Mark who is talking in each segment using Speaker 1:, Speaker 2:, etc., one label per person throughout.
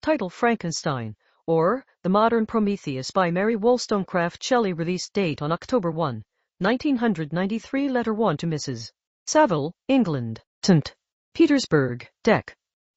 Speaker 1: Title Frankenstein, or The Modern Prometheus by Mary Shelley. Release date on October 1, 1993. Letter 1 to Mrs. Saville, England. St. Petersburg, Dec.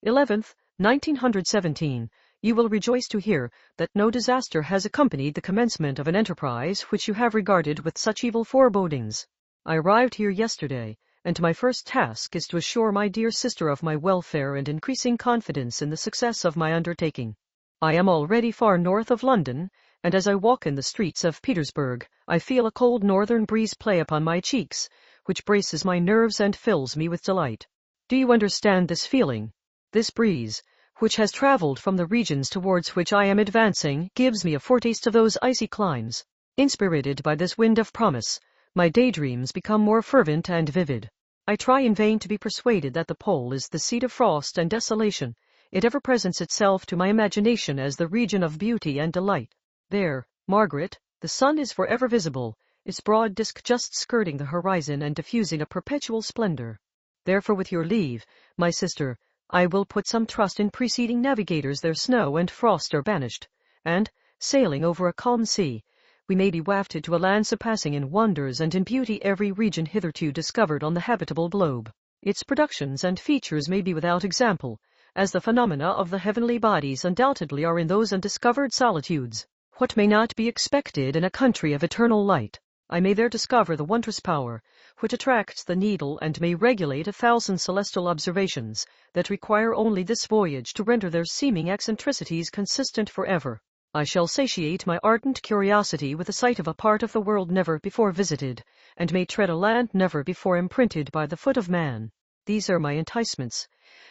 Speaker 1: 11th, 1917. You will rejoice to hear that no disaster has accompanied the commencement of an enterprise which you have regarded with such evil forebodings. I arrived here yesterday, and my first task is to assure my dear sister of my welfare and increasing confidence in the success of my undertaking. I am already far north of London, and as I walk in the streets of Petersburg, I feel a cold northern breeze play upon my cheeks, which braces my nerves and fills me with delight. Do you understand this feeling? This breeze, which has traveled from the regions towards which I am advancing, gives me a foretaste of those icy climes. Inspirited by this wind of promise, my daydreams become more fervent and vivid. I try in vain to be persuaded that the pole is the seat of frost and desolation. It ever presents itself to my imagination as the region of beauty and delight. There, Margaret, the sun is forever visible, its broad disk just skirting the horizon and diffusing a perpetual splendor. Therefore, with your leave, my sister, I will put some trust in preceding navigators. Their snow and frost are banished, and, sailing over a calm sea, we may be wafted to a land surpassing in wonders and in beauty every region hitherto discovered on the habitable globe. Its productions and features may be without example, as the phenomena of the heavenly bodies undoubtedly are in those undiscovered solitudes. What may not be expected in a country of eternal light? I may there discover the wondrous power which attracts the needle, and may regulate 1,000 celestial observations that require only this voyage to render their seeming eccentricities consistent forever. I shall satiate my ardent curiosity with the sight of a part of the world never before visited, and may tread a land never before imprinted by the foot of man. These are my enticements,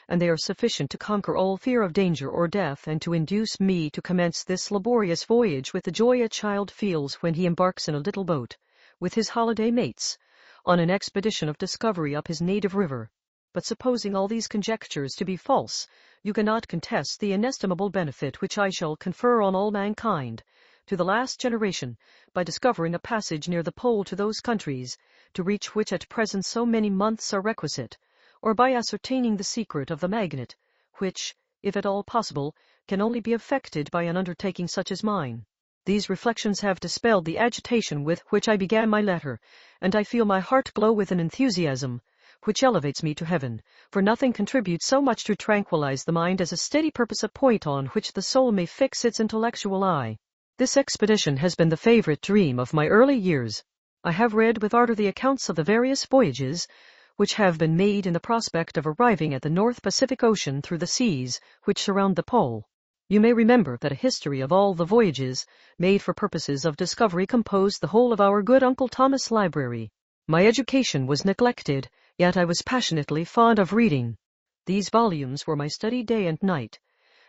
Speaker 1: and they are sufficient to conquer all fear of danger or death, and to induce me to commence this laborious voyage with the joy a child feels when he embarks in a little boat, with his holiday mates, on an expedition of discovery up his native river. But supposing all these conjectures to be false, you cannot contest the inestimable benefit which I shall confer on all mankind, to the last generation, by discovering a passage near the pole to those countries, to reach which at present so many months are requisite, or by ascertaining the secret of the magnet, which, if at all possible, can only be effected by an undertaking such as mine. These reflections have dispelled the agitation with which I began my letter, and I feel my heart glow with an enthusiasm which elevates me to heaven, for nothing contributes so much to tranquilize the mind as a steady purpose, a point on which the soul may fix its intellectual eye. This expedition has been the favorite dream of my early years. I have read with ardor the accounts of the various voyages which have been made in the prospect of arriving at the North Pacific Ocean through the seas which surround the pole. You may remember that a history of all the voyages made for purposes of discovery composed the whole of our good Uncle Thomas' library. My education was neglected, yet I was passionately fond of reading. These volumes were my study day and night,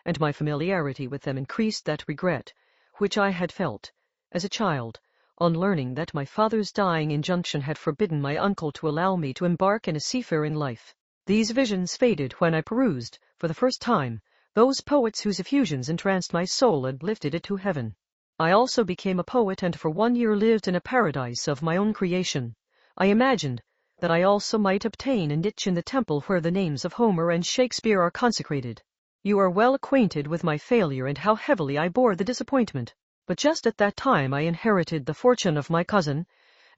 Speaker 1: and my familiarity with them increased that regret which I had felt, as a child, on learning that my father's dying injunction had forbidden my uncle to allow me to embark in a seafaring life. These visions faded when I perused, for the first time, those poets whose effusions entranced my soul and lifted it to heaven. I also became a poet, and for 1 year lived in a paradise of my own creation. I imagined that I also might obtain a niche in the temple where the names of Homer and Shakespeare are consecrated. You are well acquainted with my failure and how heavily I bore the disappointment. But just at that time I inherited the fortune of my cousin,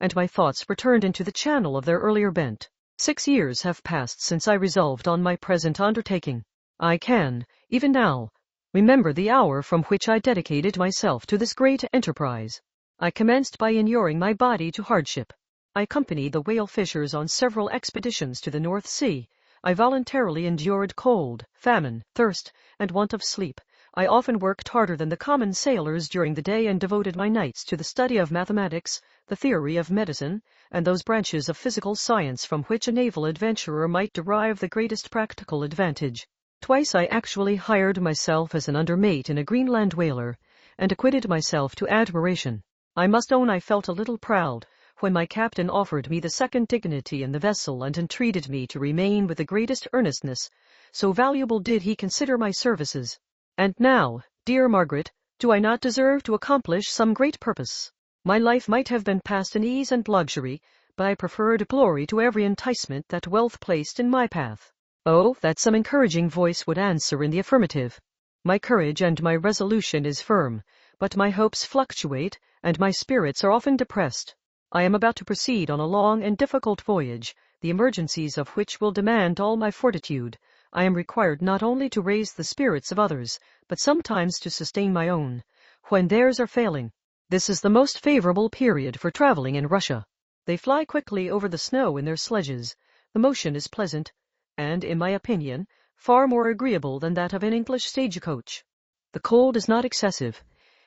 Speaker 1: and my thoughts returned into the channel of their earlier bent. 6 years have passed since I resolved on my present undertaking. I can, even now, remember the hour from which I dedicated myself to this great enterprise. I commenced by inuring my body to hardship. I accompanied the whale fishers on several expeditions to the North Sea. I voluntarily endured cold, famine, thirst, and want of sleep. I often worked harder than the common sailors during the day, and devoted my nights to the study of mathematics, the theory of medicine, and those branches of physical science from which a naval adventurer might derive the greatest practical advantage. Twice I actually hired myself as an undermate in a Greenland whaler, and acquitted myself to admiration. I must own I felt a little proud when my captain offered me the second dignity in the vessel and entreated me to remain with the greatest earnestness, so valuable did he consider my services. And now, dear Margaret, do I not deserve to accomplish some great purpose? My life might have been passed in ease and luxury, but I preferred glory to every enticement that wealth placed in my path. Oh, that some encouraging voice would answer in the affirmative. My courage and my resolution is firm, but my hopes fluctuate, and my spirits are often depressed. I am about to proceed on a long and difficult voyage, the emergencies of which will demand all my fortitude. I am required not only to raise the spirits of others, but sometimes to sustain my own, when theirs are failing. This is the most favorable period for traveling in Russia. They fly quickly over the snow in their sledges. The motion is pleasant, and, in my opinion, far more agreeable than that of an English stagecoach. The cold is not excessive,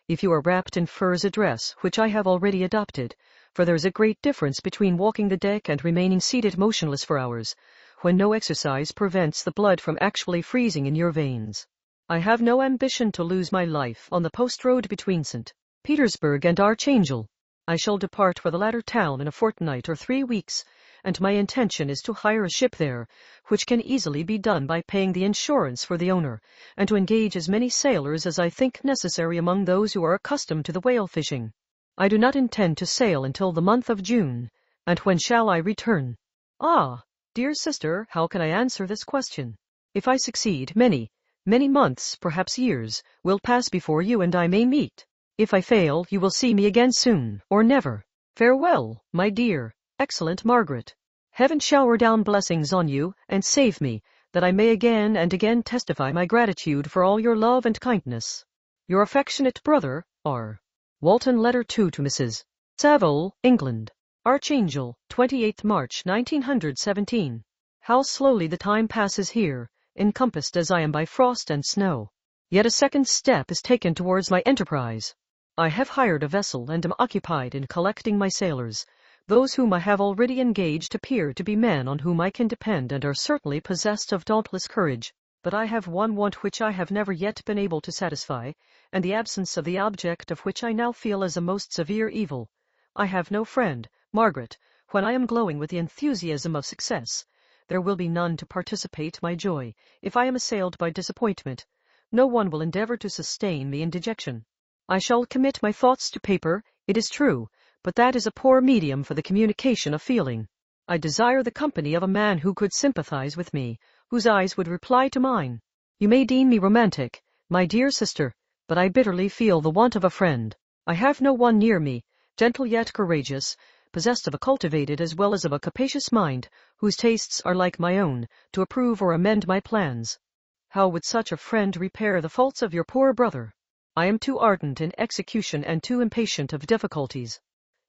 Speaker 1: if you are wrapped in furs, a dress, which I have already adopted, for there is a great difference between walking the deck and remaining seated motionless for hours, when no exercise prevents the blood from actually freezing in your veins. I have no ambition to lose my life on the post road between St. Petersburg and Archangel. I shall depart for the latter town in a fortnight or 3 weeks, and my intention is to hire a ship there, which can easily be done by paying the insurance for the owner, and to engage as many sailors as I think necessary among those who are accustomed to the whale fishing. I do not intend to sail until the month of June. And when shall I return? Ah, dear sister, how can I answer this question? If I succeed, many months, perhaps years, will pass before you and I may meet. If I fail, you will see me again soon, or never. Farewell, my dear, excellent Margaret. Heaven shower down blessings on you, and save me, that I may again and again testify my gratitude for all your love and kindness. Your affectionate brother, R. Walton. Letter 2 to Mrs. Saville, England. Archangel, 28th March, 1917. How slowly the time passes here, encompassed as I am by frost and snow. Yet a second step is taken towards my enterprise. I have hired a vessel and am occupied in collecting my sailors. Those whom I have already engaged appear to be men on whom I can depend and are certainly possessed of dauntless courage. But I have one want which I have never yet been able to satisfy, and the absence of the object of which I now feel as a most severe evil. I have no friend, Margaret, when I am glowing with the enthusiasm of success. There will be none to participate my joy, if I am assailed by disappointment. No one will endeavor to sustain me in dejection. I shall commit my thoughts to paper, it is true, but that is a poor medium for the communication of feeling. I desire the company of a man who could sympathize with me, whose eyes would reply to mine. You may deem me romantic, my dear sister, but I bitterly feel the want of a friend. I have no one near me, gentle yet courageous, possessed of a cultivated as well as of a capacious mind, whose tastes are like my own, to approve or amend my plans. How would such a friend repair the faults of your poor brother? I am too ardent in execution and too impatient of difficulties.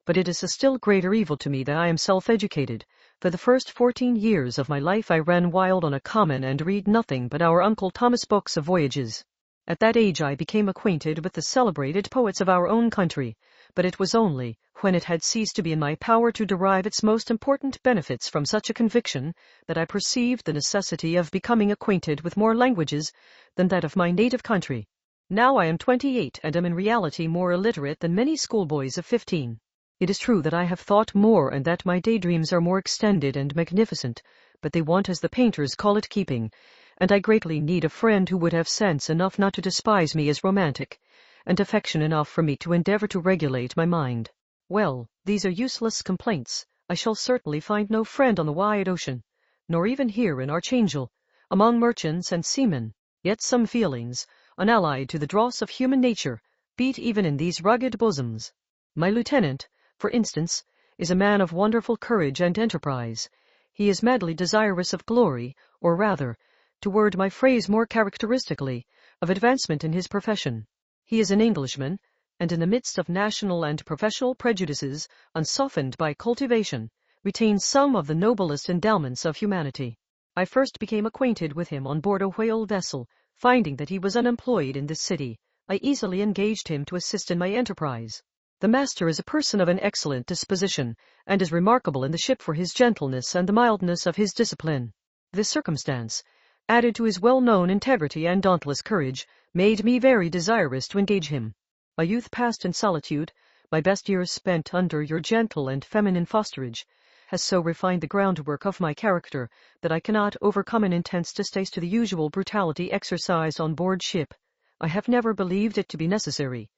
Speaker 1: But it is a still greater evil to me that I am self-educated. For the first 14 years of my life I ran wild on a common and read nothing but our Uncle Thomas' books of voyages. At that age I became acquainted with the celebrated poets of our own country, but it was only when it had ceased to be in my power to derive its most important benefits from such a conviction that I perceived the necessity of becoming acquainted with more languages than that of my native country. Now I am 28 and am in reality more illiterate than many schoolboys of 15. It is true that I have thought more and that my daydreams are more extended and magnificent, but they want, as the painters call it, keeping, and I greatly need a friend who would have sense enough not to despise me as romantic, and affection enough for me to endeavor to regulate my mind. Well, these are useless complaints. I shall certainly find no friend on the wide ocean, nor even here in Archangel, among merchants and seamen. Yet some feelings, unallied to the dross of human nature, beat even in these rugged bosoms. My lieutenant, for instance, is a man of wonderful courage and enterprise. He is madly desirous of glory, or rather, to word my phrase more characteristically, of advancement in his profession. He is an Englishman, and in the midst of national and professional prejudices, unsoftened by cultivation, retains some of the noblest endowments of humanity. I first became acquainted with him on board a whale vessel. Finding that he was unemployed in this city, I easily engaged him to assist in my enterprise. The master is a person of an excellent disposition, and is remarkable in the ship for his gentleness and the mildness of his discipline. This circumstance, added to his well-known integrity and dauntless courage, made me very desirous to engage him. My youth passed in solitude, my best years spent under your gentle and feminine fosterage, has so refined the groundwork of my character that I cannot overcome an intense distaste to the usual brutality exercised on board ship. I have never believed it to be necessary,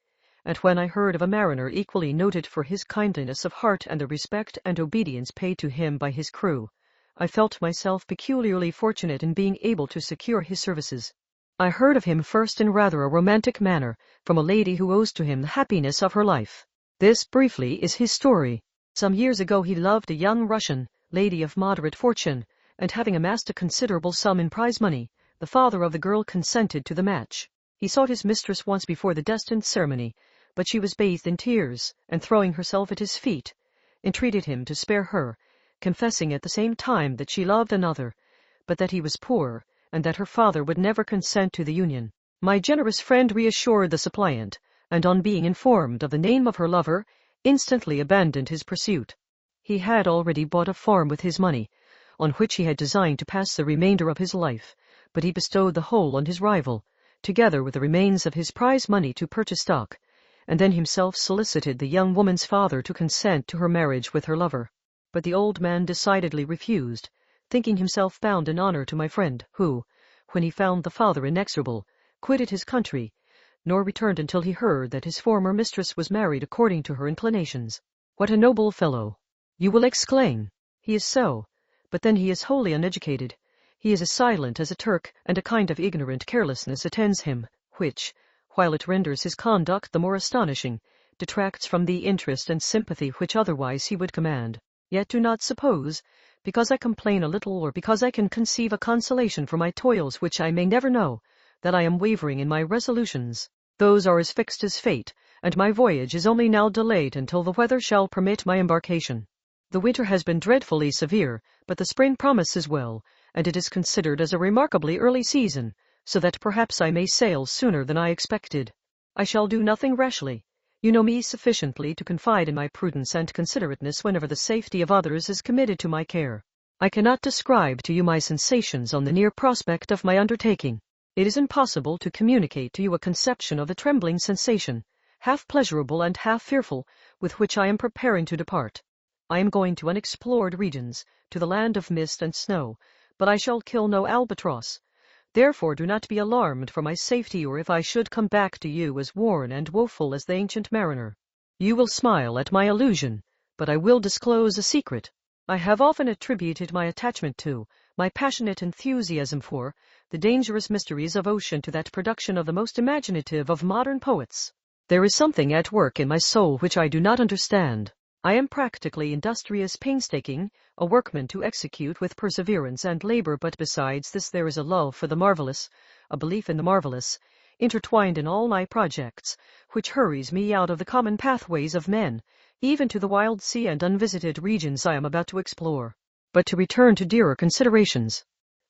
Speaker 1: and when I heard of a mariner equally noted for his kindliness of heart and the respect and obedience paid to him by his crew, I felt myself peculiarly fortunate in being able to secure his services. I heard of him first in rather a romantic manner, from a lady who owes to him the happiness of her life. This, briefly, is his story. Some years ago he loved a young Russian lady of moderate fortune, and having amassed a considerable sum in prize money, the father of the girl consented to the match. He sought his mistress once before the destined ceremony, but she was bathed in tears, and throwing herself at his feet, entreated him to spare her, confessing at the same time that she loved another, but that he was poor, and that her father would never consent to the union. My generous friend reassured the suppliant, and on being informed of the name of her lover, instantly abandoned his pursuit. He had already bought a farm with his money, on which he had designed to pass the remainder of his life, but he bestowed the whole on his rival, together with the remains of his prize money to purchase stock, and then himself solicited the young woman's father to consent to her marriage with her lover. But the old man decidedly refused, thinking himself bound in honor to my friend, who, when he found the father inexorable, quitted his country, nor returned until he heard that his former mistress was married according to her inclinations. What a noble fellow! You will exclaim. He is so, but then he is wholly uneducated. He is as silent as a Turk, and a kind of ignorant carelessness attends him, which, while it renders his conduct the more astonishing, detracts from the interest and sympathy which otherwise he would command. Yet do not suppose, because I complain a little, or because I can conceive a consolation for my toils which I may never know, that I am wavering in my resolutions. Those are as fixed as fate, and my voyage is only now delayed until the weather shall permit my embarkation. The winter has been dreadfully severe, but the spring promises well, and it is considered as a remarkably early season, so that perhaps I may sail sooner than I expected. I shall do nothing rashly. You know me sufficiently to confide in my prudence and considerateness whenever the safety of others is committed to my care. I cannot describe to you my sensations on the near prospect of my undertaking. It is impossible to communicate to you a conception of the trembling sensation, half pleasurable and half fearful, with which I am preparing to depart. I am going to unexplored regions, to the land of mist and snow, but I shall kill no albatross. Therefore do not be alarmed for my safety, or if I should come back to you as worn and woeful as the ancient mariner. You will smile at my allusion, but I will disclose a secret. I have often attributed my attachment to, my passionate enthusiasm for, the dangerous mysteries of ocean to that production of the most imaginative of modern poets. There is something at work in my soul which I do not understand. I am practically industrious, painstaking, a workman to execute with perseverance and labor, but besides this there is a love for the marvelous, a belief in the marvelous, intertwined in all my projects, which hurries me out of the common pathways of men, even to the wild sea and unvisited regions I am about to explore. But to return to dearer considerations.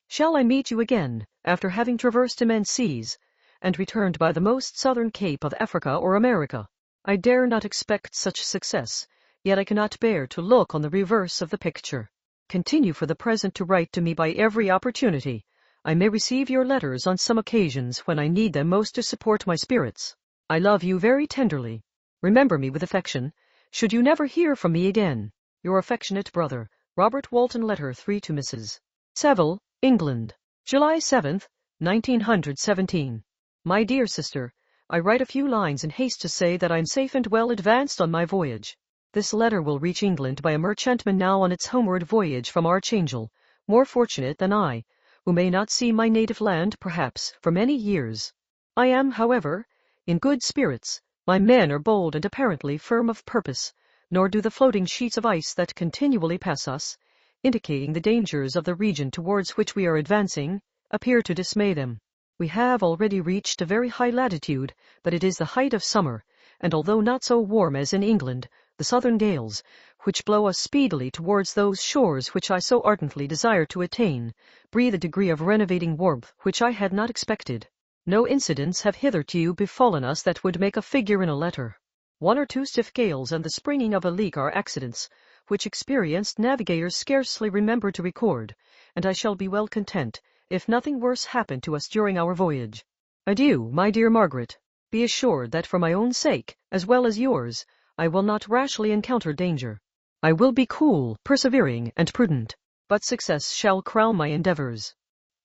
Speaker 1: Shall I meet you again, after having traversed immense seas, and returned by the most southern cape of Africa or America? I dare not expect such success, yet I cannot bear to look on the reverse of the picture. Continue for the present to write to me by every opportunity. I may receive your letters on some occasions when I need them most to support my spirits. I love you very tenderly. Remember me with affection, should you never hear from me again. Your affectionate brother, Robert Walton. Letter 3 to Mrs. Saville, England, July 7th, 1917. My dear sister, I write a few lines in haste to say that I am safe and well advanced on my voyage. This letter will reach England by a merchantman now on its homeward voyage from Archangel, more fortunate than I, who may not see my native land, perhaps, for many years. I am, however, in good spirits. My men are bold and apparently firm of purpose, nor do the floating sheets of ice that continually pass us, indicating the dangers of the region towards which we are advancing, appear to dismay them. We have already reached a very high latitude, but it is the height of summer, and although not so warm as in England, the southern gales, which blow us speedily towards those shores which I so ardently desire to attain, breathe a degree of renovating warmth which I had not expected. No incidents have hitherto befallen us that would make a figure in a letter. 1 or 2 stiff gales and the springing of a leak are accidents which experienced navigators scarcely remember to record, and I shall be well content if nothing worse happen to us during our voyage. Adieu, my dear Margaret. Be assured that for my own sake, as well as yours, I will not rashly encounter danger. I will be cool, persevering, and prudent, but success shall crown my endeavors.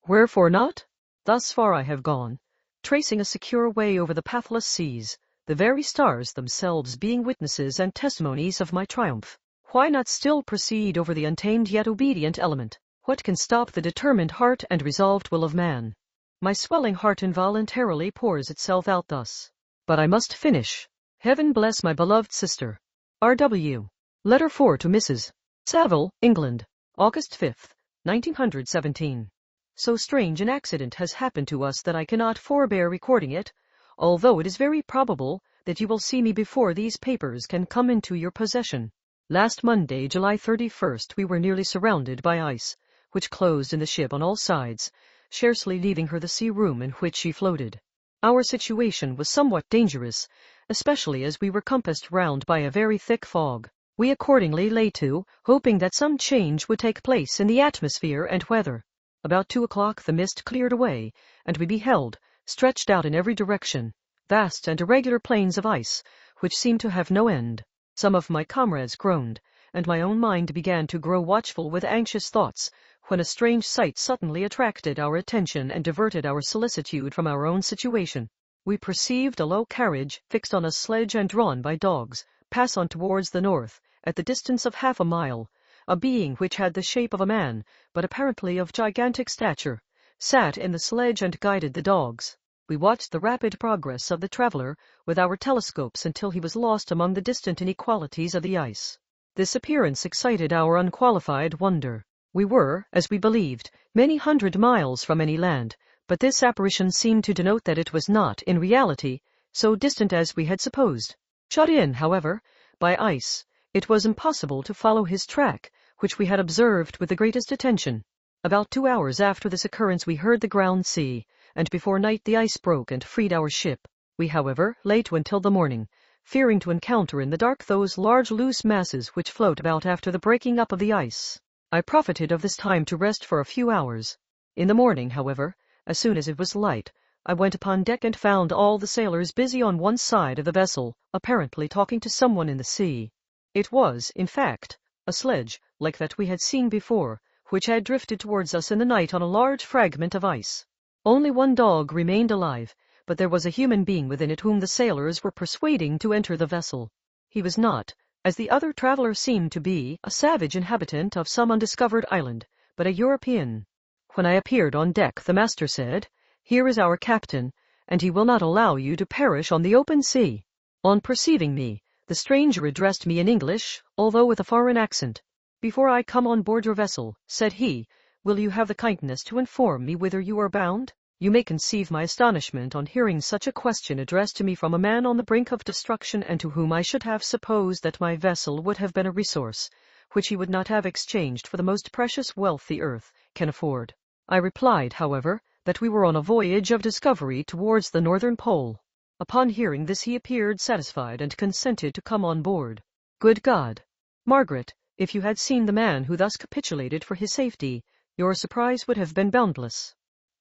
Speaker 1: Wherefore not? Thus far I have gone, tracing a secure way over the pathless seas, the very stars themselves being witnesses and testimonies of my triumph. Why not still proceed over the untamed yet obedient element? What can stop the determined heart and resolved will of man? My swelling heart involuntarily pours itself out thus. But I must finish. Heaven bless my beloved sister. R.W. Letter 4 to Mrs. Saville, England, August 5th, 1917. So strange an accident has happened to us that I cannot forbear recording it, although it is very probable that you will see me before these papers can come into your possession. Last Monday, July 31st, we were nearly surrounded by ice, which closed in the ship on all sides, scarcely leaving her the sea room in which she floated. Our situation was somewhat dangerous, especially as we were compassed round by a very thick fog. We accordingly lay to, hoping that some change would take place in the atmosphere and weather. About 2 o'clock the mist cleared away, and we beheld, stretched out in every direction, vast and irregular plains of ice, which seemed to have no end. Some of my comrades groaned, and my own mind began to grow watchful with anxious thoughts, when a strange sight suddenly attracted our attention and diverted our solicitude from our own situation. We perceived a low carriage, fixed on a sledge and drawn by dogs, pass on towards the north, at the distance of half a mile. A being which had the shape of a man, but apparently of gigantic stature, sat in the sledge and guided the dogs. We watched the rapid progress of the traveler with our telescopes until he was lost among the distant inequalities of the ice. This appearance excited our unqualified wonder. We were, as we believed, many hundred miles from any land, but this apparition seemed to denote that it was not, in reality, so distant as we had supposed. Shut in, however, by ice, it was impossible to follow his track, which we had observed with the greatest attention. About 2 hours after this occurrence we heard the ground sea, and before night the ice broke and freed our ship. We, however, lay to until the morning, fearing to encounter in the dark those large loose masses which float about after the breaking up of the ice. I profited of this time to rest for a few hours. In the morning, however, as soon as it was light, I went upon deck and found all the sailors busy on one side of the vessel, apparently talking to someone in the sea. It was, in fact, a sledge, like that we had seen before, which had drifted towards us in the night on a large fragment of ice. Only one dog remained alive, but there was a human being within it whom the sailors were persuading to enter the vessel. He was not, as the other traveler seemed to be, a savage inhabitant of some undiscovered island, but a European. When I appeared on deck, the master said, "Here is our captain, and he will not allow you to perish on the open sea." On perceiving me, the stranger addressed me in English, although with a foreign accent. "Before I come on board your vessel," said he, "will you have the kindness to inform me whither you are bound?" You may conceive my astonishment on hearing such a question addressed to me from a man on the brink of destruction, and to whom I should have supposed that my vessel would have been a resource, which he would not have exchanged for the most precious wealth the earth can afford. I replied, however, that we were on a voyage of discovery towards the northern pole. Upon hearing this he appeared satisfied and consented to come on board. Good God! Margaret, if you had seen the man who thus capitulated for his safety, your surprise would have been boundless.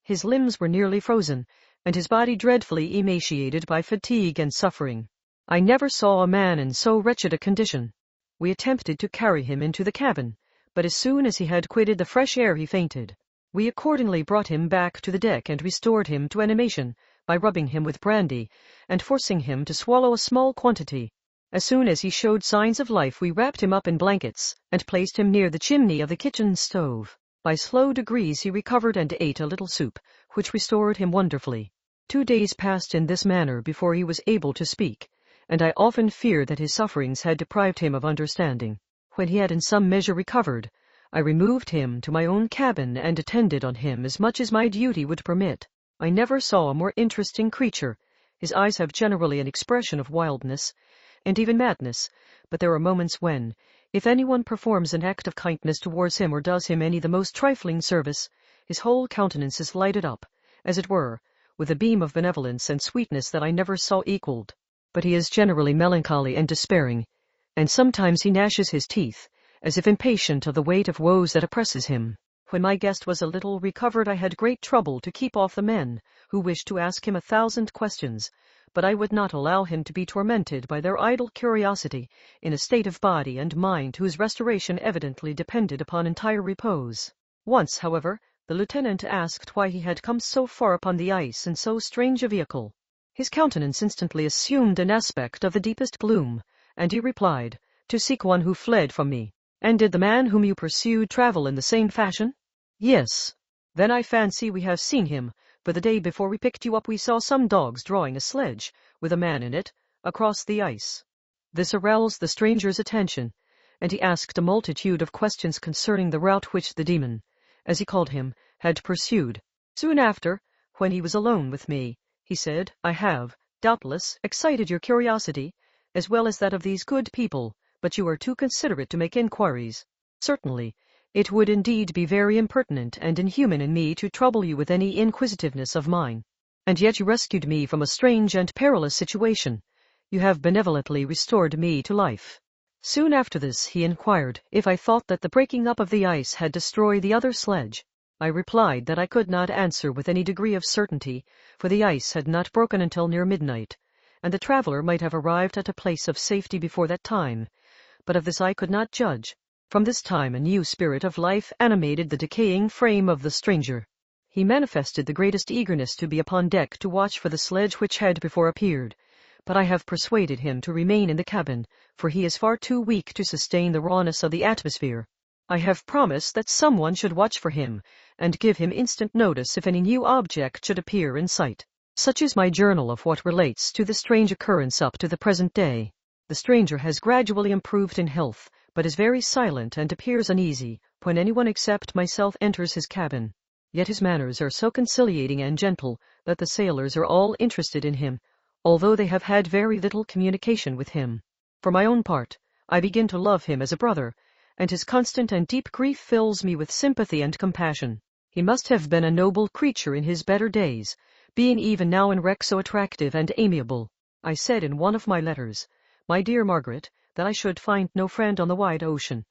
Speaker 1: His limbs were nearly frozen, and his body dreadfully emaciated by fatigue and suffering. I never saw a man in so wretched a condition. We attempted to carry him into the cabin, but as soon as he had quitted the fresh air he fainted. We accordingly brought him back to the deck and restored him to animation by rubbing him with brandy and forcing him to swallow a small quantity. As soon as he showed signs of life we wrapped him up in blankets and placed him near the chimney of the kitchen stove. By slow degrees he recovered and ate a little soup, which restored him wonderfully. 2 days passed in this manner before he was able to speak, and I often feared that his sufferings had deprived him of understanding. When he had in some measure recovered, I removed him to my own cabin and attended on him as much as my duty would permit. I never saw a more interesting creature. His eyes have generally an expression of wildness, and even madness, but there are moments when, if anyone performs an act of kindness towards him or does him any the most trifling service, his whole countenance is lighted up, as it were, with a beam of benevolence and sweetness that I never saw equalled. But he is generally melancholy and despairing, and sometimes he gnashes his teeth, as if impatient of the weight of woes that oppresses him. When my guest was a little recovered I had great trouble to keep off the men, who wished to ask him 1,000 questions, but I would not allow him to be tormented by their idle curiosity in a state of body and mind whose restoration evidently depended upon entire repose. Once, however, the lieutenant asked why he had come so far upon the ice in so strange a vehicle. His countenance instantly assumed an aspect of the deepest gloom, and he replied, "To seek one who fled from me." "And did the man whom you pursued travel in the same fashion?" "Yes." "Then I fancy we have seen him, but the day before we picked you up we saw some dogs drawing a sledge, with a man in it, across the ice. This aroused the stranger's attention, and he asked a multitude of questions concerning the route which the demon, as he called him, had pursued. Soon after, when he was alone with me, he said, I have, doubtless, excited your curiosity, as well as that of these good people, but you are too considerate to make inquiries. Certainly, it would indeed be very impertinent and inhuman in me to trouble you with any inquisitiveness of mine. And yet you rescued me from a strange and perilous situation. You have benevolently restored me to life. Soon after this he inquired if I thought that the breaking up of the ice had destroyed the other sledge. I replied that I could not answer with any degree of certainty, for the ice had not broken until near midnight, and the traveler might have arrived at a place of safety before that time, but of this I could not judge. From this time a new spirit of life animated the decaying frame of the stranger. He manifested the greatest eagerness to be upon deck to watch for the sledge which had before appeared, but I have persuaded him to remain in the cabin, for he is far too weak to sustain the rawness of the atmosphere. I have promised that someone should watch for him, and give him instant notice if any new object should appear in sight. Such is my journal of what relates to the strange occurrence up to the present day. The stranger has gradually improved in health, but is very silent and appears uneasy when anyone except myself enters his cabin. Yet his manners are so conciliating and gentle that the sailors are all interested in him, although they have had very little communication with him. For my own part, I begin to love him as a brother, and his constant and deep grief fills me with sympathy and compassion. He must have been a noble creature in his better days, being even now in wreck so attractive and amiable. I said in one of my letters, my dear Margaret, that I should find no friend on the wide ocean,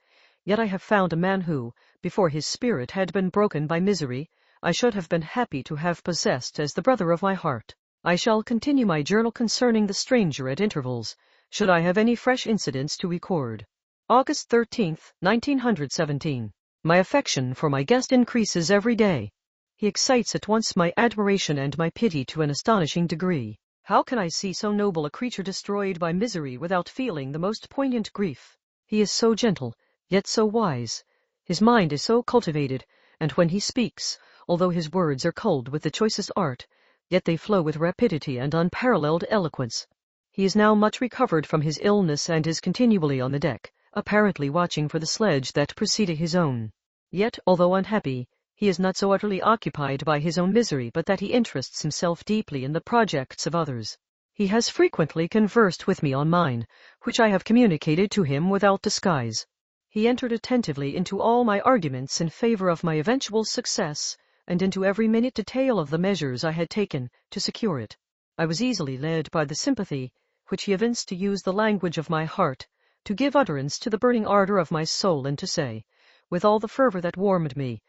Speaker 1: yet I have found a man who, before his spirit had been broken by misery, I should have been happy to have possessed as the brother of my heart. I shall continue my journal concerning the stranger at intervals, should I have any fresh incidents to record. August 13th, 1917. My affection for my guest increases every day. He excites at once my admiration and my pity to an astonishing degree. How can I see so noble a creature destroyed by misery without feeling the most poignant grief? He is so gentle, yet so wise. His mind is so cultivated, and when he speaks, although his words are culled with the choicest art, yet they flow with rapidity and unparalleled eloquence. He is now much recovered from his illness and is continually on the deck, apparently watching for the sledge that preceded his own. Yet, although unhappy, he is not so utterly occupied by his own misery but that he interests himself deeply in the projects of others. He has frequently conversed with me on mine, which I have communicated to him without disguise. He entered attentively into all my arguments in favor of my eventual success, and into every minute detail of the measures I had taken to secure it. I was easily led by the sympathy which he evinced to use the language of my heart, to give utterance to the burning ardor of my soul, and to say, with all the fervor that warmed me,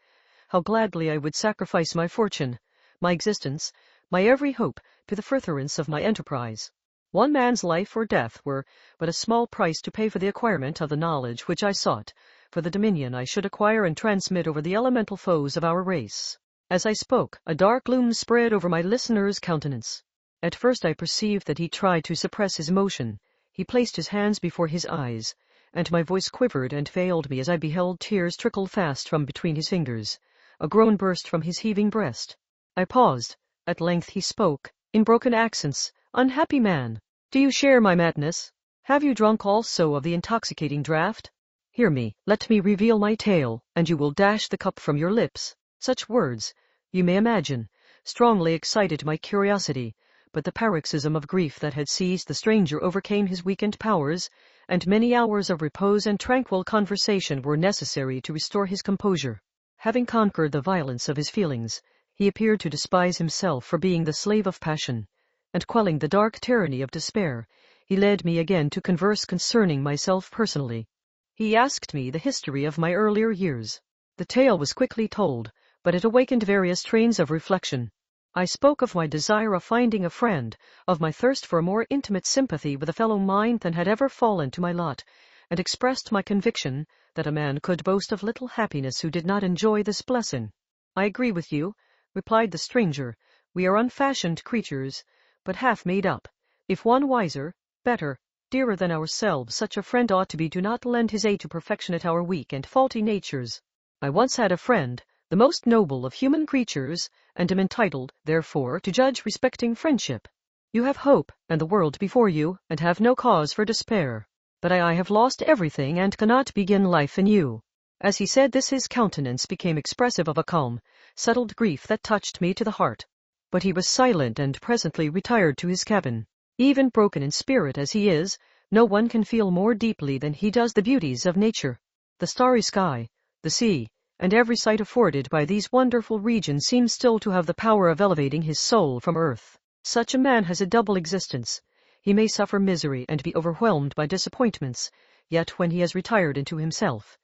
Speaker 1: how gladly I would sacrifice my fortune, my existence, my every hope, to the furtherance of my enterprise. One man's life or death were but a small price to pay for the acquirement of the knowledge which I sought, for the dominion I should acquire and transmit over the elemental foes of our race. As I spoke, a dark gloom spread over my listener's countenance. At first I perceived that he tried to suppress his emotion. He placed his hands before his eyes, and my voice quivered and failed me as I beheld tears trickle fast from between his fingers. A groan burst from his heaving breast. I paused. At length he spoke, in broken accents. Unhappy man, do you share my madness? Have you drunk also of the intoxicating draught? Hear me, let me reveal my tale, and you will dash the cup from your lips. Such words, you may imagine, strongly excited my curiosity, but the paroxysm of grief that had seized the stranger overcame his weakened powers, and many hours of repose and tranquil conversation were necessary to restore his composure. Having conquered the violence of his feelings, he appeared to despise himself for being the slave of passion, and quelling the dark tyranny of despair, he led me again to converse concerning myself personally. He asked me the history of my earlier years. The tale was quickly told, but it awakened various trains of reflection. I spoke of my desire of finding a friend, of my thirst for a more intimate sympathy with a fellow mind than had ever fallen to my lot, and expressed my conviction that a man could boast of little happiness who did not enjoy this blessing. I agree with you, replied the stranger. We are unfashioned creatures, but half made up. If one wiser, better, dearer than ourselves, such a friend ought to be, do not lend his aid to perfection at our weak and faulty natures. I once had a friend, the most noble of human creatures, and am entitled, therefore, to judge respecting friendship. You have hope and the world before you, and have no cause for despair. But I have lost everything and cannot begin life anew. As he said this, his countenance became expressive of a calm, settled grief that touched me to the heart. But he was silent and presently retired to his cabin. Even broken in spirit as he is, no one can feel more deeply than he does the beauties of nature. The starry sky, the sea, and every sight afforded by these wonderful regions seems still to have the power of elevating his soul from earth. Such a man has a double existence. He may suffer misery and be overwhelmed by disappointments, yet when he has retired into himself,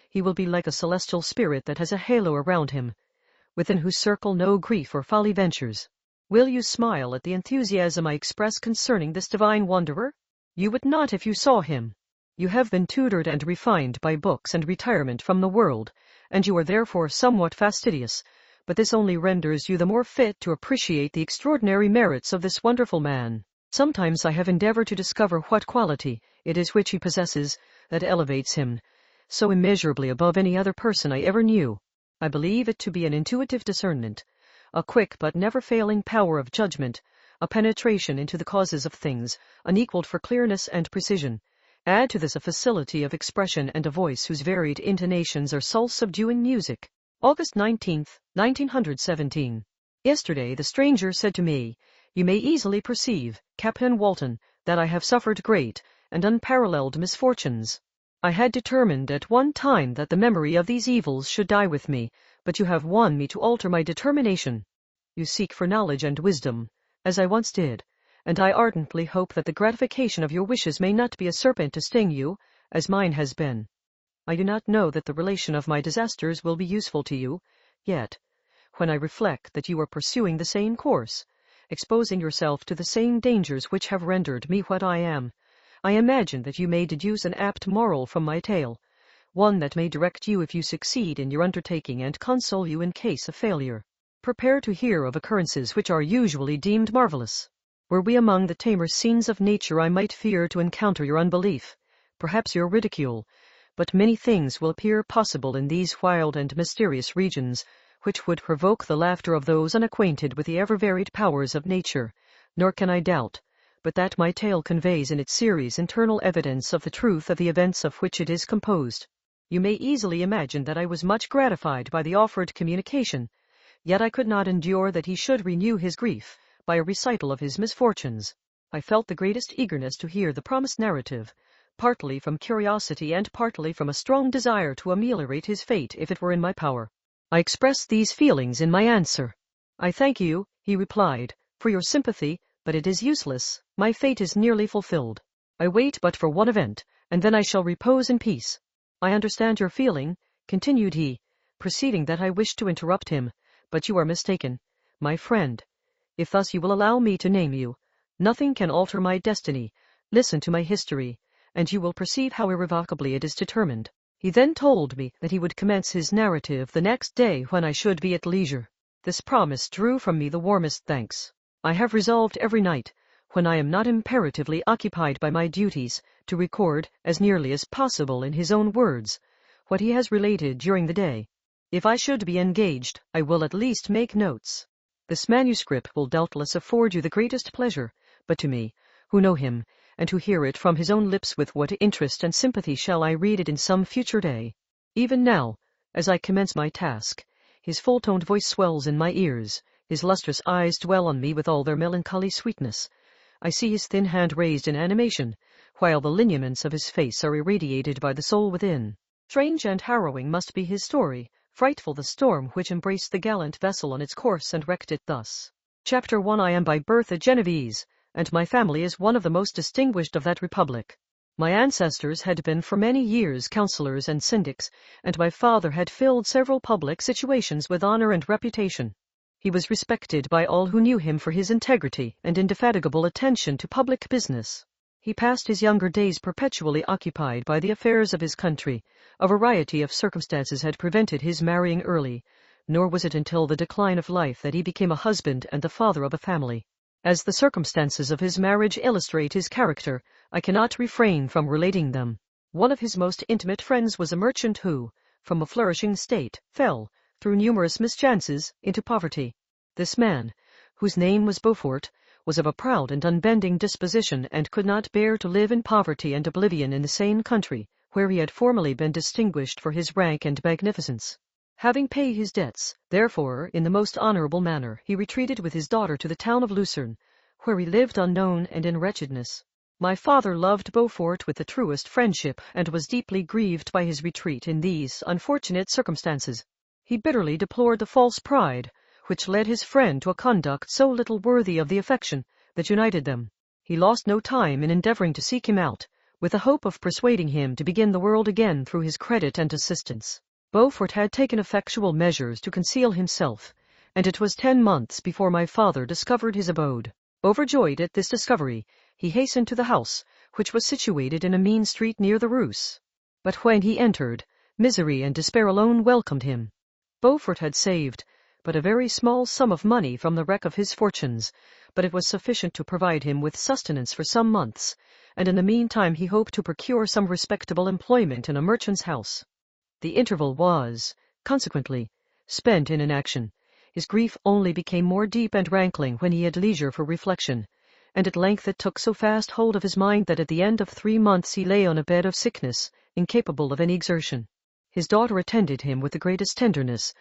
Speaker 1: he will be like a celestial spirit that has a halo around him, within whose circle no grief or folly ventures. Will you smile at the enthusiasm I express concerning this divine wanderer? You would not if you saw him. You have been tutored and refined by books and retirement from the world, and you are therefore somewhat fastidious, but this only renders you the more fit to appreciate the extraordinary merits of this wonderful man. Sometimes I have endeavored to discover what quality it is which he possesses that elevates him so immeasurably above any other person I ever knew. I believe it to be an intuitive discernment, a quick but never-failing power of judgment, a penetration into the causes of things, unequaled for clearness and precision. Add to this a facility of expression and a voice whose varied intonations are soul-subduing music. August 19, 1917. Yesterday the stranger said to me, "You may easily perceive, Captain Walton, that I have suffered great and unparalleled misfortunes. I had determined at one time that the memory of these evils should die with me, but you have won me to alter my determination. You seek for knowledge and wisdom, as I once did, and I ardently hope that the gratification of your wishes may not be a serpent to sting you, as mine has been. I do not know that the relation of my disasters will be useful to you, yet, when I reflect that you are pursuing the same course, exposing yourself to the same dangers which have rendered me what I am, I imagine that you may deduce an apt moral from my tale, one that may direct you if you succeed in your undertaking and console you in case of failure. Prepare to hear of occurrences which are usually deemed marvelous. Were we among the tamer scenes of nature, I might fear to encounter your unbelief, perhaps your ridicule, but many things will appear possible in these wild and mysterious regions, which would provoke the laughter of those unacquainted with the ever-varied powers of nature, nor can I doubt but that my tale conveys in its series internal evidence of the truth of the events of which it is composed. You may easily imagine that I was much gratified by the offered communication, yet I could not endure that he should renew his grief by a recital of his misfortunes. I felt the greatest eagerness to hear the promised narrative, partly from curiosity and partly from a strong desire to ameliorate his fate if it were in my power. I expressed these feelings in my answer. "I thank you," he replied, "for your sympathy, but it is useless. My fate is nearly fulfilled. I wait but for one event, and then I shall repose in peace. I understand your feeling," continued he, perceiving that I wished to interrupt him, "but you are mistaken, my friend. If thus you will allow me to name you, nothing can alter my destiny. Listen to my history, and you will perceive how irrevocably it is determined." He then told me that he would commence his narrative the next day when I should be at leisure. This promise drew from me the warmest thanks. I have resolved every night, when I am not imperatively occupied by my duties, to record, as nearly as possible in his own words, what he has related during the day. If I should be engaged, I will at least make notes. This manuscript will doubtless afford you the greatest pleasure, but to me, who know him, and who hear it from his own lips, with what interest and sympathy shall I read it in some future day. Even now, as I commence my task, his full-toned voice swells in my ears, his lustrous eyes dwell on me with all their melancholy sweetness. I see his thin hand raised in animation, while the lineaments of his face are irradiated by the soul within. Strange and harrowing must be his story, frightful the storm which embraced the gallant vessel on its course and wrecked it thus. Chapter 1. I am by birth a Genevese, and my family is one of the most distinguished of that republic. My ancestors had been for many years councillors and syndics, and my father had filled several public situations with honor and reputation. He was respected by all who knew him for his integrity and indefatigable attention to public business. He passed his younger days perpetually occupied by the affairs of his country. A variety of circumstances had prevented his marrying early, nor was it until the decline of life that he became a husband and the father of a family. As the circumstances of his marriage illustrate his character, I cannot refrain from relating them. One of his most intimate friends was a merchant who, from a flourishing state, fell, through numerous mischances, into poverty. This man, whose name was Beaufort, was of a proud and unbending disposition, and could not bear to live in poverty and oblivion in the same country, where he had formerly been distinguished for his rank and magnificence. Having paid his debts, therefore, in the most honorable manner, he retreated with his daughter to the town of Lucerne, where he lived unknown and in wretchedness. My father loved Beaufort with the truest friendship, and was deeply grieved by his retreat in these unfortunate circumstances. He bitterly deplored the false pride which led his friend to a conduct so little worthy of the affection that united them. He lost no time in endeavoring to seek him out, with the hope of persuading him to begin the world again through his credit and assistance. Beaufort had taken effectual measures to conceal himself, and it was 10 months before my father discovered his abode. Overjoyed at this discovery, he hastened to the house, which was situated in a mean street near the Rus. But when he entered, misery and despair alone welcomed him. Beaufort had saved but a very small sum of money from the wreck of his fortunes, but it was sufficient to provide him with sustenance for some months, and in the meantime he hoped to procure some respectable employment in a merchant's house. The interval was, consequently, spent in inaction. His grief only became more deep and rankling when he had leisure for reflection, and at length it took so fast hold of his mind that at the end of 3 months he lay on a bed of sickness, incapable of any exertion. His daughter attended him with the greatest tenderness,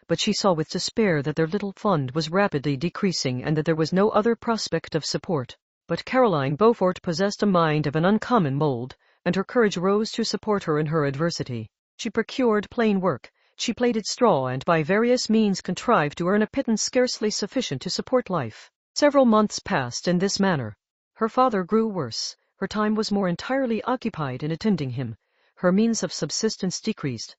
Speaker 1: but she saw with despair that their little fund was rapidly decreasing and that there was no other prospect of support. But Caroline Beaufort possessed a mind of an uncommon mold, and her courage rose to support her in her adversity. She procured plain work, she plaited straw, and by various means contrived to earn a pittance scarcely sufficient to support life. Several months passed in this manner. Her father grew worse, her time was more entirely occupied in attending him, her means of subsistence decreased,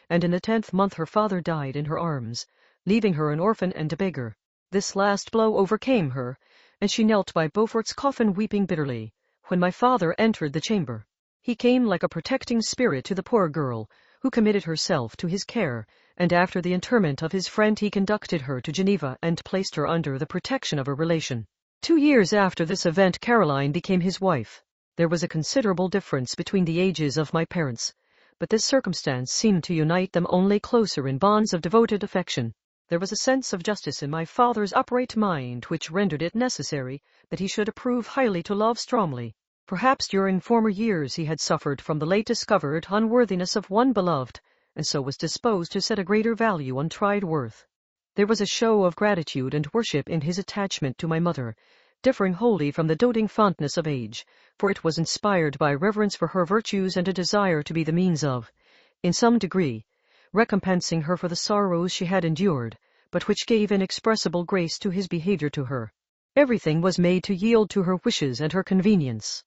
Speaker 1: and in the 10th month her father died in her arms, leaving her an orphan and a beggar. This last blow overcame her, and she knelt by Beaufort's coffin weeping bitterly, when my father entered the chamber. He came like a protecting spirit to the poor girl, who committed herself to his care, and after the interment of his friend he conducted her to Geneva and placed her under the protection of a relation. 2 years after this event Caroline became his wife. There was a considerable difference between the ages of my parents, but this circumstance seemed to unite them only closer in bonds of devoted affection. There was a sense of justice in my father's upright mind which rendered it necessary that he should approve highly to love strongly. Perhaps during former years he had suffered from the late discovered unworthiness of one beloved, and so was disposed to set a greater value on tried worth. There was a show of gratitude and worship in his attachment to my mother, differing wholly from the doting fondness of age, for it was inspired by reverence for her virtues and a desire to be the means of, in some degree, recompensing her for the sorrows she had endured, but which gave inexpressible grace to his behavior to her. Everything was made to yield to her wishes and her convenience.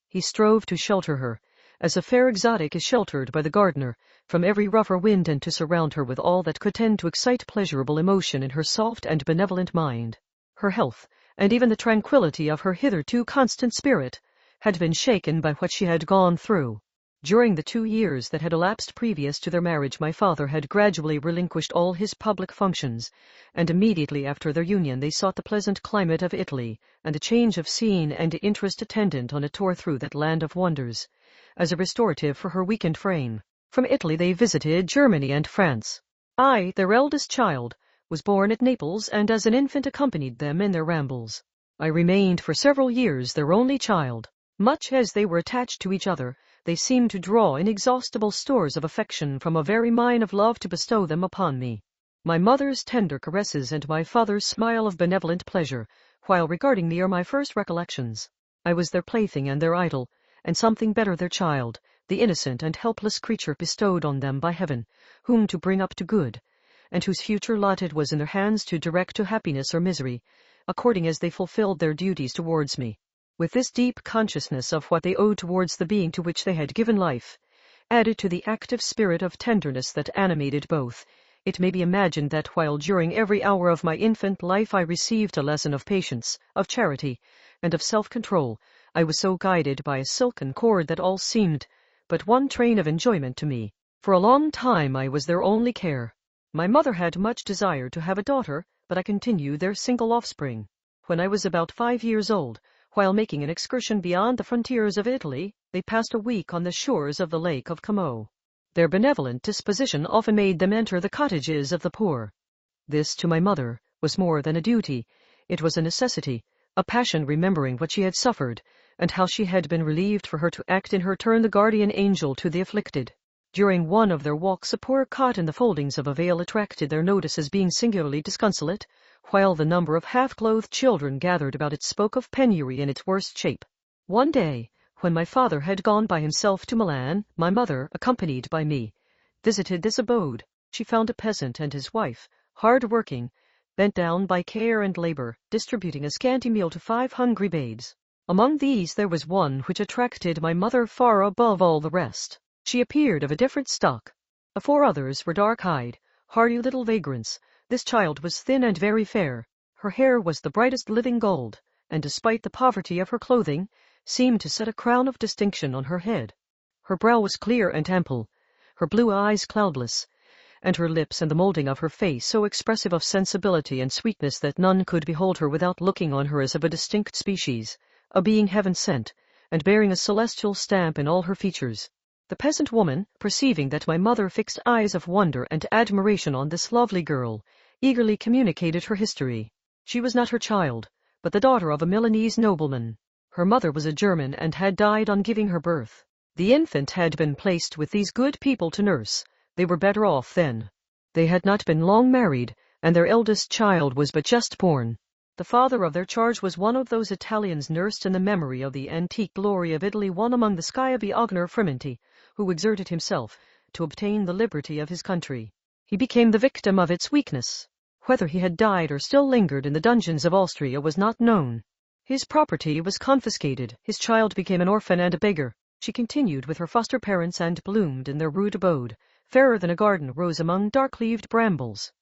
Speaker 1: He strove to shelter her, as a fair exotic is sheltered by the gardener, from every rougher wind, and to surround her with all that could tend to excite pleasurable emotion in her soft and benevolent mind. Her health, and even the tranquillity of her hitherto constant spirit, had been shaken by what she had gone through. During the 2 years that had elapsed previous to their marriage my father had gradually relinquished all his public functions, and immediately after their union they sought the pleasant climate of Italy, and a change of scene and interest attendant on a tour through that land of wonders, as a restorative for her weakened frame. From Italy they visited Germany and France. I, their eldest child, was born at Naples, and as an infant accompanied them in their rambles. I remained for several years their only child. Much as they were attached to each other, they seemed to draw inexhaustible stores of affection from a very mine of love to bestow them upon me. My mother's tender caresses and my father's smile of benevolent pleasure, while regarding me, are my first recollections. I was their plaything and their idol, and something better their child, the innocent and helpless creature bestowed on them by heaven, whom to bring up to good, and whose future lot it was in their hands to direct to happiness or misery, according as they fulfilled their duties towards me. With this deep consciousness of what they owed towards the being to which they had given life, added to the active spirit of tenderness that animated both, it may be imagined that while during every hour of my infant life I received a lesson of patience, of charity, and of self-control, I was so guided by a silken cord that all seemed but one train of enjoyment to me. For a long time I was their only care. My mother had much desire to have a daughter, but I continued their single offspring. When I was about 5 years old, while making an excursion beyond the frontiers of Italy, they passed a week on the shores of the Lake of Como. Their benevolent disposition often made them enter the cottages of the poor. This, to my mother, was more than a duty. It was a necessity, a passion, remembering what she had suffered, and how she had been relieved for her to act in her turn the guardian angel to the afflicted. During one of their walks, a poor cot in the foldings of a veil attracted their notice as being singularly disconsolate, while the number of half-clothed children gathered about it spoke of penury in its worst shape. One day, when my father had gone by himself to Milan, my mother, accompanied by me, visited this abode. She found a peasant and his wife, hard-working, bent down by care and labor, distributing a scanty meal to 5 hungry babes. Among these there was one which attracted my mother far above all the rest. She appeared of a different stock. The 4 others were dark-eyed, hardy little vagrants. This child was thin and very fair. Her hair was the brightest living gold, and despite the poverty of her clothing, seemed to set a crown of distinction on her head. Her brow was clear and ample, her blue eyes cloudless, and her lips and the molding of her face so expressive of sensibility and sweetness that none could behold her without looking on her as of a distinct species, a being heaven-sent, and bearing a celestial stamp in all her features. The peasant woman, perceiving that my mother fixed eyes of wonder and admiration on this lovely girl, eagerly communicated her history. She was not her child, but the daughter of a Milanese nobleman. Her mother was a German and had died on giving her birth. The infant had been placed with these good people to nurse. They were better off then. They had not been long married, and their eldest child was but just born. The father of their charge was one of those Italians nursed in the memory of the antique glory of Italy, one among the Schiavi Ogner Frementi, who exerted himself to obtain the liberty of his country. He became the victim of its weakness. Whether he had died or still lingered in the dungeons of Austria was not known. His property was confiscated. His child became an orphan and a beggar. She continued with her foster parents and bloomed in their rude abode. Fairer than a garden rose among dark-leaved brambles.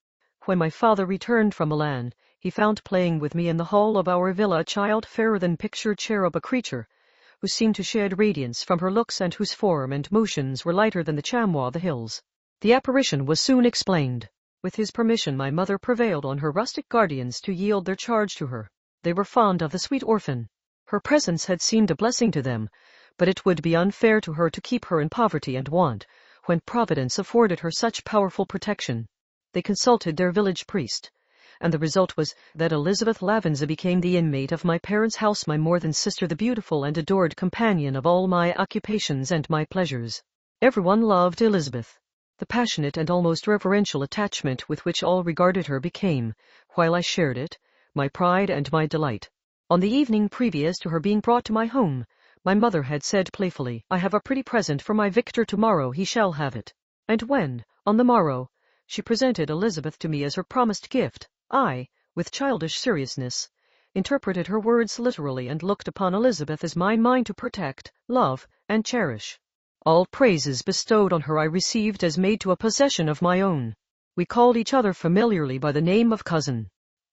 Speaker 1: When my father returned from Milan, he found playing with me in the hall of our villa a child fairer than pictured cherub, a creature who seemed to shed radiance from her looks and whose form and motions were lighter than the chamois of the hills. The apparition was soon explained. With his permission, my mother prevailed on her rustic guardians to yield their charge to her. They were fond of the sweet orphan. Her presence had seemed a blessing to them, but it would be unfair to her to keep her in poverty and want, when Providence afforded her such powerful protection. They consulted their village priest, and the result was that Elizabeth Lavenza became the inmate of my parents' house, my more than sister, the beautiful and adored companion of all my occupations and my pleasures. Everyone loved Elizabeth. The passionate and almost reverential attachment with which all regarded her became, while I shared it, my pride and my delight. On the evening previous to her being brought to my home, my mother had said playfully, "I have a pretty present for my Victor tomorrow, he shall have it." And when, on the morrow, she presented Elizabeth to me as her promised gift, I, with childish seriousness, interpreted her words literally and looked upon Elizabeth as mine to protect, love, and cherish. All praises bestowed on her I received as made to a possession of my own. We called each other familiarly by the name of cousin.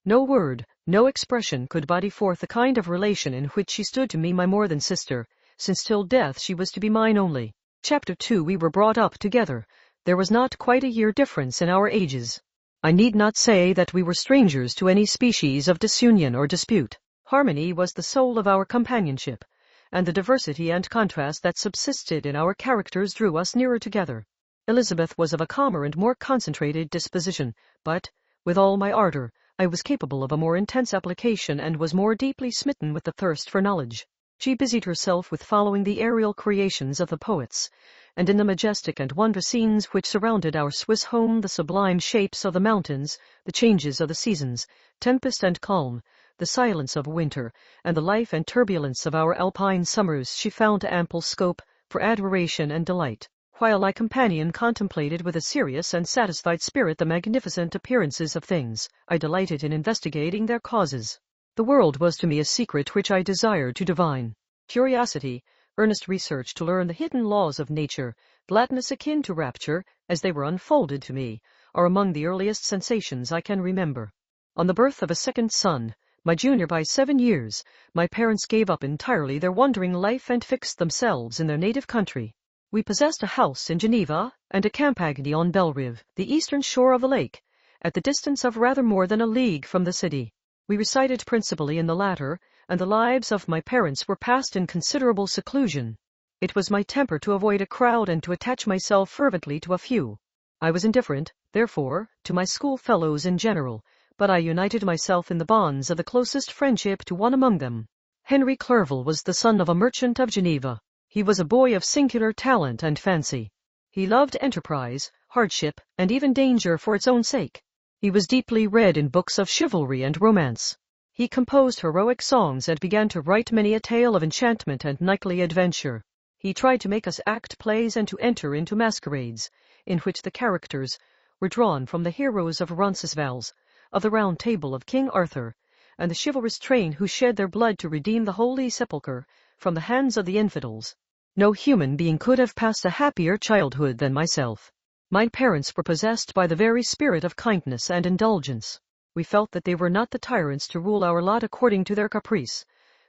Speaker 1: No word, no expression could body forth the kind of relation in which she stood to me, my more than sister, since till death she was to be mine only. Chapter 2. We were brought up together. There was not quite a year difference in our ages. I need not say that we were strangers to any species of disunion or dispute. Harmony was the soul of our companionship, and the diversity and contrast that subsisted in our characters drew us nearer together. Elizabeth was of a calmer and more concentrated disposition, but, with all my ardor, I was capable of a more intense application and was more deeply smitten with the thirst for knowledge. She busied herself with following the aerial creations of the poets, and in the majestic and wondrous scenes which surrounded our Swiss home, the sublime shapes of the mountains, the changes of the seasons, tempest and calm, the silence of winter, and the life and turbulence of our alpine summers, she found ample scope for admiration and delight, while my companion contemplated with a serious and satisfied spirit the magnificent appearances of things. I delighted in investigating their causes. The world was to me a secret which I desired to divine. Curiosity, earnest research to learn the hidden laws of nature, gladness akin to rapture, as they were unfolded to me, are among the earliest sensations I can remember. On the birth of a second son, my junior by 7 years, my parents gave up entirely their wandering life and fixed themselves in their native country. We possessed a house in Geneva and a campagny on Belrive, the eastern shore of the lake, at the distance of rather more than a league from the city. We resided principally in the latter, and the lives of my parents were passed in considerable seclusion. It was my temper to avoid a crowd and to attach myself fervently to a few. I was indifferent, therefore, to my schoolfellows in general, but I united myself in the bonds of the closest friendship to one among them. Henry Clerval was the son of a merchant of Geneva. He was a boy of singular talent and fancy. He loved enterprise, hardship, and even danger for its own sake. He was deeply read in books of chivalry and romance. He composed heroic songs and began to write many a tale of enchantment and knightly adventure. He tried to make us act plays and to enter into masquerades, in which the characters were drawn from the heroes of Roncesvalles, of the Round Table of King Arthur, and the chivalrous train who shed their blood to redeem the Holy Sepulchre from the hands of the infidels. No human being could have passed a happier childhood than myself. My parents were possessed by the very spirit of kindness and indulgence. We felt that they were not the tyrants to rule our lot according to their caprice,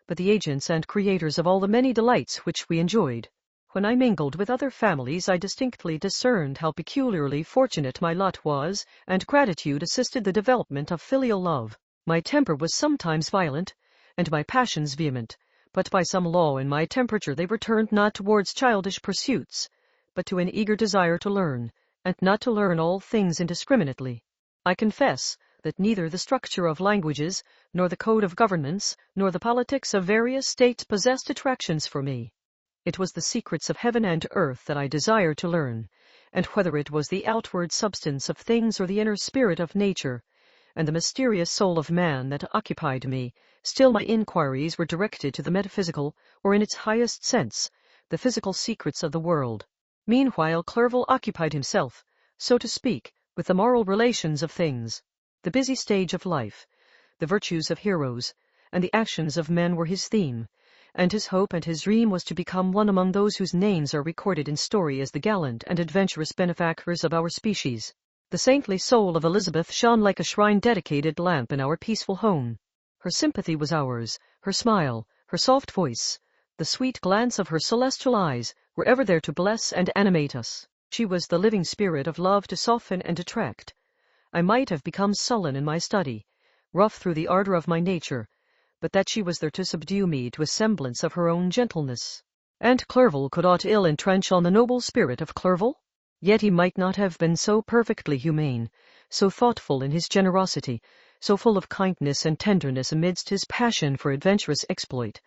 Speaker 1: but the agents and creators of all the many delights which we enjoyed. When I mingled with other families, I distinctly discerned how peculiarly fortunate my lot was, and gratitude assisted the development of filial love. My temper was sometimes violent, and my passions vehement, but by some law in my temperature they were turned not towards childish pursuits, but to an eager desire to learn, and not to learn all things indiscriminately. I confess that neither the structure of languages, nor the code of governments, nor the politics of various states possessed attractions for me. It was the secrets of heaven and earth that I desired to learn, and whether it was the outward substance of things or the inner spirit of nature, and the mysterious soul of man that occupied me, still my inquiries were directed to the metaphysical, or in its highest sense, the physical secrets of the world. Meanwhile Clerval occupied himself, so to speak, with the moral relations of things. The busy stage of life, the virtues of heroes, and the actions of men were his theme, and his hope and his dream was to become one among those whose names are recorded in story as the gallant and adventurous benefactors of our species. The saintly soul of Elizabeth shone like a shrine-dedicated lamp in our peaceful home. Her sympathy was ours, her smile, her soft voice, the sweet glance of her celestial eyes were ever there to bless and animate us. She was the living spirit of love to soften and attract. I might have become sullen in my study, rough through the ardor of my nature, but that she was there to subdue me to a semblance of her own gentleness. And Clerval could aught ill entrench on the noble spirit of Clerval? Yet he might not have been so perfectly humane, so thoughtful in his generosity, so full of kindness and tenderness amidst his passion for adventurous exploit,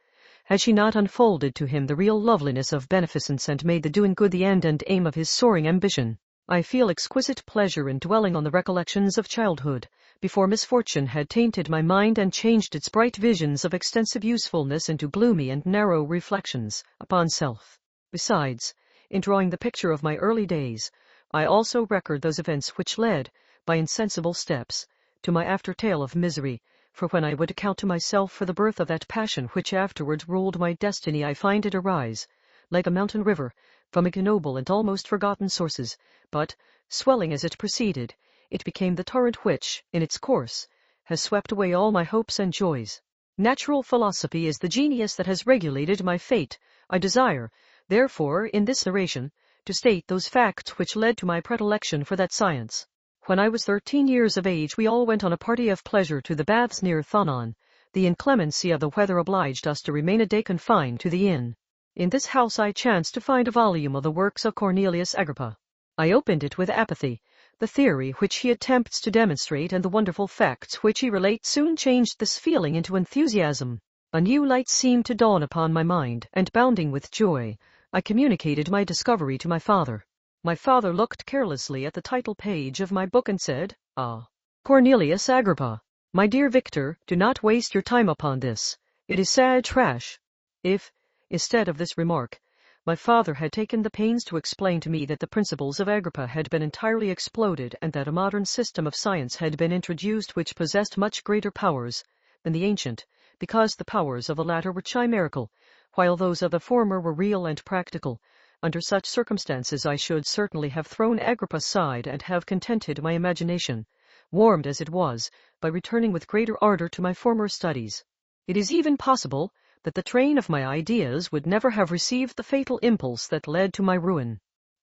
Speaker 1: had she not unfolded to him the real loveliness of beneficence and made the doing good the end and aim of his soaring ambition. I feel exquisite pleasure in dwelling on the recollections of childhood, before misfortune had tainted my mind and changed its bright visions of extensive usefulness into gloomy and narrow reflections upon self. Besides, in drawing the picture of my early days, I also record those events which led, by insensible steps, to my after tale of misery, for when I would account to myself for the birth of that passion which afterwards ruled my destiny, I find it arise, like a mountain river, from ignoble and almost forgotten sources, but, swelling as it proceeded, it became the torrent which, in its course, has swept away all my hopes and joys. Natural philosophy is the genius that has regulated my fate. I desire, therefore, in this narration, to state those facts which led to my predilection for that science. When I was 13 years of age, we all went on a party of pleasure to the baths near Thonon. The inclemency of the weather obliged us to remain a day confined to the inn. In this house I chanced to find a volume of the works of Cornelius Agrippa. I opened it with apathy. The theory which he attempts to demonstrate and the wonderful facts which he relates soon changed this feeling into enthusiasm. A new light seemed to dawn upon my mind, and bounding with joy, I communicated my discovery to my father. My father looked carelessly at the title page of my book and said, "Ah, Cornelius Agrippa. My dear Victor, do not waste your time upon this. It is sad trash." If, instead of this remark, my father had taken the pains to explain to me that the principles of Agrippa had been entirely exploded and that a modern system of science had been introduced which possessed much greater powers than the ancient, because the powers of the latter were chimerical, while those of the former were real and practical, under such circumstances I should certainly have thrown Agrippa aside and have contented my imagination, warmed as it was, by returning with greater ardor to my former studies. It is even possible that the train of my ideas would never have received the fatal impulse that led to my ruin.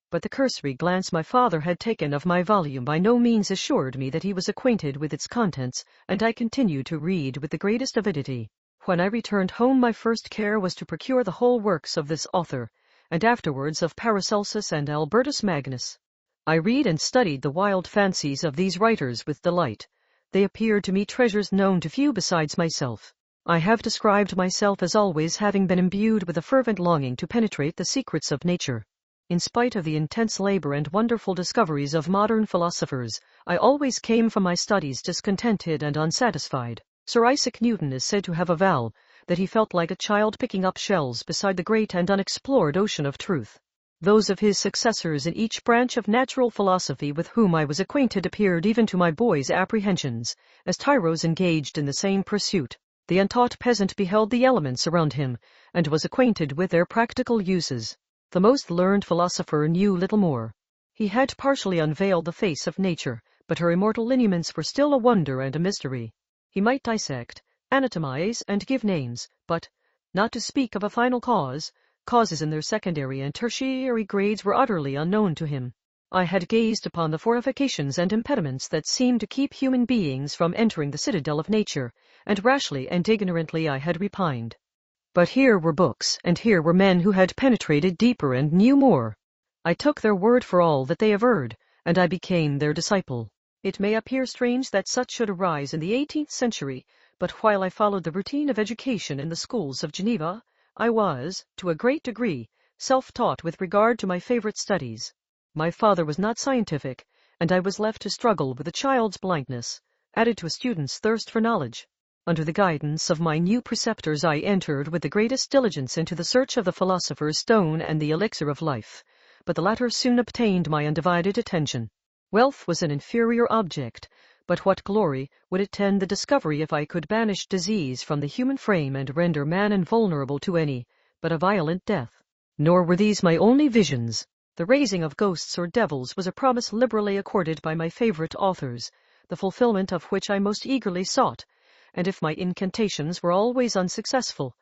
Speaker 1: But the cursory glance my father had taken of my volume by no means assured me that he was acquainted with its contents, and I continued to read with the greatest avidity. When I returned home, my first care was to procure the whole works of this author, and afterwards of Paracelsus and Albertus Magnus. I read and studied the wild fancies of these writers with delight. They appeared to me treasures known to few besides myself. I have described myself as always having been imbued with a fervent longing to penetrate the secrets of nature. In spite of the intense labor and wonderful discoveries of modern philosophers, I always came from my studies discontented and unsatisfied. Sir Isaac Newton is said to have avowed that he felt like a child picking up shells beside the great and unexplored ocean of truth. Those of his successors in each branch of natural philosophy with whom I was acquainted appeared even to my boy's apprehensions, as tyros engaged in the same pursuit. The untaught peasant beheld the elements around him, and was acquainted with their practical uses. The most learned philosopher knew little more. He had partially unveiled the face of nature, but her immortal lineaments were still a wonder and a mystery. He might dissect, anatomize, and give names, but, not to speak of a final cause, causes in their secondary and tertiary grades were utterly unknown to him. I had gazed upon the fortifications and impediments that seemed to keep human beings from entering the citadel of nature, and rashly and ignorantly I had repined. But here were books, and here were men who had penetrated deeper and knew more. I took their word for all that they averred, and I became their disciple. It may appear strange that such should arise in the 18th century, but while I followed the routine of education in the schools of Geneva, I was, to a great degree, self-taught with regard to my favorite studies. My father was not scientific, and I was left to struggle with a child's blindness, added to a student's thirst for knowledge. Under the guidance of my new preceptors I entered with the greatest diligence into the search of the philosopher's stone and the elixir of life, but the latter soon obtained my undivided attention. Wealth was an inferior object, but what glory would attend the discovery if I could banish disease from the human frame and render man invulnerable to any but a violent death? Nor were these my only visions. The raising of ghosts or devils was a promise liberally accorded by my favorite authors, the fulfillment of which I most eagerly sought, and if my incantations were always unsuccessful,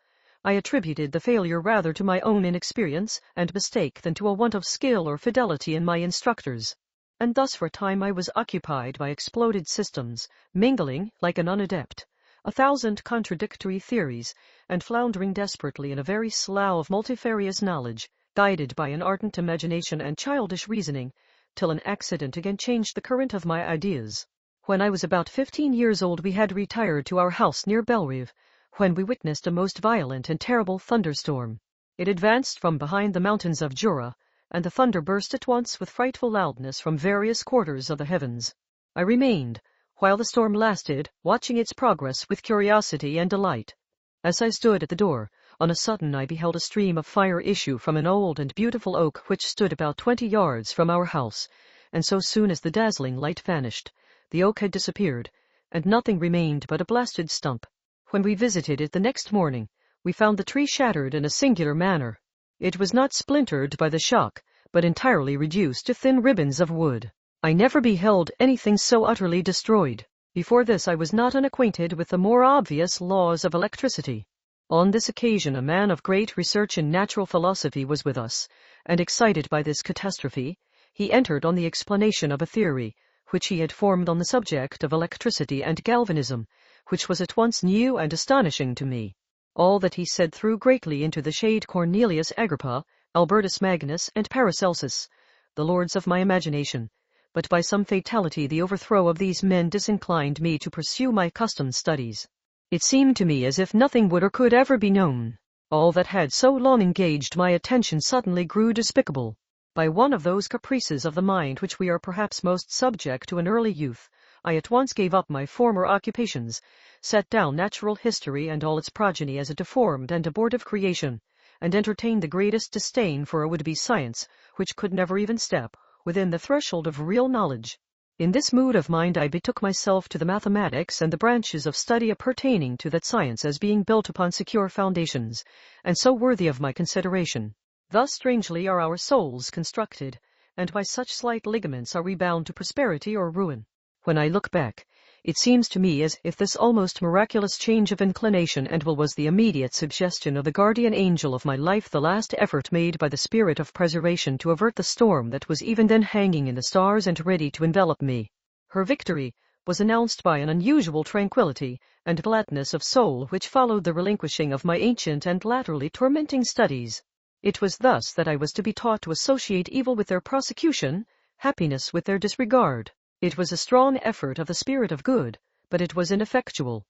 Speaker 1: I attributed the failure rather to my own inexperience and mistake than to a want of skill or fidelity in my instructors. And thus for a time I was occupied by exploded systems, mingling, like an unadept, 1,000 contradictory theories, and floundering desperately in a very slough of multifarious knowledge, guided by an ardent imagination and childish reasoning, till an accident again changed the current of my ideas. When I was about 15 years old we had retired to our house near Bellerive, when we witnessed a most violent and terrible thunderstorm. It advanced from behind the mountains of Jura, and the thunder burst at once with frightful loudness from various quarters of the heavens. I remained, while the storm lasted, watching its progress with curiosity and delight. As I stood at the door, on a sudden I beheld a stream of fire issue from an old and beautiful oak which stood about 20 yards from our house, and so soon as the dazzling light vanished, the oak had disappeared, and nothing remained but a blasted stump. When we visited it the next morning, we found the tree shattered in a singular manner. It was not splintered by the shock, but entirely reduced to thin ribbons of wood. I never beheld anything so utterly destroyed. Before this I was not unacquainted with the more obvious laws of electricity. On this occasion a man of great research in natural philosophy was with us, and excited by this catastrophe, he entered on the explanation of a theory which he had formed on the subject of electricity and galvanism, which was at once new and astonishing to me. All that he said threw greatly into the shade Cornelius Agrippa, Albertus Magnus, and Paracelsus, the lords of my imagination, but by some fatality the overthrow of these men disinclined me to pursue my accustomed studies. It seemed to me as if nothing would or could ever be known. All that had so long engaged my attention suddenly grew despicable. By one of those caprices of the mind which we are perhaps most subject to in early youth, I at once gave up my former occupations, set down natural history and all its progeny as a deformed and abortive creation, and entertained the greatest disdain for a would-be science, which could never even step within the threshold of real knowledge. In this mood of mind I betook myself to the mathematics and the branches of study appertaining to that science as being built upon secure foundations, and so worthy of my consideration. Thus strangely are our souls constructed, and by such slight ligaments are we bound to prosperity or ruin. When I look back, it seems to me as if this almost miraculous change of inclination and will was the immediate suggestion of the guardian angel of my life, the last effort made by the spirit of preservation to avert the storm that was even then hanging in the stars and ready to envelop me. Her victory was announced by an unusual tranquillity and gladness of soul which followed the relinquishing of my ancient and latterly tormenting studies. It was thus that I was to be taught to associate evil with their prosecution, happiness with their disregard. It was a strong effort of the spirit of good, but it was ineffectual.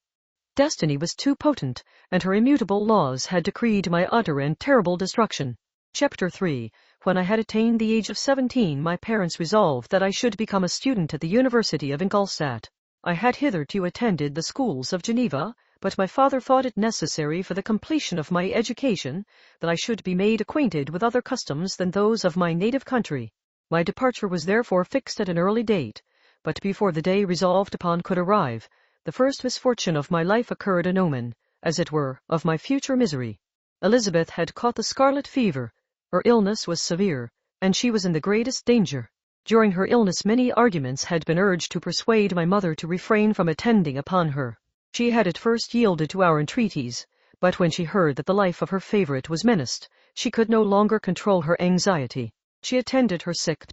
Speaker 1: Destiny was too potent, and her immutable laws had decreed my utter and terrible destruction. Chapter 3. When I had attained the age of 17, my parents resolved that I should become a student at the University of Ingolstadt. I had hitherto attended the schools of Geneva, but my father thought it necessary for the completion of my education that I should be made acquainted with other customs than those of my native country. My departure was therefore fixed at an early date, but before the day resolved upon could arrive, the first misfortune of my life occurred, an omen, as it were, of my future misery. Elizabeth had caught the scarlet fever. Her illness was severe, and she was in the greatest danger. During her illness many arguments had been urged to persuade my mother to refrain from attending upon her. She had at first yielded to our entreaties, but when she heard that the life of her favorite was menaced, she could no longer control her anxiety. She attended her sick.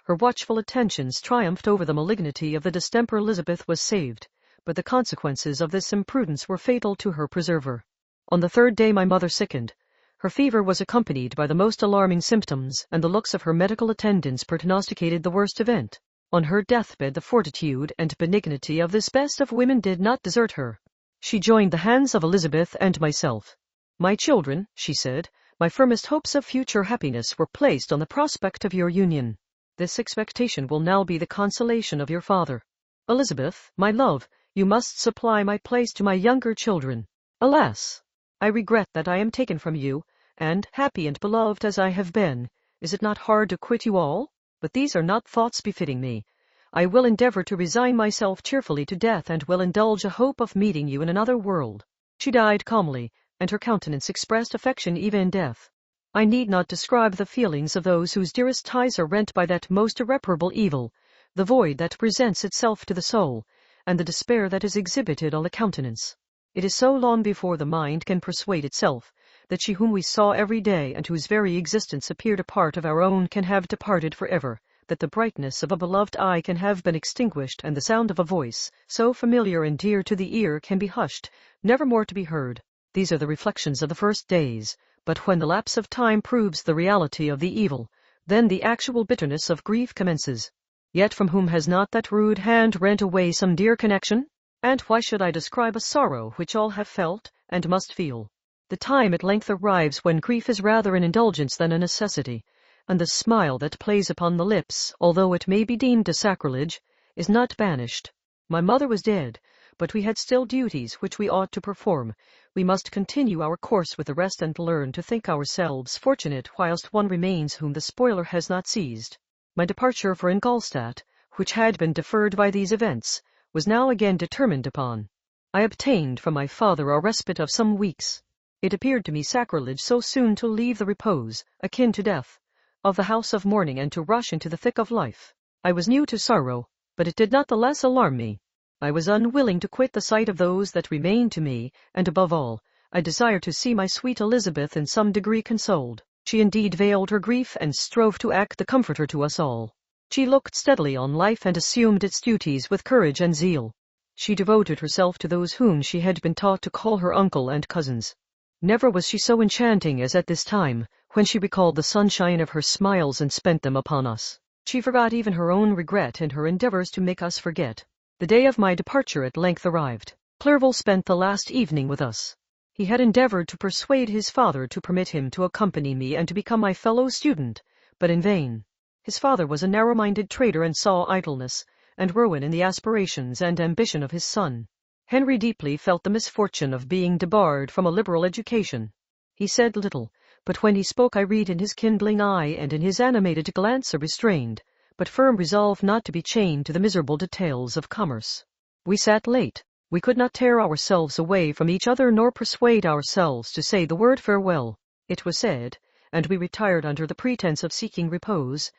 Speaker 1: Her watchful attentions triumphed over the malignity of the distemper. Elizabeth was saved, but the consequences of this imprudence were fatal to her preserver. On the third day my mother sickened. Her fever was accompanied by the most alarming symptoms, and the looks of her medical attendants prognosticated the worst event. On her deathbed the fortitude and benignity of this best of women did not desert her. She joined the hands of Elizabeth and myself. "My children," she said, "my firmest hopes of future happiness were placed on the prospect of your union. This expectation will now be the consolation of your father. Elizabeth, my love, you must supply my place to my younger children. Alas! I regret that I am taken from you, and, happy and beloved as I have been, is it not hard to quit you all? But these are not thoughts befitting me. I will endeavor to resign myself cheerfully to death, and will indulge a hope of meeting you in another world." She died calmly, and her countenance expressed affection even in death. I need not describe the feelings of those whose dearest ties are rent by that most irreparable evil, the void that presents itself to the soul, and the despair that is exhibited on the countenance. It is so long before the mind can persuade itself that she whom we saw every day and whose very existence appeared a part of our own can have departed forever, that the brightness of a beloved eye can have been extinguished, and the sound of a voice, so familiar and dear to the ear, can be hushed, never more to be heard. These are the reflections of the first days, but when the lapse of time proves the reality of the evil, then the actual bitterness of grief commences. Yet from whom has not that rude hand rent away some dear connection? And why should I describe a sorrow which all have felt, and must feel? The time at length arrives when grief is rather an indulgence than a necessity, and the smile that plays upon the lips, although it may be deemed a sacrilege, is not banished. My mother was dead, but we had still duties which we ought to perform. We must continue our course with the rest, and learn to think ourselves fortunate whilst one remains whom the spoiler has not seized. My departure for Ingolstadt, which had been deferred by these events, was now again determined upon. I obtained from my father a respite of some weeks. It appeared to me sacrilege so soon to leave the repose, akin to death, of the house of mourning, and to rush into the thick of life. I was new to sorrow, but it did not the less alarm me. I was unwilling to quit the sight of those that remained to me, and above all, I desired to see my sweet Elizabeth in some degree consoled. She indeed veiled her grief, and strove to act the comforter to us all. She looked steadily on life, and assumed its duties with courage and zeal. She devoted herself to those whom she had been taught to call her uncle and cousins. Never was she so enchanting as at this time, when she recalled the sunshine of her smiles and spent them upon us. She forgot even her own regret in her endeavors to make us forget. The day of my departure at length arrived. Clerval spent the last evening with us. He had endeavored to persuade his father to permit him to accompany me and to become my fellow student, but in vain. His father was a narrow-minded trader, and saw idleness and ruin in the aspirations and ambition of his son. Henry deeply felt the misfortune of being debarred from a liberal education. He said little, but when he spoke I read in his kindling eye and in his animated glance a restrained, but firm resolve not to be chained to the miserable details of commerce. We sat late. We could not tear ourselves away from each other, nor persuade ourselves to say the word farewell. It was said, and we retired under the pretense of seeking repose,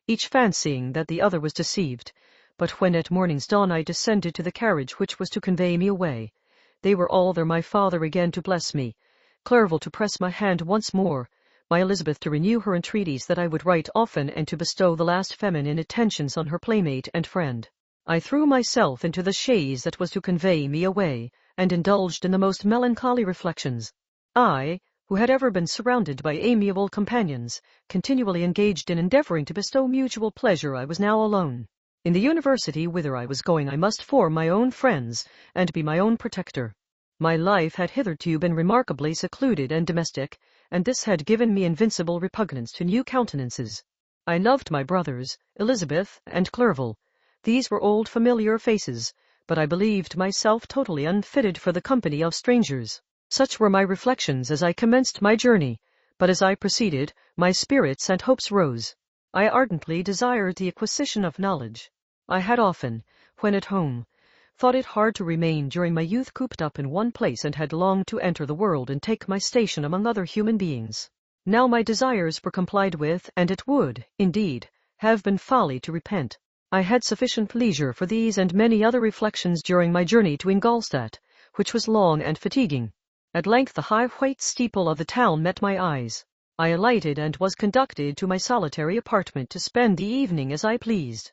Speaker 1: each fancying that the other was deceived. But when at morning's dawn I descended to the carriage which was to convey me away, they were all there, my father again to bless me, Clerval to press my hand once more, my Elizabeth to renew her entreaties that I would write often, and to bestow the last feminine attentions on her playmate and friend. I threw myself into the chaise that was to convey me away, and indulged in the most melancholy reflections. I, who had ever been surrounded by amiable companions, continually engaged in endeavoring to bestow mutual pleasure, I was now alone. In the university whither I was going, I must form my own friends and be my own protector. My life had hitherto been remarkably secluded and domestic, and this had given me invincible repugnance to new countenances. I loved my brothers, Elizabeth and Clerval. These were old familiar faces, but I believed myself totally unfitted for the company of strangers. Such were my reflections as I commenced my journey, but as I proceeded, my spirits and hopes rose. I ardently desired the acquisition of knowledge. I had often, when at home, thought it hard to remain during my youth cooped up in one place, and had longed to enter the world and take my station among other human beings. Now my desires were complied with, and it would, indeed, have been folly to repent. I had sufficient leisure for these and many other reflections during my journey to Ingolstadt, which was long and fatiguing. At length the high white steeple of the town met my eyes. I alighted and was conducted to my solitary apartment to spend the evening as I pleased.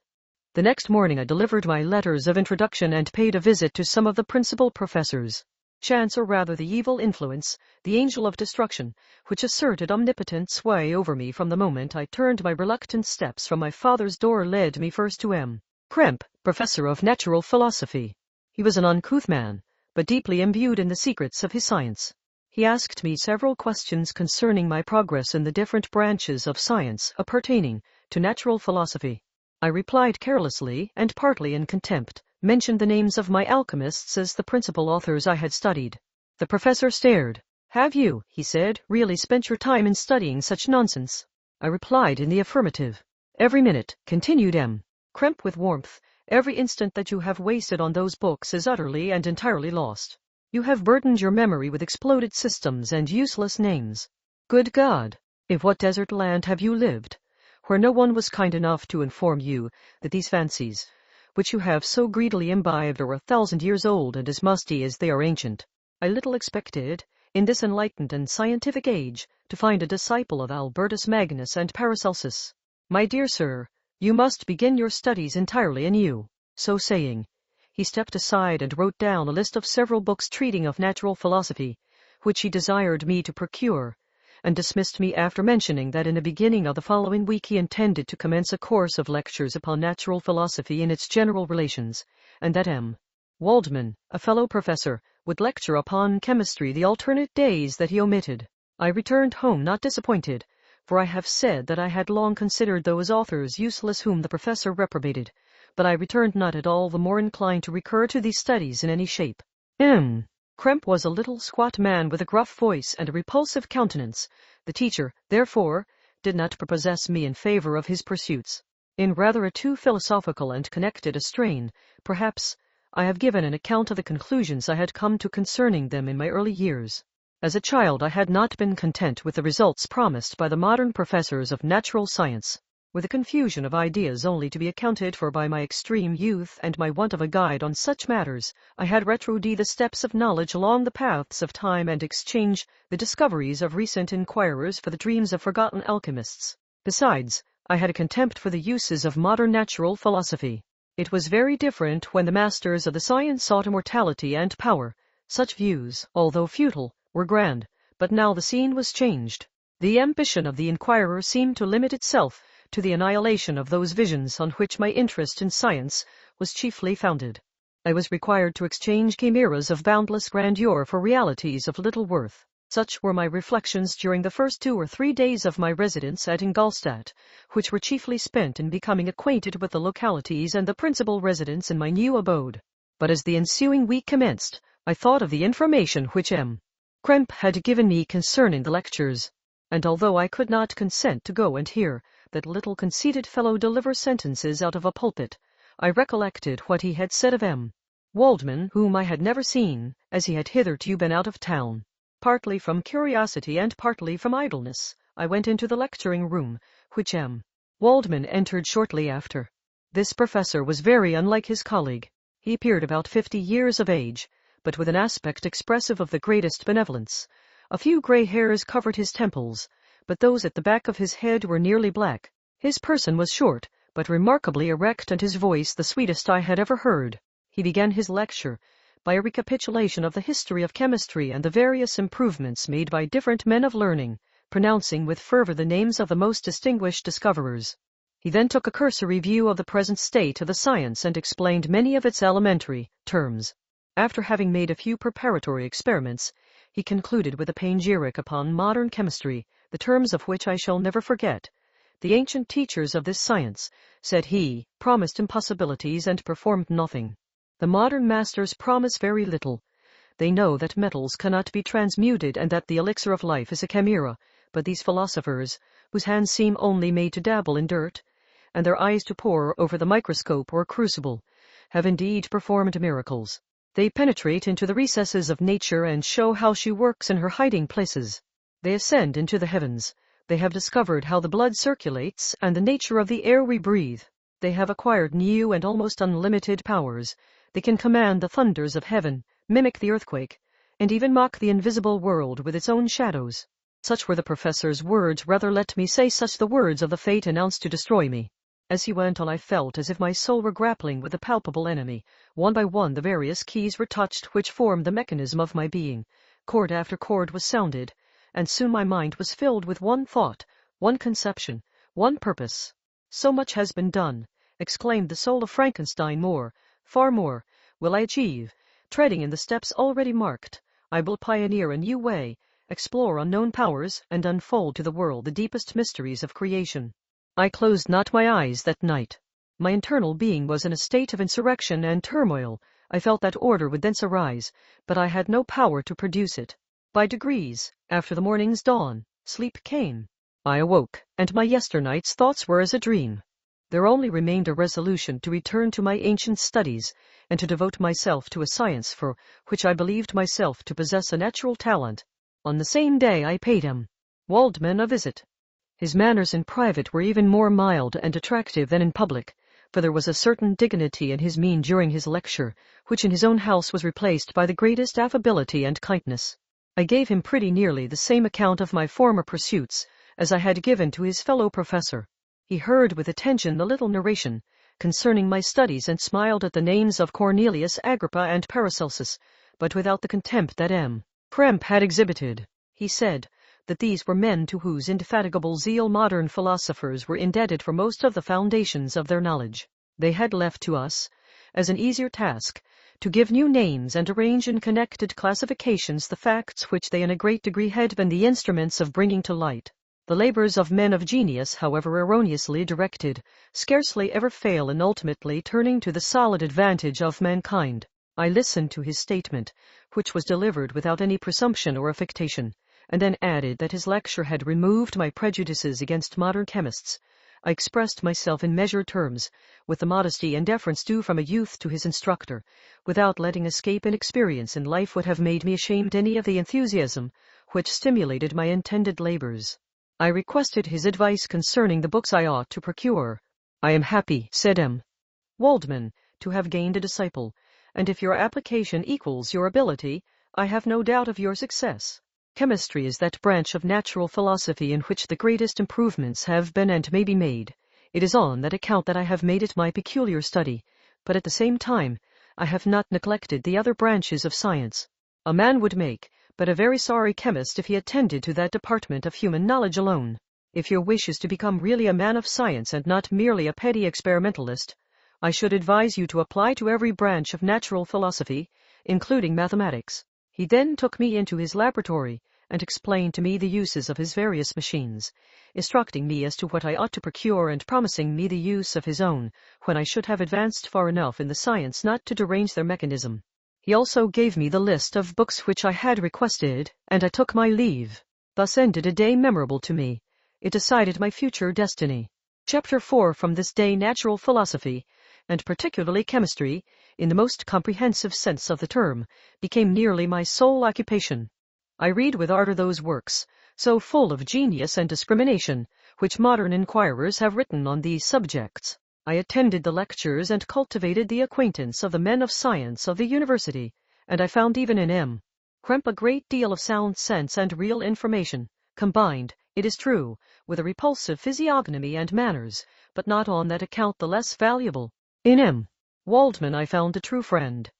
Speaker 1: The next morning I delivered my letters of introduction and paid a visit to some of the principal professors. Chance, or rather the evil influence, the angel of destruction, which asserted omnipotent sway over me from the moment I turned my reluctant steps from my father's door, led me first to M. Krempe, professor of natural philosophy. He was an uncouth man, but deeply imbued in the secrets of his science. He asked me several questions concerning my progress in the different branches of science appertaining to natural philosophy. I replied carelessly and partly in contempt, mentioned the names of my alchemists as the principal authors I had studied. The professor stared. "Have you," he said, "really spent your time in studying such nonsense?" I replied in the affirmative. "Every minute," continued M. Krempe with warmth, "every instant that you have wasted on those books is utterly and entirely lost. You have burdened your memory with exploded systems and useless names. Good God! In what desert land have you lived, where no one was kind enough to inform you that these fancies, which you have so greedily imbibed, are 1,000 years old and as musty as they are ancient? I little expected, in this enlightened and scientific age, to find a disciple of Albertus Magnus and Paracelsus. My dear sir, you must begin your studies entirely anew." So saying, he stepped aside and wrote down a list of several books treating of natural philosophy, which he desired me to procure, and dismissed me after mentioning that in the beginning of the following week he intended to commence a course of lectures upon natural philosophy in its general relations, and that M. Waldman, a fellow professor, would lecture upon chemistry the alternate days that he omitted. I returned home not disappointed, for I have said that I had long considered those authors useless whom the professor reprobated, but I returned not at all the more inclined to recur to these studies in any shape. M. Krempe was a little squat man with a gruff voice and a repulsive countenance. The teacher, therefore, did not prepossess me in favor of his pursuits. In rather a too philosophical and connected a strain, perhaps, I have given an account of the conclusions I had come to concerning them in my early years. As a child I had not been content with the results promised by the modern professors of natural science. With a confusion of ideas only to be accounted for by my extreme youth and my want of a guide on such matters, I had retroceded the steps of knowledge along the paths of time and exchanged the discoveries of recent inquirers for the dreams of forgotten alchemists. Besides, I had a contempt for the uses of modern natural philosophy. It was very different when the masters of the science sought immortality and power. Such views, although futile, were grand, but now the scene was changed. The ambition of the inquirer seemed to limit itself to the annihilation of those visions on which my interest in science was chiefly founded. I was required to exchange chimeras of boundless grandeur for realities of little worth. Such were my reflections during the first 2 or 3 days of my residence at Ingolstadt, which were chiefly spent in becoming acquainted with the localities and the principal residents in my new abode. But as the ensuing week commenced, I thought of the information which M. Krempe had given me concerning the lectures, and although I could not consent to go and hear that little conceited fellow deliver sentences out of a pulpit, I recollected what he had said of M. Waldman, whom I had never seen, as he had hitherto been out of town. Partly from curiosity and partly from idleness, I went into the lecturing room, which M. Waldman entered shortly after. This professor was very unlike his colleague. He appeared about 50 years of age, but with an aspect expressive of the greatest benevolence. A few gray hairs covered his temples, but those at the back of his head were nearly black. His person was short, but remarkably erect, and his voice the sweetest I had ever heard. He began his lecture by a recapitulation of the history of chemistry and the various improvements made by different men of learning, pronouncing with fervor the names of the most distinguished discoverers. He then took a cursory view of the present state of the science and explained many of its elementary terms. After having made a few preparatory experiments, he concluded with a panegyric upon modern chemistry, the terms of which I shall never forget. The ancient teachers of this science, said he, promised impossibilities and performed nothing. The modern masters promise very little. They know that metals cannot be transmuted and that the elixir of life is a chimera, but these philosophers, whose hands seem only made to dabble in dirt, and their eyes to pore over the microscope or crucible, have indeed performed miracles. They penetrate into the recesses of nature and show how she works in her hiding places. They ascend into the heavens. They have discovered how the blood circulates and the nature of the air we breathe. They have acquired new and almost unlimited powers. They can command the thunders of heaven, mimic the earthquake, and even mock the invisible world with its own shadows. Such were the professor's words, rather let me say such the words of the fate announced to destroy me. As he went on, I felt as if my soul were grappling with a palpable enemy. One by one the various keys were touched which formed the mechanism of my being. Chord after chord was sounded, and soon my mind was filled with one thought, one conception, one purpose. So much has been done, exclaimed the soul of Frankenstein. More, far more, will I achieve. Treading in the steps already marked, I will pioneer a new way, explore unknown powers, and unfold to the world the deepest mysteries of creation. I closed not my eyes that night. My internal being was in a state of insurrection and turmoil. I felt that order would thence arise, but I had no power to produce it. By degrees, after the morning's dawn, sleep came. I awoke, and my yesternight's thoughts were as a dream. There only remained a resolution to return to my ancient studies, and to devote myself to a science for which I believed myself to possess a natural talent. On the same day I paid him, Waldman, a visit. His manners in private were even more mild and attractive than in public, for there was a certain dignity in his mien during his lecture, which in his own house was replaced by the greatest affability and kindness. I gave him pretty nearly the same account of my former pursuits as I had given to his fellow professor. He heard with attention the little narration concerning my studies and smiled at the names of Cornelius, Agrippa, and Paracelsus, but without the contempt that M. Krempe had exhibited. He said that these were men to whose indefatigable zeal modern philosophers were indebted for most of the foundations of their knowledge. They had left to us, as an easier task, to give new names and arrange in connected classifications the facts which they in a great degree had been the instruments of bringing to light. The labors of men of genius, however erroneously directed, scarcely ever fail in ultimately turning to the solid advantage of mankind. I listened to his statement, which was delivered without any presumption or affectation, and then added that his lecture had removed my prejudices against modern chemists. I expressed myself in measured terms, with the modesty and deference due from a youth to his instructor, without letting escape an experience in life would have made me ashamed any of the enthusiasm which stimulated my intended labors. I requested his advice concerning the books I ought to procure. I am happy, said M. Waldman, to have gained a disciple, and if your application equals your ability, I have no doubt of your success. Chemistry is that branch of natural philosophy in which the greatest improvements have been and may be made. It is on that account that I have made it my peculiar study, but at the same time I have not neglected the other branches of science. A man would make but a very sorry chemist if he attended to that department of human knowledge alone. If your wish is to become really a man of science and not merely a petty experimentalist, I should advise you to apply to every branch of natural philosophy, including mathematics. He then took me into his laboratory and explained to me the uses of his various machines, instructing me as to what I ought to procure and promising me the use of his own when I should have advanced far enough in the science not to derange their mechanism. He also gave me the list of books which I had requested, and I took my leave. Thus ended a day memorable to me. It decided my future destiny. Chapter 4. From this day natural philosophy, and particularly chemistry, in the most comprehensive sense of the term, became nearly my sole occupation. I read with ardor those works, so full of genius and discrimination, which modern inquirers have written on these subjects. I attended the lectures and cultivated the acquaintance of the men of science of the university, and I found even in M. Krempe a great deal of sound sense and real information, combined, it is true, with a repulsive physiognomy and manners, but not on that account the less valuable. In M. Waldman I found a true friend.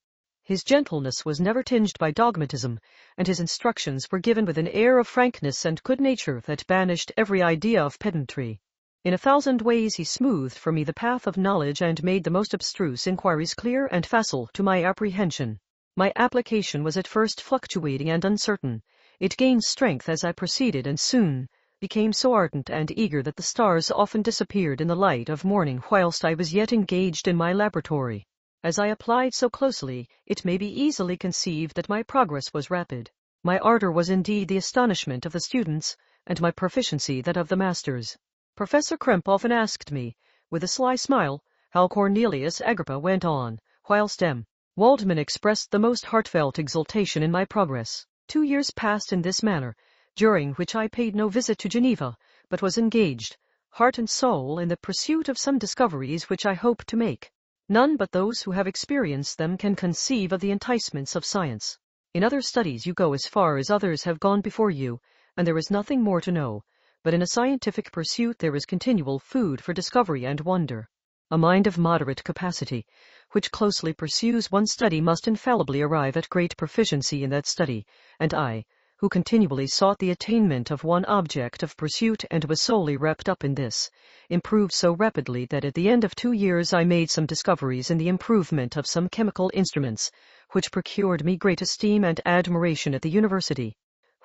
Speaker 1: His gentleness was never tinged by dogmatism, and his instructions were given with an air of frankness and good nature that banished every idea of pedantry. In 1,000 ways he smoothed for me the path of knowledge and made the most abstruse inquiries clear and facile to my apprehension. My application was at first fluctuating and uncertain. It gained strength as I proceeded, and soon became so ardent and eager that the stars often disappeared in the light of morning whilst I was yet engaged in my laboratory. As I applied so closely, it may be easily conceived that my progress was rapid. My ardor was indeed the astonishment of the students, and my proficiency that of the masters. Professor Krempe often asked me, with a sly smile, how Cornelius Agrippa went on, whilst M. Waldman expressed the most heartfelt exultation in my progress. 2 years passed in this manner, during which I paid no visit to Geneva, but was engaged, heart and soul, in the pursuit of some discoveries which I hope to make. None but those who have experienced them can conceive of the enticements of science. In other studies you go as far as others have gone before you, and there is nothing more to know. But in a scientific pursuit there is continual food for discovery and wonder. A mind of moderate capacity, which closely pursues one study, must infallibly arrive at great proficiency in that study, and I, who continually sought the attainment of one object of pursuit and was solely wrapped up in this, improved so rapidly that at the end of 2 years I made some discoveries in the improvement of some chemical instruments, which procured me great esteem and admiration at the university.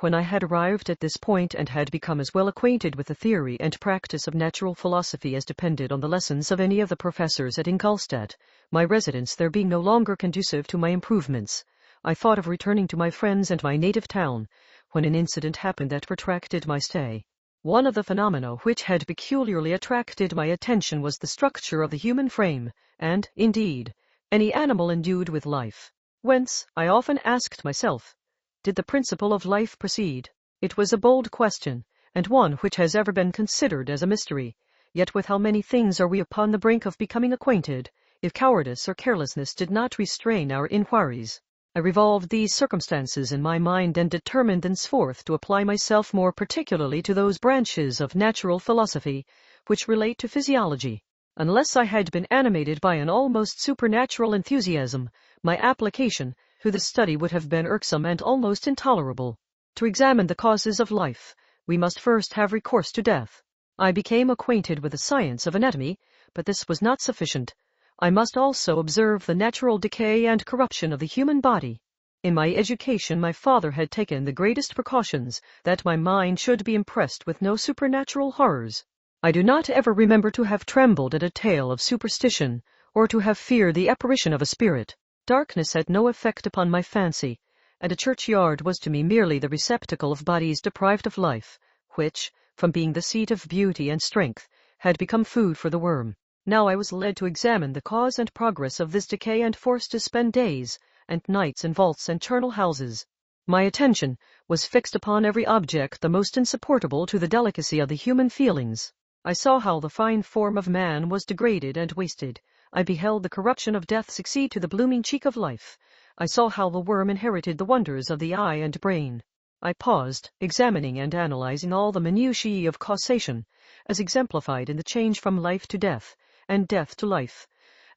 Speaker 1: When I had arrived at this point and had become as well acquainted with the theory and practice of natural philosophy as depended on the lessons of any of the professors at Ingolstadt, my residence there being no longer conducive to my improvements, I thought of returning to my friends and my native town, when an incident happened that protracted my stay. One of the phenomena which had peculiarly attracted my attention was the structure of the human frame, and, indeed, any animal endued with life. Whence, I often asked myself, did the principle of life proceed? It was a bold question, and one which has ever been considered as a mystery. Yet with how many things are we upon the brink of becoming acquainted, if cowardice or carelessness did not restrain our inquiries. I revolved these circumstances in my mind, and determined thenceforth to apply myself more particularly to those branches of natural philosophy which relate to physiology. Unless I had been animated by an almost supernatural enthusiasm, my application to the study would have been irksome and almost intolerable. To examine the causes of life, we must first have recourse to death. I became acquainted with the science of anatomy, but this was not sufficient. I must also observe the natural decay and corruption of the human body. In my education my father had taken the greatest precautions that my mind should be impressed with no supernatural horrors. I do not ever remember to have trembled at a tale of superstition, or to have feared the apparition of a spirit. Darkness had no effect upon my fancy, and a churchyard was to me merely the receptacle of bodies deprived of life, which, from being the seat of beauty and strength, had become food for the worm. Now I was led to examine the cause and progress of this decay, and forced to spend days and nights in vaults and charnel houses. My attention was fixed upon every object the most insupportable to the delicacy of the human feelings. I saw how the fine form of man was degraded and wasted. I beheld the corruption of death succeed to the blooming cheek of life. I saw how the worm inherited the wonders of the eye and brain. I paused, examining and analyzing all the minutiae of causation, as exemplified in the change from life to death, and death to life,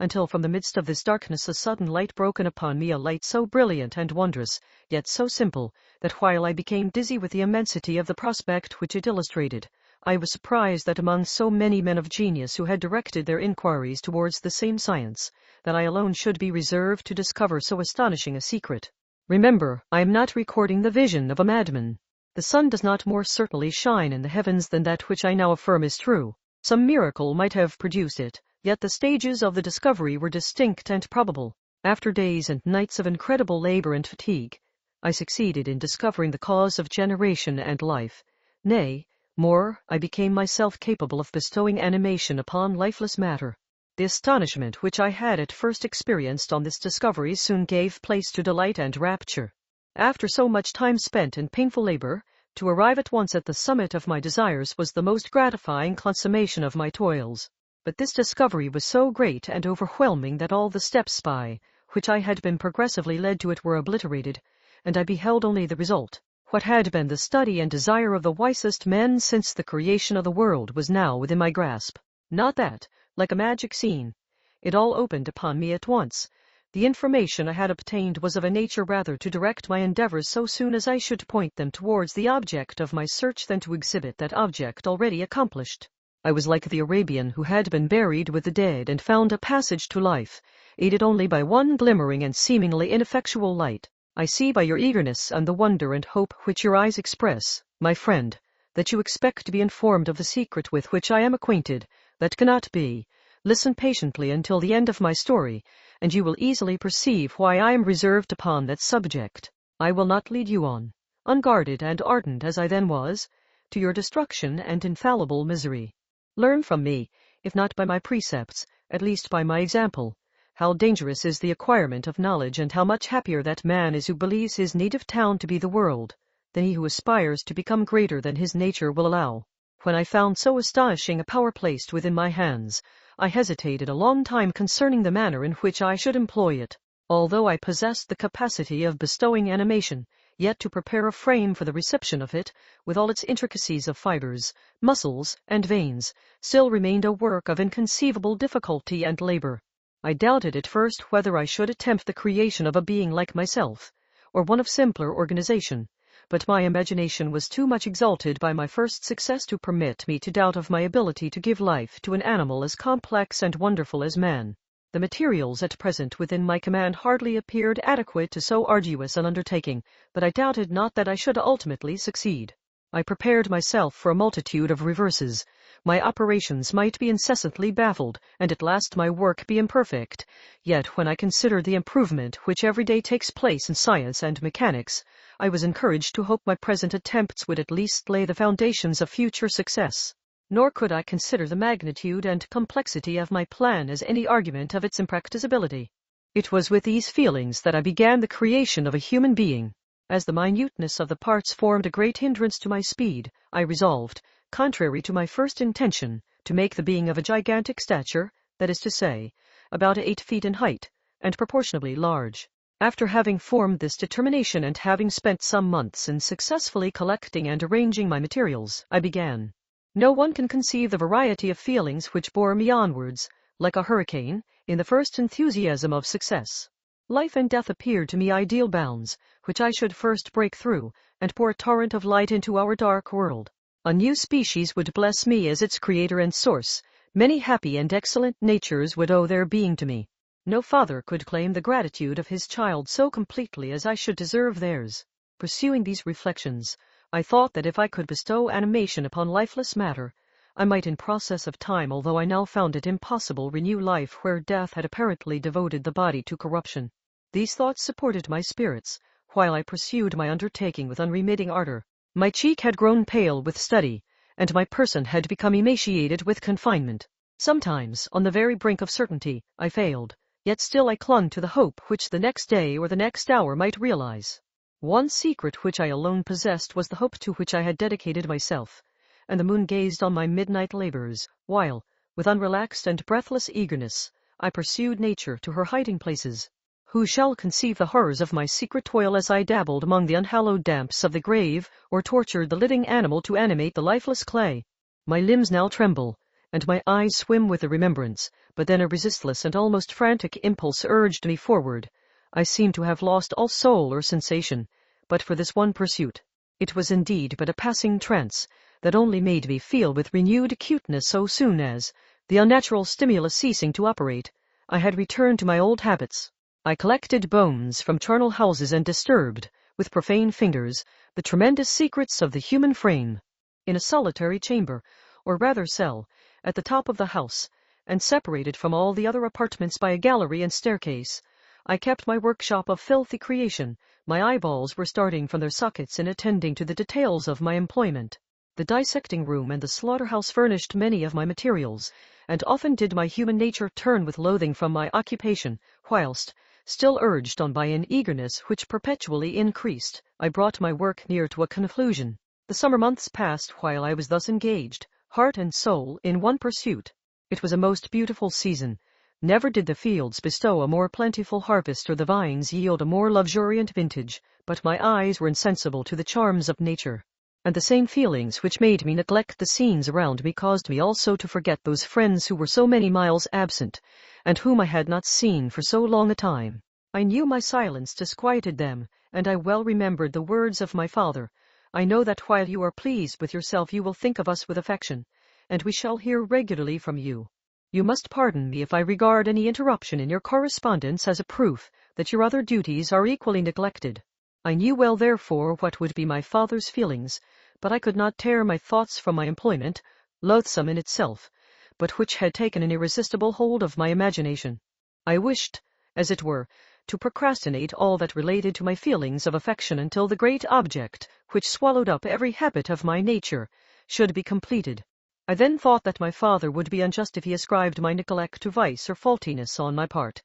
Speaker 1: until from the midst of this darkness a sudden light broke in upon me, a light so brilliant and wondrous, yet so simple, that while I became dizzy with the immensity of the prospect which it illustrated, I was surprised that among so many men of genius who had directed their inquiries towards the same science, that I alone should be reserved to discover so astonishing a secret. Remember, I am not recording the vision of a madman. The sun does not more certainly shine in the heavens than that which I now affirm is true. Some miracle might have produced it, yet the stages of the discovery were distinct and probable. After days and nights of incredible labor and fatigue, I succeeded in discovering the cause of generation and life. Nay, more, I became myself capable of bestowing animation upon lifeless matter. The astonishment which I had at first experienced on this discovery soon gave place to delight and rapture. After so much time spent in painful labor, to arrive at once at the summit of my desires was the most gratifying consummation of my toils. But this discovery was so great and overwhelming that all the steps by which I had been progressively led to it were obliterated, and I beheld only the result. What had been the study and desire of the wisest men since the creation of the world was now within my grasp. Not that, like a magic scene, it all opened upon me at once, The information I had obtained was of a nature rather to direct my endeavors so soon as I should point them towards the object of my search than to exhibit that object already accomplished. I was like the Arabian who had been buried with the dead and found a passage to life, aided only by one glimmering and seemingly ineffectual light. I see by your eagerness and the wonder and hope which your eyes express, my friend, that you expect to be informed of the secret with which I am acquainted, that cannot be. Listen patiently until the end of my story, and you will easily perceive why I am reserved upon that subject. I will not lead you on, unguarded and ardent as I then was, to your destruction and infallible misery. Learn from me, if not by my precepts, at least by my example, how dangerous is the acquirement of knowledge, and how much happier that man is who believes his native town to be the world, than he who aspires to become greater than his nature will allow. When I found so astonishing a power placed within my hands, I hesitated a long time concerning the manner in which I should employ it. Although I possessed the capacity of bestowing animation, yet to prepare a frame for the reception of it, with all its intricacies of fibers, muscles, and veins, still remained a work of inconceivable difficulty and labor. I doubted at first whether I should attempt the creation of a being like myself, or one of simpler organization, but my imagination was too much exalted by my first success to permit me to doubt of my ability to give life to an animal as complex and wonderful as man. The materials at present within my command hardly appeared adequate to so arduous an undertaking, but I doubted not that I should ultimately succeed. I prepared myself for a multitude of reverses. My operations might be incessantly baffled, and at last my work be imperfect. Yet when I considered the improvement which every day takes place in science and mechanics, I was encouraged to hope my present attempts would at least lay the foundations of future success. Nor could I consider the magnitude and complexity of my plan as any argument of its impracticability. It was with these feelings that I began the creation of a human being. As the minuteness of the parts formed a great hindrance to my speed, I resolved, contrary to my first intention, to make the being of a gigantic stature, that is to say, about 8 feet in height, and proportionably large. After having formed this determination and having spent some months in successfully collecting and arranging my materials, I began. No one can conceive the variety of feelings which bore me onwards, like a hurricane, in the first enthusiasm of success. Life and death appeared to me ideal bounds, which I should first break through, and pour a torrent of light into our dark world. A new species would bless me as its creator and source. Many happy and excellent natures would owe their being to me. No father could claim the gratitude of his child so completely as I should deserve theirs. Pursuing these reflections, I thought that if I could bestow animation upon lifeless matter, I might in process of time, although I now found it impossible, renew life where death had apparently devoted the body to corruption. These thoughts supported my spirits, while I pursued my undertaking with unremitting ardor. My cheek had grown pale with study, and my person had become emaciated with confinement. Sometimes, on the very brink of certainty, I failed, yet still I clung to the hope which the next day or the next hour might realize. One secret which I alone possessed was the hope to which I had dedicated myself, and the moon gazed on my midnight labors, while, with unrelaxed and breathless eagerness, I pursued nature to her hiding places. Who shall conceive the horrors of my secret toil as I dabbled among the unhallowed damps of the grave, or tortured the living animal to animate the lifeless clay? My limbs now tremble, and my eyes swim with the remembrance, but then a resistless and almost frantic impulse urged me forward. I seemed to have lost all soul or sensation, but for this one pursuit. It was indeed but a passing trance, that only made me feel with renewed acuteness so soon as, the unnatural stimulus ceasing to operate, I had returned to my old habits. I collected bones from charnel houses and disturbed, with profane fingers, the tremendous secrets of the human frame. In a solitary chamber, or rather cell, at the top of the house, and separated from all the other apartments by a gallery and staircase, I kept my workshop of filthy creation. My eyeballs were starting from their sockets in attending to the details of my employment. The dissecting room and the slaughterhouse furnished many of my materials, and often did my human nature turn with loathing from my occupation, whilst, still urged on by an eagerness which perpetually increased, I brought my work near to a conclusion. The summer months passed while I was thus engaged, heart and soul, in one pursuit. It was a most beautiful season. Never did the fields bestow a more plentiful harvest or the vines yield a more luxuriant vintage, but my eyes were insensible to the charms of nature, and the same feelings which made me neglect the scenes around me caused me also to forget those friends who were so many miles absent, and whom I had not seen for so long a time. I knew my silence disquieted them, and I well remembered the words of my father. I know that while you are pleased with yourself you will think of us with affection, and we shall hear regularly from you. You must pardon me if I regard any interruption in your correspondence as a proof that your other duties are equally neglected. I knew well, therefore, what would be my father's feelings, but I could not tear my thoughts from my employment, loathsome in itself, but which had taken an irresistible hold of my imagination. I wished, as it were, to procrastinate all that related to my feelings of affection until the great object, which swallowed up every habit of my nature, should be completed. I then thought that my father would be unjust if he ascribed my neglect to vice or faultiness on my part,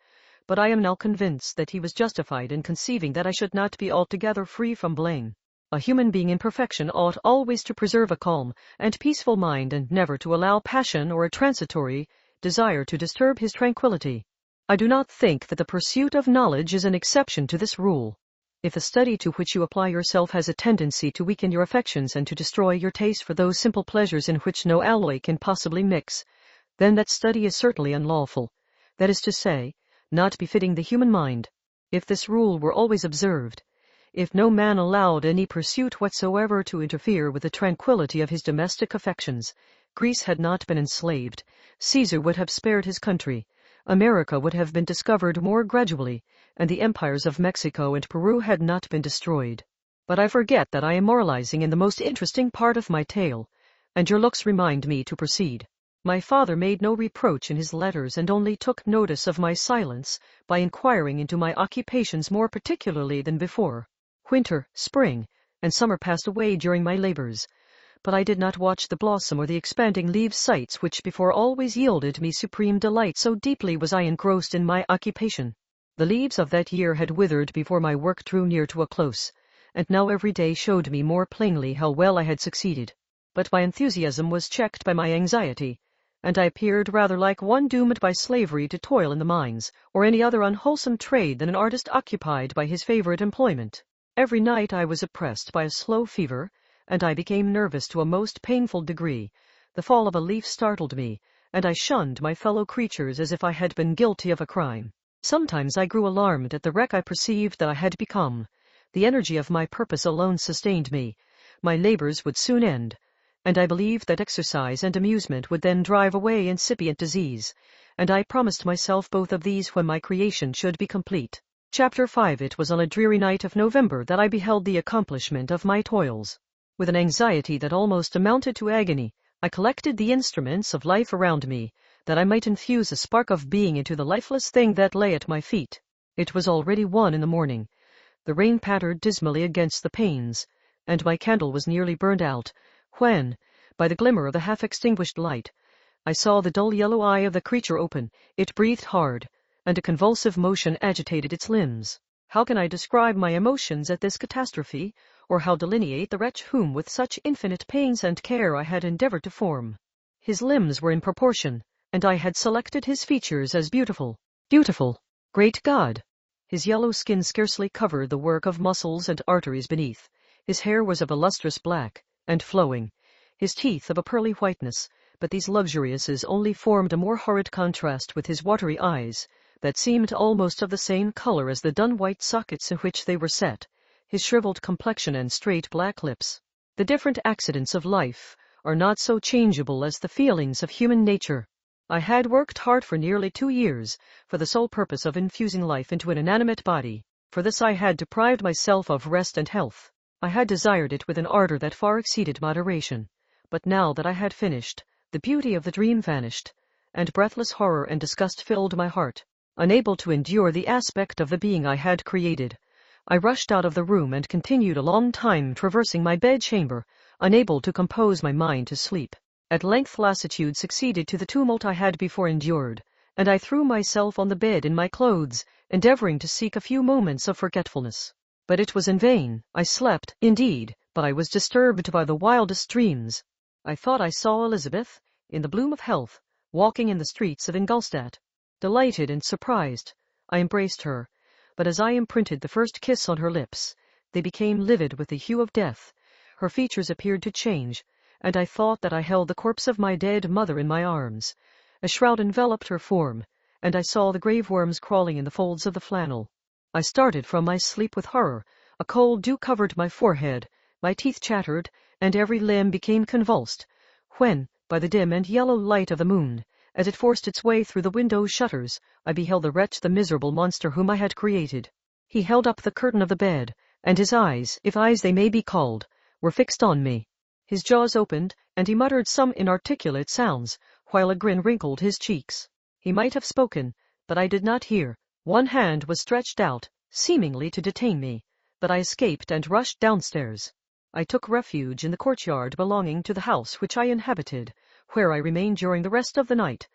Speaker 1: but I am now convinced that he was justified in conceiving that I should not be altogether free from blame. A human being in perfection ought always to preserve a calm and peaceful mind, and never to allow passion or a transitory desire to disturb his tranquillity. I do not think that the pursuit of knowledge is an exception to this rule. If the study to which you apply yourself has a tendency to weaken your affections and to destroy your taste for those simple pleasures in which no alloy can possibly mix, then that study is certainly unlawful, that is to say, not befitting the human mind. If this rule were always observed, if no man allowed any pursuit whatsoever to interfere with the tranquillity of his domestic affections, Greece had not been enslaved, Caesar would have spared his country, America would have been discovered more gradually, and the empires of Mexico and Peru had not been destroyed. But I forget that I am moralizing in the most interesting part of my tale, and your looks remind me to proceed. My father made no reproach in his letters, and only took notice of my silence by inquiring into my occupations more particularly than before. Winter, spring, and summer passed away during my labors, but I did not watch the blossom or the expanding leaves, sights which before always yielded me supreme delight, so deeply was I engrossed in my occupation. The leaves of that year had withered before my work drew near to a close, and now every day showed me more plainly how well I had succeeded. But my enthusiasm was checked by my anxiety, and I appeared rather like one doomed by slavery to toil in the mines, or any other unwholesome trade, than an artist occupied by his favorite employment. Every night I was oppressed by a slow fever, and I became nervous to a most painful degree. The fall of a leaf startled me, and I shunned my fellow creatures as if I had been guilty of a crime. Sometimes I grew alarmed at the wreck I perceived that I had become. The energy of my purpose alone sustained me. My labors would soon end, and I believed that exercise and amusement would then drive away incipient disease, and I promised myself both of these when my creation should be complete. Chapter 5. It was on a dreary night of November that I beheld the accomplishment of my toils. With an anxiety that almost amounted to agony, I collected the instruments of life around me, that I might infuse a spark of being into the lifeless thing that lay at my feet. It was already 1 in the morning. The rain pattered dismally against the panes, and my candle was nearly burned out, when, by the glimmer of the half-extinguished light, I saw the dull yellow eye of the creature open. It breathed hard, and a convulsive motion agitated its limbs. How can I describe my emotions at this catastrophe, or how delineate the wretch whom with such infinite pains and care I had endeavored to form? His limbs were in proportion, and I had selected his features as beautiful. Beautiful! Great God! His yellow skin scarcely covered the work of muscles and arteries beneath. His hair was of a lustrous black, and flowing, his teeth of a pearly whiteness, but these luxuriances only formed a more horrid contrast with his watery eyes, that seemed almost of the same color as the dun-white sockets in which they were set, his shriveled complexion and straight black lips. The different accidents of life are not so changeable as the feelings of human nature. I had worked hard for nearly 2 years, for the sole purpose of infusing life into an inanimate body. For this I had deprived myself of rest and health. I had desired it with an ardor that far exceeded moderation. But now that I had finished, the beauty of the dream vanished, and breathless horror and disgust filled my heart. Unable to endure the aspect of the being I had created, I rushed out of the room and continued a long time traversing my bedchamber, unable to compose my mind to sleep. At length lassitude succeeded to the tumult I had before endured, and I threw myself on the bed in my clothes, endeavoring to seek a few moments of forgetfulness. But it was in vain. I slept, indeed, but I was disturbed by the wildest dreams. I thought I saw Elizabeth, in the bloom of health, walking in the streets of Ingolstadt. Delighted and surprised, I embraced her, but as I imprinted the first kiss on her lips, they became livid with the hue of death. Her features appeared to change, and I thought that I held the corpse of my dead mother in my arms. A shroud enveloped her form, and I saw the grave worms crawling in the folds of the flannel. I started from my sleep with horror. A cold dew covered my forehead, my teeth chattered, and every limb became convulsed, when, by the dim and yellow light of the moon, as it forced its way through the window shutters, I beheld the wretch, the miserable monster whom I had created. He held up the curtain of the bed, and his eyes, if eyes they may be called, were fixed on me. His jaws opened, and he muttered some inarticulate sounds, while a grin wrinkled his cheeks. He might have spoken, but I did not hear. One hand was stretched out, seemingly to detain me, but I escaped and rushed downstairs. I took refuge in the courtyard belonging to the house which I inhabited, where I remained during the rest of the night,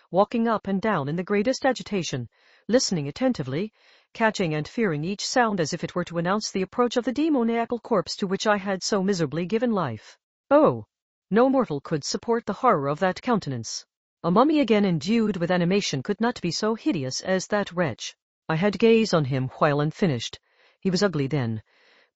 Speaker 1: walking up and down in the greatest agitation, listening attentively, catching and fearing each sound as if it were to announce the approach of the demoniacal corpse to which I had so miserably given life. Oh! No mortal could support the horror of that countenance. A mummy again endued with animation could not be so hideous as that wretch. I had gazed on him while unfinished. He was ugly then,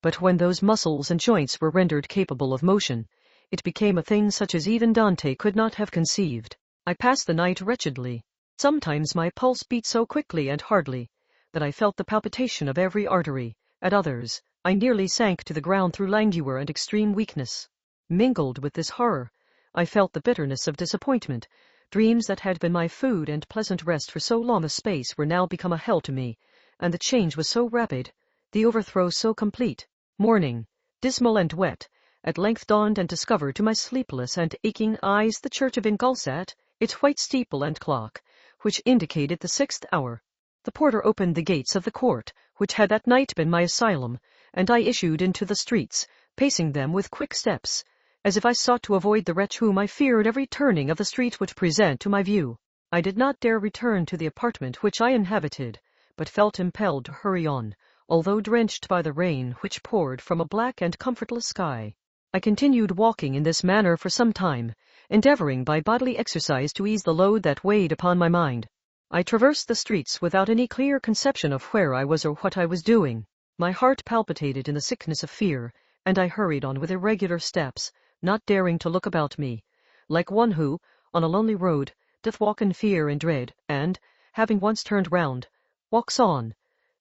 Speaker 1: but when those muscles and joints were rendered capable of motion, it became a thing such as even Dante could not have conceived. I passed the night wretchedly. Sometimes my pulse beat so quickly and hardly that I felt the palpitation of every artery. At others, I nearly sank to the ground through languor and extreme weakness. Mingled with this horror, I felt the bitterness of disappointment. Dreams that had been my food and pleasant rest for so long a space were now become a hell to me, and the change was so rapid, the overthrow so complete. Morning, dismal and wet, at length dawned and discovered to my sleepless and aching eyes the church of Ingolstadt, its white steeple and clock, which indicated the 6th hour. The porter opened the gates of the court, which had that night been my asylum, and I issued into the streets, pacing them with quick steps, as if I sought to avoid the wretch whom I feared every turning of the street would present to my view. I did not dare return to the apartment which I inhabited, but felt impelled to hurry on, although drenched by the rain which poured from a black and comfortless sky. I continued walking in this manner for some time, endeavoring by bodily exercise to ease the load that weighed upon my mind. I traversed the streets without any clear conception of where I was or what I was doing. My heart palpitated in the sickness of fear, and I hurried on with irregular steps, not daring to look about me, like one who, on a lonely road, doth walk in fear and dread, and, having once turned round, walks on,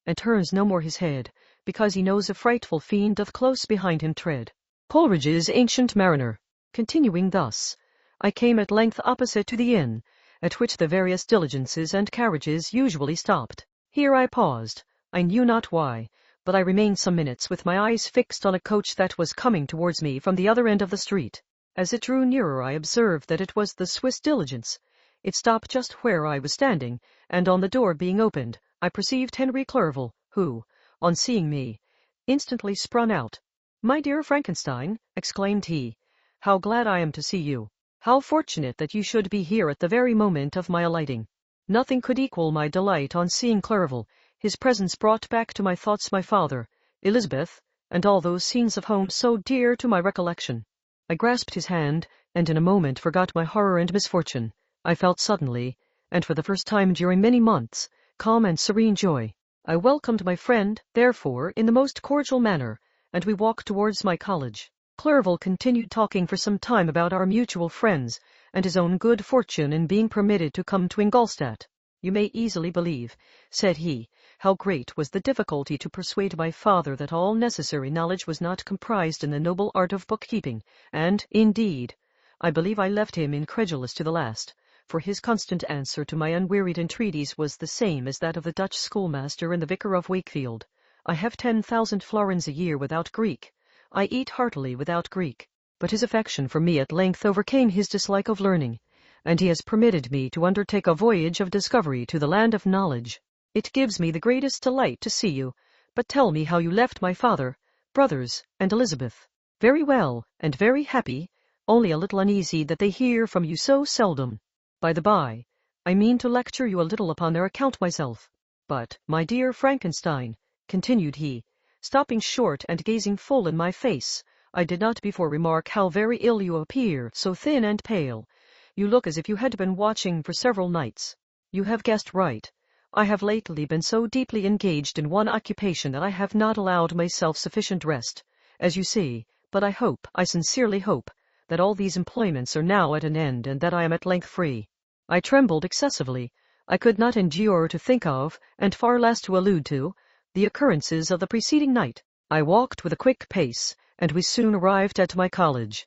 Speaker 1: and turns no more his head, because he knows a frightful fiend doth close behind him tread. Coleridge's Ancient Mariner. Continuing thus, I came at length opposite to the inn, at which the various diligences and carriages usually stopped. Here I paused. I knew not why, but I remained some minutes with my eyes fixed on a coach that was coming towards me from the other end of the street. As it drew nearer, I observed that it was the Swiss diligence. It stopped just where I was standing, and on the door being opened, I perceived Henry Clerval, who, on seeing me, instantly sprung out. "My dear Frankenstein," exclaimed he, "how glad I am to see you! How fortunate that you should be here at the very moment of my alighting!" Nothing could equal my delight on seeing Clerval. His presence brought back to my thoughts my father, Elizabeth, and all those scenes of home so dear to my recollection. I grasped his hand, and in a moment forgot my horror and misfortune. I felt suddenly, and for the first time during many months, calm and serene joy. I welcomed my friend, therefore, in the most cordial manner, and we walked towards my college. Clerval continued talking for some time about our mutual friends, and his own good fortune in being permitted to come to Ingolstadt. "You may easily believe," said he, "how great was the difficulty to persuade my father that all necessary knowledge was not comprised in the noble art of bookkeeping, and, indeed, I believe I left him incredulous to the last, for his constant answer to my unwearied entreaties was the same as that of the Dutch schoolmaster and the vicar of Wakefield. I have 10,000 florins a year without Greek. I eat heartily without Greek." But his affection for me at length overcame his dislike of learning, and he has permitted me to undertake a voyage of discovery to the land of knowledge. It gives me the greatest delight to see you, but tell me how you left my father, brothers, and Elizabeth. "Very well, and very happy, only a little uneasy that they hear from you so seldom. By the by, I mean to lecture you a little upon their account myself. But, my dear Frankenstein," continued he, stopping short and gazing full in my face, "I did not before remark how very ill you appear, so thin and pale. You look as if you had been watching for several nights. You have guessed right. I have lately been so deeply engaged in one occupation that I have not allowed myself sufficient rest, as you see, but I sincerely hope, that all these employments are now at an end, and that I am at length free." I trembled excessively, I could not endure to think of, and far less to allude to, the occurrences of the preceding night. I walked with a quick pace, and we soon arrived at my college.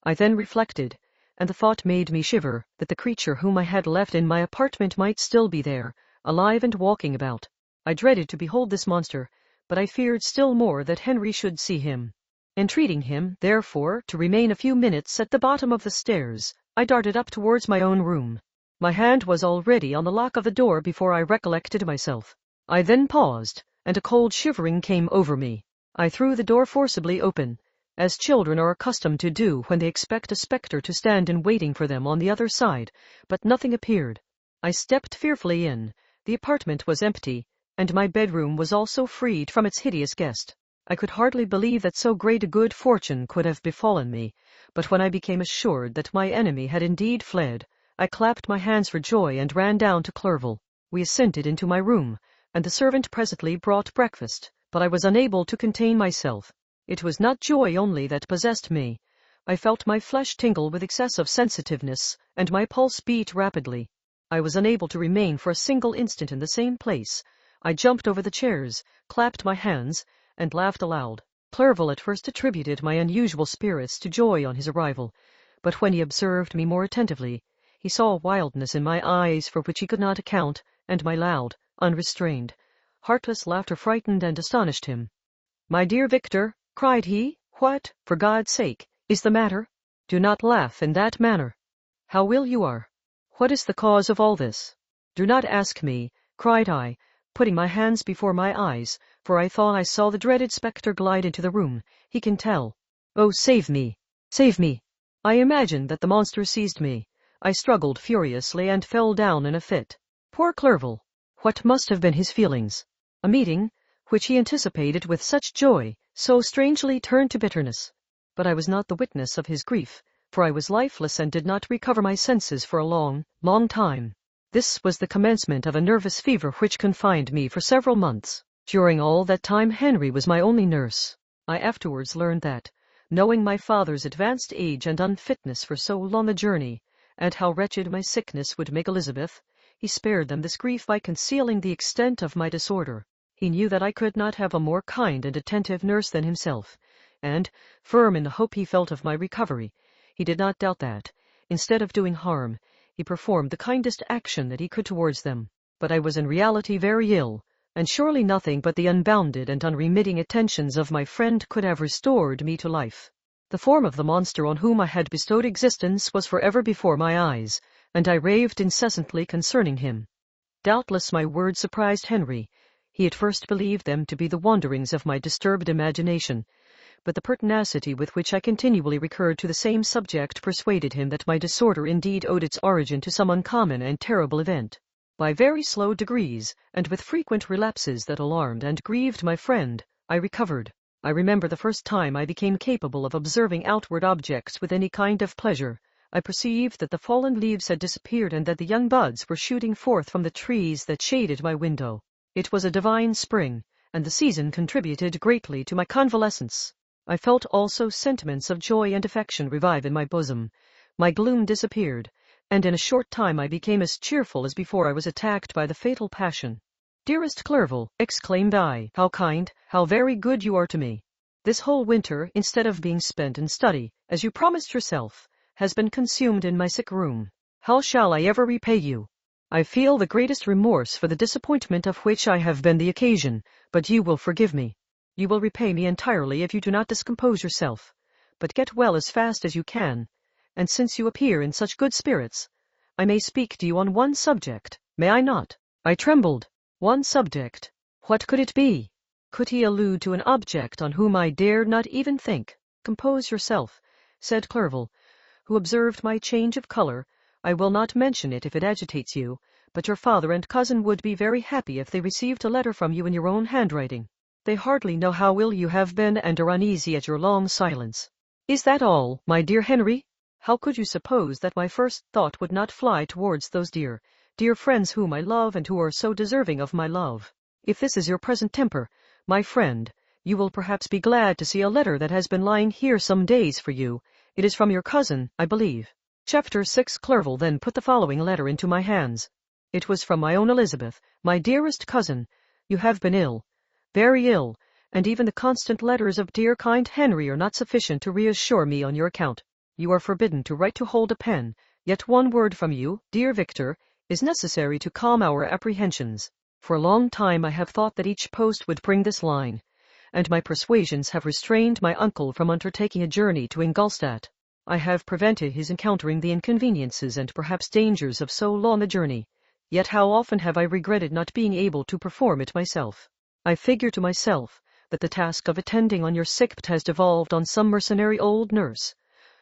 Speaker 1: I then reflected, and the thought made me shiver, that the creature whom I had left in my apartment might still be there, alive and walking about. I dreaded to behold this monster, but I feared still more that Henry should see him. Entreating him, therefore, to remain a few minutes at the bottom of the stairs, I darted up towards my own room. My hand was already on the lock of the door before I recollected myself. I then paused, and a cold shivering came over me. I threw the door forcibly open, as children are accustomed to do when they expect a spectre to stand in waiting for them on the other side, but nothing appeared. I stepped fearfully in. The apartment was empty, and my bedroom was also freed from its hideous guest. I could hardly believe that so great a good fortune could have befallen me, but when I became assured that my enemy had indeed fled, I clapped my hands for joy and ran down to Clerval. We ascended into my room, and the servant presently brought breakfast, but I was unable to contain myself. It was not joy only that possessed me. I felt my flesh tingle with excessive sensitiveness, and my pulse beat rapidly. I was unable to remain for a single instant in the same place. I jumped over the chairs, clapped my hands, and laughed aloud. Clerval at first attributed my unusual spirits to joy on his arrival, but when he observed me more attentively, he saw a wildness in my eyes for which he could not account, and my loud, unrestrained, heartless laughter frightened and astonished him. "My dear Victor," cried he, "what, for God's sake, is the matter? Do not laugh in that manner. How ill you are! What is the cause of all this?" "Do not ask me," cried I, putting my hands before my eyes, for I thought I saw the dreaded spectre glide into the room. "He can tell. Oh, save me! Save me!" I imagined that the monster seized me. I struggled furiously and fell down in a fit. Poor Clerval! What must have been his feelings? A meeting, which he anticipated with such joy, so strangely turned to bitterness. But I was not the witness of his grief, for I was lifeless and did not recover my senses for a long, long time. This was the commencement of a nervous fever which confined me for several months. During all that time Henry was my only nurse. I afterwards learned that, knowing my father's advanced age and unfitness for so long a journey, and how wretched my sickness would make Elizabeth, he spared them this grief by concealing the extent of my disorder. He knew that I could not have a more kind and attentive nurse than himself, and, firm in the hope he felt of my recovery, he did not doubt that, instead of doing harm, he performed the kindest action that he could towards them. But I was in reality very ill, and surely nothing but the unbounded and unremitting attentions of my friend could have restored me to life. The form of the monster on whom I had bestowed existence was forever before my eyes, and I raved incessantly concerning him. Doubtless my words surprised Henry. He at first believed them to be the wanderings of my disturbed imagination, but the pertinacity with which I continually recurred to the same subject persuaded him that my disorder indeed owed its origin to some uncommon and terrible event. By very slow degrees, and with frequent relapses that alarmed and grieved my friend, I recovered. I remember the first time I became capable of observing outward objects with any kind of pleasure. I perceived that the fallen leaves had disappeared and that the young buds were shooting forth from the trees that shaded my window. It was a divine spring, and the season contributed greatly to my convalescence. I felt also sentiments of joy and affection revive in my bosom. My gloom disappeared, and in a short time I became as cheerful as before I was attacked by the fatal passion. "Dearest Clerval," exclaimed I, "how kind, how very good you are to me. This whole winter, instead of being spent in study, as you promised yourself, has been consumed in my sick room. How shall I ever repay you? I feel the greatest remorse for the disappointment of which I have been the occasion, but you will forgive me. You will repay me entirely if you do not discompose yourself. But get well as fast as you can, and since you appear in such good spirits, I may speak to you on one subject, may I not?" I trembled. One subject. What could it be? Could he allude to an object on whom I dared not even think? "Compose yourself," said Clerval, who observed my change of color. "I will not mention it if it agitates you, but your father and cousin would be very happy if they received a letter from you in your own handwriting. They hardly know how ill you have been and are uneasy at your long silence." "Is that all, my dear Henry? How could you suppose that my first thought would not fly towards those dear friends whom I love and who are so deserving of my love? If this is your present temper, my friend, you will perhaps be glad to see a letter that has been lying here some days for you. It is from your cousin, I believe." Chapter 6. Clerval then put the following letter into my hands. It was from my own Elizabeth, my dearest cousin. You have been ill, very ill, and even the constant letters of dear kind Henry are not sufficient to reassure me on your account. You are forbidden to write to hold a pen, yet one word from you, dear Victor, is necessary to calm our apprehensions. For a long time I have thought that each post would bring this line, and my persuasions have restrained my uncle from undertaking a journey to Ingolstadt. I have prevented his encountering the inconveniences and perhaps dangers of so long a journey. Yet how often have I regretted not being able to perform it myself. I figure to myself that the task of attending on your sick has devolved on some mercenary old nurse,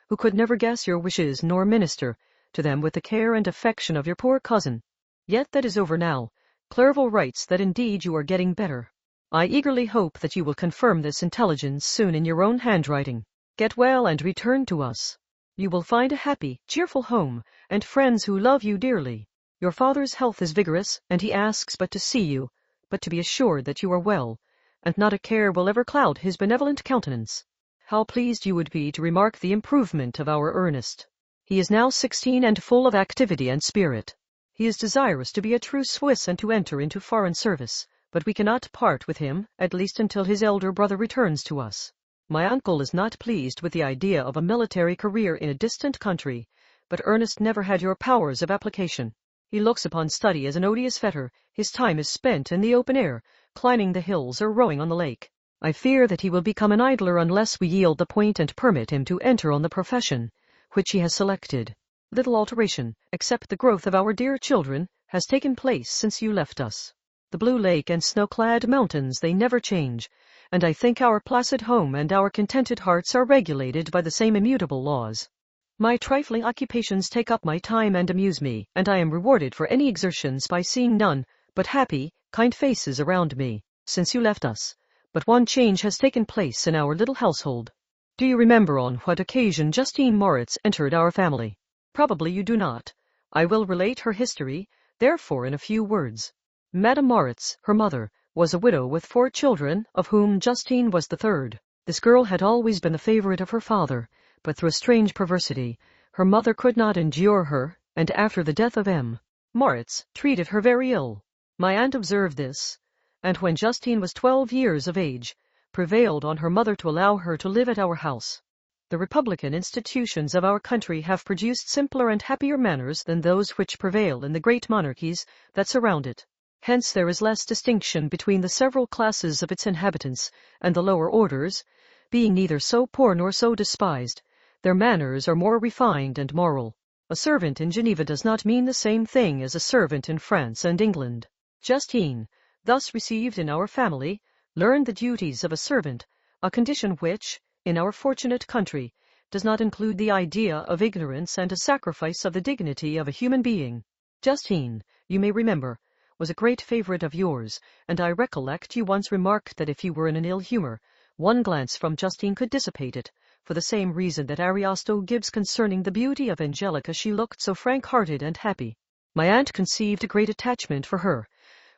Speaker 1: who could never guess your wishes nor minister to them with the care and affection of your poor cousin. Yet that is over now. Clerval writes that indeed you are getting better. I eagerly hope that you will confirm this intelligence soon in your own handwriting. Get well and return to us. You will find a happy, cheerful home, and friends who love you dearly. Your father's health is vigorous, and he asks but to see you, but to be assured that you are well, and not a care will ever cloud his benevolent countenance. How pleased you would be to remark the improvement of our Ernest. He is now 16 and full of activity and spirit. He is desirous to be a true Swiss and to enter into foreign service, but we cannot part with him, at least until his elder brother returns to us. My uncle is not pleased with the idea of a military career in a distant country, but Ernest never had your powers of application. He looks upon study as an odious fetter. His time is spent in the open air, climbing the hills or rowing on the lake. I fear that he will become an idler unless we yield the point and permit him to enter on the profession which he has selected. Little alteration, except the growth of our dear children, has taken place since you left us. The blue lake and snow-clad mountains, they never change, and I think our placid home and our contented hearts are regulated by the same immutable laws. My trifling occupations take up my time and amuse me, and I am rewarded for any exertions by seeing none but happy, kind faces around me, since you left us. But one change has taken place in our little household. Do you remember on what occasion Justine Moritz entered our family? Probably you do not. I will relate her history, therefore, in a few words. Madame Moritz, her mother, was a widow with 4 children, of whom Justine was the third. This girl had always been the favorite of her father, but through a strange perversity, her mother could not endure her, and after the death of M. Moritz, treated her very ill. My aunt observed this, and when Justine was 12 years of age, prevailed on her mother to allow her to live at our house. The republican institutions of our country have produced simpler and happier manners than those which prevail in the great monarchies that surround it. Hence there is less distinction between the several classes of its inhabitants, and the lower orders, being neither so poor nor so despised, their manners are more refined and moral. A servant in Geneva does not mean the same thing as a servant in France and England. Justine, thus received in our family, learned the duties of a servant, a condition which, in our fortunate country, does not include the idea of ignorance and a sacrifice of the dignity of a human being. Justine, you may remember, was a great favorite of yours, and I recollect you once remarked that if you were in an ill humor, one glance from Justine could dissipate it, for the same reason that Ariosto gives concerning the beauty of Angelica. She looked so frank-hearted and happy. My aunt conceived a great attachment for her,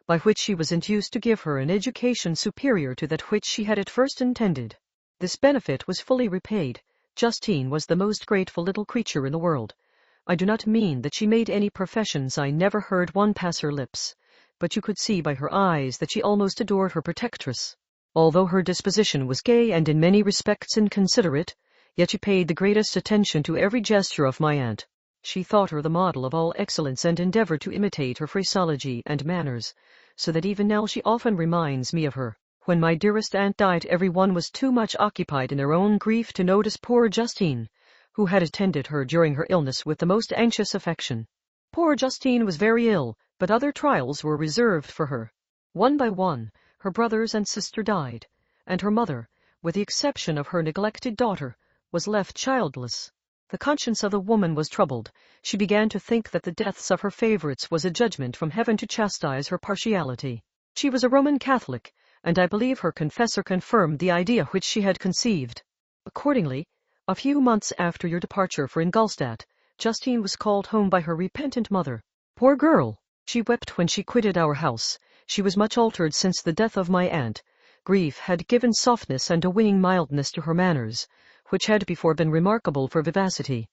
Speaker 1: by which she was induced to give her an education superior to that which she had at first intended. This benefit was fully repaid. Justine was the most grateful little creature in the world. I do not mean that she made any professions. I never heard one pass her lips, but you could see by her eyes that she almost adored her protectress. Although her disposition was gay and in many respects inconsiderate, yet she paid the greatest attention to every gesture of my aunt. She thought her the model of all excellence and endeavored to imitate her phraseology and manners, so that even now she often reminds me of her. When my dearest aunt died, every one was too much occupied in their own grief to notice poor Justine, who had attended her during her illness with the most anxious affection. Poor Justine was very ill, but other trials were reserved for her. One by one, her brothers and sister died, and her mother, with the exception of her neglected daughter, was left childless. The conscience of the woman was troubled. She began to think that the deaths of her favorites was a judgment from heaven to chastise her partiality. She was a Roman Catholic, and I believe her confessor confirmed the idea which she had conceived. Accordingly, a few months after your departure for Ingolstadt, Justine was called home by her repentant mother. Poor girl! She wept when she quitted our house. She was much altered since the death of my aunt. Grief had given softness and a winning mildness to her manners, which had before been remarkable for vivacity.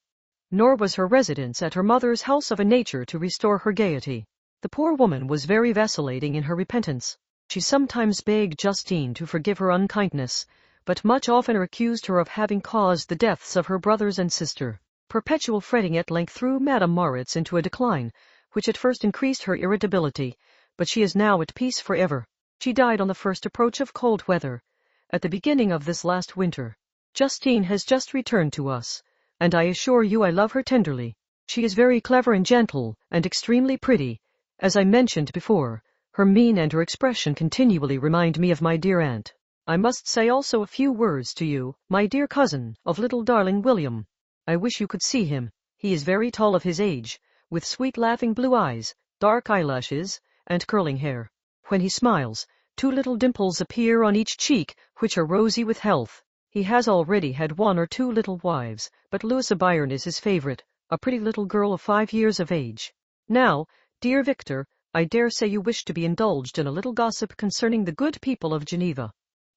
Speaker 1: Nor was her residence at her mother's house of a nature to restore her gaiety. The poor woman was very vacillating in her repentance. She sometimes begged Justine to forgive her unkindness, but much oftener accused her of having caused the deaths of her brothers and sister. Perpetual fretting at length threw Madame Moritz into a decline, which at first increased her irritability, but she is now at peace forever. She died on the first approach of cold weather, at the beginning of this last winter. Justine has just returned to us, and I assure you I love her tenderly. She is very clever and gentle, and extremely pretty. As I mentioned before, her mien and her expression continually remind me of my dear aunt. I must say also a few words to you, my dear cousin, of little darling William. I wish you could see him. He is very tall of his age, with sweet laughing blue eyes, dark eyelashes, and curling hair. When he smiles, 2 little dimples appear on each cheek, which are rosy with health. He has already had 1 or 2 little wives, but Louisa Byron is his favorite, a pretty little girl of 5 years of age. Now, dear Victor, I dare say you wish to be indulged in a little gossip concerning the good people of Geneva.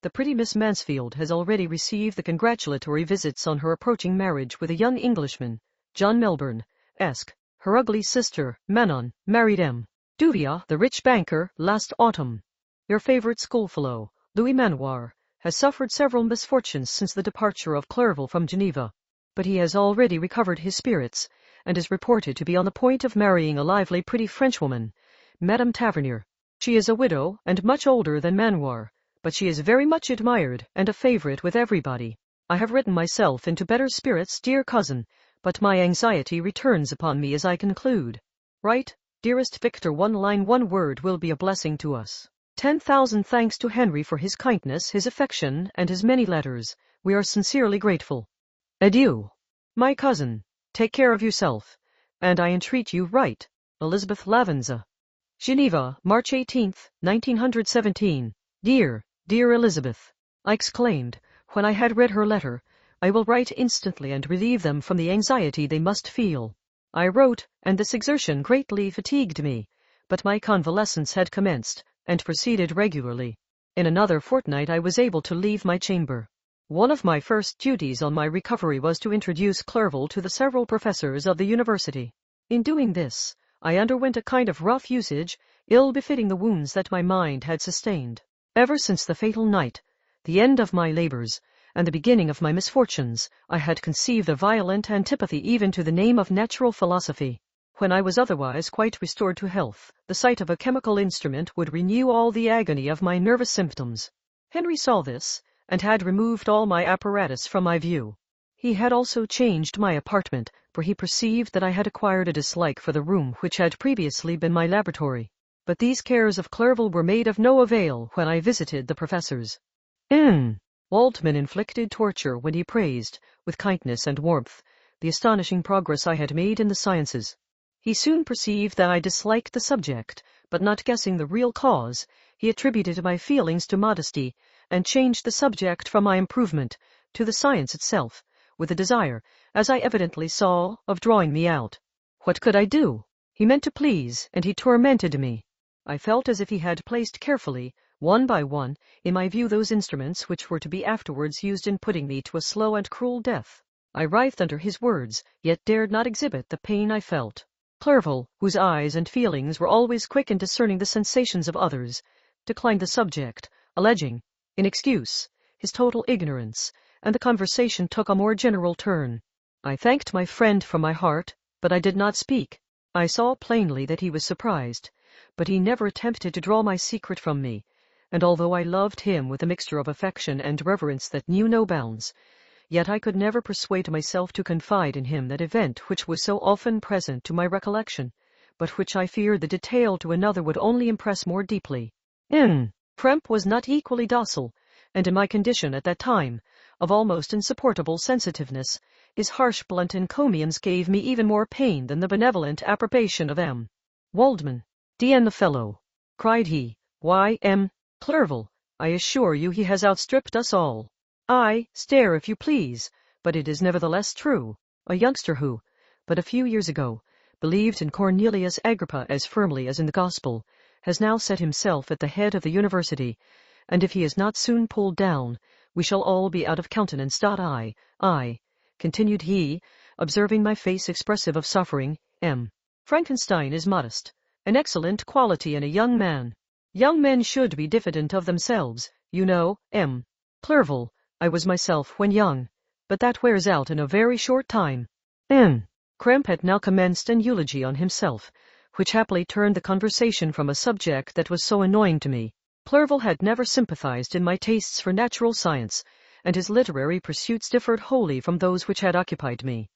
Speaker 1: The pretty Miss Mansfield has already received the congratulatory visits on her approaching marriage with a young Englishman, John Melbourne, Esq. Her ugly sister, Manon, married M. Duvia, the rich banker, last autumn. Your favorite schoolfellow, Louis Manoir, has suffered several misfortunes since the departure of Clerval from Geneva, but he has already recovered his spirits, and is reported to be on the point of marrying a lively, pretty Frenchwoman, Madame Tavernier. She is a widow, and much older than Manoir, but she is very much admired, and a favorite with everybody. I have written myself into better spirits, dear cousin, but my anxiety returns upon me as I conclude. Write, dearest Victor, 1 line, 1 word will be a blessing to us. 10,000 thanks to Henry for his kindness, his affection, and his many letters. We are sincerely grateful. Adieu. My cousin, take care of yourself, and I entreat you write. Elizabeth Lavenza. Geneva, March 18, 1917. Dear, dear Elizabeth, I exclaimed, when I had read her letter, I will write instantly and relieve them from the anxiety they must feel. I wrote, and this exertion greatly fatigued me, but my convalescence had commenced, and proceeded regularly. In another fortnight I was able to leave my chamber. One of my first duties on my recovery was to introduce Clerval to the several professors of the university. In doing this, I underwent a kind of rough usage, ill befitting the wounds that my mind had sustained. Ever since the fatal night, the end of my labors, and the beginning of my misfortunes, I had conceived a violent antipathy even to the name of natural philosophy. When I was otherwise quite restored to health, the sight of a chemical instrument would renew all the agony of my nervous symptoms. Henry saw this, and had removed all my apparatus from my view. He had also changed my apartment, for he perceived that I had acquired a dislike for the room which had previously been my laboratory. But these cares of Clerval were made of no avail when I visited the professors. Waldman inflicted torture when he praised, with kindness and warmth, the astonishing progress I had made in the sciences. He soon perceived that I disliked the subject, but not guessing the real cause, he attributed my feelings to modesty, and changed the subject from my improvement to the science itself, with a desire, as I evidently saw, of drawing me out. What could I do? He meant to please, and he tormented me. I felt as if he had placed carefully, one by one, in my view those instruments which were to be afterwards used in putting me to a slow and cruel death. I writhed under his words, yet dared not exhibit the pain I felt. Clerval, whose eyes and feelings were always quick in discerning the sensations of others, declined the subject, alleging, in excuse, his total ignorance, and the conversation took a more general turn. I thanked my friend from my heart, but I did not speak. I saw plainly that he was surprised, but he never attempted to draw my secret from me, and although I loved him with a mixture of affection and reverence that knew no bounds, yet I could never persuade myself to confide in him that event which was so often present to my recollection, but which I feared the detail to another would only impress more deeply. Krempe was not equally docile, and in my condition at that time, of almost insupportable sensitiveness, his harsh blunt encomiums gave me even more pain than the benevolent approbation of M. Waldman. D.N. the fellow, cried he. Why, M. Clerval, I assure you he has outstripped us all. I stare if you please, but it is nevertheless true. A youngster who, but a few years ago, believed in Cornelius Agrippa as firmly as in the gospel, has now set himself at the head of the university, and if he is not soon pulled down, we shall all be out of countenance. I, continued he, observing my face expressive of suffering, M. Frankenstein is modest, an excellent quality in a young man. Young men should be diffident of themselves, you know, M. Clerval. I was myself when young, but that wears out in a very short time. N. Kremp had now commenced an eulogy on himself, which happily turned the conversation from a subject that was so annoying to me. Clerval had never sympathized in my tastes for natural science, and his literary pursuits differed wholly from those which had occupied me.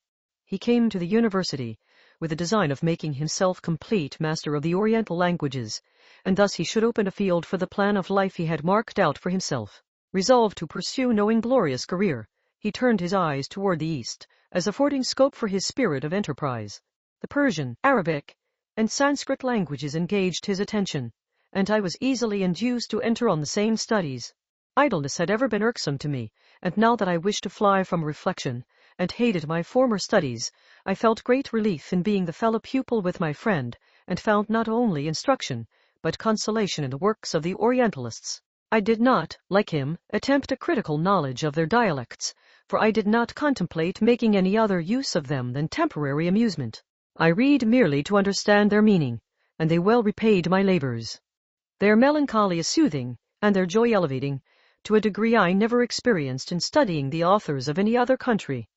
Speaker 1: He came to the university with the design of making himself complete master of the Oriental languages, and thus he should open a field for the plan of life he had marked out for himself. Resolved to pursue no inglorious career, he turned his eyes toward the East, as affording scope for his spirit of enterprise. The Persian, Arabic, and Sanskrit languages engaged his attention, and I was easily induced to enter on the same studies. Idleness had ever been irksome to me, and now that I wished to fly from reflection, and hated my former studies, I felt great relief in being the fellow pupil with my friend, and found not only instruction, but consolation in the works of the Orientalists. I did not, like him, attempt a critical knowledge of their dialects, for I did not contemplate making any other use of them than temporary amusement. I read merely to understand their meaning, and they well repaid my labors. Their melancholy is soothing, and their joy elevating, to a degree I never experienced in studying the authors of any other country.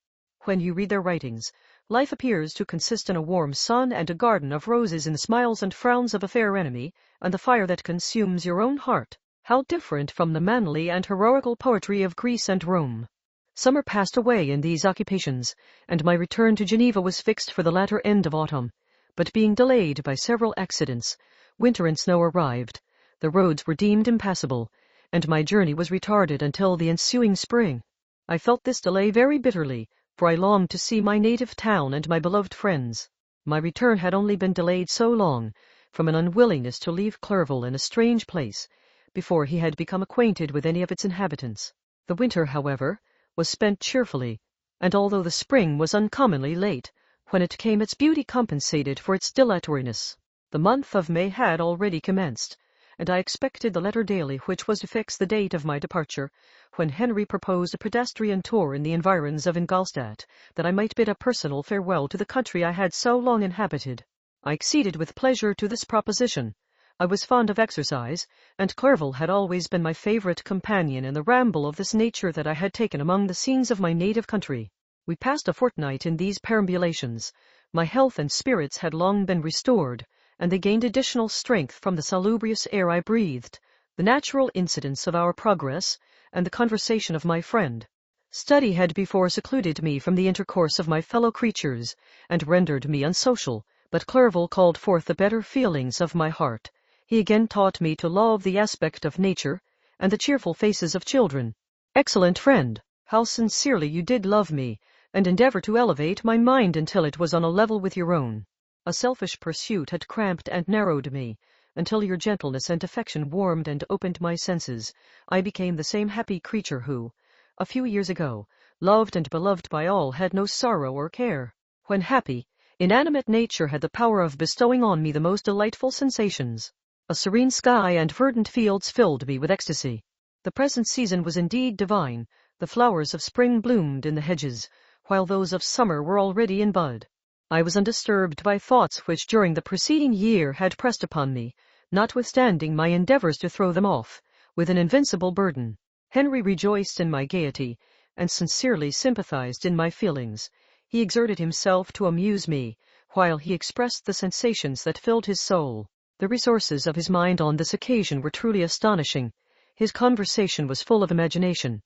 Speaker 1: When you read their writings, life appears to consist in a warm sun and a garden of roses in the smiles and frowns of a fair enemy, and the fire that consumes your own heart. How different from the manly and heroical poetry of Greece and Rome. Summer passed away in these occupations, and my return to Geneva was fixed for the latter end of autumn, but being delayed by several accidents, winter and snow arrived, the roads were deemed impassable, and my journey was retarded until the ensuing spring. I felt this delay very bitterly, for I longed to see my native town and my beloved friends. My return had only been delayed so long, from an unwillingness to leave Clerval in a strange place, before he had become acquainted with any of its inhabitants. The winter, however, was spent cheerfully, and although the spring was uncommonly late, when it came its beauty compensated for its dilatoriness. The month of May had already commenced, and I expected the letter daily which was to fix the date of my departure, when Henry proposed a pedestrian tour in the environs of Ingolstadt, that I might bid a personal farewell to the country I had so long inhabited. I acceded with pleasure to this proposition. I was fond of exercise, and Clerval had always been my favorite companion in the ramble of this nature that I had taken among the scenes of my native country. We passed a fortnight in these perambulations. My health and spirits had long been restored, and they gained additional strength from the salubrious air I breathed, the natural incidents of our progress, and the conversation of my friend. Study had before secluded me from the intercourse of my fellow creatures, and rendered me unsocial, but Clerval called forth the better feelings of my heart. He again taught me to love the aspect of nature, and the cheerful faces of children. Excellent friend, how sincerely you did love me, and endeavor to elevate my mind until it was on a level with your own. A selfish pursuit had cramped and narrowed me, until your gentleness and affection warmed and opened my senses. I became the same happy creature who, a few years ago, loved and beloved by all, had no sorrow or care. When happy, inanimate nature had the power of bestowing on me the most delightful sensations. A serene sky and verdant fields filled me with ecstasy. The present season was indeed divine. The flowers of spring bloomed in the hedges, while those of summer were already in bud. I was undisturbed by thoughts which during the preceding year had pressed upon me, notwithstanding my endeavors to throw them off, with an invincible burden. Henry rejoiced in my gaiety, and sincerely sympathized in my feelings. He exerted himself to amuse me, while he expressed the sensations that filled his soul. The resources of his mind on this occasion were truly astonishing. His conversation was full of imagination,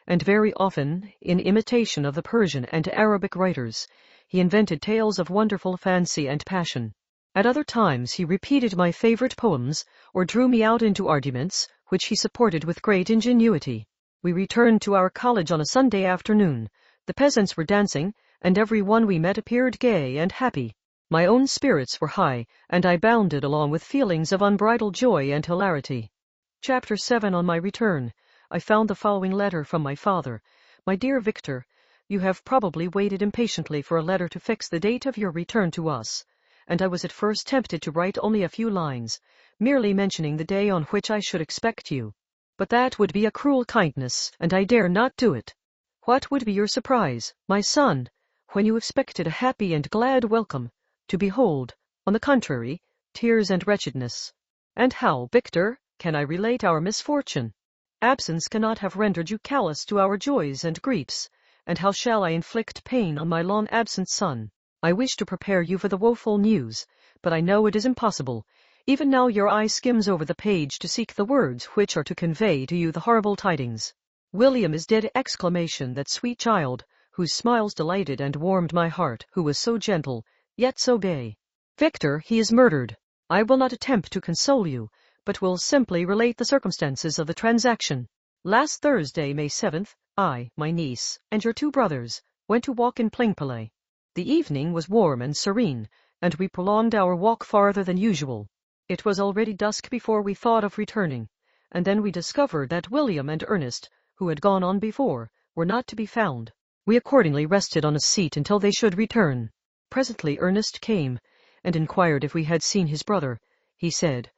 Speaker 1: and very often, in imitation of the Persian and Arabic writers, he invented tales of wonderful fancy and passion. At other times he repeated my favorite poems, or drew me out into arguments, which he supported with great ingenuity. We returned to our college on a Sunday afternoon. The peasants were dancing, and every one we met appeared gay and happy. My own spirits were high, and I bounded along with feelings of unbridled joy and hilarity. Chapter 7. On my return, I found the following letter from my father. My dear Victor, you have probably waited impatiently for a letter to fix the date of your return to us, and I was at first tempted to write only a few lines, merely mentioning the day on which I should expect you. But that would be a cruel kindness, and I dare not do it. What would be your surprise, my son, when you expected a happy and glad welcome, to behold, on the contrary, tears and wretchedness. And how, Victor, can I relate our misfortune? Absence cannot have rendered you callous to our joys and griefs, and how shall I inflict pain on my long-absent son? I wish to prepare you for the woeful news, but I know it is impossible. Even now your eye skims over the page to seek the words which are to convey to you the horrible tidings. William is dead! Exclamation, that sweet child, whose smiles delighted and warmed my heart, who was so gentle, yet so gay. Victor, he is murdered. I will not attempt to console you, but will simply relate the circumstances of the transaction. Last Thursday, May 7th, I, my niece, and your 2 brothers, went to walk in Plainpalais. The evening was warm and serene, and we prolonged our walk farther than usual. It was already dusk before we thought of returning, and then we discovered that William and Ernest, who had gone on before, were not to be found. We accordingly rested on a seat until they should return. Presently Ernest came, and inquired if we had seen his brother. He said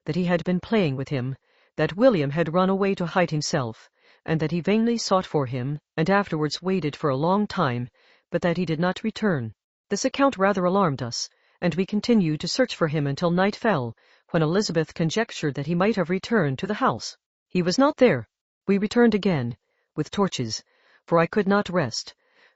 Speaker 1: that he had been playing with him, that William had run away to hide himself, and that he vainly sought for him, and afterwards waited for a long time, but that he did not return. This account rather alarmed us, and we continued to search for him until night fell, when Elizabeth conjectured that he might have returned to the house. He was not there. We returned again, with torches, for I could not rest,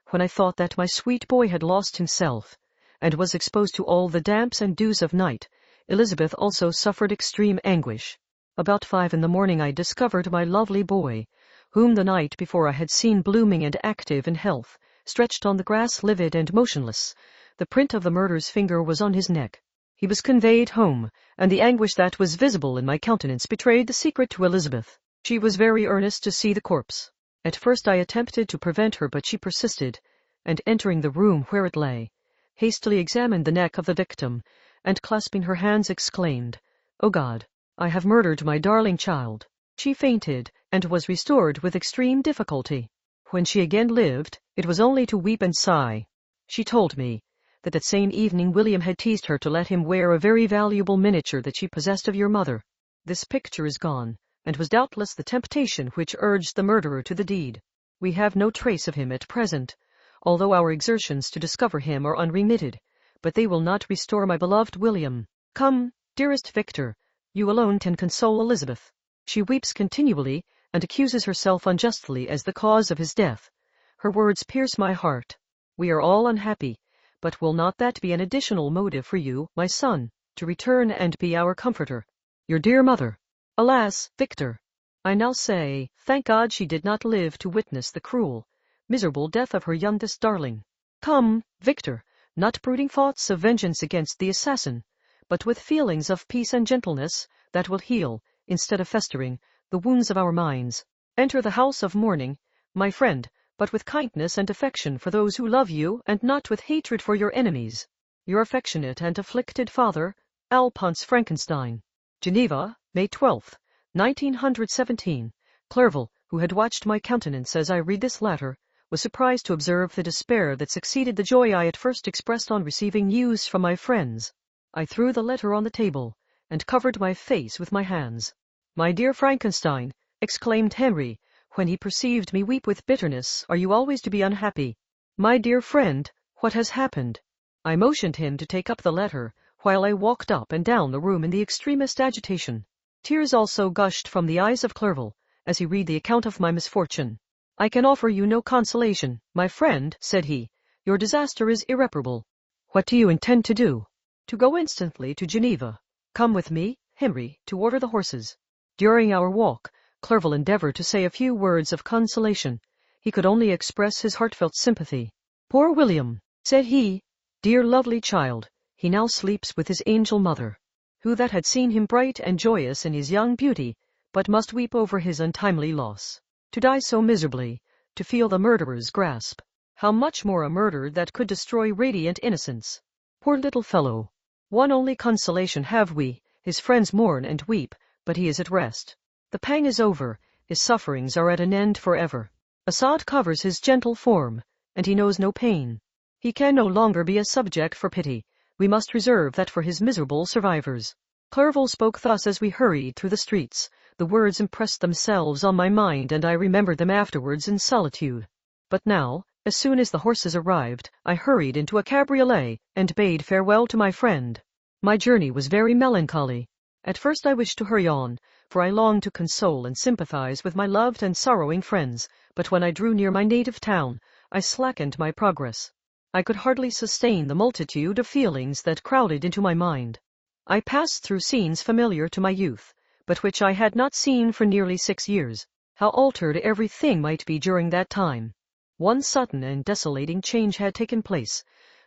Speaker 1: when I thought that my sweet boy had lost himself, and was exposed to all the damps and dews of night. Elizabeth also suffered extreme anguish. About 5 in the morning I discovered my lovely boy, whom the night before I had seen blooming and active in health, stretched on the grass, livid and motionless. The print of the murderer's finger was on his neck. He was conveyed home, and the anguish that was visible in my countenance betrayed the secret to Elizabeth. She was very earnest to see the corpse. At first I attempted to prevent her, but she persisted, and entering the room where it lay, hastily examined the neck of the victim, and clasping her hands exclaimed, "O God, I have murdered my darling child." She fainted, and was restored with extreme difficulty. When she again lived, it was only to weep and sigh. She told me that same evening William had teased her to let him wear a very valuable miniature that she possessed of your mother. This picture is gone, and was doubtless the temptation which urged the murderer to the deed. We have no trace of him at present, although our exertions to discover him are unremitted, but they will not restore my beloved William. Come, dearest Victor, you alone can console Elizabeth. She weeps continually, and accuses herself unjustly as the cause of his death. Her words pierce my heart. We are all unhappy, but will not that be an additional motive for you, my son, to return and be our comforter? Your dear mother. Alas, Victor, I now say, thank God she did not live to witness the cruel, miserable death of her youngest darling. Come, Victor, not brooding thoughts of vengeance against the assassin, but with feelings of peace and gentleness that will heal, instead of festering, the wounds of our minds. Enter the house of mourning, my friend, but with kindness and affection for those who love you, and not with hatred for your enemies. Your affectionate and afflicted father, Alphonse Frankenstein. Geneva, May 12, 1917. Clerval, who had watched my countenance as I read this letter, was surprised to observe the despair that succeeded the joy I at first expressed on receiving news from my friends. I threw the letter on the table, and covered my face with my hands. My dear Frankenstein, exclaimed Henry, when he perceived me weep with bitterness, are you always to be unhappy? My dear friend, what has happened? I motioned him to take up the letter, while I walked up and down the room in the extremest agitation. Tears also gushed from the eyes of Clerval, as he read the account of my misfortune. I can offer you no consolation, my friend, said he. Your disaster is irreparable. What do you intend to do? To go instantly to Geneva. Come with me, Henry, to order the horses. During our walk, Clerval endeavored to say a few words of consolation. He could only express his heartfelt sympathy. Poor William, said he, dear lovely child, he now sleeps with his angel mother, who that had seen him bright and joyous in his young beauty, but must weep over his untimely loss. To die so miserably, to feel the murderer's grasp. How much more a murder that could destroy radiant innocence. Poor little fellow. One only consolation have we, his friends mourn and weep, but he is at rest. The pang is over, his sufferings are at an end forever. A sod covers his gentle form, and he knows no pain. He can no longer be a subject for pity. We must reserve that for his miserable survivors. Clerval spoke thus as we hurried through the streets. The words impressed themselves on my mind, and I remembered them afterwards in solitude. But now, as soon as the horses arrived, I hurried into a cabriolet, and bade farewell to my friend. My journey was very melancholy. At first I wished to hurry on, for I longed to console and sympathize with my loved and sorrowing friends, but when I drew near my native town, I slackened my progress. I could hardly sustain the multitude of feelings that crowded into my mind. I passed through scenes familiar to my youth, but which I had not seen for nearly 6 years. How altered everything might be during that time! One sudden and desolating change had taken place,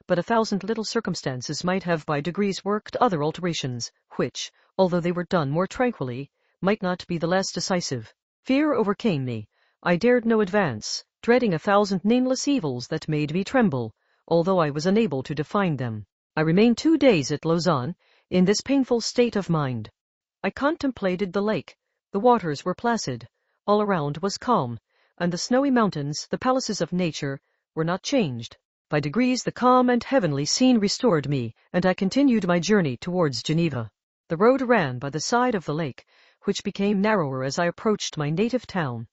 Speaker 1: but 1,000 little circumstances might have by degrees worked other alterations, which, although they were done more tranquilly, might not be the less decisive. Fear overcame me. I dared no advance, dreading 1,000 nameless evils that made me tremble, although I was unable to define them. I remained 2 days at Lausanne, in this painful state of mind. I contemplated the lake. The waters were placid. All around was calm, and the snowy mountains, the palaces of nature, were not changed. By degrees the calm and heavenly scene restored me, and I continued my journey towards Geneva. The road ran by the side of the lake, which became narrower as I approached my native town.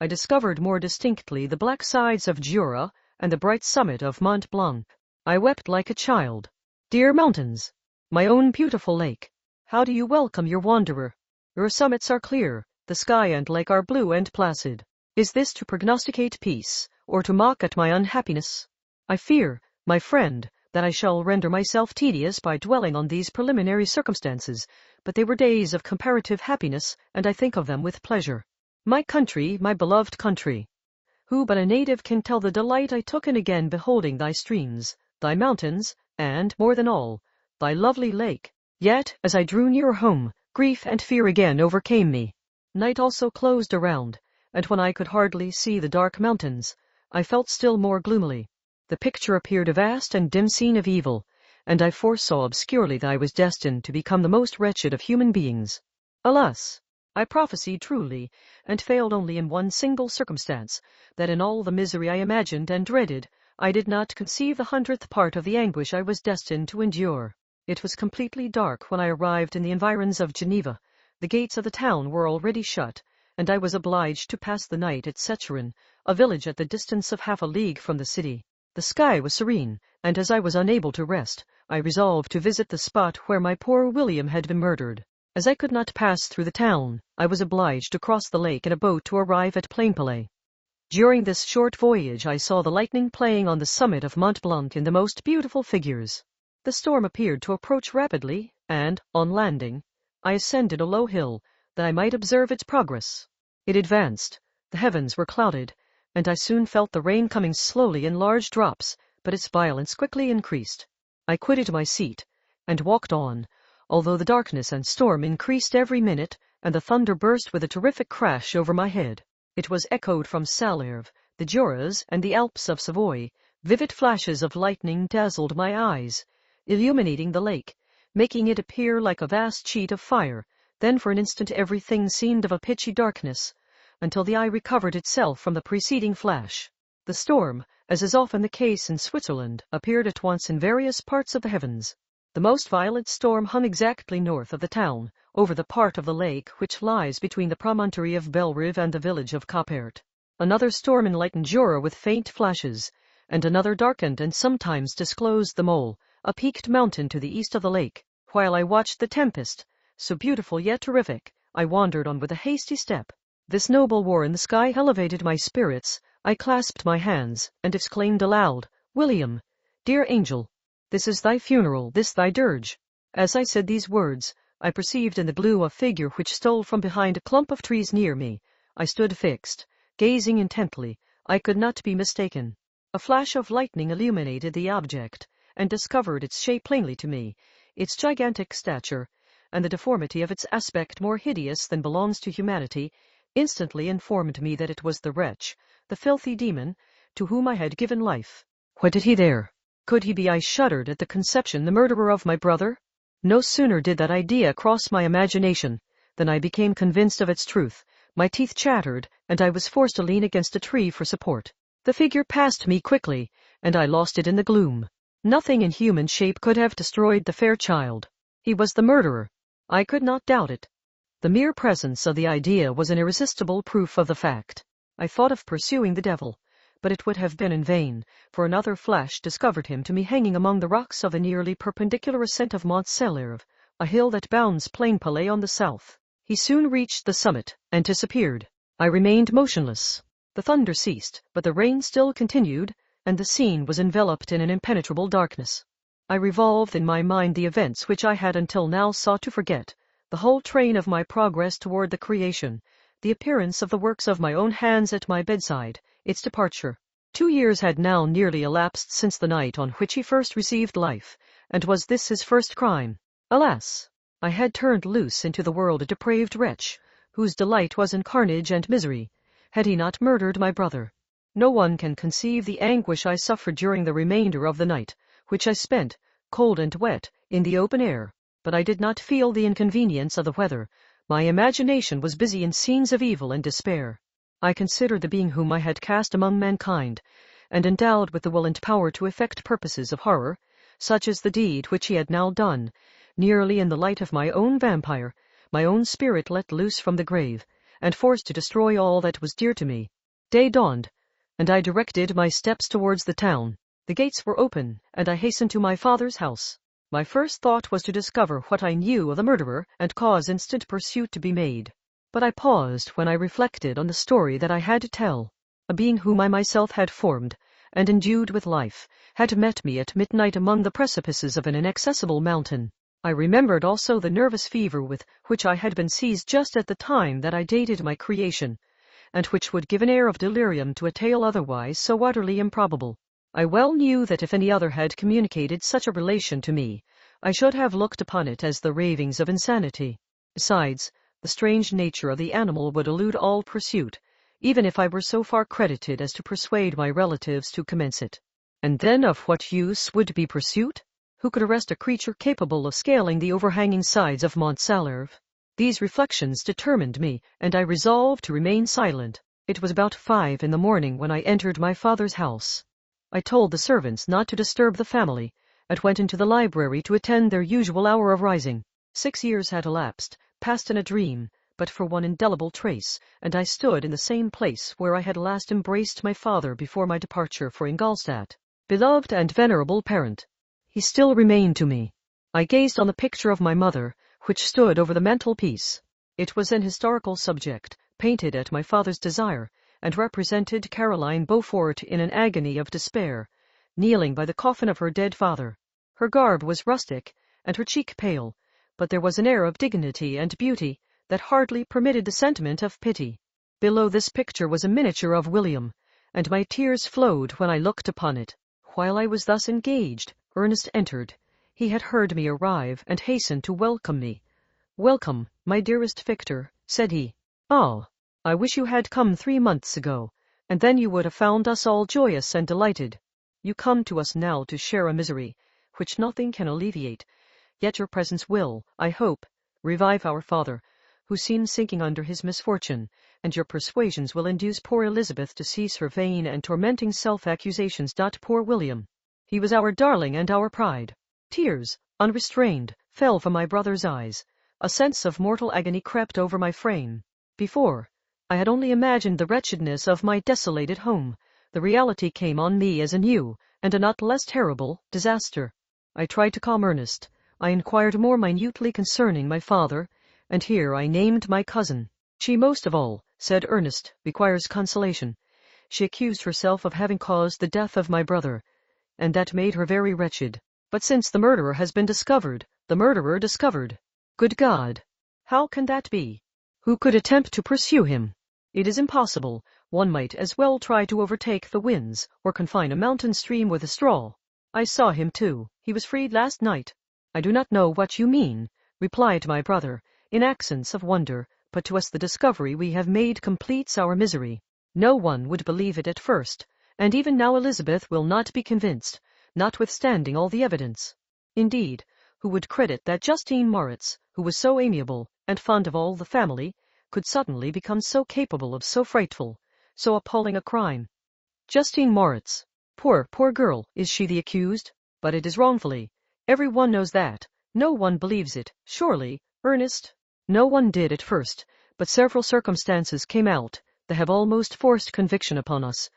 Speaker 1: I discovered more distinctly the black sides of Jura and the bright summit of Mont Blanc. I wept like a child. Dear mountains, my own beautiful lake, how do you welcome your wanderer? Your summits are clear, the sky and lake are blue and placid. Is this to prognosticate peace, or to mock at my unhappiness? I fear, my friend, that I shall render myself tedious by dwelling on these preliminary circumstances, but they were days of comparative happiness, and I think of them with pleasure. My country, my beloved country! Who but a native can tell the delight I took in again beholding thy streams, thy mountains, and, more than all, thy lovely lake? Yet, as I drew nearer home, grief and fear again overcame me. Night also closed around, and when I could hardly see the dark mountains, I felt still more gloomily. The picture appeared a vast and dim scene of evil, and I foresaw obscurely that I was destined to become the most wretched of human beings. Alas! I prophesied truly, and failed only in one single circumstance, that in all the misery I imagined and dreaded, I did not conceive the 100th part of the anguish I was destined to endure. It was completely dark when I arrived in the environs of Geneva. The gates of the town were already shut, and I was obliged to pass the night at Secherin, a village at the distance of half a league from the city. The sky was serene, and as I was unable to rest, I resolved to visit the spot where my poor William had been murdered. As I could not pass through the town, I was obliged to cross the lake in a boat to arrive at Plainpalais. During this short voyage I saw the lightning playing on the summit of Mont Blanc in the most beautiful figures. The storm appeared to approach rapidly, and, on landing, I ascended a low hill, that I might observe its progress. It advanced, the heavens were clouded, and I soon felt the rain coming slowly in large drops, but its violence quickly increased. I quitted my seat, and walked on, although the darkness and storm increased every minute, and the thunder burst with a terrific crash over my head. It was echoed from Salers, the Juras, and the Alps of Savoy. Vivid flashes of lightning dazzled my eyes, illuminating the lake, making it appear like a vast sheet of fire. Then for an instant everything seemed of a pitchy darkness, until the eye recovered itself from the preceding flash. The storm, as is often the case in Switzerland, appeared at once in various parts of the heavens. The most violent storm hung exactly north of the town, over the part of the lake which lies between the promontory of Bellerive and the village of Capert. Another storm enlightened Jura with faint flashes, and another darkened and sometimes disclosed the Mole, a peaked mountain to the east of the lake. While I watched the tempest, so beautiful yet terrific, I wandered on with a hasty step. This noble war in the sky elevated my spirits. I clasped my hands, and exclaimed aloud, "William, dear angel, this is thy funeral, this thy dirge." As I said these words, I perceived in the gloom a figure which stole from behind a clump of trees near me. I stood fixed, gazing intently. I could not be mistaken. A flash of lightning illuminated the object, and discovered its shape plainly to me, its gigantic stature, and the deformity of its aspect more hideous than belongs to humanity, instantly informed me that it was the wretch, the filthy demon, to whom I had given life. What did he there? Could he be? I shuddered at the conception, the murderer of my brother? No sooner did that idea cross my imagination than I became convinced of its truth. My teeth chattered, and I was forced to lean against a tree for support. The figure passed me quickly, and I lost it in the gloom. Nothing in human shape could have destroyed the fair child. He was the murderer. I could not doubt it. The mere presence of the idea was an irresistible proof of the fact. I thought of pursuing the devil, but it would have been in vain, for another flash discovered him to me hanging among the rocks of the nearly perpendicular ascent of Mont Salève, a hill that bounds Plainpalais on the south. He soon reached the summit, and disappeared. I remained motionless. The thunder ceased, but the rain still continued, and the scene was enveloped in an impenetrable darkness. I revolved in my mind the events which I had until now sought to forget, the whole train of my progress toward the creation, the appearance of the works of my own hands at my bedside, its departure. 2 years had now nearly elapsed since the night on which he first received life, and was this his first crime? Alas! I had turned loose into the world a depraved wretch, whose delight was in carnage and misery. Had he not murdered my brother? No one can conceive the anguish I suffered during the remainder of the night, which I spent, cold and wet, in the open air. But I did not feel the inconvenience of the weather. My imagination was busy in scenes of evil and despair. I considered the being whom I had cast among mankind, and endowed with the will and power to effect purposes of horror, such as the deed which he had now done, nearly in the light of my own vampire, my own spirit let loose from the grave, and forced to destroy all that was dear to me. Day dawned, and I directed my steps towards the town. The gates were open, and I hastened to my father's house. My first thought was to discover what I knew of the murderer, and cause instant pursuit to be made. But I paused when I reflected on the story that I had to tell. A being whom I myself had formed, and endued with life, had met me at midnight among the precipices of an inaccessible mountain. I remembered also the nervous fever with which I had been seized just at the time that I dated my creation, and which would give an air of delirium to a tale otherwise so utterly improbable. I well knew that if any other had communicated such a relation to me, I should have looked upon it as the ravings of insanity. Besides, the strange nature of the animal would elude all pursuit, even if I were so far credited as to persuade my relatives to commence it. And then of what use would be pursuit? Who could arrest a creature capable of scaling the overhanging sides of Mont Salève? These reflections determined me, and I resolved to remain silent. It was about 5 in the morning when I entered my father's house. I told the servants not to disturb the family, and went into the library to attend their usual hour of rising. 6 years had elapsed, passed in a dream, but for one indelible trace, and I stood in the same place where I had last embraced my father before my departure for Ingolstadt. Beloved and venerable parent, he still remained to me. I gazed on the picture of my mother, which stood over the mantelpiece. It was an historical subject, painted at my father's desire, and represented Caroline Beaufort in an agony of despair, kneeling by the coffin of her dead father. Her garb was rustic, and her cheek pale, but there was an air of dignity and beauty that hardly permitted the sentiment of pity. Below this picture was a miniature of William, and my tears flowed when I looked upon it. While I was thus engaged, Ernest entered. He had heard me arrive, and hastened to welcome me. "Welcome, my dearest Victor," said he. "Ah, I wish you had come 3 months ago, and then you would have found us all joyous and delighted. You come to us now to share a misery, which nothing can alleviate, yet your presence will, I hope, revive our father, who seems sinking under his misfortune, and your persuasions will induce poor Elizabeth to cease her vain and tormenting self-accusations. Poor William. He was our darling and our pride." Tears, unrestrained, fell from my brother's eyes. A sense of mortal agony crept over my frame. Before, I had only imagined the wretchedness of my desolated home. The reality came on me as a new, and a not less terrible, disaster. I tried to calm Ernest. I inquired more minutely concerning my father, and here I named my cousin. "She most of all," said Ernest, "requires consolation. She accused herself of having caused the death of my brother, and that made her very wretched. But since the murderer has been discovered, the murderer discovered. Good God! How can that be? Who could attempt to pursue him? It is impossible. One might as well try to overtake the winds, or confine a mountain stream with a straw. I saw him too. He was freed last night." "I do not know what you mean," replied my brother, in accents of wonder, "but to us the discovery we have made completes our misery. No one would believe it at first, and even now Elizabeth will not be convinced, notwithstanding all the evidence. Indeed, who would credit that Justine Moritz, who was so amiable, and fond of all the family, could suddenly become so capable of so frightful, so appalling a crime? Justine Moritz. Poor girl, is she the accused? But it is wrongfully. Every one knows that. No one believes it, surely, Ernest?" "No one did at first, but several circumstances came out that have almost forced conviction upon us.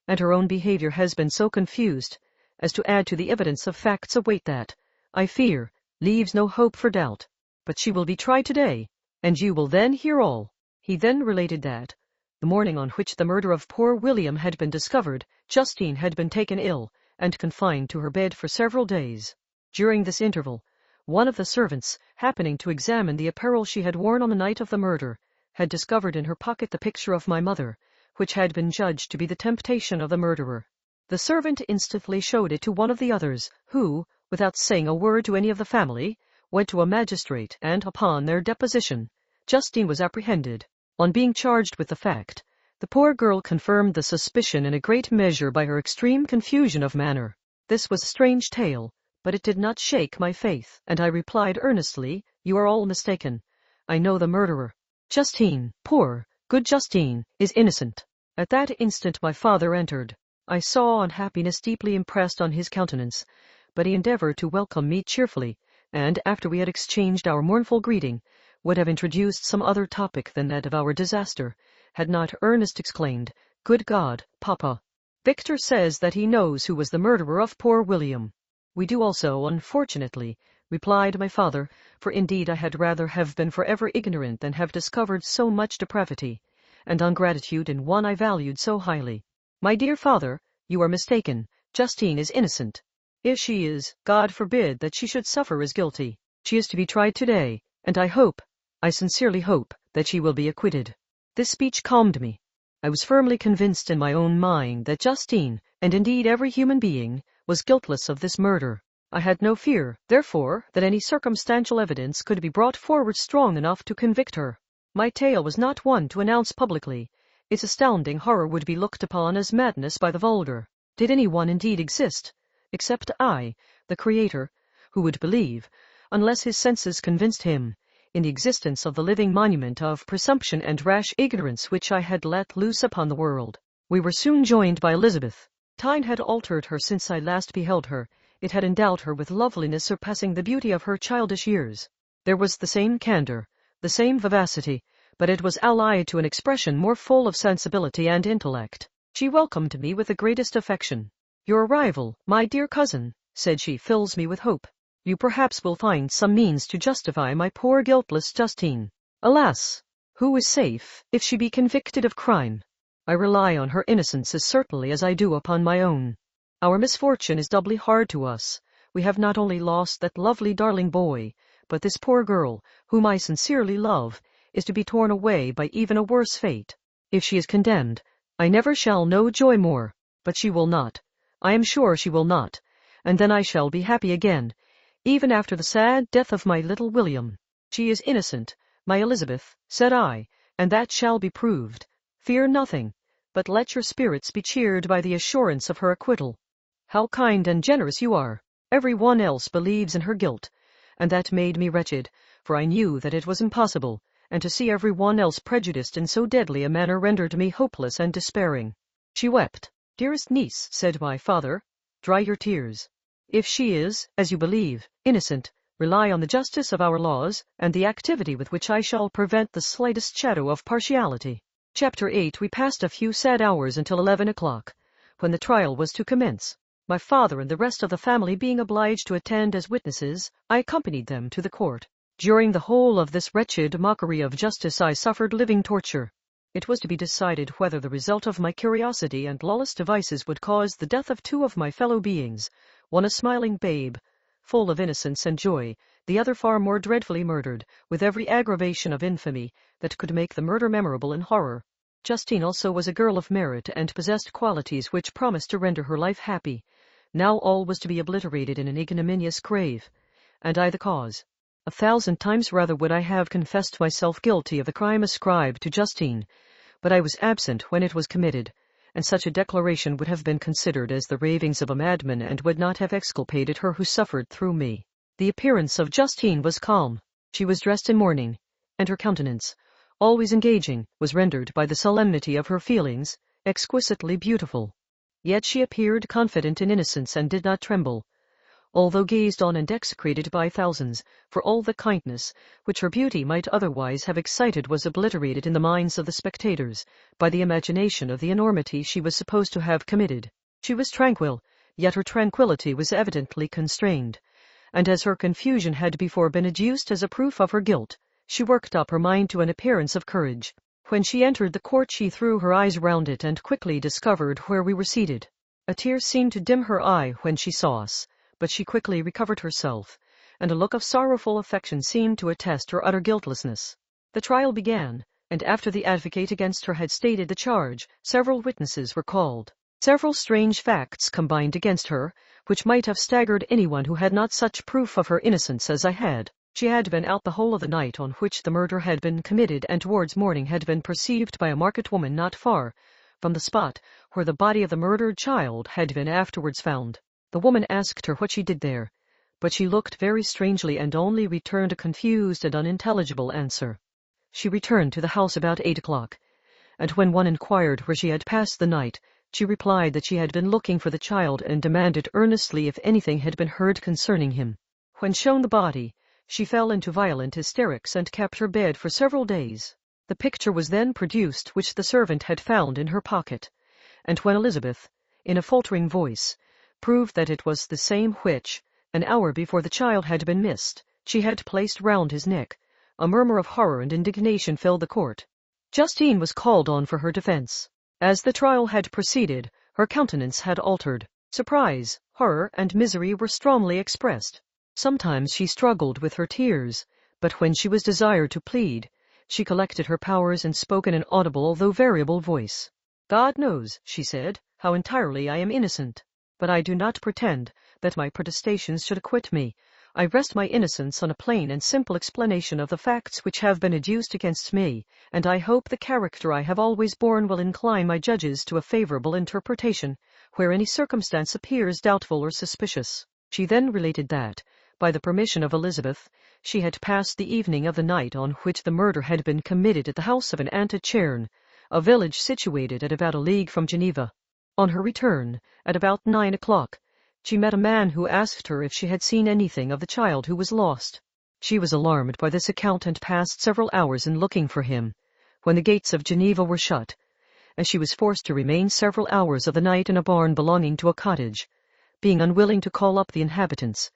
Speaker 1: and her own behavior has been so confused as to add to the evidence of facts a weight that, I fear, leaves no hope for doubt. But she will be tried today, and you will then hear all." He then related that, the morning on which the murder of poor William had been discovered, Justine had been taken ill and confined to her bed for several days. During this interval, one of the servants, happening to examine the apparel she had worn on the night of the murder, had discovered in her pocket the picture of my mother, which had been judged to be the temptation of the murderer. The servant instantly showed it to one of the others, who, without saying a word to any of the family, went to a magistrate, and upon their deposition, Justine was apprehended. On being charged with the fact, the poor girl confirmed the suspicion in a great measure by her extreme confusion of manner. This was a strange tale, but it did not shake my faith, and I replied earnestly, "You are all mistaken. I know the murderer. Justine, poor, good Justine, is innocent." At that instant my father entered. I saw unhappiness deeply impressed on his countenance, but he endeavored to welcome me cheerfully, and, after we had exchanged our mournful greeting, would have introduced some other topic than that of our disaster, had not Ernest exclaimed, "Good God, Papa! Victor says that he knows who was the murderer of poor William." "We do also, unfortunately," replied my father, "for indeed I had rather have been forever ignorant than have discovered so much depravity and ingratitude in one I valued so highly." "My dear father, you are mistaken. Justine is innocent. If she is, God forbid that she should suffer as guilty. She is to be tried today, and I sincerely hope, that she will be acquitted." This speech calmed me. I was firmly convinced in my own mind that Justine, and indeed every human being, was guiltless of this murder. I had no fear, therefore, that any circumstantial evidence could be brought forward strong enough to convict her. My tale was not one to announce publicly. Its astounding horror would be looked upon as madness by the vulgar. Did any one indeed exist, except I, the Creator, who would believe, unless his senses convinced him, in the existence of the living monument of presumption and rash ignorance which I had let loose upon the world? We were soon joined by Elizabeth. Time had altered her since I last beheld her. It had endowed her with loveliness surpassing the beauty of her childish years. There was the same candor, the same vivacity, but it was allied to an expression more full of sensibility and intellect. She welcomed me with the greatest affection. "Your arrival, my dear cousin," said she, "fills me with hope. You perhaps will find some means to justify my poor guiltless Justine. Alas! Who is safe, if she be convicted of crime? I rely on her innocence as certainly as I do upon my own. Our misfortune is doubly hard to us. We have not only lost that lovely darling boy, but this poor girl, whom I sincerely love, is to be torn away by even a worse fate. If she is condemned, I never shall know joy more, but she will not. I am sure she will not, and then I shall be happy again, even after the sad death of my little William. She is innocent, my Elizabeth, said I, and that shall be proved. Fear nothing, but let your spirits be cheered by the assurance of her acquittal. How kind and generous you are! Every one else believes in her guilt, and that made me wretched, for I knew that it was impossible, and to see every one else prejudiced in so deadly a manner rendered me hopeless and despairing. She wept. "Dearest niece," said my father, "dry your tears. If she is, as you believe, innocent, rely on the justice of our laws, and the activity with which I shall prevent the slightest shadow of partiality." Chapter 8. We passed a few sad hours until 11 o'clock, when the trial was to commence. My father and the rest of the family being obliged to attend as witnesses, I accompanied them to the court. During the whole of this wretched mockery of justice I suffered living torture. It was to be decided whether the result of my curiosity and lawless devices would cause the death of two of my fellow beings, one a smiling babe, full of innocence and joy, the other far more dreadfully murdered, with every aggravation of infamy that could make the murder memorable in horror. Justine also was a girl of merit and possessed qualities which promised to render her life happy. Now all was to be obliterated in an ignominious grave, and I the cause. 1,000 times rather would I have confessed myself guilty of the crime ascribed to Justine, but I was absent when it was committed, and such a declaration would have been considered as the ravings of a madman and would not have exculpated her who suffered through me. The appearance of Justine was calm. She was dressed in mourning, and her countenance, always engaging, was rendered by the solemnity of her feelings exquisitely beautiful. Yet she appeared confident in innocence and did not tremble. although gazed on and execrated by thousands, for all the kindness which her beauty might otherwise have excited was obliterated in the minds of the spectators by the imagination of the enormity she was supposed to have committed. She was tranquil, yet her tranquillity was evidently constrained, and as her confusion had before been adduced as a proof of her guilt, she worked up her mind to an appearance of courage. When she entered the court she threw her eyes round it and quickly discovered where we were seated. A tear seemed to dim her eye when she saw us, but she quickly recovered herself, and a look of sorrowful affection seemed to attest her utter guiltlessness. The trial began, and after the advocate against her had stated the charge, several witnesses were called. Several strange facts combined against her, which might have staggered anyone who had not such proof of her innocence as I had. She had been out the whole of the night on which the murder had been committed, and towards morning had been perceived by a market woman not far from the spot where the body of the murdered child had been afterwards found. The woman asked her what she did there, but she looked very strangely and only returned a confused and unintelligible answer. She returned to the house about 8 o'clock, and when one inquired where she had passed the night, she replied that she had been looking for the child and demanded earnestly if anything had been heard concerning him. When shown the body, she fell into violent hysterics and kept her bed for several days. The picture was then produced which the servant had found in her pocket, and when Elizabeth, in a faltering voice, proved that it was the same which, an hour before the child had been missed, she had placed round his neck, a murmur of horror and indignation filled the court. Justine was called on for her defense. As the trial had proceeded, her countenance had altered. Surprise, horror, and misery were strongly expressed. Sometimes she struggled with her tears, but when she was desired to plead, she collected her powers and spoke in an audible although variable voice. "God knows," she said, "how entirely I am innocent, but I do not pretend that my protestations should acquit me. I rest my innocence on a plain and simple explanation of the facts which have been adduced against me, and I hope the character I have always borne will incline my judges to a favorable interpretation, where any circumstance appears doubtful or suspicious." She then related that, by the permission of Elizabeth, she had passed the evening of the night on which the murder had been committed at the house of an aunt at Cherne, a village situated at about a league from Geneva. On her return, at about 9 o'clock, she met a man who asked her if she had seen anything of the child who was lost. She was alarmed by this account and passed several hours in looking for him, when the gates of Geneva were shut, and she was forced to remain several hours of the night in a barn belonging to a cottage, being unwilling to call up the inhabitants,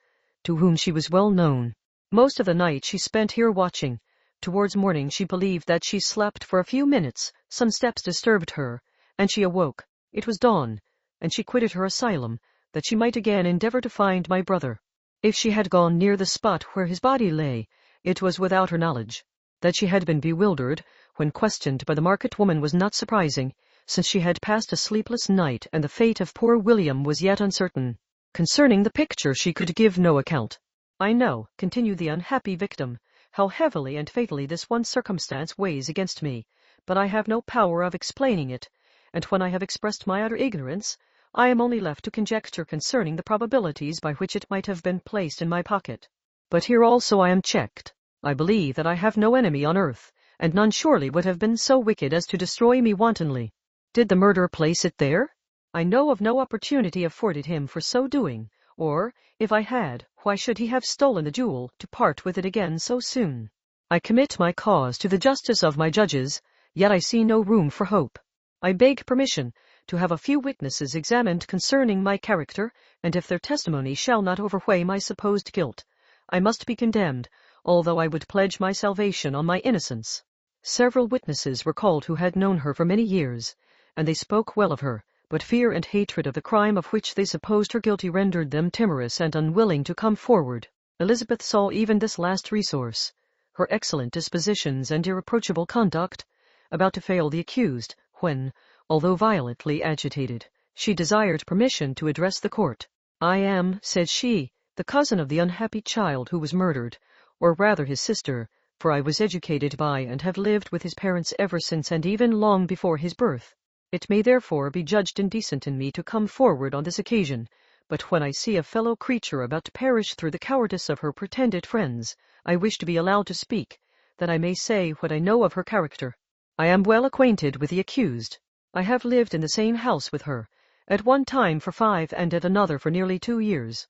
Speaker 1: to whom she was well known. Most of the night she spent here watching. Towards morning she believed that she slept for a few minutes. Some steps disturbed her, and she awoke. It was dawn, and she quitted her asylum, that she might again endeavor to find my brother. If she had gone near the spot where his body lay, it was without her knowledge. That she had been bewildered when questioned by the market woman was not surprising, since she had passed a sleepless night and the fate of poor William was yet uncertain. Concerning the picture she could give no account. "I know," continued the unhappy victim, "how heavily and fatally this one circumstance weighs against me, but I have no power of explaining it, and when I have expressed my utter ignorance, I am only left to conjecture concerning the probabilities by which it might have been placed in my pocket. But here also I am checked. I believe that I have no enemy on earth, and none surely would have been so wicked as to destroy me wantonly. Did the murderer place it there? I know of no opportunity afforded him for so doing, or, if I had, why should he have stolen the jewel, to part with it again so soon? I commit my cause to the justice of my judges, yet I see no room for hope. I beg permission to have a few witnesses examined concerning my character, and if their testimony shall not overweigh my supposed guilt, I must be condemned, although I would pledge my salvation on my innocence." Several witnesses were called who had known her for many years, and they spoke well of her, but fear and hatred of the crime of which they supposed her guilty rendered them timorous and unwilling to come forward. Elizabeth saw even this last resource, her excellent dispositions and irreproachable conduct, about to fail the accused, when, although violently agitated, she desired permission to address the court. "I am," said she, "the cousin of the unhappy child who was murdered, or rather his sister, for I was educated by and have lived with his parents ever since and even long before his birth. It may therefore be judged indecent in me to come forward on this occasion, but when I see a fellow creature about to perish through the cowardice of her pretended friends, I wish to be allowed to speak, that I may say what I know of her character. I am well acquainted with the accused. I have lived in the same house with her, at one time for 5 and at another for nearly 2 years.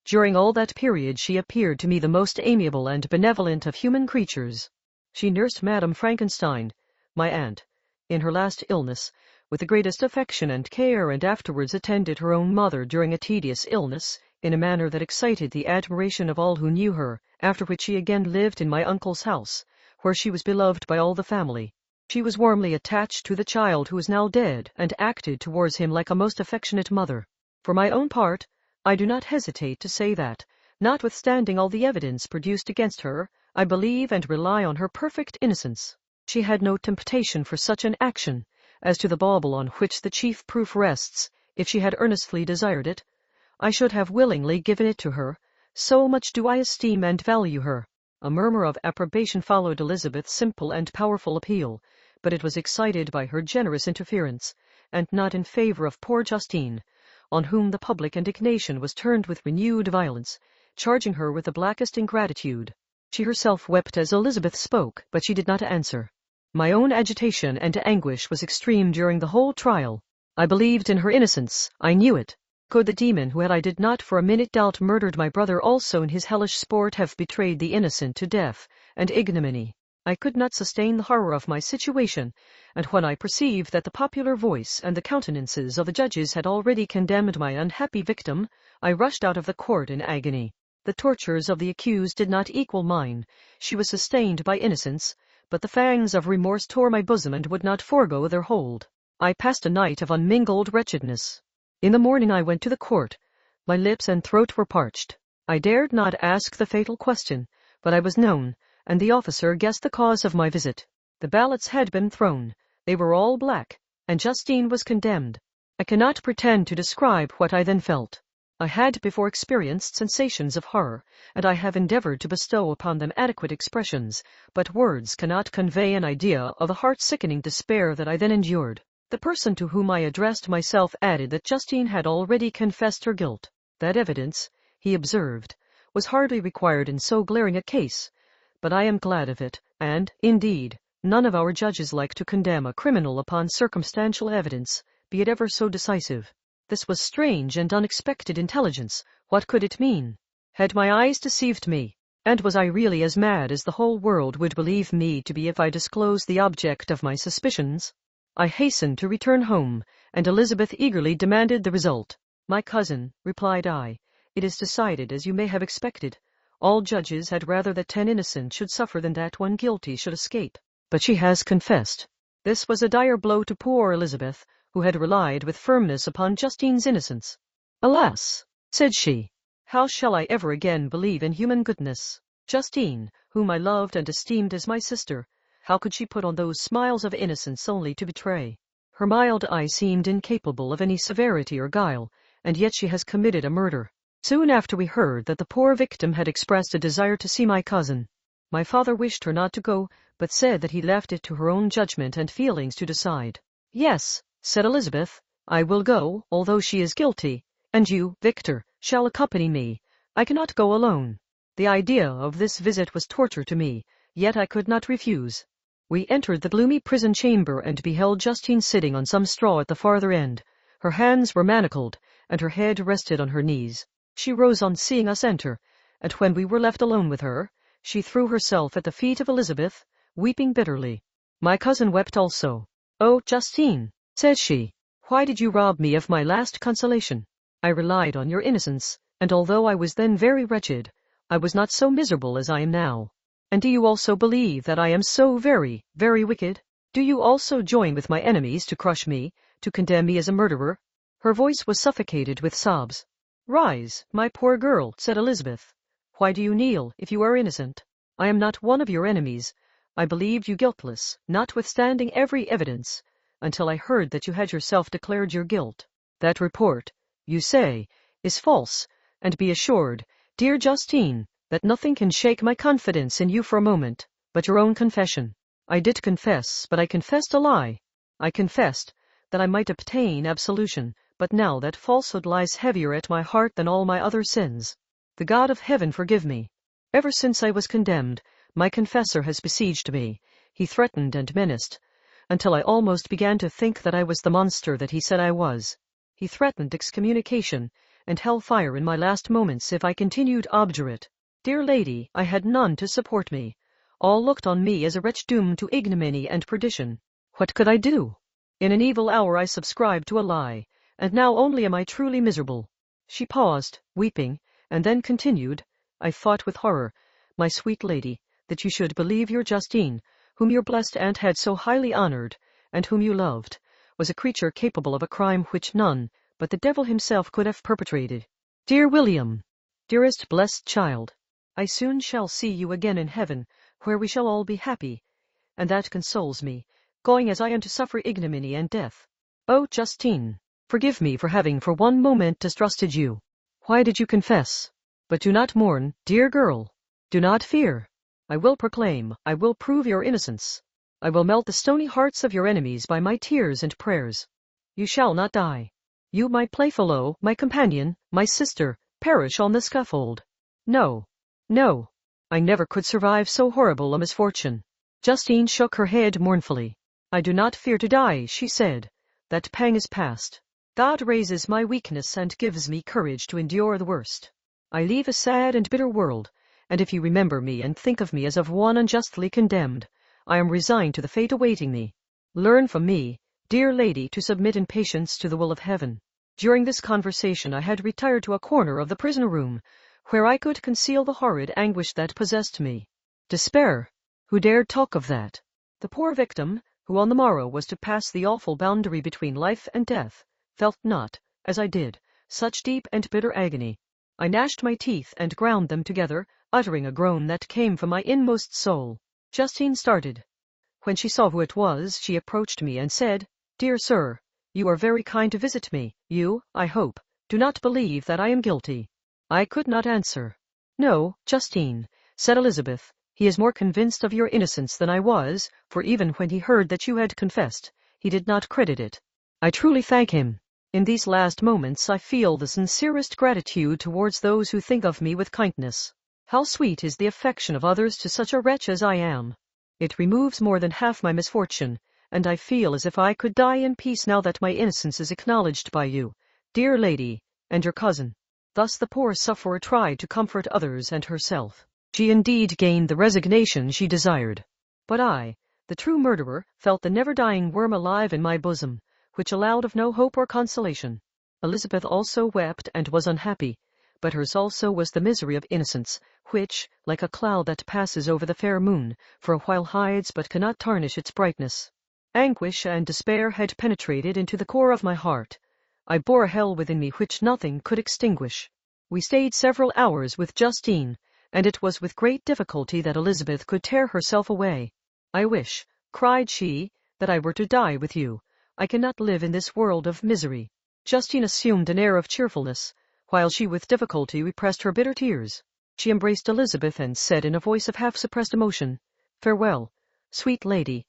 Speaker 1: During all that period she appeared to me the most amiable and benevolent of human creatures. She nursed Madame Frankenstein, my aunt, in her last illness, with the greatest affection and care, and afterwards attended her own mother during a tedious illness, in a manner that excited the admiration of all who knew her, after which she again lived in my uncle's house, where she was beloved by all the family. She was warmly attached to the child who is now dead, and acted towards him like a most affectionate mother. For my own part, I do not hesitate to say that, notwithstanding all the evidence produced against her, I believe and rely on her perfect innocence. She had no temptation for such an action, as to the bauble on which the chief proof rests. If she had earnestly desired it, I should have willingly given it to her, so much do I esteem and value her. A murmur of approbation followed Elizabeth's simple and powerful appeal, but it was excited by her generous interference, and not in favor of poor Justine, on whom the public indignation was turned with renewed violence, charging her with the blackest ingratitude. She herself wept as Elizabeth spoke, but she did not answer. My own agitation and anguish was extreme during the whole trial. I believed in her innocence. I knew it. Could the demon who, had I did not for a minute doubt murdered my brother also in his hellish sport, have betrayed the innocent to death and ignominy? I could not sustain the horror of my situation, and when I perceived that the popular voice and the countenances of the judges had already condemned my unhappy victim, I rushed out of the court in agony. The tortures of the accused did not equal mine. She was sustained by innocence, but the fangs of remorse tore my bosom and would not forego their hold. I passed a night of unmingled wretchedness. In the morning I went to the court. My lips and throat were parched. I dared not ask the fatal question, but I was known, and the officer guessed the cause of my visit. The ballots had been thrown. They were all black, and Justine was condemned. I cannot pretend to describe what I then felt. I had before experienced sensations of horror, and I have endeavored to bestow upon them adequate expressions, but words cannot convey an idea of the heart-sickening despair that I then endured. The person to whom I addressed myself added that Justine had already confessed her guilt. That evidence, he observed, was hardly required in so glaring a case, but I am glad of it, and, indeed, none of our judges like to condemn a criminal upon circumstantial evidence, be it ever so decisive. This was strange and unexpected intelligence. What could it mean? Had my eyes deceived me? And was I really as mad as the whole world would believe me to be if I disclosed the object of my suspicions? I hastened to return home, and Elizabeth eagerly demanded the result. My cousin, replied I, it is decided as you may have expected. All judges had rather that 10 innocent should suffer than that 1 guilty should escape. But she has confessed. This was a dire blow to poor Elizabeth, who had relied with firmness upon Justine's innocence. Alas, said she, how shall I ever again believe in human goodness? Justine, whom I loved and esteemed as my sister, how could she put on those smiles of innocence only to betray? Her mild eye seemed incapable of any severity or guile, and yet she has committed a murder. Soon after we heard that the poor victim had expressed a desire to see my cousin. My father wished her not to go, but said that he left it to her own judgment and feelings to decide. Yes, said Elizabeth, I will go, although she is guilty, and you, Victor, shall accompany me. I cannot go alone. The idea of this visit was torture to me, yet I could not refuse. We entered the gloomy prison chamber and beheld Justine sitting on some straw at the farther end. Her hands were manacled, and her head rested on her knees. She rose on seeing us enter, and when we were left alone with her, she threw herself at the feet of Elizabeth, weeping bitterly. My cousin wept also. Oh, Justine, said she, why did you rob me of my last consolation? I relied on your innocence, and although I was then very wretched, I was not so miserable as I am now. And do you also believe that I am so very, very wicked? Do you also join with my enemies to crush me, to condemn me as a murderer? Her voice was suffocated with sobs. Rise, my poor girl, said Elizabeth. Why do you kneel, if you are innocent? I am not one of your enemies. I believed you guiltless, notwithstanding every evidence, until I heard that you had yourself declared your guilt. That report, you say, is false, and be assured, dear Justine, that nothing can shake my confidence in you for a moment, but your own confession. I did confess, but I confessed a lie. I confessed that I might obtain absolution, but now that falsehood lies heavier at my heart than all my other sins. The God of heaven forgive me. Ever since I was condemned, my confessor has besieged me. He threatened and menaced, until I almost began to think that I was the monster that he said I was. He threatened excommunication, and hell fire in my last moments if I continued obdurate. Dear lady, I had none to support me. All looked on me as a wretch doomed to ignominy and perdition. What could I do? In an evil hour I subscribed to a lie, and now only am I truly miserable. She paused, weeping, and then continued, I thought with horror, my sweet lady, that you should believe your Justine, whom your blessed aunt had so highly honored, and whom you loved, was a creature capable of a crime which none but the devil himself could have perpetrated. Dear William, dearest blessed child, I soon shall see you again in heaven, where we shall all be happy, and that consoles me, going as I am to suffer ignominy and death. Oh, Justine, forgive me for having for one moment distrusted you. Why did you confess? But do not mourn, dear girl. Do not fear. I will proclaim, I will prove your innocence. I will melt the stony hearts of your enemies by my tears and prayers. You shall not die. You, my playfellow, my companion, my sister, perish on the scaffold. No, no, I never could survive so horrible a misfortune. Justine shook her head mournfully. I do not fear to die, she said. That pang is past. God raises my weakness and gives me courage to endure the worst. I leave a sad and bitter world, and if you remember me and think of me as of one unjustly condemned, I am resigned to the fate awaiting me. Learn from me, dear lady, to submit in patience to the will of heaven. During this conversation I had retired to a corner of the prison room, where I could conceal the horrid anguish that possessed me. Despair! Who dared talk of that? The poor victim, who on the morrow was to pass the awful boundary between life and death, felt not, as I did, such deep and bitter agony. I gnashed my teeth and ground them together, uttering a groan that came from my inmost soul. Justine started. When she saw who it was, she approached me and said, Dear sir, you are very kind to visit me. You, I hope, do not believe that I am guilty. I could not answer. No, Justine, said Elizabeth, he is more convinced of your innocence than I was, for even when he heard that you had confessed, he did not credit it. I truly thank him. In these last moments I feel the sincerest gratitude towards those who think of me with kindness. How sweet is the affection of others to such a wretch as I am. It removes more than half my misfortune, and I feel as if I could die in peace now that my innocence is acknowledged by you, dear lady, and your cousin. Thus the poor sufferer tried to comfort others and herself. She indeed gained the resignation she desired. But I, the true murderer, felt the never-dying worm alive in my bosom, which allowed of no hope or consolation. Elizabeth also wept and was unhappy, but hers also was the misery of innocence, which, like a cloud that passes over the fair moon, for a while hides but cannot tarnish its brightness. Anguish and despair had penetrated into the core of my heart. I bore a hell within me which nothing could extinguish. We stayed several hours with Justine, and it was with great difficulty that Elizabeth could tear herself away. I wish, cried she, that I were to die with you. I cannot live in this world of misery. Justine assumed an air of cheerfulness, while she with difficulty repressed her bitter tears. She embraced Elizabeth and said in a voice of half-suppressed emotion, Farewell, sweet lady,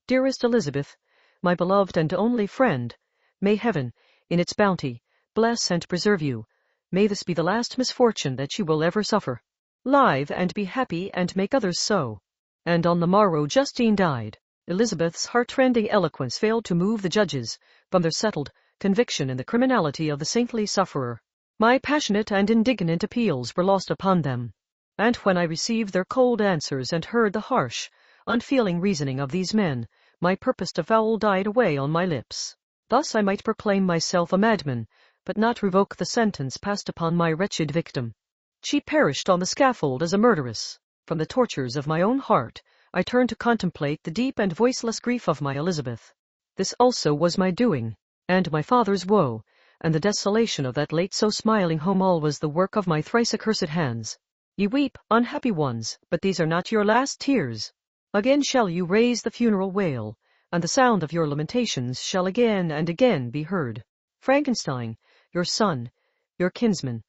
Speaker 1: dearest Elizabeth, my beloved and only friend. May heaven, in its bounty, bless and preserve you. May this be the last misfortune that you will ever suffer. Live and be happy and make others so. And on the morrow Justine died. Elizabeth's heart-rending eloquence failed to move the judges from their settled conviction in the criminality of the saintly sufferer. My passionate and indignant appeals were lost upon them, and when I received their cold answers and heard the harsh, unfeeling reasoning of these men, my purpose to foul died away on my lips. Thus I might proclaim myself a madman, but not revoke the sentence passed upon my wretched victim. She perished on the scaffold as a murderess. From the tortures of my own heart, I turned to contemplate the deep and voiceless grief of my Elizabeth. This also was my doing, and my father's woe, and the desolation of that late so smiling home, all was the work of my thrice accursed hands. Ye weep, unhappy ones, but these are not your last tears. Again shall you raise the funeral wail, and the sound of your lamentations shall again and again be heard. Frankenstein, your son, your kinsman,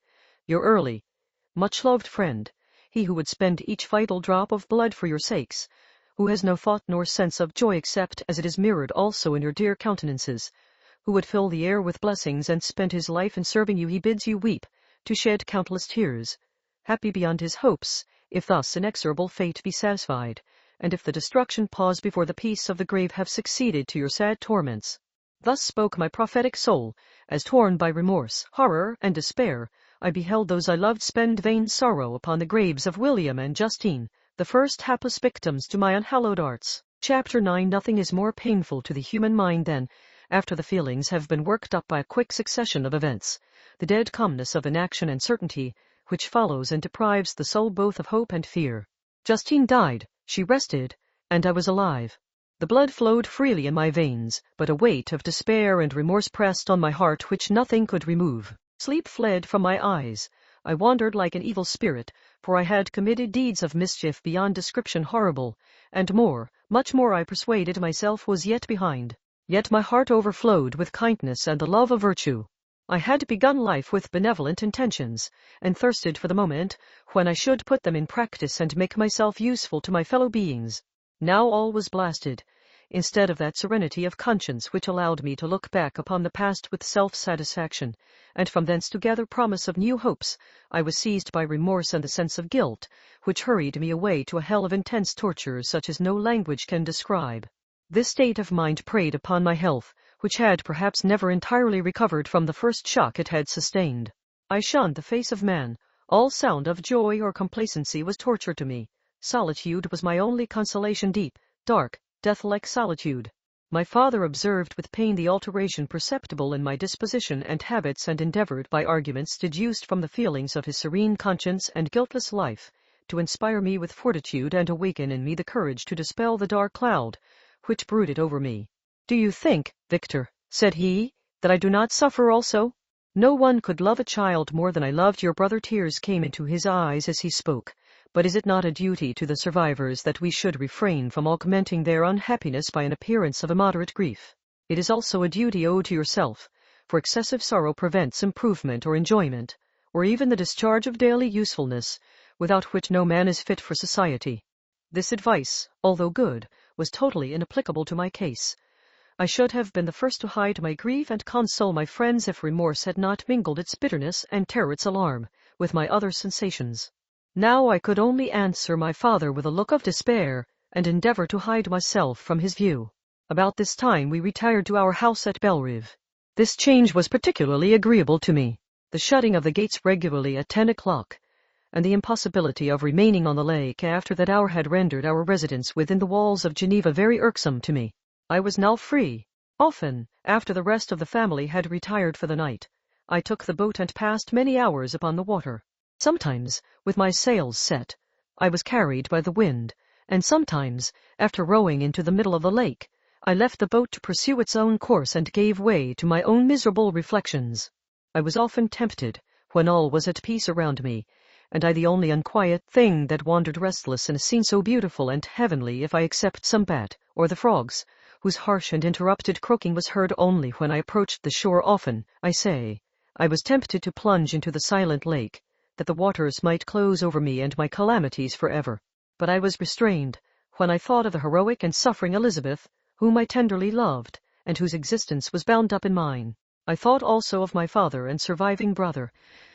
Speaker 1: your early, much-loved friend, he who would spend each vital drop of blood for your sakes, who has no thought nor sense of joy except as it is mirrored also in your dear countenances, who would fill the air with blessings and spend his life in serving you, he bids you weep, to shed countless tears, happy beyond his hopes, if thus inexorable fate be satisfied, and if the destruction pause before the peace of the grave have succeeded to your sad torments. Thus spoke my prophetic soul, as torn by remorse, horror, and despair, I beheld those I loved spend vain sorrow upon the graves of William and Justine, the first hapless victims to my unhallowed arts. Chapter 9. Nothing is more painful to the human mind than, after the feelings have been worked up by a quick succession of events, the dead calmness of inaction and certainty, which follows and deprives the soul both of hope and fear. Justine died, she rested, and I was alive. The blood flowed freely in my veins, but a weight of despair and remorse pressed on my heart which nothing could remove. Sleep fled from my eyes. I wandered like an evil spirit, for I had committed deeds of mischief beyond description horrible, and more, much more I persuaded myself was yet behind. Yet my heart overflowed with kindness and the love of virtue. I had begun life with benevolent intentions, and thirsted for the moment when I should put them in practice and make myself useful to my fellow beings. Now all was blasted. Instead of that serenity of conscience which allowed me to look back upon the past with self-satisfaction, and from thence to gather promise of new hopes, I was seized by remorse and the sense of guilt, which hurried me away to a hell of intense torture such as no language can describe. This state of mind preyed upon my health, which had perhaps never entirely recovered from the first shock it had sustained. I shunned the face of man. All sound of joy or complacency was torture to me. Solitude was my only consolation, deep, dark, death-like solitude. My father observed with pain the alteration perceptible in my disposition and habits, and endeavored, by arguments deduced from the feelings of his serene conscience and guiltless life, to inspire me with fortitude and awaken in me the courage to dispel the dark cloud which brooded over me. "Do you think, Victor," said he, "that I do not suffer also? No one could love a child more than I loved your brother." Tears came into his eyes as he spoke. But is it not a duty to the survivors that we should refrain from augmenting their unhappiness by an appearance of immoderate grief? It is also a duty owed to yourself, for excessive sorrow prevents improvement or enjoyment, or even the discharge of daily usefulness, without which no man is fit for society. This advice, although good, was totally inapplicable to my case. I should have been the first to hide my grief and console my friends if remorse had not mingled its bitterness and terror, its alarm, with my other sensations. Now I could only answer my father with a look of despair, and endeavor to hide myself from his view. About this time we retired to our house at Belrive. This change was particularly agreeable to me. The shutting of the gates regularly at 10 o'clock, and the impossibility of remaining on the lake after that hour had rendered our residence within the walls of Geneva very irksome to me. I was now free. Often, after the rest of the family had retired for the night, I took the boat and passed many hours upon the water. Sometimes, with my sails set, I was carried by the wind, and sometimes, after rowing into the middle of the lake, I left the boat to pursue its own course and gave way to my own miserable reflections. I was often tempted, when all was at peace around me, and I the only unquiet thing that wandered restless in a scene so beautiful and heavenly, if I except some bat, or the frogs, whose harsh and interrupted croaking was heard only when I approached the shore. Often, I say, I was tempted to plunge into the silent lake, that the waters might close over me and my calamities forever. But I was restrained, when I thought of the heroic and suffering Elizabeth, whom I tenderly loved, and whose existence was bound up in mine. I thought also of my father and surviving brother.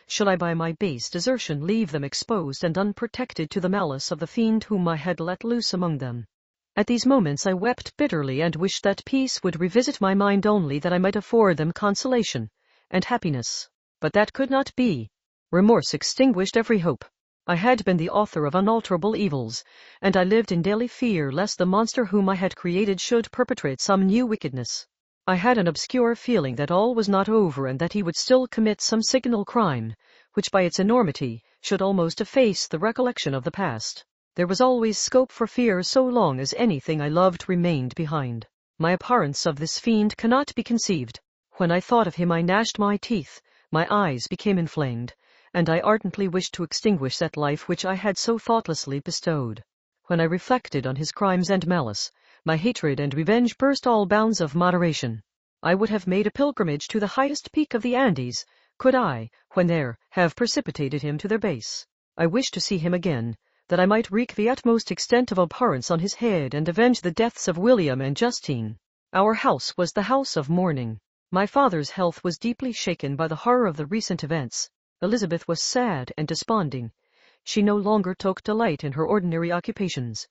Speaker 1: Should I by my base desertion leave them exposed and unprotected to the malice of the fiend whom I had let loose among them? At these moments I wept bitterly, and wished that peace would revisit my mind only, that I might afford them consolation and happiness. But that could not be. Remorse extinguished every hope. I had been the author of unalterable evils, and I lived in daily fear lest the monster whom I had created should perpetrate some new wickedness. I had an obscure feeling that all was not over, and that he would still commit some signal crime, which by its enormity should almost efface the recollection of the past. There was always scope for fear so long as anything I loved remained behind. My abhorrence of this fiend cannot be conceived. When I thought of him I gnashed my teeth, my eyes became inflamed, and I ardently wished to extinguish that life which I had so thoughtlessly bestowed. When I reflected on his crimes and malice, my hatred and revenge burst all bounds of moderation. I would have made a pilgrimage to the highest peak of the Andes, could I, when there, have precipitated him to their base. I wished to see him again, that I might wreak the utmost extent of abhorrence on his head and avenge the deaths of William and Justine. Our house was the house of mourning. My father's health was deeply shaken by the horror of the recent events. Elizabeth was sad and desponding. She no longer took delight in her ordinary occupations.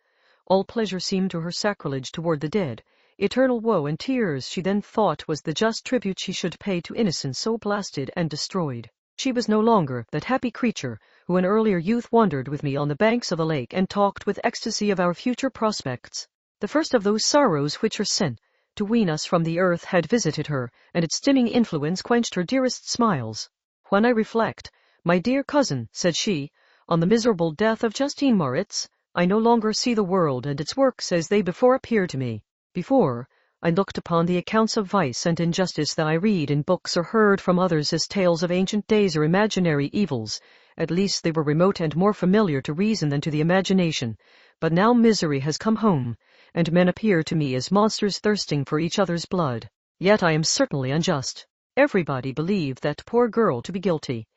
Speaker 1: All pleasure seemed to her sacrilege toward the dead, eternal woe and tears she then thought was the just tribute she should pay to innocence so blasted and destroyed. She was no longer that happy creature who in earlier youth wandered with me on the banks of the lake and talked with ecstasy of our future prospects. The first of those sorrows which are sent to wean us from the earth had visited her, and its dimming influence quenched her dearest smiles. When I reflect, my dear cousin, said she, on the miserable death of Justine Moritz, I no longer see the world and its works as they before appeared to me. Before, I looked upon the accounts of vice and injustice that I read in books or heard from others as tales of ancient days or imaginary evils. At least they were remote and more familiar to reason than to the imagination. But now misery has come home, and men appear to me as monsters thirsting for each other's blood. Yet I am certainly unjust. Everybody believed that poor girl to be guilty,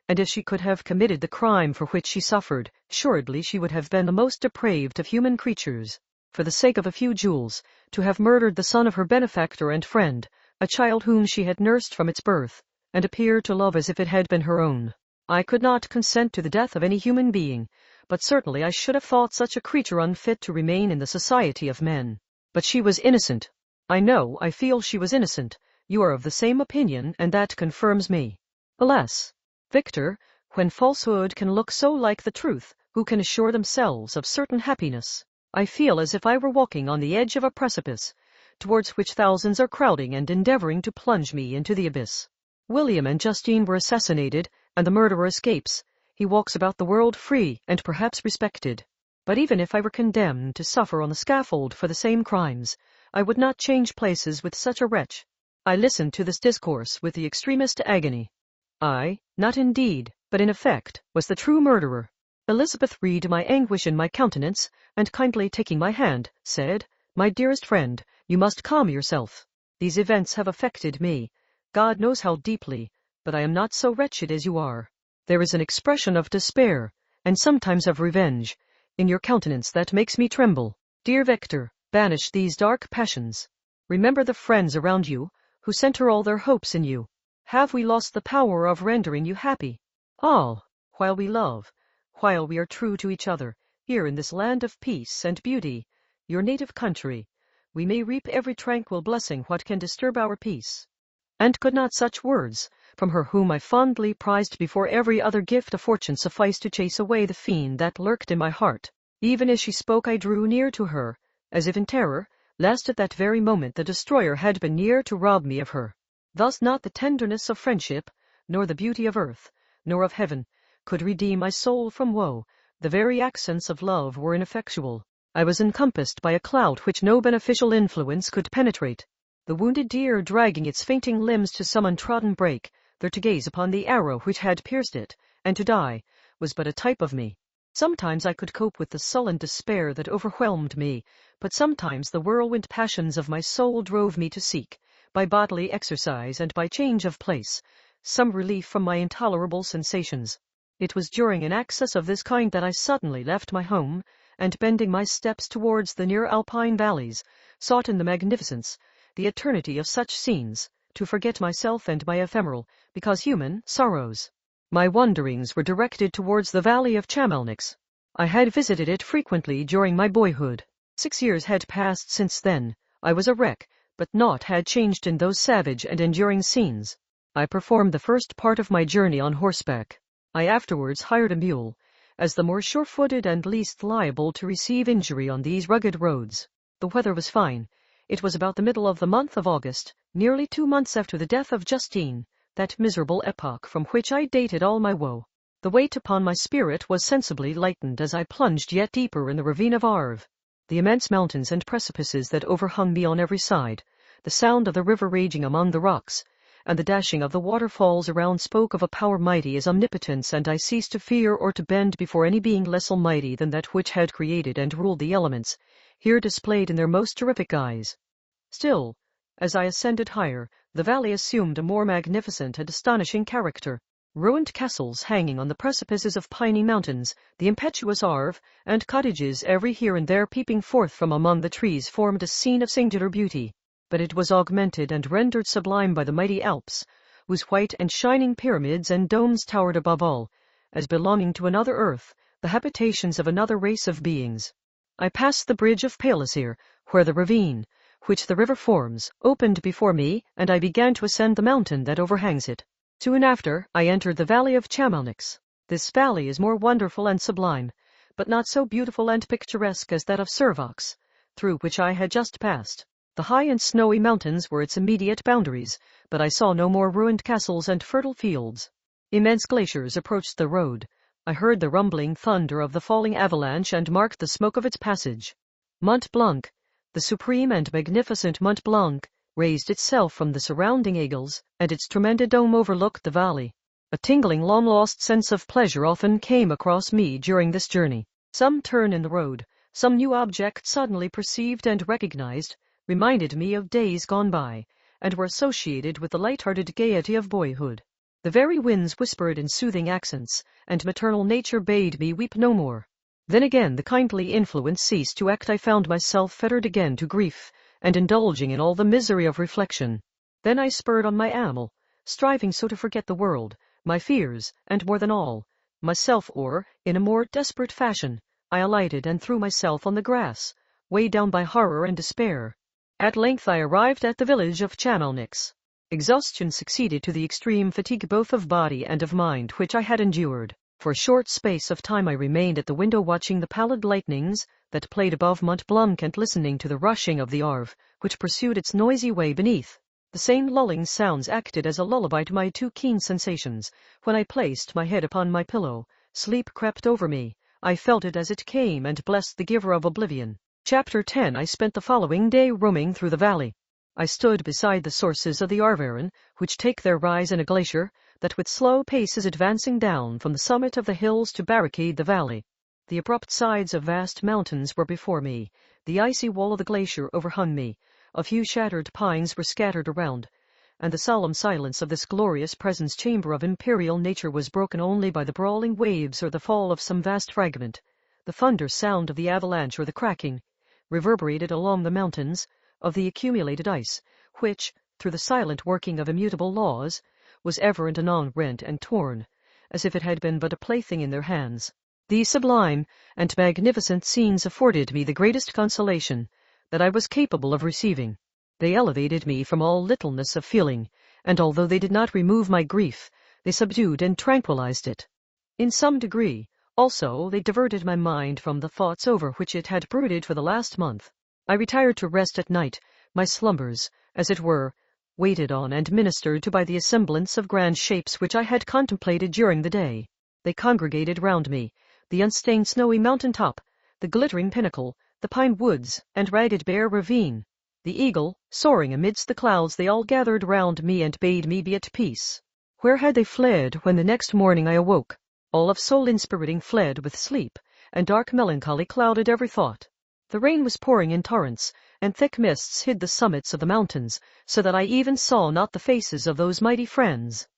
Speaker 1: and if she could have committed the crime for which she suffered, assuredly she would have been the most depraved of human creatures. For the sake of a few jewels, to have murdered the son of her benefactor and friend, a child whom she had nursed from its birth, and appeared to love as if it had been her own. I could not consent to the death of any human being, but certainly I should have thought such a creature unfit to remain in the society of men. But she was innocent. I feel she was innocent. You are of the same opinion, and that confirms me. Alas, Victor, when falsehood can look so like the truth, who can assure themselves of certain happiness? I feel as if I were walking on the edge of a precipice, towards which thousands are crowding and endeavoring to plunge me into the abyss. William and Justine were assassinated, and the murderer escapes. He walks about the world free and perhaps respected. But even if I were condemned to suffer on the scaffold for the same crimes, I would not change places with such a wretch. I listened to this discourse with the extremest agony. I, not in deed, but in effect, was the true murderer. Elizabeth read my anguish in my countenance, and kindly taking my hand, said, My dearest friend, you must calm yourself. These events have affected me, God knows how deeply, but I am not so wretched as you are. There is an expression of despair, and sometimes of revenge, in your countenance that makes me tremble. Dear Victor, banish these dark passions. Remember the friends around you, who center all their hopes in you. Have we lost the power of rendering you happy? All, while we love, while we are true to each other, here in this land of peace and beauty, your native country, we may reap every tranquil blessing what can disturb our peace. And could not such words, from her whom I fondly prized before every other gift of fortune, suffice to chase away the fiend that lurked in my heart? Even as she spoke I drew near to her, as if in terror, lest at that very moment the destroyer had been near to rob me of her. Thus not the tenderness of friendship, nor the beauty of earth, nor of heaven, could redeem my soul from woe. The very accents of love were ineffectual. I was encompassed by a cloud which no beneficial influence could penetrate. The wounded deer dragging its fainting limbs to some untrodden brake, there to gaze upon the arrow which had pierced it, and to die, was but a type of me. Sometimes I could cope with the sullen despair that overwhelmed me, but sometimes the whirlwind passions of my soul drove me to seek, by bodily exercise and by change of place, some relief from my intolerable sensations. It was during an access of this kind that I suddenly left my home, and bending my steps towards the near alpine valleys, sought in the magnificence, the eternity of such scenes, to forget myself and my ephemeral, because human, sorrows. My wanderings were directed towards the valley of Chamelnix. I had visited it frequently during my boyhood. 6 years had passed since then. I was a wreck, but naught had changed in those savage and enduring scenes. I performed the first part of my journey on horseback. I afterwards hired a mule, as the more sure-footed and least liable to receive injury on these rugged roads. The weather was fine. It was about the middle of the month of August, nearly 2 months after the death of Justine, that miserable epoch from which I dated all my woe. The weight upon my spirit was sensibly lightened as I plunged yet deeper in the ravine of Arve. The immense mountains and precipices that overhung me on every side, the sound of the river raging among the rocks, and the dashing of the waterfalls around spoke of a power mighty as omnipotence, and I ceased to fear or to bend before any being less almighty than that which had created and ruled the elements, here displayed in their most terrific guise. Still, as I ascended higher, the valley assumed a more magnificent and astonishing character. Ruined castles hanging on the precipices of piny mountains, the impetuous Arve, and cottages every here and there peeping forth from among the trees formed a scene of singular beauty. But it was augmented and rendered sublime by the mighty Alps, whose white and shining pyramids and domes towered above all, as belonging to another earth, the habitations of another race of beings. I passed the bridge of Palisier, where the ravine, which the river forms, opened before me, and I began to ascend the mountain that overhangs it. Soon after, I entered the valley of Chamonix. This valley is more wonderful and sublime, but not so beautiful and picturesque as that of Servox, through which I had just passed. The high and snowy mountains were its immediate boundaries, but I saw no more ruined castles and fertile fields. Immense glaciers approached the road. I heard the rumbling thunder of the falling avalanche and marked the smoke of its passage. Mont Blanc, the supreme and magnificent Mont Blanc, raised itself from the surrounding aiguilles, and its tremendous dome overlooked the valley. A tingling, long-lost sense of pleasure often came across me during this journey. Some turn in the road, some new object suddenly perceived and recognized, reminded me of days gone by, and were associated with the light-hearted gaiety of boyhood. The very winds whispered in soothing accents, and maternal nature bade me weep no more. Then again the kindly influence ceased to act. I found myself fettered again to grief, and indulging in all the misery of reflection. Then I spurred on my animal, striving so to forget the world, my fears, and more than all, myself, or, in a more desperate fashion, I alighted and threw myself on the grass, weighed down by horror and despair. At length I arrived at the village of Chamonix. Exhaustion succeeded to the extreme fatigue both of body and of mind which I had endured. For a short space of time I remained at the window watching the pallid lightnings that played above Mont Blanc and listening to the rushing of the Arve, which pursued its noisy way beneath. The same lulling sounds acted as a lullaby to my too keen sensations. When I placed my head upon my pillow, sleep crept over me. I felt it as it came and blessed the giver of oblivion. Chapter 10. I spent the following day roaming through the valley. I stood beside the sources of the Arveiron, which take their rise in a glacier that with slow pace is advancing down from the summit of the hills to barricade the valley. The abrupt sides of vast mountains were before me. The icy wall of the glacier overhung me. A few shattered pines were scattered around, and the solemn silence of this glorious presence chamber of imperial nature was broken only by the brawling waves or the fall of some vast fragment. The thunder sound of the avalanche or the cracking reverberated along the mountains of the accumulated ice, which, through the silent working of immutable laws, was ever and anon rent and torn, as if it had been but a plaything in their hands. These sublime and magnificent scenes afforded me the greatest consolation that I was capable of receiving. They elevated me from all littleness of feeling, and although they did not remove my grief, they subdued and tranquilized it. In some degree, also, they diverted my mind from the thoughts over which it had brooded for the last month. I retired to rest at night, my slumbers, as it were, waited on and ministered to by the assemblance of grand shapes which I had contemplated during the day. They congregated round me, the unstained snowy mountain top, the glittering pinnacle, the pine woods, and ragged bare ravine. The eagle, soaring amidst the clouds, they all gathered round me and bade me be at peace. Where had they fled when the next morning I awoke? All of soul-inspiriting fled with sleep, and dark melancholy clouded every thought. The rain was pouring in torrents, and thick mists hid the summits of the mountains, so that I even saw not the faces of those mighty friends.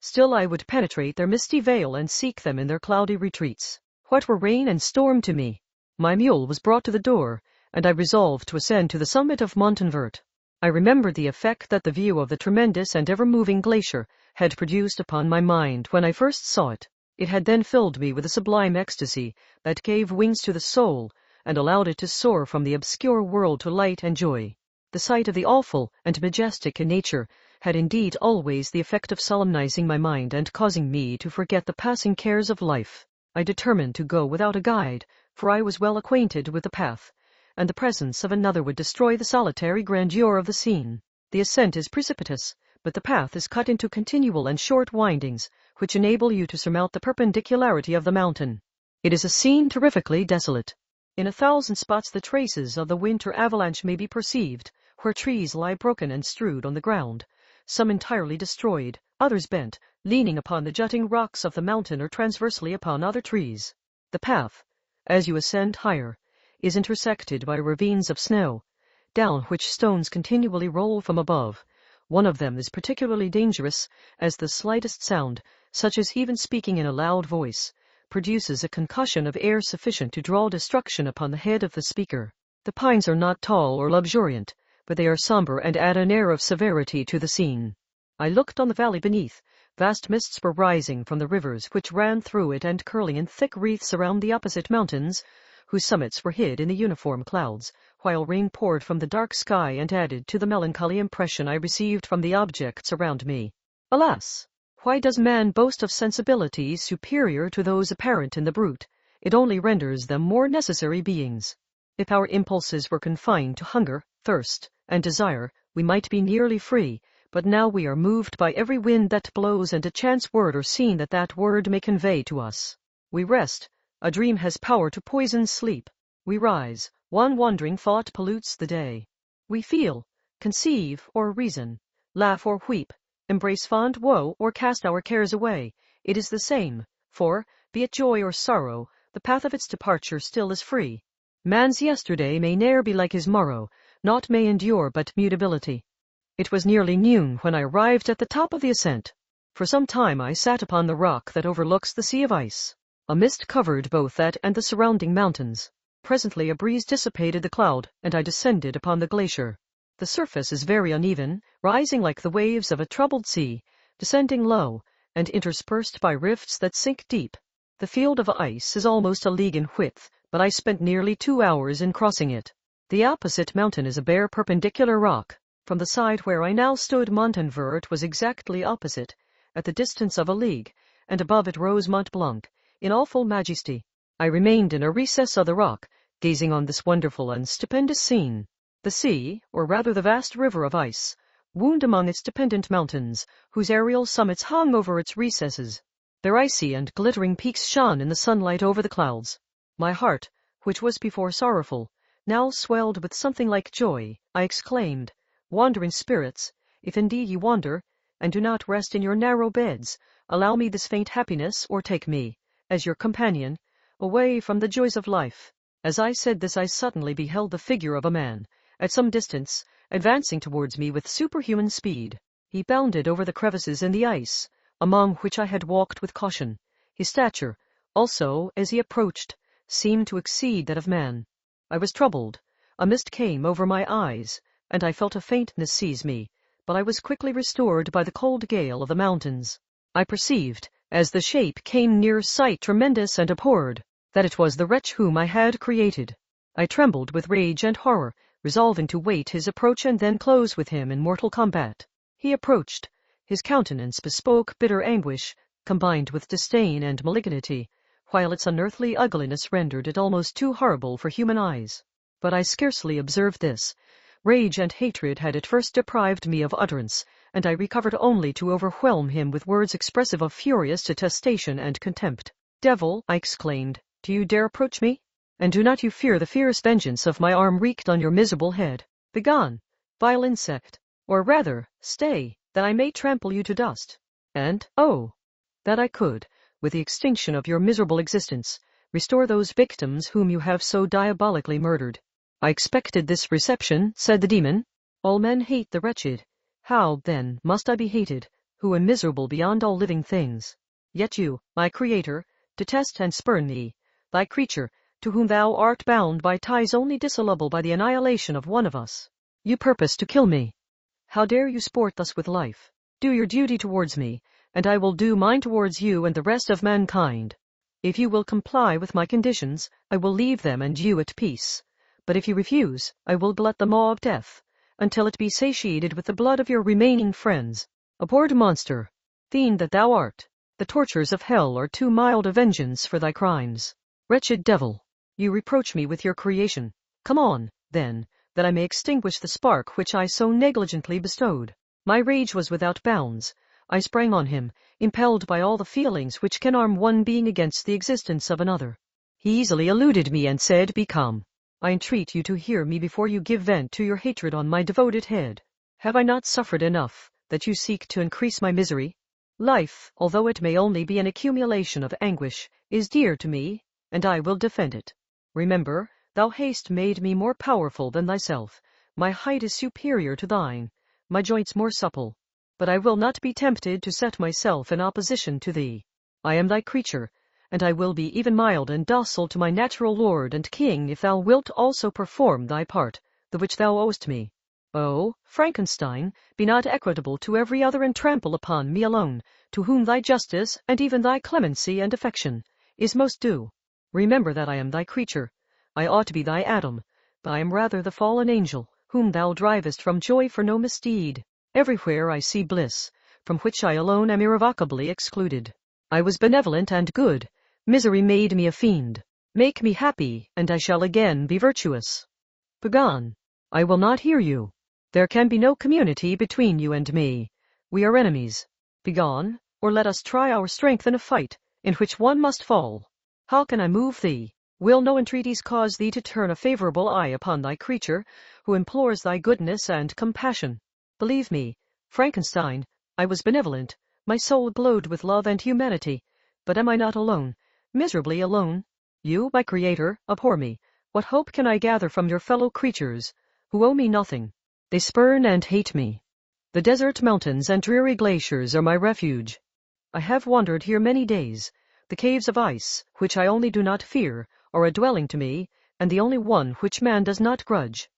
Speaker 1: Still I would penetrate their misty veil and seek them in their cloudy retreats. What were rain and storm to me? My mule was brought to the door, and I resolved to ascend to the summit of Montanvert. I remembered the effect that the view of the tremendous and ever-moving glacier had produced upon my mind when I first saw it. It had then filled me with a sublime ecstasy that gave wings to the soul, and allowed it to soar from the obscure world to light and joy. The sight of the awful and majestic in nature had indeed always the effect of solemnizing my mind and causing me to forget the passing cares of life. I determined to go without a guide, for I was well acquainted with the path, and the presence of another would destroy the solitary grandeur of the scene. The ascent is precipitous, but the path is cut into continual and short windings, which enable you to surmount the perpendicularity of the mountain. It is a scene terrifically desolate. In 1,000 spots the traces of the winter avalanche may be perceived, where trees lie broken and strewed on the ground, some entirely destroyed, others bent, leaning upon the jutting rocks of the mountain or transversely upon other trees. The path, as you ascend higher, is intersected by ravines of snow, down which stones continually roll from above. One of them is particularly dangerous, as the slightest sound, such as even speaking in a loud voice, produces a concussion of air sufficient to draw destruction upon the head of the speaker. The pines are not tall or luxuriant, but they are somber and add an air of severity to the scene. I looked on the valley beneath. Vast mists were rising from the rivers which ran through it and curling in thick wreaths around the opposite mountains, whose summits were hid in the uniform clouds, while rain poured from the dark sky and added to the melancholy impression I received from the objects around me. Alas! Why does man boast of sensibilities superior to those apparent in the brute? It only renders them more necessary beings. If our impulses were confined to hunger, thirst, and desire, we might be nearly free, but now we are moved by every wind that blows and a chance word or scene that word may convey to us. We rest. A dream has power to poison sleep. We rise. One wandering thought pollutes the day. We feel, conceive, or reason, laugh or weep, embrace fond woe, or cast our cares away. It is the same, for, be it joy or sorrow, the path of its departure still is free. Man's yesterday may ne'er be like his morrow, naught may endure but mutability. It was nearly noon when I arrived at the top of the ascent. For some time I sat upon the rock that overlooks the sea of ice. A mist covered both that and the surrounding mountains. Presently a breeze dissipated the cloud, and I descended upon the glacier. The surface is very uneven, rising like the waves of a troubled sea, descending low, and interspersed by rifts that sink deep. The field of ice is almost a league in width, but I spent nearly 2 hours in crossing it. The opposite mountain is a bare perpendicular rock. From the side where I now stood, Montanvert was exactly opposite, at the distance of a league, and above it rose Mont Blanc, in awful majesty. I remained in a recess of the rock, gazing on this wonderful and stupendous scene. The sea, or rather the vast river of ice, wound among its dependent mountains, whose aerial summits hung over its recesses. Their icy and glittering peaks shone in the sunlight over the clouds. My heart, which was before sorrowful, now swelled with something like joy. I exclaimed, "Wandering spirits, if indeed ye wander, and do not rest in your narrow beds, allow me this faint happiness, or take me, as your companion, away from the joys of life." As I said this I suddenly beheld the figure of a man, at some distance, advancing towards me with superhuman speed. He bounded over the crevices in the ice, among which I had walked with caution. His stature, also, as he approached, seemed to exceed that of man. I was troubled. A mist came over my eyes, and I felt a faintness seize me, but I was quickly restored by the cold gale of the mountains. I perceived, as the shape came near sight tremendous and abhorred, that it was the wretch whom I had created. I trembled with rage and horror, resolving to wait his approach and then close with him in mortal combat. He approached. His countenance bespoke bitter anguish, combined with disdain and malignity, while its unearthly ugliness rendered it almost too horrible for human eyes. But I scarcely observed this. Rage and hatred had at first deprived me of utterance, and I recovered only to overwhelm him with words expressive of furious detestation and contempt. "Devil," I exclaimed, "do you dare approach me? And do not you fear the fierce vengeance of my arm wreaked on your miserable head? Begone, vile insect, or rather, stay, that I may trample you to dust. And, oh, that I could, with the extinction of your miserable existence, restore those victims whom you have so diabolically murdered." "I expected this reception," said the demon. "All men hate the wretched. How, then, must I be hated, who am miserable beyond all living things? Yet you, my creator, detest and spurn me, thy creature, to whom thou art bound by ties only dissoluble by the annihilation of one of us. You purpose to kill me. How dare you sport thus with life? Do your duty towards me, and I will do mine towards you and the rest of mankind. If you will comply with my conditions, I will leave them and you at peace. But if you refuse, I will glut the maw of death, until it be satiated with the blood of your remaining friends. Abhorred monster, fiend that thou art, the tortures of hell are too mild a vengeance for thy crimes. Wretched devil, you reproach me with your creation. Come on, then, that I may extinguish the spark which I so negligently bestowed." My rage was without bounds. I sprang on him, impelled by all the feelings which can arm one being against the existence of another. He easily eluded me and said, "Be calm. I entreat you to hear me before you give vent to your hatred on my devoted head. Have I not suffered enough, that you seek to increase my misery? Life, although it may only be an accumulation of anguish, is dear to me, and I will defend it. Remember, thou hast made me more powerful than thyself. My height is superior to thine, my joints more supple. But I will not be tempted to set myself in opposition to thee. I am thy creature, and I will be even mild and docile to my natural lord and king if thou wilt also perform thy part, the which thou owest me. O, Frankenstein, be not equitable to every other and trample upon me alone, to whom thy justice, and even thy clemency and affection, is most due. Remember that I am thy creature. I ought to be thy Adam, I am rather the fallen angel, whom thou drivest from joy for no misdeed. Everywhere I see bliss, from which I alone am irrevocably excluded. I was benevolent and good. Misery made me a fiend. Make me happy, and I shall again be virtuous. Begone. I will not hear you. There can be no community between you and me. We are enemies. Begone, or let us try our strength in a fight, in which one must fall. How can I move thee? Will no entreaties cause thee to turn a favorable eye upon thy creature, who implores thy goodness and compassion? Believe me, Frankenstein, I was benevolent. My soul glowed with love and humanity. But am I not alone, miserably alone? You, my creator, abhor me. What hope can I gather from your fellow creatures, who owe me nothing? They spurn and hate me. The desert mountains and dreary glaciers are my refuge. I have wandered here many days. The caves of ice, which I only do not fear, are a dwelling to me, and the only one which man does not grudge.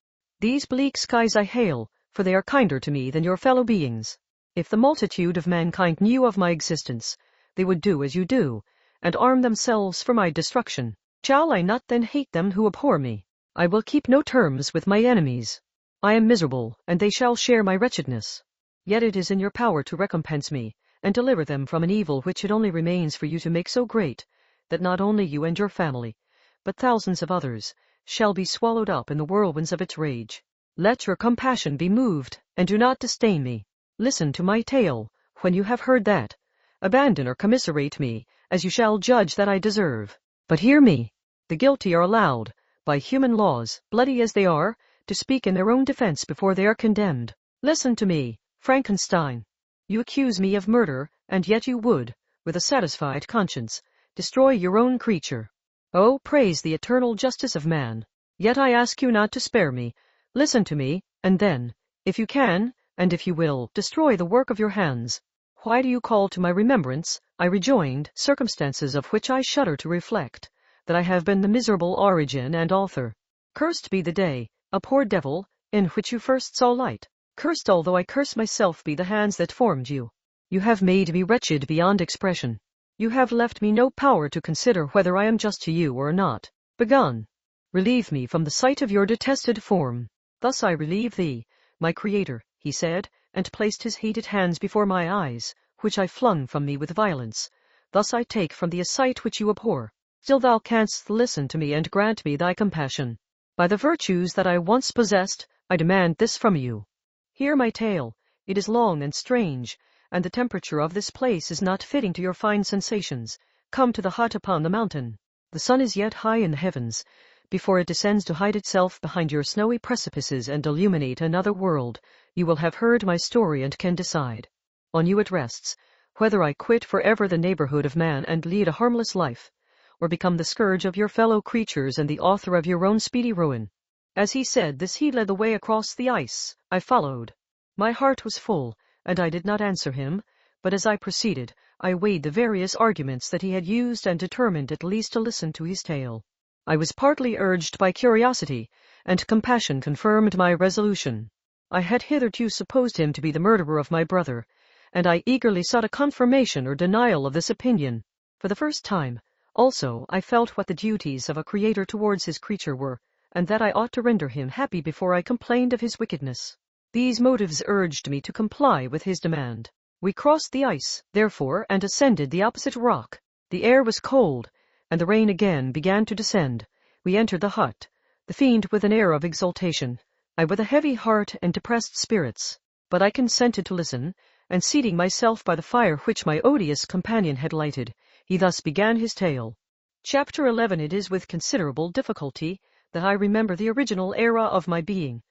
Speaker 1: These bleak skies I hail, for they are kinder to me than your fellow beings. If the multitude of mankind knew of my existence, they would do as you do, and arm themselves for my destruction. Shall I not then hate them who abhor me? I will keep no terms with my enemies. I am miserable, and they shall share my wretchedness. Yet it is in your power to recompense me, and deliver them from an evil which it only remains for you to make so great, that not only you and your family, but thousands of others, shall be swallowed up in the whirlwinds of its rage. Let your compassion be moved, and do not disdain me. Listen to my tale. When you have heard that, abandon or commiserate me, as you shall judge that I deserve. But hear me. The guilty are allowed, by human laws, bloody as they are, to speak in their own defense before they are condemned. Listen to me, Frankenstein. You accuse me of murder, and yet you would, with a satisfied conscience, destroy your own creature. Oh, praise the eternal justice of man. Yet I ask you not to spare me. Listen to me, and then, if you can, and if you will, destroy the work of your hands. Why do you call to my remembrance, I rejoined, circumstances of which I shudder to reflect, that I have been the miserable origin and author? Cursed be the day, a poor devil, in which you first saw light. Cursed, although I curse myself, be the hands that formed you. You have made me wretched beyond expression. You have left me no power to consider whether I am just to you or not. Begone. Relieve me from the sight of your detested form. Thus I relieve thee, my creator, he said, and placed his hated hands before my eyes, which I flung from me with violence. Thus I take from thee a sight which you abhor. Still thou canst listen to me and grant me thy compassion. By the virtues that I once possessed, I demand this from you. Hear my tale. It is long and strange, and the temperature of this place is not fitting to your fine sensations. Come to the hut upon the mountain. The sun is yet high in the heavens, before it descends to hide itself behind your snowy precipices and illuminate another world. You will have heard my story and can decide. On you it rests, whether I quit forever the neighborhood of man and lead a harmless life, or become the scourge of your fellow creatures and the author of your own speedy ruin. As he said this, he led the way across the ice. I followed. My heart was full, and I did not answer him, but as I proceeded, I weighed the various arguments that he had used and determined at least to listen to his tale. I was partly urged by curiosity, and compassion confirmed my resolution. I had hitherto supposed him to be the murderer of my brother, and I eagerly sought a confirmation or denial of this opinion. For the first time, also, I felt what the duties of a creator towards his creature were, and that I ought to render him happy before I complained of his wickedness. These motives urged me to comply with his demand. We crossed the ice, therefore, and ascended the opposite rock. The air was cold, and the rain again began to descend. We entered the hut, the fiend with an air of exultation, I with a heavy heart and depressed spirits. But I consented to listen, and seating myself by the fire which my odious companion had lighted, he thus began his tale. Chapter 11. It is with considerable difficulty that I remember the original era of my being.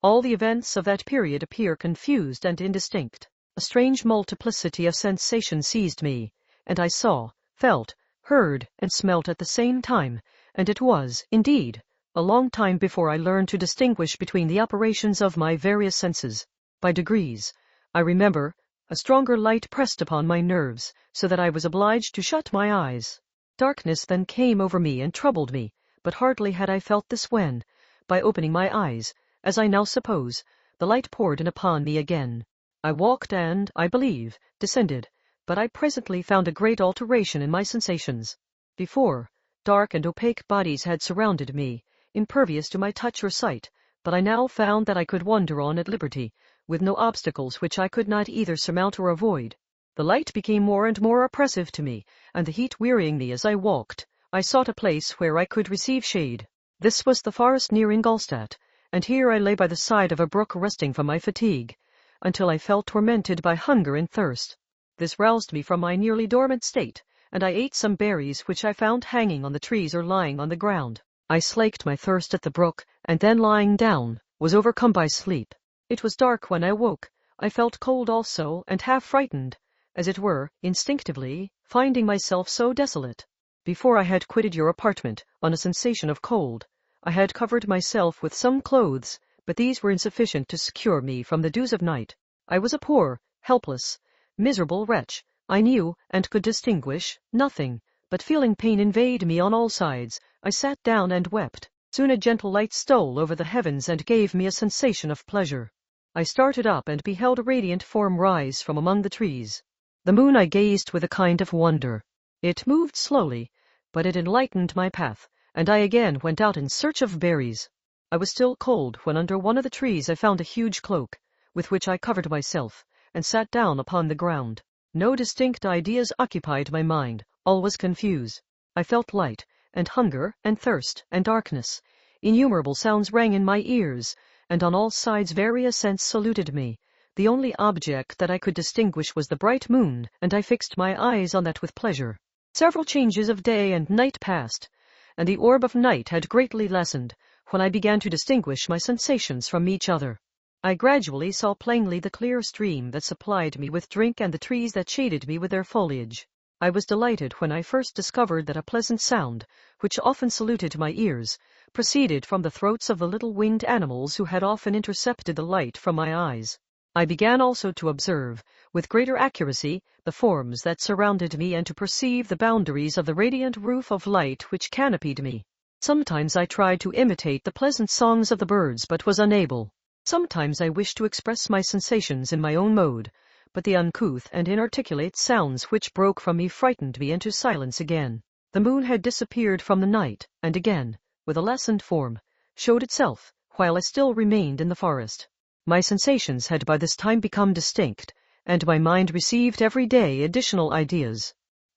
Speaker 1: All the events of that period appear confused and indistinct. A strange multiplicity of sensations seized me, and I saw, felt, heard, and smelt at the same time, and it was, indeed, a long time before I learned to distinguish between the operations of my various senses. By degrees, I remember, a stronger light pressed upon my nerves, so that I was obliged to shut my eyes. Darkness then came over me and troubled me, but hardly had I felt this when, by opening my eyes, as I now suppose, the light poured in upon me again. I walked and, I believe, descended, but I presently found a great alteration in my sensations. Before, dark and opaque bodies had surrounded me, impervious to my touch or sight, but I now found that I could wander on at liberty, with no obstacles which I could not either surmount or avoid. The light became more and more oppressive to me, and the heat wearying me as I walked, I sought a place where I could receive shade. This was the forest near Ingolstadt, and here I lay by the side of a brook resting from my fatigue, until I felt tormented by hunger and thirst. This roused me from my nearly dormant state, and I ate some berries which I found hanging on the trees or lying on the ground. I slaked my thirst at the brook, and then lying down, was overcome by sleep. It was dark when I woke. I felt cold also, and half frightened, as it were, instinctively, finding myself so desolate. Before I had quitted your apartment, on a sensation of cold, I had covered myself with some clothes, but these were insufficient to secure me from the dews of night. I was a poor, helpless, miserable wretch. I knew, and could distinguish, nothing, but feeling pain invade me on all sides, I sat down and wept. Soon a gentle light stole over the heavens and gave me a sensation of pleasure. I started up and beheld a radiant form rise from among the trees. The moon I gazed with a kind of wonder. It moved slowly, but it enlightened my path, and I again went out in search of berries. I was still cold when under one of the trees I found a huge cloak, with which I covered myself, and sat down upon the ground. No distinct ideas occupied my mind, all was confused. I felt light, and hunger, and thirst, and darkness. Innumerable sounds rang in my ears, and on all sides various scents saluted me. The only object that I could distinguish was the bright moon, and I fixed my eyes on that with pleasure. Several changes of day and night passed, and the orb of night had greatly lessened, when I began to distinguish my sensations from each other. I gradually saw plainly the clear stream that supplied me with drink and the trees that shaded me with their foliage. I was delighted when I first discovered that a pleasant sound, which often saluted my ears, proceeded from the throats of the little winged animals who had often intercepted the light from my eyes. I began also to observe, with greater accuracy, the forms that surrounded me and to perceive the boundaries of the radiant roof of light which canopied me. Sometimes I tried to imitate the pleasant songs of the birds, but was unable. Sometimes I wished to express my sensations in my own mode, but the uncouth and inarticulate sounds which broke from me frightened me into silence again. The moon had disappeared from the night, and again, with a lessened form, showed itself, while I still remained in the forest. My sensations had by this time become distinct, and my mind received every day additional ideas.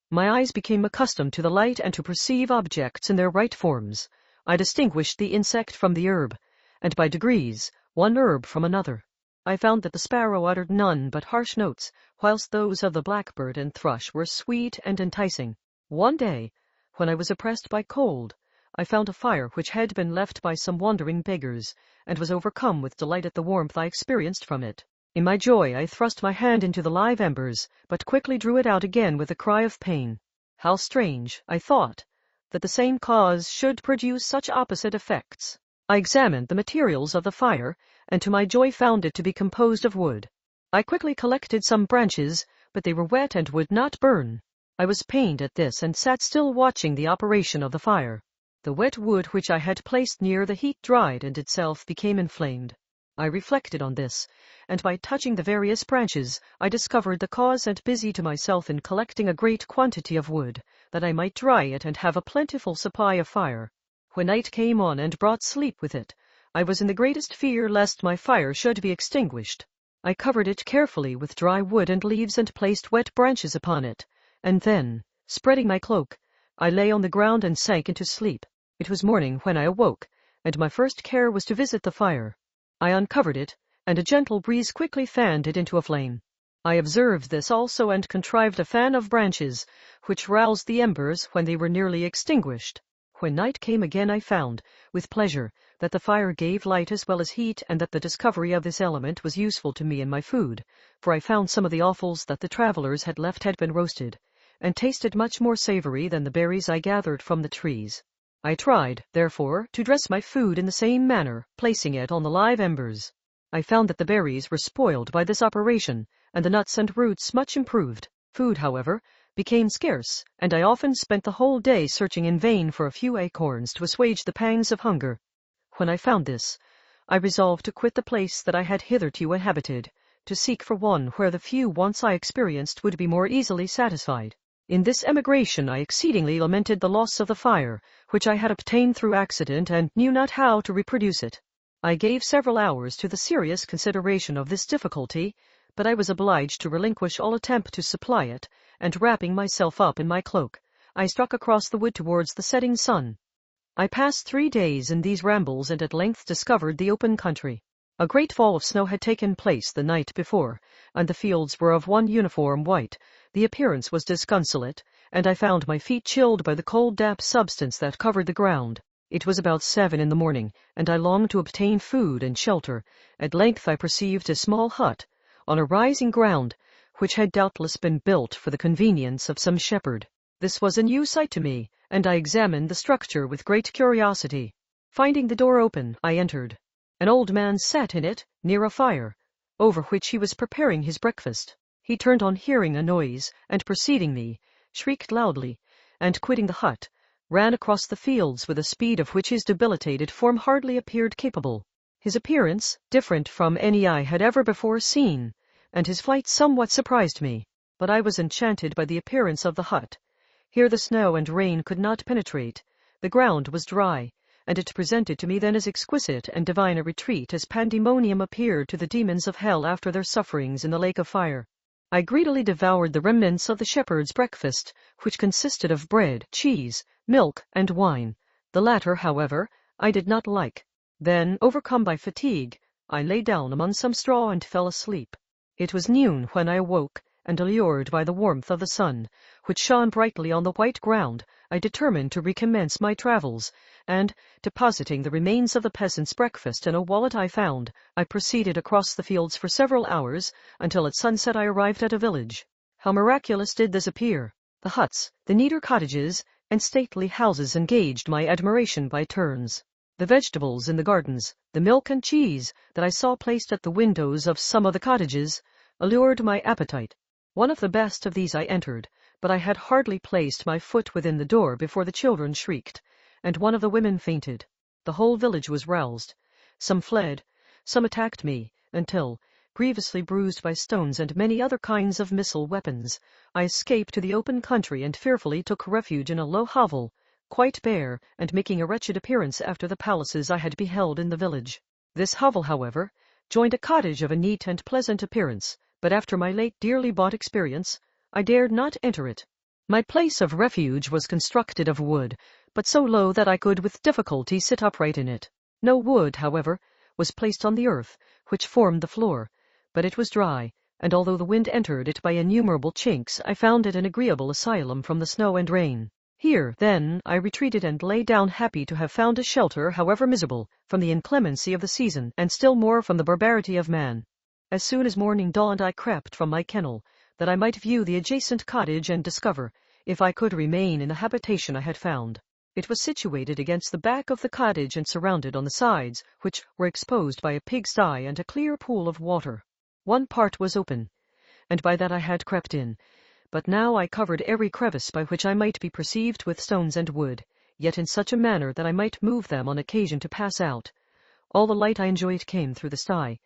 Speaker 1: My eyes became accustomed to the light and to perceive objects in their right forms. I distinguished the insect from the herb, and by degrees, one herb from another. I found that the sparrow uttered none but harsh notes, whilst those of the blackbird and thrush were sweet and enticing. One day, when I was oppressed by cold, I found a fire which had been left by some wandering beggars, and was overcome with delight at the warmth I experienced from it. In my joy I thrust my hand into the live embers, but quickly drew it out again with a cry of pain. How strange, I thought, that the same cause should produce such opposite effects. I examined the materials of the fire, and to my joy found it to be composed of wood. I quickly collected some branches, but they were wet and would not burn. I was pained at this, and sat still watching the operation of the fire. The wet wood which I had placed near the heat dried and itself became inflamed. I reflected on this, and by touching the various branches, I discovered the cause and busied myself in collecting a great quantity of wood, that I might dry it and have a plentiful supply of fire. When night came on and brought sleep with it, I was in the greatest fear lest my fire should be extinguished. I covered it carefully with dry wood and leaves and placed wet branches upon it, and then, spreading my cloak, I lay on the ground and sank into sleep. It was morning when I awoke, and my first care was to visit the fire. I uncovered it, and a gentle breeze quickly fanned it into a flame. I observed this also and contrived a fan of branches, which roused the embers when they were nearly extinguished. When night came again I found, with pleasure, that the fire gave light as well as heat, and that the discovery of this element was useful to me in my food, for I found some of the offals that the travelers had left had been roasted, and tasted much more savory than the berries I gathered from the trees. I tried, therefore, to dress my food in the same manner, placing it on the live embers. I found that the berries were spoiled by this operation, and the nuts and roots much improved. Food, however, became scarce, and I often spent the whole day searching in vain for a few acorns to assuage the pangs of hunger. When I found this, I resolved to quit the place that I had hitherto inhabited, to seek for one where the few wants I experienced would be more easily satisfied. In this emigration I exceedingly lamented the loss of the fire, which I had obtained through accident, and knew not how to reproduce it. I gave several hours to the serious consideration of this difficulty, but I was obliged to relinquish all attempt to supply it, and wrapping myself up in my cloak, I struck across the wood towards the setting sun. I passed 3 days in these rambles, and at length discovered the open country. A great fall of snow had taken place the night before, and the fields were of one uniform white. The appearance was disconsolate, and I found my feet chilled by the cold damp substance that covered the ground. It was about 7 in the morning, and I longed to obtain food and shelter. At length I perceived a small hut, on a rising ground, which had doubtless been built for the convenience of some shepherd. This was a new sight to me, and I examined the structure with great curiosity. Finding the door open, I entered. An old man sat in it, near a fire, over which he was preparing his breakfast. He turned on hearing a noise, and perceiving me, shrieked loudly, and quitting the hut, ran across the fields with a speed of which his debilitated form hardly appeared capable. His appearance, different from any I had ever before seen, and his flight somewhat surprised me, but I was enchanted by the appearance of the hut. Here the snow and rain could not penetrate. The ground was dry, and it presented to me then as exquisite and divine a retreat as pandemonium appeared to the demons of hell after their sufferings in the lake of fire. I greedily devoured the remnants of the shepherd's breakfast, which consisted of bread, cheese, milk, and wine. The latter, however, I did not like. Then, overcome by fatigue, I lay down among some straw and fell asleep. It was noon when I awoke, and allured by the warmth of the sun, which shone brightly on the white ground, I determined to recommence my travels, and, depositing the remains of the peasant's breakfast in a wallet I found, I proceeded across the fields for several hours, until at sunset I arrived at a village. How miraculous did this appear! The huts, the neater cottages, and stately houses engaged my admiration by turns. The vegetables in the gardens, the milk and cheese that I saw placed at the windows of some of the cottages, allured my appetite. One of the best of these I entered, but I had hardly placed my foot within the door before the children shrieked, and one of the women fainted. The whole village was roused. Some fled, some attacked me, until, grievously bruised by stones and many other kinds of missile weapons, I escaped to the open country and fearfully took refuge in a low hovel, quite bare, and making a wretched appearance after the palaces I had beheld in the village. This hovel, however, joined a cottage of a neat and pleasant appearance, but after my late dearly bought experience, I dared not enter it. My place of refuge was constructed of wood, but so low that I could with difficulty sit upright in it. No wood, however, was placed on the earth, which formed the floor, but it was dry, and although the wind entered it by innumerable chinks, I found it an agreeable asylum from the snow and rain. Here, then, I retreated and lay down, happy to have found a shelter, however miserable, from the inclemency of the season, and still more from the barbarity of man. As soon as morning dawned I crept from my kennel, that I might view the adjacent cottage and discover, if I could remain in the habitation I had found. It was situated against the back of the cottage and surrounded on the sides, which were exposed by a pigsty and a clear pool of water. One part was open, and by that I had crept in, but now I covered every crevice by which I might be perceived with stones and wood, yet in such a manner that I might move them on occasion to pass out. All the light I enjoyed came through the sty,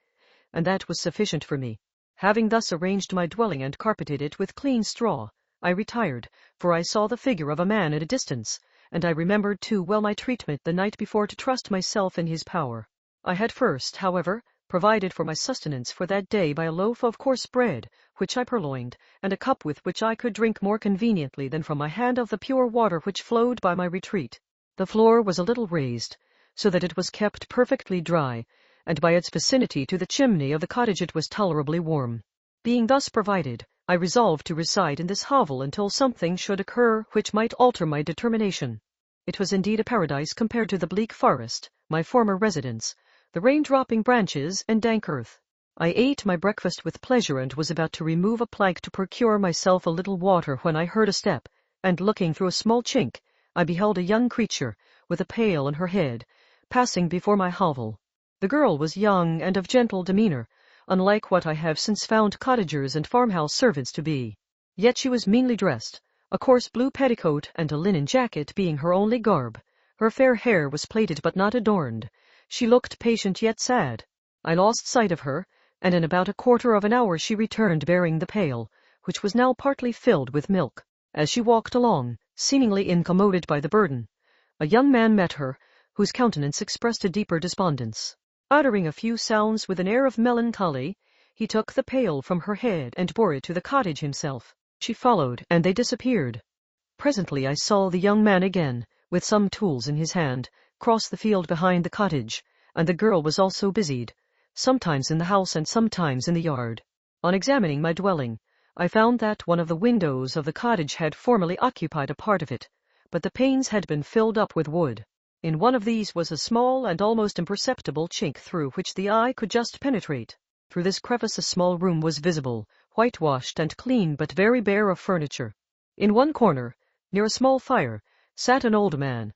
Speaker 1: and that was sufficient for me. Having thus arranged my dwelling and carpeted it with clean straw, I retired, for I saw the figure of a man at a distance, and I remembered too well my treatment the night before to trust myself in his power. I had first, however, provided for my sustenance for that day by a loaf of coarse bread, which I purloined, and a cup with which I could drink more conveniently than from my hand of the pure water which flowed by my retreat. The floor was a little raised, so that it was kept perfectly dry, and by its vicinity to the chimney of the cottage it was tolerably warm. Being thus provided, I resolved to reside in this hovel until something should occur which might alter my determination. It was indeed a paradise compared to the bleak forest, my former residence, the rain-dropping branches and dank earth. I ate my breakfast with pleasure and was about to remove a plank to procure myself a little water when I heard a step, and looking through a small chink, I beheld a young creature, with a pail on her head, passing before my hovel. The girl was young and of gentle demeanor, unlike what I have since found cottagers and farmhouse servants to be. Yet she was meanly dressed, a coarse blue petticoat and a linen jacket being her only garb. Her fair hair was plaited but not adorned. She looked patient yet sad. I lost sight of her, and in about a quarter of an hour she returned bearing the pail, which was now partly filled with milk. As she walked along, seemingly incommoded by the burden, a young man met her, whose countenance expressed a deeper despondence. Uttering a few sounds with an air of melancholy, he took the pail from her head and bore it to the cottage himself. She followed, and they disappeared. Presently I saw the young man again, with some tools in his hand, cross the field behind the cottage, and the girl was also busied, sometimes in the house and sometimes in the yard. On examining my dwelling, I found that one of the windows of the cottage had formerly occupied a part of it, but the panes had been filled up with wood. In one of these was a small and almost imperceptible chink through which the eye could just penetrate. Through this crevice a small room was visible, whitewashed and clean but very bare of furniture. In one corner, near a small fire, sat an old man,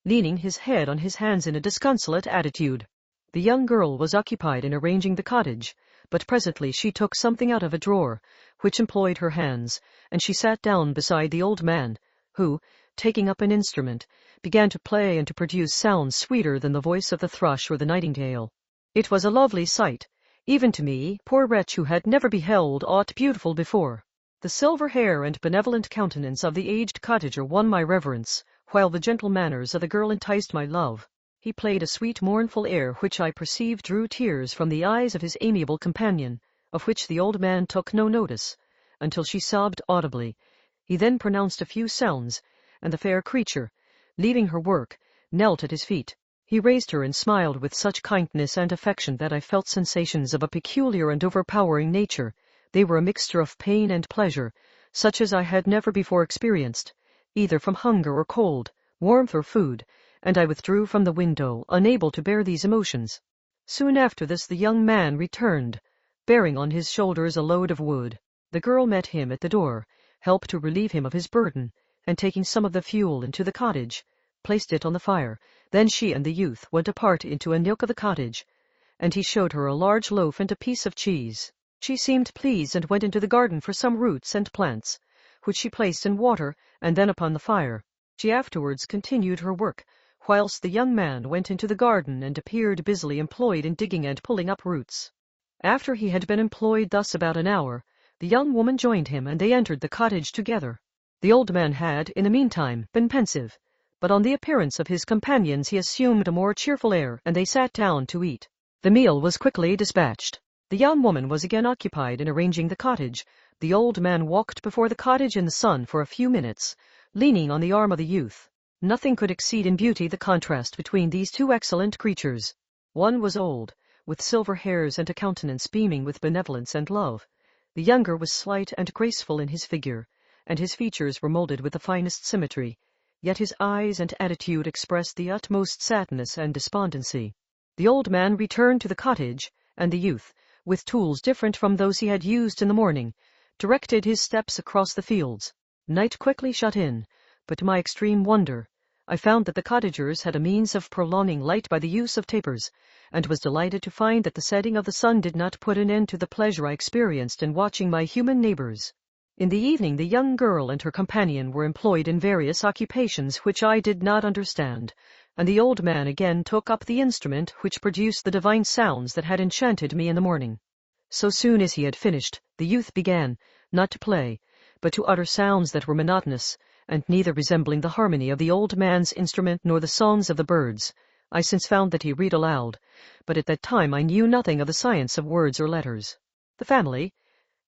Speaker 1: leaning his head on his hands in a disconsolate attitude. The young girl was occupied in arranging the cottage, but presently she took something out of a drawer, which employed her hands, and she sat down beside the old man, who, taking up an instrument, began to play and to produce sounds sweeter than the voice of the thrush or the nightingale. It was a lovely sight, even to me, poor wretch who had never beheld aught beautiful before. The silver hair and benevolent countenance of the aged cottager won my reverence, while the gentle manners of the girl enticed my love. He played a sweet mournful air which I perceived drew tears from the eyes of his amiable companion, of which the old man took no notice, until she sobbed audibly. He then pronounced a few sounds, and the fair creature, leaving her work, knelt at his feet. He raised her and smiled with such kindness and affection that I felt sensations of a peculiar and overpowering nature. They were a mixture of pain and pleasure, such as I had never before experienced, either from hunger or cold, warmth or food, and I withdrew from the window, unable to bear these emotions. Soon after this the young man returned, bearing on his shoulders a load of wood. The girl met him at the door, helped to relieve him of his burden, and taking some of the fuel into the cottage, placed it on the fire. Then she and the youth went apart into a nook of the cottage, and he showed her a large loaf and a piece of cheese. She seemed pleased and went into the garden for some roots and plants, which she placed in water and then upon the fire. She afterwards continued her work, whilst the young man went into the garden and appeared busily employed in digging and pulling up roots. After he had been employed thus about an hour, the young woman joined him, and they entered the cottage together. The old man had, in the meantime, been pensive, but on the appearance of his companions he assumed a more cheerful air, and they sat down to eat. The meal was quickly dispatched. The young woman was again occupied in arranging the cottage. The old man walked before the cottage in the sun for a few minutes, leaning on the arm of the youth. Nothing could exceed in beauty the contrast between these two excellent creatures. One was old, with silver hairs and a countenance beaming with benevolence and love. The younger was slight and graceful in his figure, and his features were molded with the finest symmetry, yet his eyes and attitude expressed the utmost sadness and despondency. The old man returned to the cottage, and the youth, with tools different from those he had used in the morning, directed his steps across the fields. Night quickly shut in, but to my extreme wonder, I found that the cottagers had a means of prolonging light by the use of tapers, and was delighted to find that the setting of the sun did not put an end to the pleasure I experienced in watching my human neighbors. In the evening the young girl and her companion were employed in various occupations which I did not understand, and the old man again took up the instrument which produced the divine sounds that had enchanted me in the morning. So soon as he had finished, the youth began, not to play, but to utter sounds that were monotonous, and neither resembling the harmony of the old man's instrument nor the songs of the birds. I since found that he read aloud, but at that time I knew nothing of the science of words or letters. The family,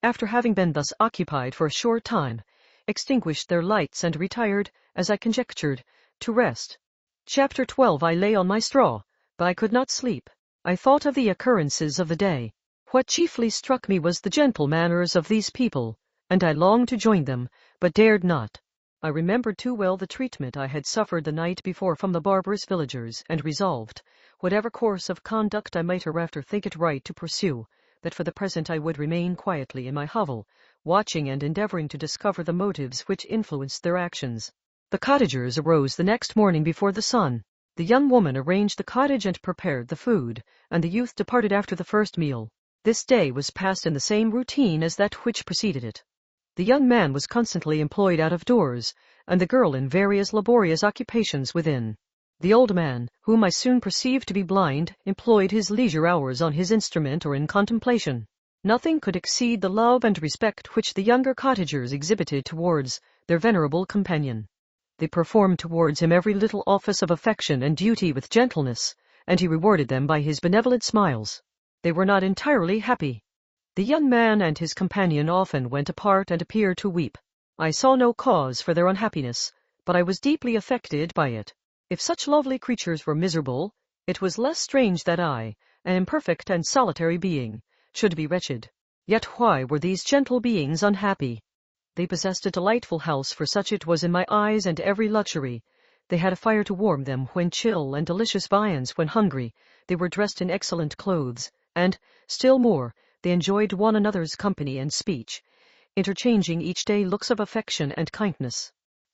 Speaker 1: after having been thus occupied for a short time, extinguished their lights and retired, as I conjectured, to rest. Chapter 12. I lay on my straw, but I could not sleep. I thought of the occurrences of the day. What chiefly struck me was the gentle manners of these people, and I longed to join them, but dared not. I remembered too well the treatment I had suffered the night before from the barbarous villagers, and resolved, whatever course of conduct I might hereafter think it right to pursue, that for the present I would remain quietly in my hovel, watching and endeavoring to discover the motives which influenced their actions. The cottagers arose the next morning before the sun. The young woman arranged the cottage and prepared the food, and the youth departed after the first meal. This day was passed in the same routine as that which preceded it. The young man was constantly employed out of doors, and the girl in various laborious occupations within. The old man, whom I soon perceived to be blind, employed his leisure hours on his instrument or in contemplation. Nothing could exceed the love and respect which the younger cottagers exhibited towards their venerable companion. They performed towards him every little office of affection and duty with gentleness, and he rewarded them by his benevolent smiles. They were not entirely happy. The young man and his companion often went apart and appeared to weep. I saw no cause for their unhappiness, but I was deeply affected by it. If such lovely creatures were miserable, it was less strange that I, an imperfect and solitary being, should be wretched. Yet why were these gentle beings unhappy? They possessed a delightful house, for such it was in my eyes, and every luxury. They had a fire to warm them when chill, and delicious viands when hungry. They were dressed in excellent clothes, and, still more, they enjoyed one another's company and speech, interchanging each day looks of affection and kindness.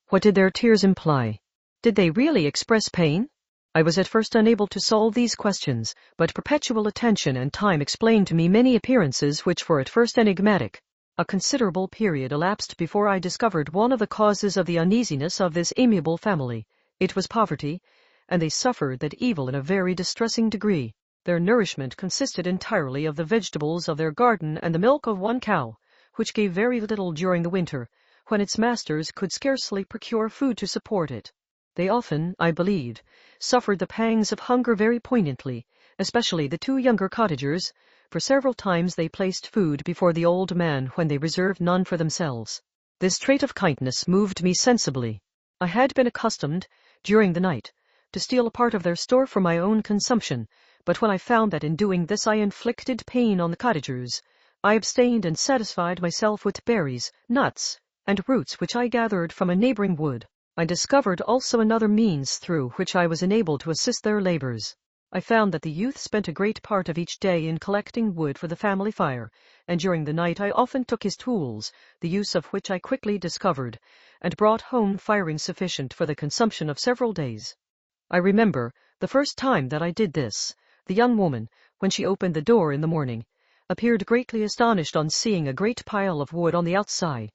Speaker 1: What did their tears imply? Did they really express pain? I was at first unable to solve these questions, but perpetual attention and time explained to me many appearances which were at first enigmatic. A considerable period elapsed before I discovered one of the causes of the uneasiness of this amiable family. It was poverty, and they suffered that evil in a very distressing degree. Their nourishment consisted entirely of the vegetables of their garden and the milk of one cow, which gave very little during the winter, when its masters could scarcely procure food to support it. They often, I believed, suffered the pangs of hunger very poignantly, especially the two younger cottagers, for several times they placed food before the old man when they reserved none for themselves. This trait of kindness moved me sensibly. I had been accustomed, during the night, to steal a part of their store for my own consumption, but when I found that in doing this I inflicted pain on the cottagers, I abstained and satisfied myself with berries, nuts, and roots which I gathered from a neighboring wood. I discovered also another means through which I was enabled to assist their labors. I found that the youth spent a great part of each day in collecting wood for the family fire, and during the night I often took his tools, the use of which I quickly discovered, and brought home firing sufficient for the consumption of several days. I remember, the first time that I did this, the young woman, when she opened the door in the morning, appeared greatly astonished on seeing a great pile of wood on the outside.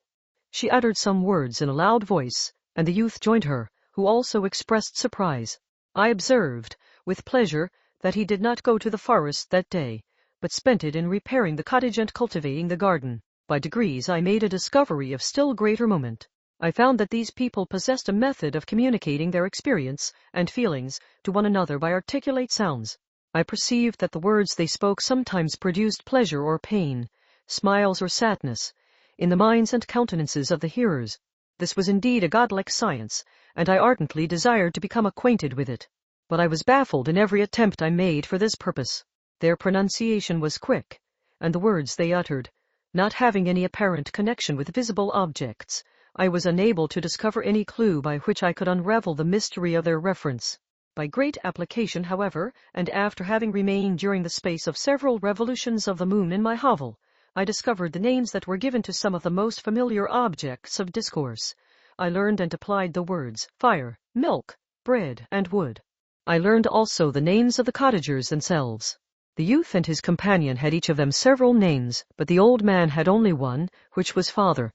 Speaker 1: She uttered some words in a loud voice, and the youth joined her, who also expressed surprise. I observed, with pleasure, that he did not go to the forest that day, but spent it in repairing the cottage and cultivating the garden. By degrees I made a discovery of still greater moment. I found that these people possessed a method of communicating their experience and feelings to one another by articulate sounds. I perceived that the words they spoke sometimes produced pleasure or pain, smiles or sadness, in the minds and countenances of the hearers. This was indeed a godlike science, and I ardently desired to become acquainted with it. But I was baffled in every attempt I made for this purpose. Their pronunciation was quick, and the words they uttered, not having any apparent connection with visible objects, I was unable to discover any clue by which I could unravel the mystery of their reference. By great application, however, and after having remained during the space of several revolutions of the moon in my hovel, I discovered the names that were given to some of the most familiar objects of discourse. I learned and applied the words fire, milk, bread, and wood. I learned also the names of the cottagers themselves. The youth and his companion had each of them several names, but the old man had only one, which was father.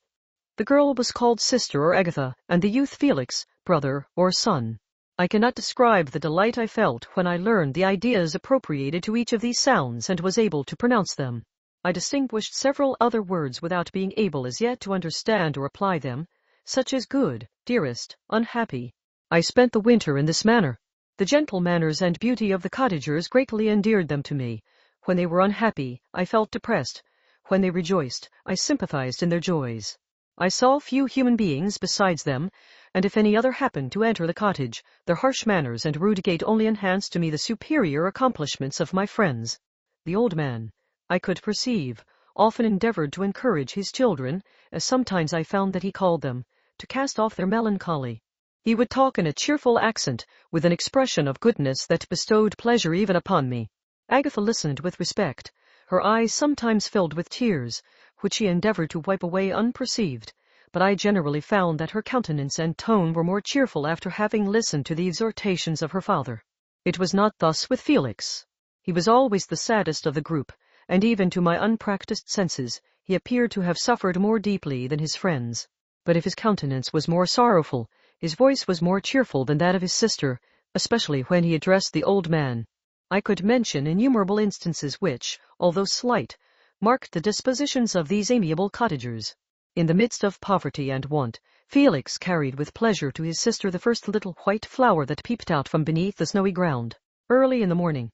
Speaker 1: The girl was called sister or Agatha, and the youth Felix, brother or son. I cannot describe the delight I felt when I learned the ideas appropriated to each of these sounds and was able to pronounce them. I distinguished several other words without being able as yet to understand or apply them, such as good, dearest, unhappy. I spent the winter in this manner. The gentle manners and beauty of the cottagers greatly endeared them to me. When they were unhappy, I felt depressed. When they rejoiced, I sympathized in their joys. I saw few human beings besides them, and if any other happened to enter the cottage, their harsh manners and rude gait only enhanced to me the superior accomplishments of my friends. The old man, I could perceive, often endeavored to encourage his children, as sometimes I found that he called them, to cast off their melancholy. He would talk in a cheerful accent, with an expression of goodness that bestowed pleasure even upon me. Agatha listened with respect, her eyes sometimes filled with tears, which she endeavored to wipe away unperceived, but I generally found that her countenance and tone were more cheerful after having listened to the exhortations of her father. It was not thus with Felix. He was always the saddest of the group, and even to my unpracticed senses, he appeared to have suffered more deeply than his friends. But if his countenance was more sorrowful, his voice was more cheerful than that of his sister, especially when he addressed the old man. I could mention innumerable instances which, although slight, marked the dispositions of these amiable cottagers. In the midst of poverty and want, Felix carried with pleasure to his sister the first little white flower that peeped out from beneath the snowy ground. Early in the morning,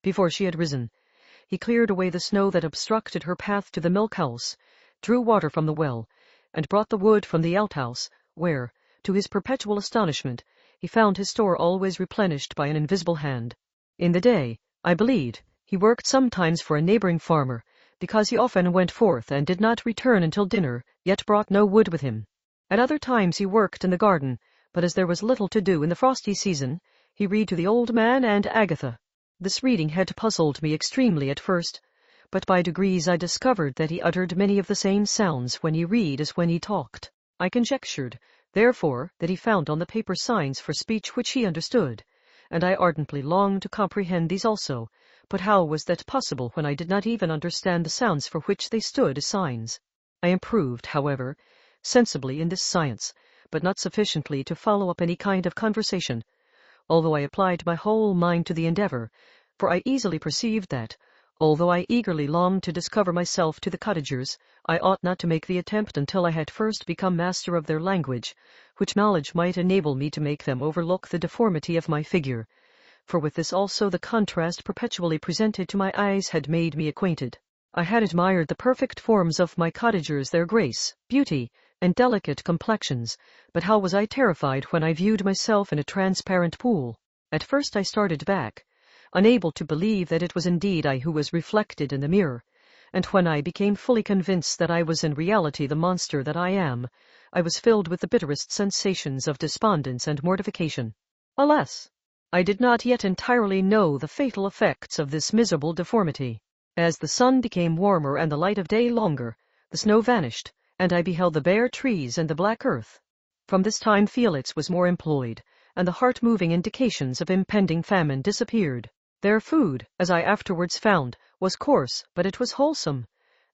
Speaker 1: before she had risen, he cleared away the snow that obstructed her path to the milk-house, drew water from the well, and brought the wood from the outhouse, where, to his perpetual astonishment, he found his store always replenished by an invisible hand. In the day, I believed, he worked sometimes for a neighboring farmer, because he often went forth and did not return until dinner, yet brought no wood with him. At other times he worked in the garden, but as there was little to do in the frosty season, he read to the old man and Agatha. This reading had puzzled me extremely at first, but by degrees I discovered that he uttered many of the same sounds when he read as when he talked. I conjectured, therefore, that he found on the paper signs for speech which he understood, and I ardently longed to comprehend these also, but how was that possible when I did not even understand the sounds for which they stood as signs? I improved, however, sensibly in this science, but not sufficiently to follow up any kind of conversation, although I applied my whole mind to the endeavor, for I easily perceived that, although I eagerly longed to discover myself to the cottagers, I ought not to make the attempt until I had first become master of their language, which knowledge might enable me to make them overlook the deformity of my figure, for with this also the contrast perpetually presented to my eyes had made me acquainted. I had admired the perfect forms of my cottagers, their grace, beauty, and delicate complexions, but how was I terrified when I viewed myself in a transparent pool. At first I started back, unable to believe that it was indeed I who was reflected in the mirror, and when I became fully convinced that I was in reality the monster that I am, I was filled with the bitterest sensations of despondence and mortification. Alas! I did not yet entirely know the fatal effects of this miserable deformity. As the sun became warmer and the light of day longer, the snow vanished, and I beheld the bare trees and the black earth. From this time Felix was more employed, and the heart-moving indications of impending famine disappeared. Their food, as I afterwards found, was coarse, but it was wholesome,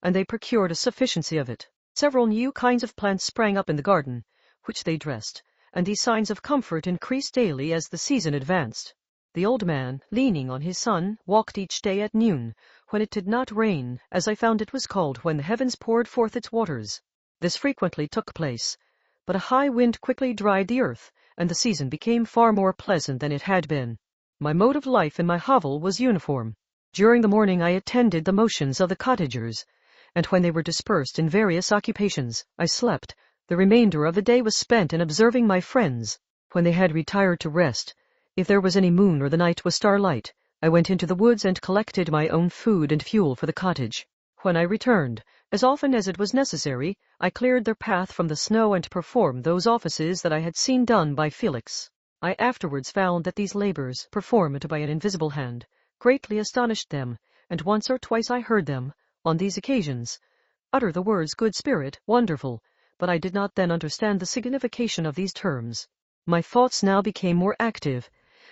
Speaker 1: and they procured a sufficiency of it. Several new kinds of plants sprang up in the garden, which they dressed, and these signs of comfort increased daily as the season advanced. The old man, leaning on his son, walked each day at noon, when it did not rain, as I found it was called when the heavens poured forth its waters. This frequently took place, but a high wind quickly dried the earth, and the season became far more pleasant than it had been. My mode of life in my hovel was uniform. During the morning I attended the motions of the cottagers, and when they were dispersed in various occupations, I slept. The remainder of the day was spent in observing my friends. When they had retired to rest, if there was any moon or the night was starlight, I went into the woods and collected my own food and fuel for the cottage. When I returned, as often as it was necessary, I cleared their path from the snow and performed those offices that I had seen done by Felix. I afterwards found that these labors, performed by an invisible hand, greatly astonished them, and once or twice I heard them, on these occasions, utter the words good spirit, wonderful, but I did not then understand the signification of these terms. My thoughts now became more active,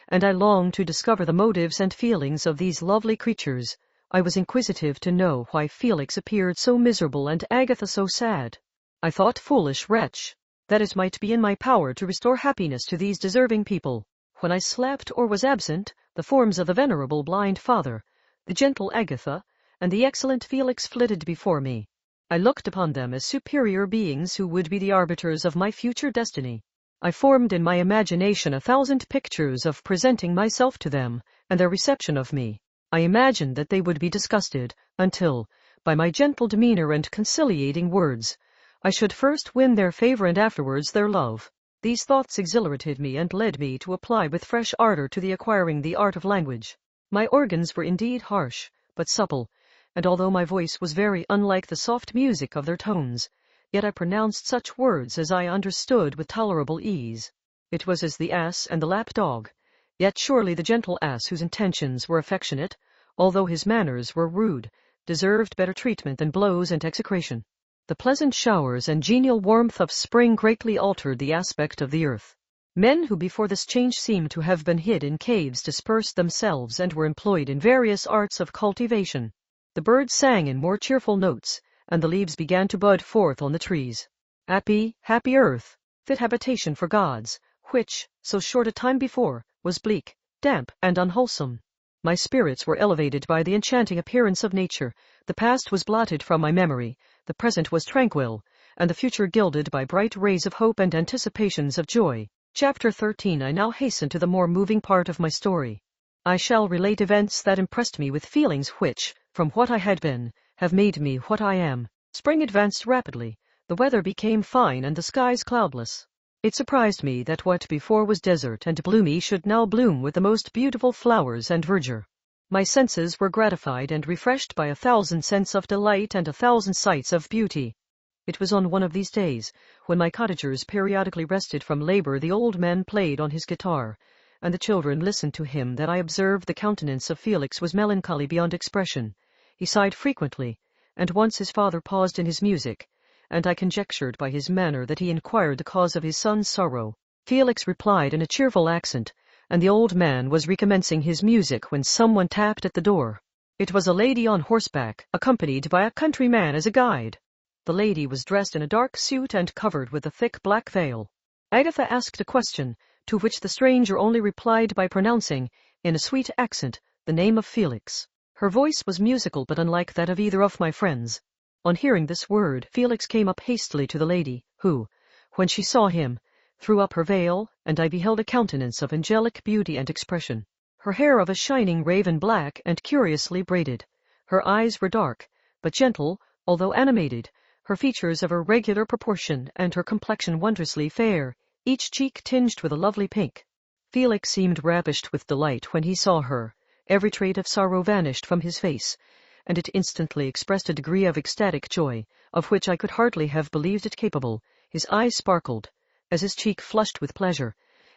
Speaker 1: and I longed to discover the motives and feelings of these lovely creatures. I was inquisitive to know why Felix appeared so miserable and Agatha so sad. I thought, foolish wretch, that it might be in my power to restore happiness to these deserving people. When I slept or was absent, the forms of the venerable blind father, the gentle Agatha, and the excellent Felix flitted before me. I looked upon them as superior beings who would be the arbiters of my future destiny. I formed in my imagination 1,000 pictures of presenting myself to them, and their reception of me. I imagined that they would be disgusted, until, by my gentle demeanor and conciliating words, I should first win their favor and afterwards their love. These thoughts exhilarated me and led me to apply with fresh ardor to the acquiring the art of language. My organs were indeed harsh, but supple, and although my voice was very unlike the soft music of their tones, yet I pronounced such words as I understood with tolerable ease. It was as the ass and the lap-dog, yet surely the gentle ass, whose intentions were affectionate, although his manners were rude, deserved better treatment than blows and execration. The pleasant showers and genial warmth of spring greatly altered the aspect of the earth. Men who before this change seemed to have been hid in caves dispersed themselves and were employed in various arts of cultivation. The birds sang in more cheerful notes, and the leaves began to bud forth on the trees. Happy, happy earth, fit habitation for gods, which, so short a time before, was bleak, damp, and unwholesome. My spirits were elevated by the enchanting appearance of nature. The past was blotted from my memory, the present was tranquil, and the future gilded by bright rays of hope and anticipations of joy. Chapter 13. I now hasten to the more moving part of my story. I shall relate events that impressed me with feelings which, from what I had been, have made me what I am. Spring advanced rapidly, the weather became fine and the skies cloudless. It surprised me that what before was desert and gloomy should now bloom with the most beautiful flowers and verdure. My senses were gratified and refreshed by 1,000 scents of delight and 1,000 sights of beauty. It was on one of these days, when my cottagers periodically rested from labor, the old man played on his guitar, and the children listened to him, that I observed the countenance of Felix was melancholy beyond expression. He sighed frequently, and once his father paused in his music, and I conjectured by his manner that he inquired the cause of his son's sorrow. Felix replied in a cheerful accent, and the old man was recommencing his music when someone tapped at the door. It was a lady on horseback, accompanied by a countryman as a guide. The lady was dressed in a dark suit and covered with a thick black veil. Agatha asked a question, to which the stranger only replied by pronouncing, in a sweet accent, the name of Felix. Her voice was musical but unlike that of either of my friends. On hearing this word, Felix came up hastily to the lady, who, when she saw him, threw up her veil, and I beheld a countenance of angelic beauty and expression. Her hair of a shining raven black and curiously braided. Her eyes were dark, but gentle, although animated, her features of irregular proportion, and her complexion wondrously fair, each cheek tinged with a lovely pink. Felix seemed ravished with delight when he saw her. Every trait of sorrow vanished from his face, and it instantly expressed a degree of ecstatic joy, of which I could hardly have believed it capable. His eyes sparkled, as his cheek flushed with pleasure,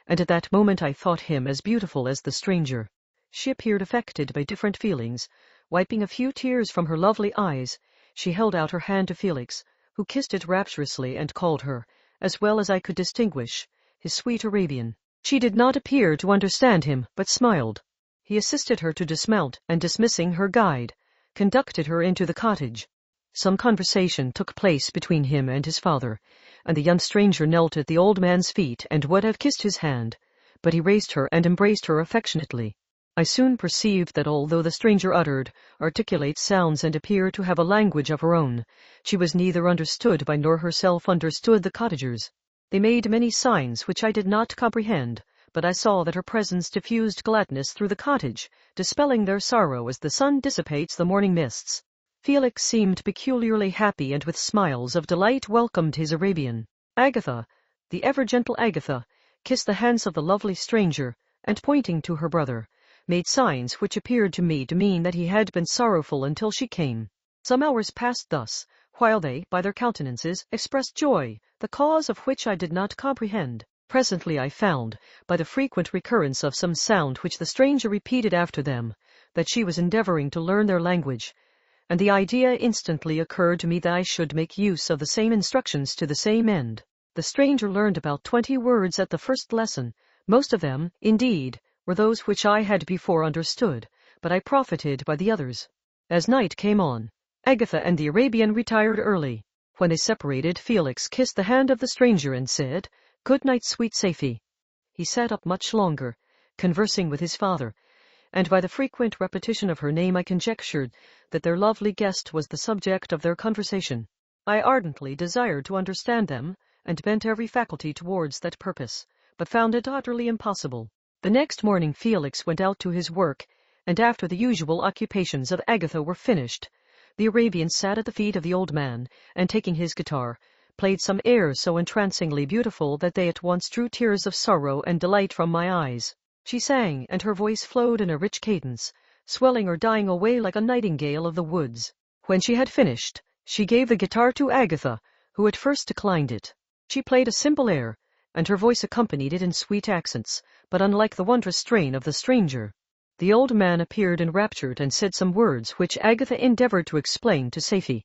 Speaker 1: and at that moment I thought him as beautiful as the stranger. She appeared affected by different feelings. Wiping a few tears from her lovely eyes, she held out her hand to Felix, who kissed it rapturously and called her, as well as I could distinguish, his sweet Arabian. She did not appear to understand him, but smiled. He assisted her to dismount, and dismissing her guide, conducted her into the cottage. Some conversation took place between him and his father, and the young stranger knelt at the old man's feet and would have kissed his hand, but he raised her and embraced her affectionately. I soon perceived that although the stranger uttered articulate sounds and appeared to have a language of her own, she was neither understood by nor herself understood the cottagers. They made many signs which I did not comprehend, but I saw that her presence diffused gladness through the cottage, dispelling their sorrow as the sun dissipates the morning mists. Felix seemed peculiarly happy, and with smiles of delight welcomed his Arabian. Agatha, the ever-gentle Agatha, kissed the hands of the lovely stranger, and pointing to her brother, made signs which appeared to me to mean that he had been sorrowful until she came. Some hours passed thus, while they, by their countenances, expressed joy, the cause of which I did not comprehend. Presently I found, by the frequent recurrence of some sound which the stranger repeated after them, that she was endeavoring to learn their language, and the idea instantly occurred to me that I should make use of the same instructions to the same end. The stranger learned about 20 words at the first lesson. Most of them, indeed, were those which I had before understood, but I profited by the others. As night came on, Agatha and the Arabian retired early. When they separated, Felix kissed the hand of the stranger and said, "Good night, sweet Safie." He sat up much longer, conversing with his father, and by the frequent repetition of her name I conjectured that their lovely guest was the subject of their conversation. I ardently desired to understand them, and bent every faculty towards that purpose, but found it utterly impossible. The next morning Felix went out to his work, and after the usual occupations of Agatha were finished, the Arabian sat at the feet of the old man, and taking his guitar, played some airs so entrancingly beautiful that they at once drew tears of sorrow and delight from my eyes. She sang, and her voice flowed in a rich cadence, swelling or dying away like a nightingale of the woods. When she had finished, she gave the guitar to Agatha, who at first declined it. She played a simple air, and her voice accompanied it in sweet accents, but unlike the wondrous strain of the stranger. The old man appeared enraptured and said some words which Agatha endeavored to explain to Safie,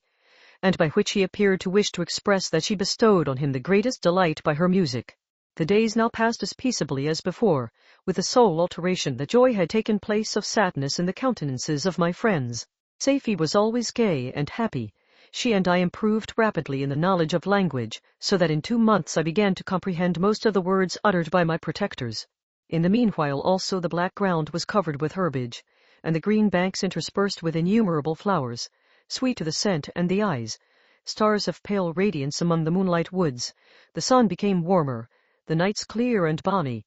Speaker 1: and by which he appeared to wish to express that she bestowed on him the greatest delight by her music. The days now passed as peaceably as before, with the sole alteration that joy had taken place of sadness in the countenances of my friends. Safie was always gay and happy. She and I improved rapidly in the knowledge of language, so that in 2 months I began to comprehend most of the words uttered by my protectors. In the meanwhile also the black ground was covered with herbage, and the green banks interspersed with innumerable flowers, sweet to the scent and the eyes, stars of pale radiance among the moonlight woods. The sun became warmer, the nights clear and balmy,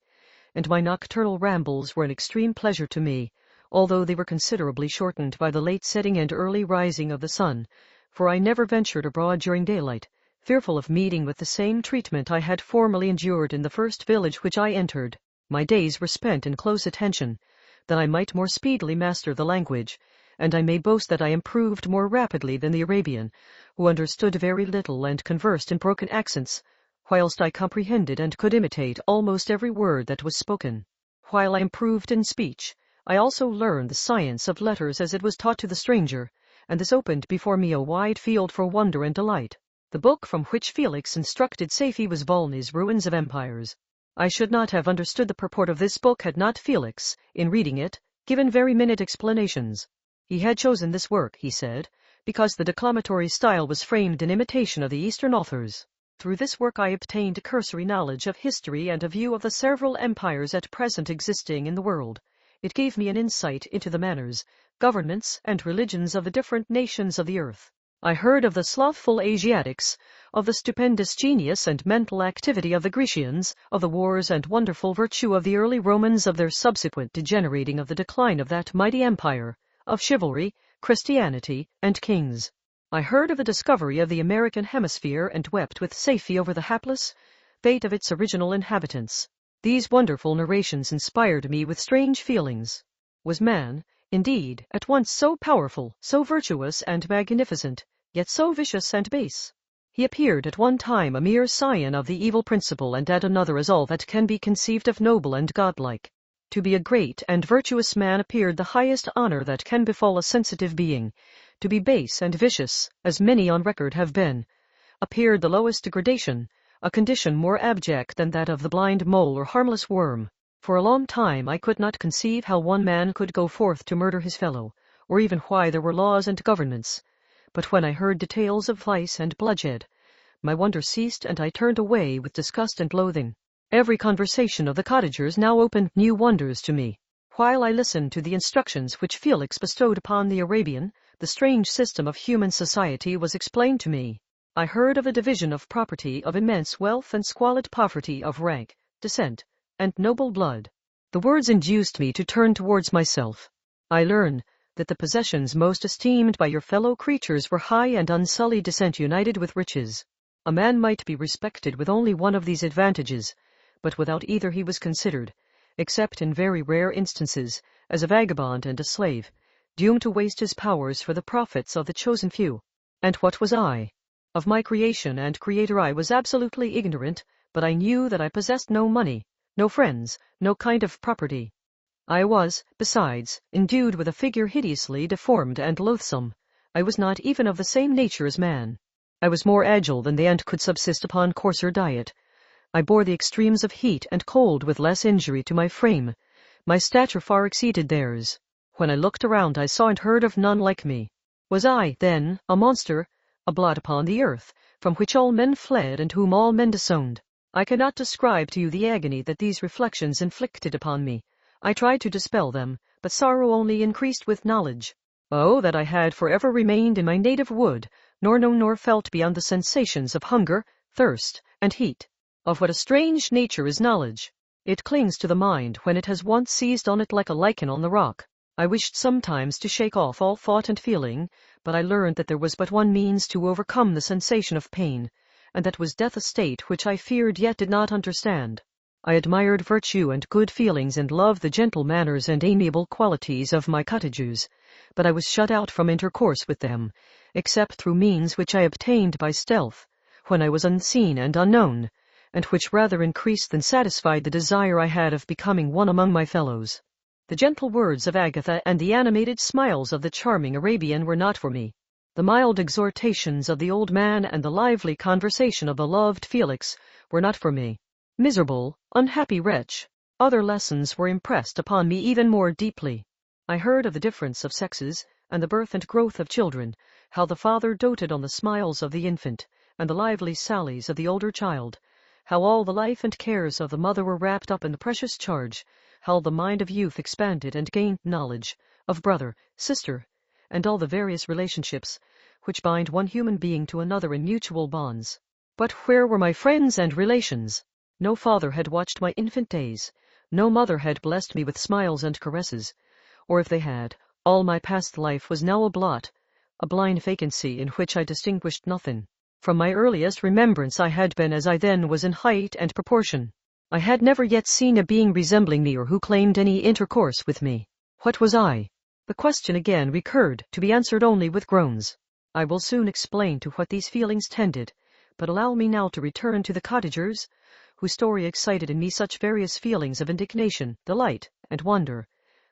Speaker 1: and my nocturnal rambles were an extreme pleasure to me, although they were considerably shortened by the late setting and early rising of the sun, for I never ventured abroad during daylight, fearful of meeting with the same treatment I had formerly endured in the first village which I entered. My days were spent in close attention, that I might more speedily master the language, and I may boast that I improved more rapidly than the Arabian, who understood very little and conversed in broken accents, whilst I comprehended and could imitate almost every word that was spoken. While I improved in speech, I also learned the science of letters as it was taught to the stranger, and this opened before me a wide field for wonder and delight. The book from which Felix instructed Safie was Volney's Ruins of Empires. I should not have understood the purport of this book had not Felix, in reading it, given very minute explanations. He had chosen this work, he said, because the declamatory style was framed in imitation of the Eastern authors. Through this work I obtained a cursory knowledge of history and a view of the several empires at present existing in the world. It gave me an insight into the manners, governments, and religions of the different nations of the earth. I heard of the slothful Asiatics, of the stupendous genius and mental activity of the Grecians, of the wars and wonderful virtue of the early Romans, of their subsequent degenerating, of the decline of that mighty empire, of chivalry, Christianity, and kings. I heard of the discovery of the American hemisphere and wept with Safie over the hapless fate of its original inhabitants. These wonderful narrations inspired me with strange feelings. Was man, indeed, at once so powerful, so virtuous and magnificent, yet so vicious and base? He appeared at one time a mere scion of the evil principle, and at another as all that can be conceived of noble and godlike. To be a great and virtuous man appeared the highest honor that can befall a sensitive being. To be base and vicious, as many on record have been, appeared the lowest degradation, a condition more abject than that of the blind mole or harmless worm. For a long time I could not conceive how one man could go forth to murder his fellow, or even why there were laws and governments. But when I heard details of vice and bloodshed, my wonder ceased, and I turned away with disgust and loathing. Every conversation of the cottagers now opened new wonders to me. While I listened to the instructions which Felix bestowed upon the Arabian, the strange system of human society was explained to me. I heard of a division of property, of immense wealth and squalid poverty, of rank, descent, and noble blood. The words induced me to turn towards myself. I learned that the possessions most esteemed by your fellow creatures were high and unsullied descent united with riches. A man might be respected with only one of these advantages, but without either he was considered, except in very rare instances, as a vagabond and a slave, doomed to waste his powers for the profits of the chosen few. And what was I? Of my creation and creator I was absolutely ignorant, but I knew that I possessed no money, no friends, no kind of property. I was, besides, endued with a figure hideously deformed and loathsome. I was not even of the same nature as man. I was more agile than they, and could subsist upon coarser diet. I bore the extremes of heat and cold with less injury to my frame. My stature far exceeded theirs. When I looked around I saw and heard of none like me. Was I, then, a monster, a blot upon the earth, from which all men fled and whom all men disowned? I cannot describe to you the agony that these reflections inflicted upon me. I tried to dispel them, but sorrow only increased with knowledge. Oh, that I had forever remained in my native wood, nor known nor felt beyond the sensations of hunger, thirst, and heat. Of what a strange nature is knowledge! It clings to the mind when it has once seized on it like a lichen on the rock. I wished sometimes to shake off all thought and feeling, but I learned that there was but one means to overcome the sensation of pain, and that was death, a state which I feared yet did not understand. I admired virtue and good feelings, and loved the gentle manners and amiable qualities of my cottagers, but I was shut out from intercourse with them, except through means which I obtained by stealth, when I was unseen and unknown, and which rather increased than satisfied the desire I had of becoming one among my fellows. The gentle words of Agatha and the animated smiles of the charming Arabian were not for me. The mild exhortations of the old man and the lively conversation of the loved Felix were not for me. Miserable, unhappy wretch, other lessons were impressed upon me even more deeply. I heard of the difference of sexes, and the birth and growth of children, how the father doted on the smiles of the infant, and the lively sallies of the older child, how all the life and cares of the mother were wrapped up in the precious charge, how the mind of youth expanded and gained knowledge, of brother, sister, and all the various relationships which bind one human being to another in mutual bonds. But where were my friends and relations? No father had watched my infant days, no mother had blessed me with smiles and caresses, or if they had, all my past life was now a blot, a blind vacancy in which I distinguished nothing. From my earliest remembrance I had been as I then was in height and proportion. I had never yet seen a being resembling me or who claimed any intercourse with me. What was I? The question again recurred, to be answered only with groans. I will soon explain to what these feelings tended, but allow me now to return to the cottagers, whose story excited in me such various feelings of indignation, delight, and wonder,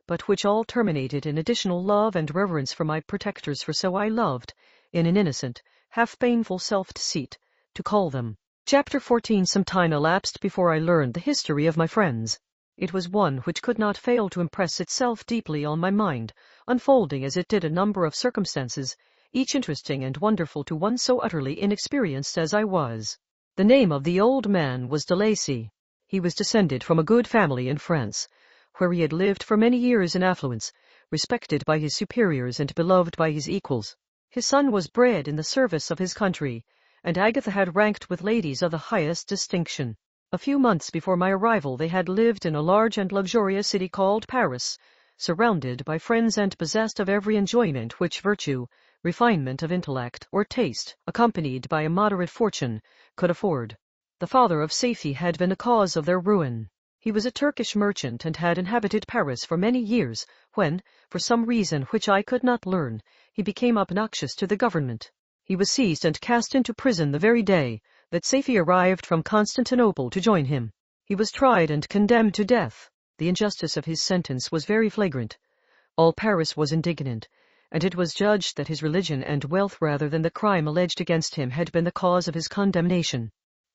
Speaker 1: but which all terminated in additional love and reverence for my protectors, for so I loved, in an innocent, half-painful self-deceit, to call them. Chapter 14. Some time elapsed before I learned the history of my friends. It was one which could not fail to impress itself deeply on my mind, unfolding as it did a number of circumstances, each interesting and wonderful to one so utterly inexperienced as I was. The name of the old man was de Lacy. He was descended from a good family in France, where he had lived for many years in affluence, respected by his superiors and beloved by his equals. His son was bred in the service of his country, and Agatha had ranked with ladies of the highest distinction. A few months before my arrival they had lived in a large and luxurious city called Paris, surrounded by friends and possessed of every enjoyment which virtue, refinement of intellect, or taste, accompanied by a moderate fortune, could afford. The father of Safie had been the cause of their ruin. He was a Turkish merchant and had inhabited Paris for many years, when, for some reason which I could not learn, he became obnoxious to the government. He was seized and cast into prison the very day that Safie arrived from Constantinople to join him. He was tried and condemned to death. The injustice of his sentence was very flagrant. All Paris was indignant, and it was judged that his religion and wealth rather than the crime alleged against him had been the cause of his condemnation.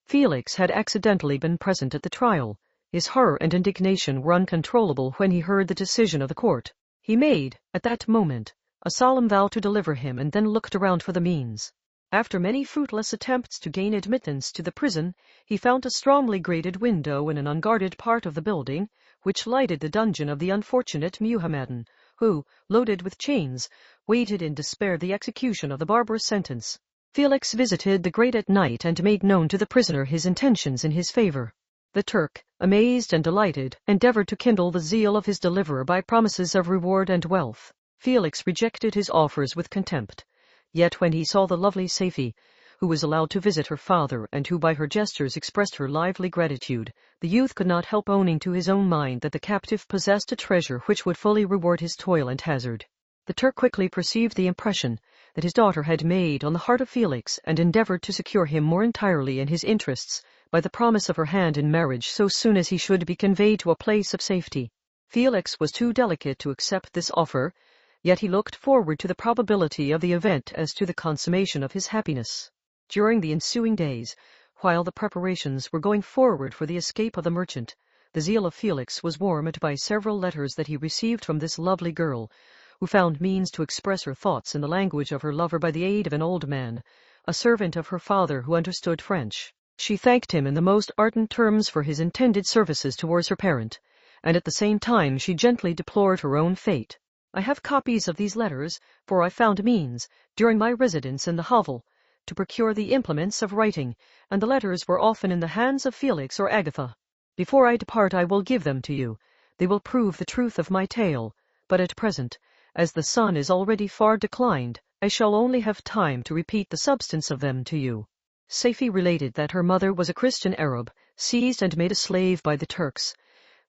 Speaker 1: Felix had accidentally been present at the trial. His horror and indignation were uncontrollable when he heard the decision of the court. He made, at that moment, a solemn vow to deliver him, and then looked around for the means. After many fruitless attempts to gain admittance to the prison, he found a strongly grated window in an unguarded part of the building, which lighted the dungeon of the unfortunate Muhammadan, who, loaded with chains, waited in despair the execution of the barbarous sentence. Felix visited the grate at night and made known to the prisoner his intentions in his favor. The Turk, amazed and delighted, endeavored to kindle the zeal of his deliverer by promises of reward and wealth. Felix rejected his offers with contempt. Yet when he saw the lovely Safie, who was allowed to visit her father and who by her gestures expressed her lively gratitude, the youth could not help owning to his own mind that the captive possessed a treasure which would fully reward his toil and hazard. The Turk quickly perceived the impression that his daughter had made on the heart of Felix, and endeavored to secure him more entirely in his interests by the promise of her hand in marriage so soon as he should be conveyed to a place of safety. Felix was too delicate to accept this offer, yet he looked forward to the probability of the event as to the consummation of his happiness. During the ensuing days, while the preparations were going forward for the escape of the merchant, the zeal of Felix was warmed by several letters that he received from this lovely girl, who found means to express her thoughts in the language of her lover by the aid of an old man, a servant of her father who understood French. She thanked him in the most ardent terms for his intended services towards her parent, and at the same time she gently deplored her own fate. I have copies of these letters, for I found means, during my residence in the hovel, to procure the implements of writing, and the letters were often in the hands of Felix or Agatha. Before I depart I will give them to you. They will prove the truth of my tale, but at present, as the sun is already far declined, I shall only have time to repeat the substance of them to you. Safie related that her mother was a Christian Arab, seized and made a slave by the Turks.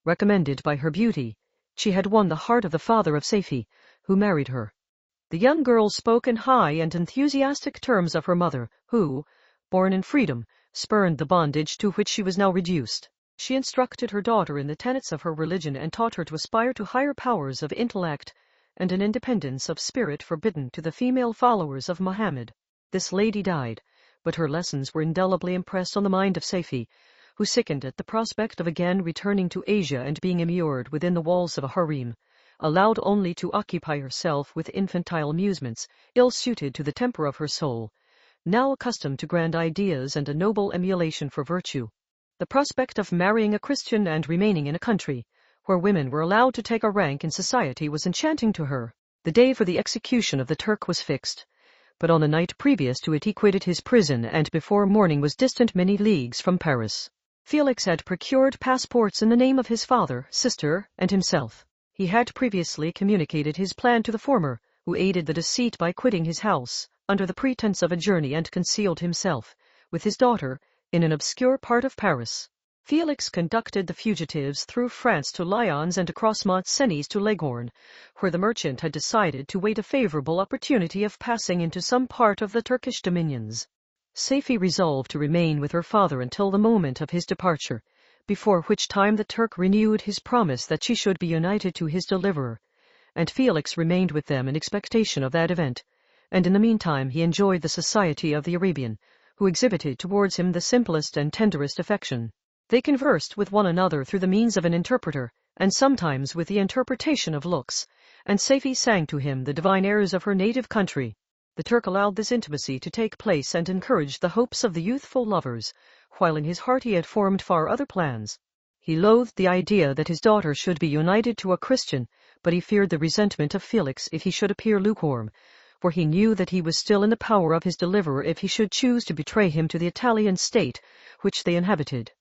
Speaker 1: Recommended by her beauty, she had won the heart of the father of Safie, who married her. The young girl spoke in high and enthusiastic terms of her mother, who, born in freedom, spurned the bondage to which she was now reduced. She instructed her daughter in the tenets of her religion and taught her to aspire to higher powers of intellect and an independence of spirit forbidden to the female followers of Mohammed. This lady died, but her lessons were indelibly impressed on the mind of Safie, who sickened at the prospect of again returning to Asia and being immured within the walls of a harem, allowed only to occupy herself with infantile amusements, ill-suited to the temper of her soul, now accustomed to grand ideas and a noble emulation for virtue. The prospect of marrying a Christian and remaining in a country, where women were allowed to take a rank in society, was enchanting to her. The day for the execution of the Turk was fixed, but on the night previous to it he quitted his prison, and before morning was distant many leagues from Paris. Felix had procured passports in the name of his father, sister, and himself. He had previously communicated his plan to the former, who aided the deceit by quitting his house, under the pretense of a journey, and concealed himself, with his daughter, in an obscure part of Paris. Felix conducted the fugitives through France to Lyons and across Mont-Cenis to Leghorn, where the merchant had decided to wait a favorable opportunity of passing into some part of the Turkish dominions. Safie resolved to remain with her father until the moment of his departure, before which time the Turk renewed his promise that she should be united to his deliverer, and Felix remained with them in expectation of that event, and in the meantime he enjoyed the society of the Arabian, who exhibited towards him the simplest and tenderest affection. They conversed with one another through the means of an interpreter, and sometimes with the interpretation of looks, and Safie sang to him the divine airs of her native country. The Turk allowed this intimacy to take place and encouraged the hopes of the youthful lovers, while in his heart he had formed far other plans. He loathed the idea that his daughter should be united to a Christian, but he feared the resentment of Felix if he should appear lukewarm, for he knew that he was still in the power of his deliverer if he should choose to betray him to the Italian state which they inhabited.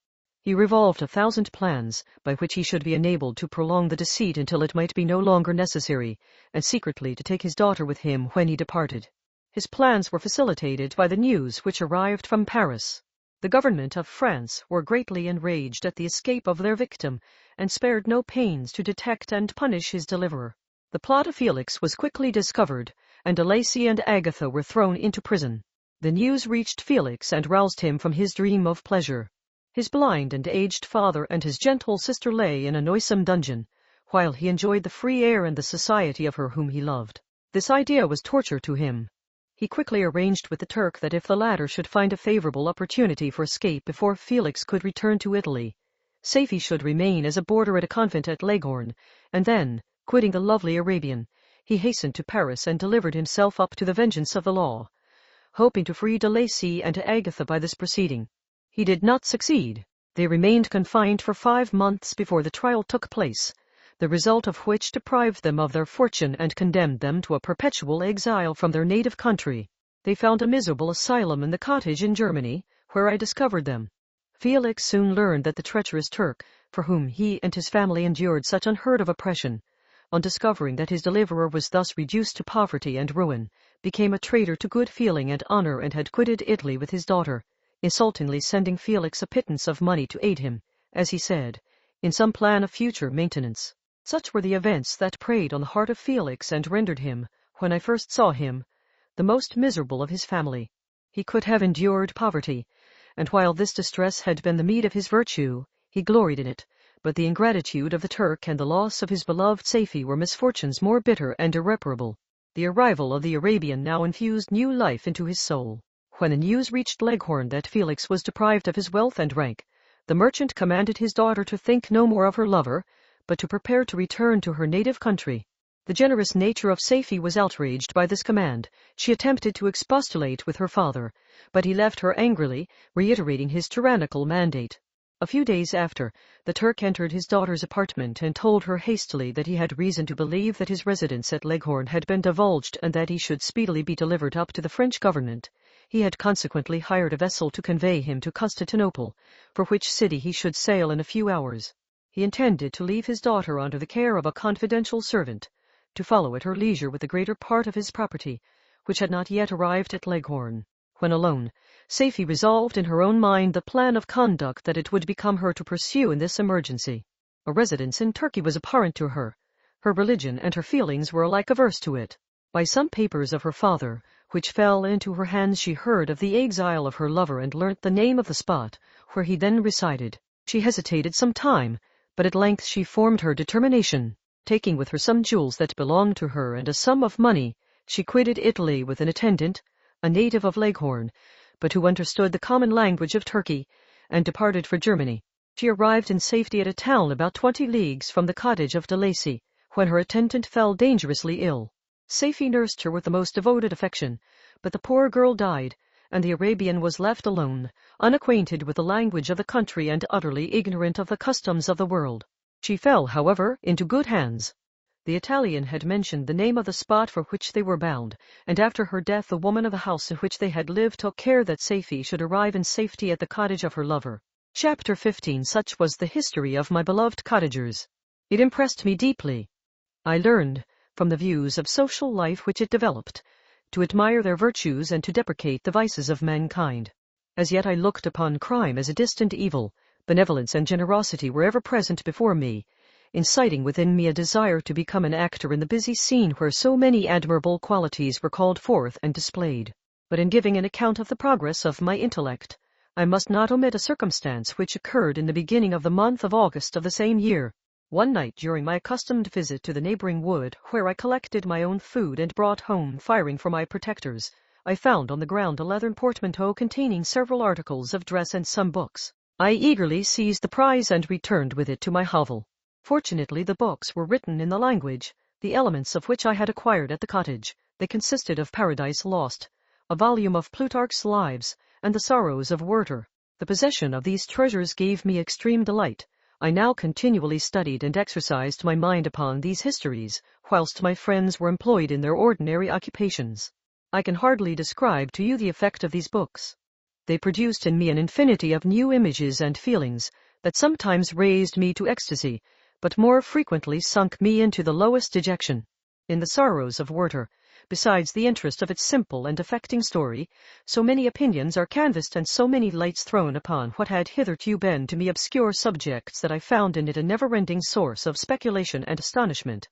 Speaker 1: He revolved 1,000 plans by which he should be enabled to prolong the deceit until it might be no longer necessary, and secretly to take his daughter with him when he departed. His plans were facilitated by the news which arrived from Paris. The government of France were greatly enraged at the escape of their victim, and spared no pains to detect and punish his deliverer. The plot of Felix was quickly discovered, and de Lacy and Agatha were thrown into prison. The news reached Felix and roused him from his dream of pleasure. His blind and aged father and his gentle sister lay in a noisome dungeon, while he enjoyed the free air and the society of her whom he loved. This idea was torture to him. He quickly arranged with the Turk that if the latter should find a favorable opportunity for escape before Felix could return to Italy, Safie should remain as a boarder at a convent at Leghorn, and then, quitting the lovely Arabian, he hastened to Paris and delivered himself up to the vengeance of the law, hoping to free de Lacy and Agatha by this proceeding. He did not succeed. They remained confined for 5 months before the trial took place, the result of which deprived them of their fortune and condemned them to a perpetual exile from their native country. They found a miserable asylum in the cottage in Germany, where I discovered them. Felix soon learned that the treacherous Turk, for whom he and his family endured such unheard of oppression, on discovering that his deliverer was thus reduced to poverty and ruin, became a traitor to good feeling and honor, and had quitted Italy with his daughter, insultingly sending Felix a pittance of money to aid him, as he said, in some plan of future maintenance. Such were the events that preyed on the heart of Felix and rendered him, when I first saw him, the most miserable of his family. He could have endured poverty, and while this distress had been the meed of his virtue, he gloried in it, but the ingratitude of the Turk and the loss of his beloved Safie were misfortunes more bitter and irreparable. The arrival of the Arabian now infused new life into his soul. When the news reached Leghorn that Felix was deprived of his wealth and rank, the merchant commanded his daughter to think no more of her lover, but to prepare to return to her native country. The generous nature of Safie was outraged by this command. She attempted to expostulate with her father, but he left her angrily, reiterating his tyrannical mandate. A few days after, the Turk entered his daughter's apartment and told her hastily that he had reason to believe that his residence at Leghorn had been divulged and that he should speedily be delivered up to the French government. He had consequently hired a vessel to convey him to Constantinople, for which city he should sail in a few hours. He intended to leave his daughter under the care of a confidential servant, to follow at her leisure with the greater part of his property, which had not yet arrived at Leghorn. When alone, Safie resolved in her own mind the plan of conduct that it would become her to pursue in this emergency. A residence in Turkey was abhorrent to her. Her religion and her feelings were alike averse to it. By some papers of her father, which fell into her hands, she heard of the exile of her lover and learnt the name of the spot where he then resided. She hesitated some time, but at length she formed her determination. Taking with her some jewels that belonged to her and a sum of money, she quitted Italy with an attendant, a native of Leghorn, but who understood the common language of Turkey, and departed for Germany. She arrived in safety at a town about 20 leagues from the cottage of de Lacy, when her attendant fell dangerously ill. Safie nursed her with the most devoted affection, but the poor girl died, and the Arabian was left alone, unacquainted with the language of the country and utterly ignorant of the customs of the world. She fell, however, into good hands. The Italian had mentioned the name of the spot for which they were bound, and after her death the woman of the house in which they had lived took care that Safie should arrive in safety at the cottage of her lover. Chapter 15. Such was the history of my beloved cottagers. It impressed me deeply. I learned, from the views of social life which it developed, to admire their virtues and to deprecate the vices of mankind. As yet I looked upon crime as a distant evil. Benevolence and generosity were ever present before me, inciting within me a desire to become an actor in the busy scene where so many admirable qualities were called forth and displayed. But in giving an account of the progress of my intellect, I must not omit a circumstance which occurred in the beginning of the month of August of the same year. One night during my accustomed visit to the neighboring wood, where I collected my own food and brought home firing for my protectors, I found on the ground a leathern portmanteau containing several articles of dress and some books. I eagerly seized the prize and returned with it to my hovel. Fortunately, the books were written in the language, the elements of which I had acquired at the cottage. They consisted of Paradise Lost, a volume of Plutarch's Lives, and the Sorrows of Werther. The possession of these treasures gave me extreme delight. I now continually studied and exercised my mind upon these histories, whilst my friends were employed in their ordinary occupations. I can hardly describe to you the effect of these books. They produced in me an infinity of new images and feelings that sometimes raised me to ecstasy, but more frequently sunk me into the lowest dejection. In the Sorrows of Werther, besides the interest of its simple and affecting story, so many opinions are canvassed and so many lights thrown upon what had hitherto been to me obscure subjects that I found in it a never-ending source of speculation and astonishment.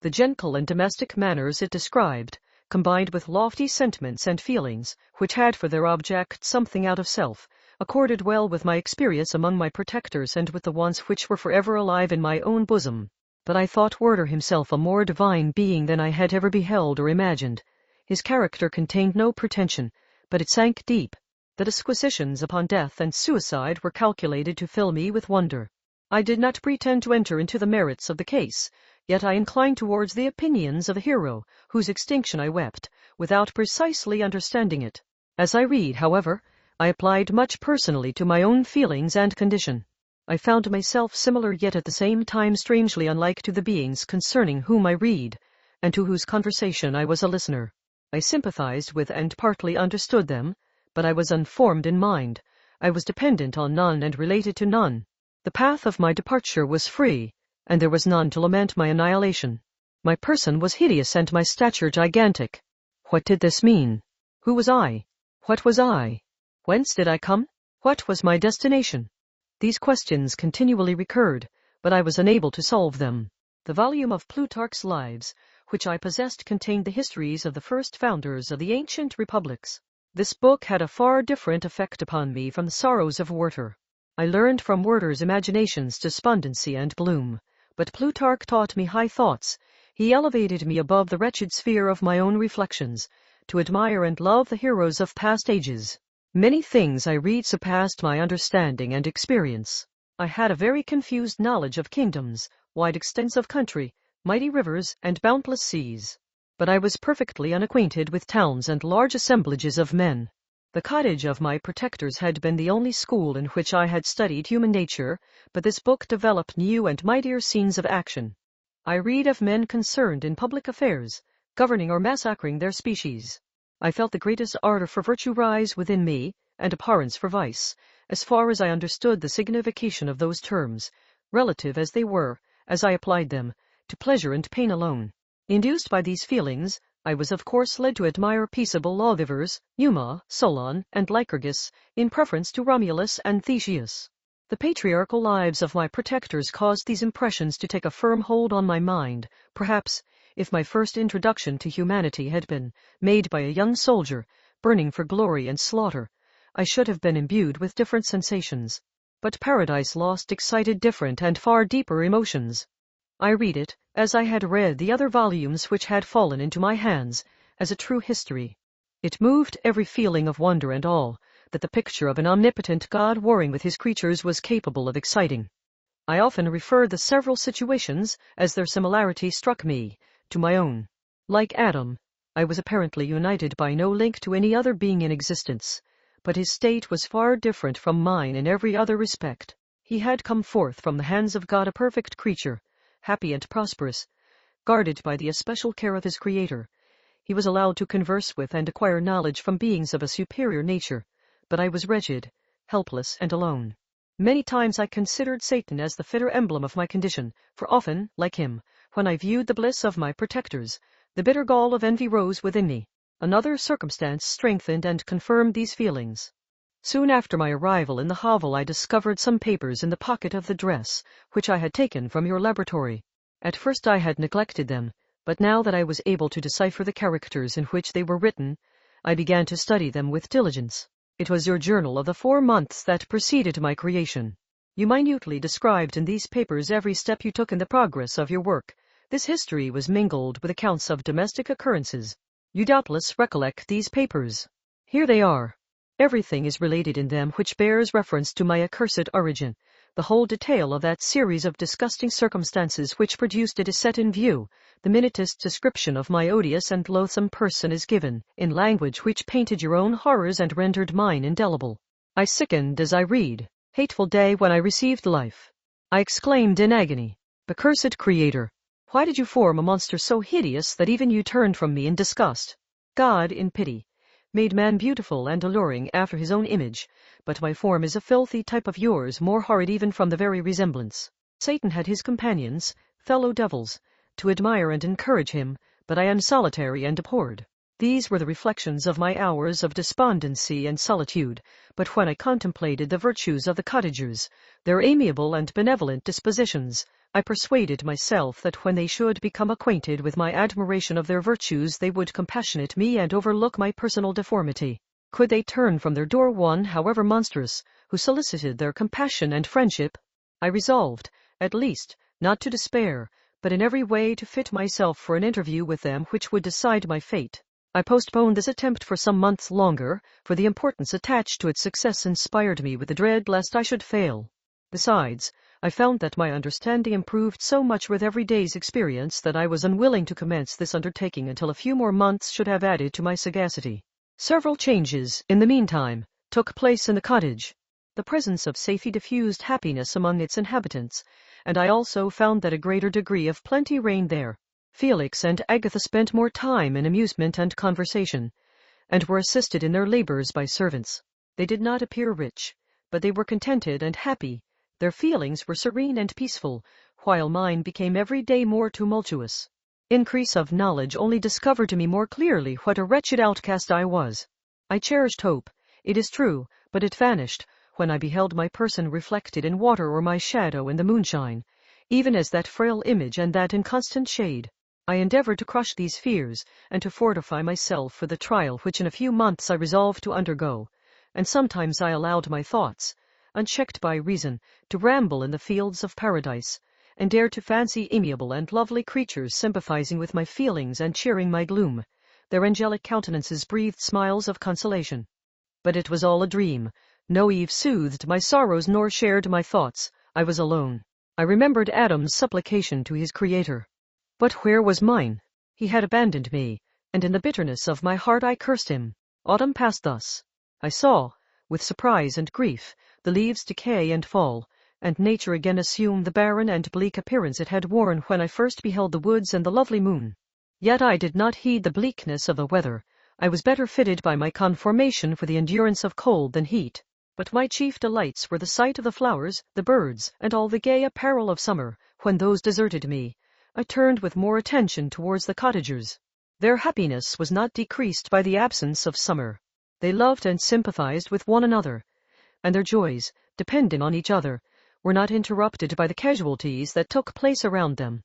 Speaker 1: The gentle and domestic manners it described, combined with lofty sentiments and feelings, which had for their object something out of self, accorded well with my experience among my protectors and with the wants which were forever alive in my own bosom. But I thought Werther himself a more divine being than I had ever beheld or imagined. His character contained no pretension, but it sank deep. The disquisitions upon death and suicide were calculated to fill me with wonder. I did not pretend to enter into the merits of the case, yet I inclined towards the opinions of the hero, whose extinction I wept, without precisely understanding it. As I read, however, I applied much personally to my own feelings and condition. I found myself similar yet at the same time strangely unlike to the beings concerning whom I read, and to whose conversation I was a listener. I sympathized with and partly understood them, but I was unformed in mind. I was dependent on none and related to none. The path of my departure was free, and there was none to lament my annihilation. My person was hideous and my stature gigantic. What did this mean? Who was I? What was I? Whence did I come? What was my destination? These questions continually recurred, but I was unable to solve them. The volume of Plutarch's Lives, which I possessed, contained the histories of the first founders of the ancient republics. This book had a far different effect upon me from the Sorrows of Werther. I learned from Werther's imaginations despondency and gloom, but Plutarch taught me high thoughts. He elevated me above the wretched sphere of my own reflections, to admire and love the heroes of past ages. Many things I read surpassed my understanding and experience. I had a very confused knowledge of kingdoms, wide extents of country, mighty rivers, and boundless seas. But I was perfectly unacquainted with towns and large assemblages of men. The cottage of my protectors had been the only school in which I had studied human nature, but this book developed new and mightier scenes of action. I read of men concerned in public affairs, governing or massacring their species. I felt the greatest ardor for virtue rise within me, and abhorrence for vice, as far as I understood the signification of those terms, relative as they were, as I applied them, to pleasure and pain alone. Induced by these feelings, I was of course led to admire peaceable lawgivers, Numa, Solon, and Lycurgus, in preference to Romulus and Theseus. The patriarchal lives of my protectors caused these impressions to take a firm hold on my mind. Perhaps, if my first introduction to humanity had been made by a young soldier, burning for glory and slaughter, I should have been imbued with different sensations. But Paradise Lost excited different and far deeper emotions. I read it, as I had read the other volumes which had fallen into my hands, as a true history. It moved every feeling of wonder and awe that the picture of an omnipotent God warring with his creatures was capable of exciting. I often referred the several situations, as their similarity struck me, to my own. Like Adam, I was apparently united by no link to any other being in existence, but his state was far different from mine in every other respect. He had come forth from the hands of God a perfect creature, happy and prosperous, guarded by the especial care of his Creator. He was allowed to converse with and acquire knowledge from beings of a superior nature, but I was wretched, helpless, and alone. Many times I considered Satan as the fitter emblem of my condition, for often, like him, when I viewed the bliss of my protectors, the bitter gall of envy rose within me. Another circumstance strengthened and confirmed these feelings. Soon after my arrival in the hovel I discovered some papers in the pocket of the dress, which I had taken from your laboratory. At first I had neglected them, but now that I was able to decipher the characters in which they were written, I began to study them with diligence. It was your journal of the 4 months that preceded my creation. You minutely described in these papers every step you took in the progress of your work. This history was mingled with accounts of domestic occurrences. You doubtless recollect these papers. Here they are. Everything is related in them which bears reference to my accursed origin. The whole detail of that series of disgusting circumstances which produced it is set in view. The minutest description of my odious and loathsome person is given, in language which painted your own horrors and rendered mine indelible. I sickened as I read. Hateful day when I received life! I exclaimed in agony. Accursed Creator! Why did you form a monster so hideous that even you turned from me in disgust? God, in pity, made man beautiful and alluring after his own image, but my form is a filthy type of yours, more horrid even from the very resemblance. Satan had his companions, fellow devils, to admire and encourage him, but I am solitary and abhorred. These were the reflections of my hours of despondency and solitude, but when I contemplated the virtues of the cottagers, their amiable and benevolent dispositions, I persuaded myself that when they should become acquainted with my admiration of their virtues they would compassionate me and overlook my personal deformity. Could they turn from their door one, however monstrous, who solicited their compassion and friendship? I resolved, at least, not to despair, but in every way to fit myself for an interview with them which would decide my fate. I postponed this attempt for some months longer, for the importance attached to its success inspired me with the dread lest I should fail. Besides, I found that my understanding improved so much with every day's experience that I was unwilling to commence this undertaking until a few more months should have added to my sagacity. Several changes, in the meantime, took place in the cottage. The presence of safety diffused happiness among its inhabitants, and I also found that a greater degree of plenty reigned there. Felix and Agatha spent more time in amusement and conversation, and were assisted in their labors by servants. They did not appear rich, but they were contented and happy. Their feelings were serene and peaceful, while mine became every day more tumultuous. Increase of knowledge only discovered to me more clearly what a wretched outcast I was. I cherished hope, it is true, but it vanished when I beheld my person reflected in water or my shadow in the moonshine, even as that frail image and that inconstant shade. I endeavored to crush these fears, and to fortify myself for the trial which in a few months I resolved to undergo, and sometimes I allowed my thoughts, unchecked by reason, to ramble in the fields of paradise, and dared to fancy amiable and lovely creatures sympathizing with my feelings and cheering my gloom. Their angelic countenances breathed smiles of consolation. But it was all a dream. No Eve soothed my sorrows nor shared my thoughts. I was alone. I remembered Adam's supplication to his Creator. But where was mine? He had abandoned me, and in the bitterness of my heart I cursed him. Autumn passed thus. I saw, with surprise and grief, the leaves decay and fall, and nature again assume the barren and bleak appearance it had worn when I first beheld the woods and the lovely moon. Yet I did not heed the bleakness of the weather. I was better fitted by my conformation for the endurance of cold than heat. But my chief delights were the sight of the flowers, the birds, and all the gay apparel of summer. When those deserted me, I turned with more attention towards the cottagers. Their happiness was not decreased by the absence of summer. They loved and sympathized with one another, and their joys, dependent on each other, were not interrupted by the casualties that took place around them.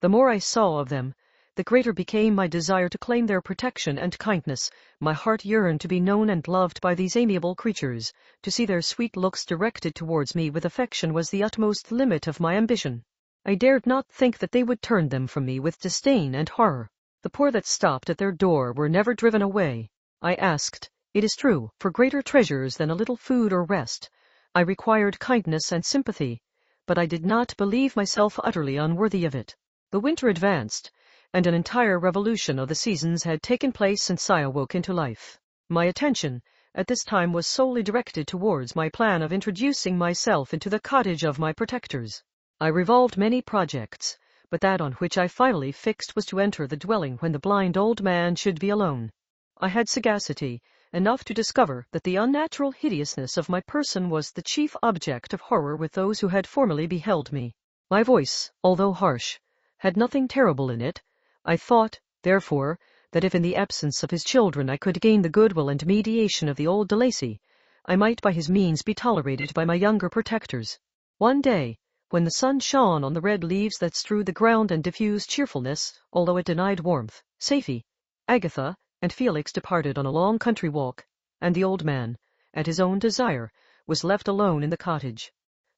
Speaker 1: The more I saw of them, the greater became my desire to claim their protection and kindness. My heart yearned to be known and loved by these amiable creatures. To see their sweet looks directed towards me with affection was the utmost limit of my ambition. I dared not think that they would turn them from me with disdain and horror. The poor that stopped at their door were never driven away. I asked, it is true, for greater treasures than a little food or rest. I required kindness and sympathy, but I did not believe myself utterly unworthy of it. The winter advanced, and an entire revolution of the seasons had taken place since I awoke into life. My attention, at this time was solely directed towards my plan of introducing myself into the cottage of my protectors. I revolved many projects, but that on which I finally fixed was to enter the dwelling when the blind old man should be alone. I had sagacity enough to discover that the unnatural hideousness of my person was the chief object of horror with those who had formerly beheld me. My voice, although harsh, had nothing terrible in it. I thought, therefore, that if in the absence of his children I could gain the goodwill and mediation of the old de Lacy, I might by his means be tolerated by my younger protectors. One day, when the sun shone on the red leaves that strewed the ground and diffused cheerfulness, although it denied warmth, Safie, Agatha, and Felix departed on a long country walk, and the old man, at his own desire, was left alone in the cottage.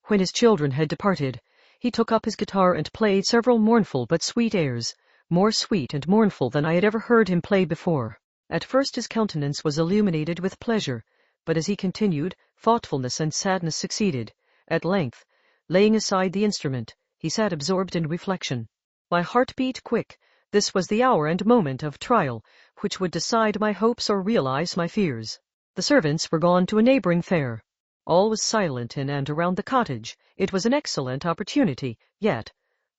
Speaker 1: When his children had departed, he took up his guitar and played several mournful but sweet airs, more sweet and mournful than I had ever heard him play before. At first his countenance was illuminated with pleasure, but as he continued, thoughtfulness and sadness succeeded. At length, laying aside the instrument, he sat absorbed in reflection. My heart beat quick. This was the hour and moment of trial, which would decide my hopes or realize my fears. The servants were gone to a neighboring fair. All was silent in and around the cottage. It was an excellent opportunity, yet,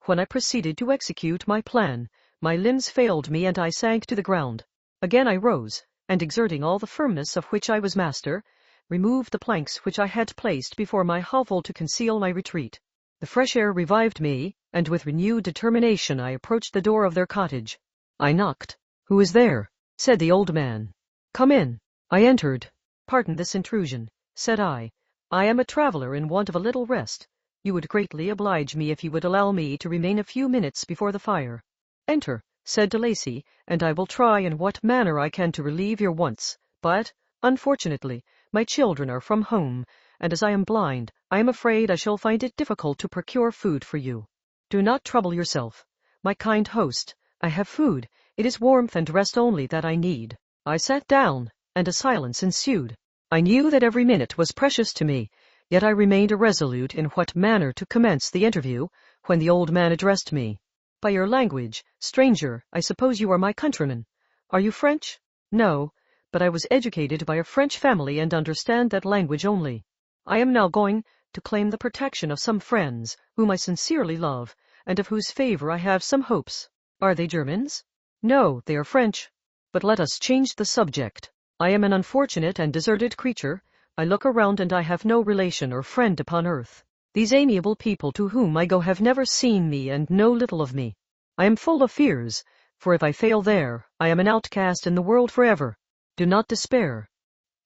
Speaker 1: when I proceeded to execute my plan, my limbs failed me and I sank to the ground. Again I rose, and exerting all the firmness of which I was master, removed the planks which I had placed before my hovel to conceal my retreat. The fresh air revived me, and with renewed determination I approached the door of their cottage. I knocked. "Who is there?" said the old man. "Come in." I entered. "Pardon this intrusion," said I. "I am a traveler in want of a little rest. You would greatly oblige me if you would allow me to remain a few minutes before the fire." "Enter," said de Lacy, "and I will try in what manner I can to relieve your wants. But, unfortunately, my children are from home, and as I am blind, I am afraid I shall find it difficult to procure food for you." "Do not trouble yourself, my kind host. I have food. It is warmth and rest only that I need." I sat down, and a silence ensued. I knew that every minute was precious to me, yet I remained irresolute in what manner to commence the interview, when the old man addressed me. "By your language, stranger, I suppose you are my countryman. Are you French?" "No, but I was educated by a French family and understand that language only. I am now going to claim the protection of some friends, whom I sincerely love, and of whose favor I have some hopes." "Are they Germans?" "No, they are French. But let us change the subject. I am an unfortunate and deserted creature. I look around and I have no relation or friend upon earth. These amiable people to whom I go have never seen me and know little of me. I am full of fears, for if I fail there, I am an outcast in the world forever. Do not despair.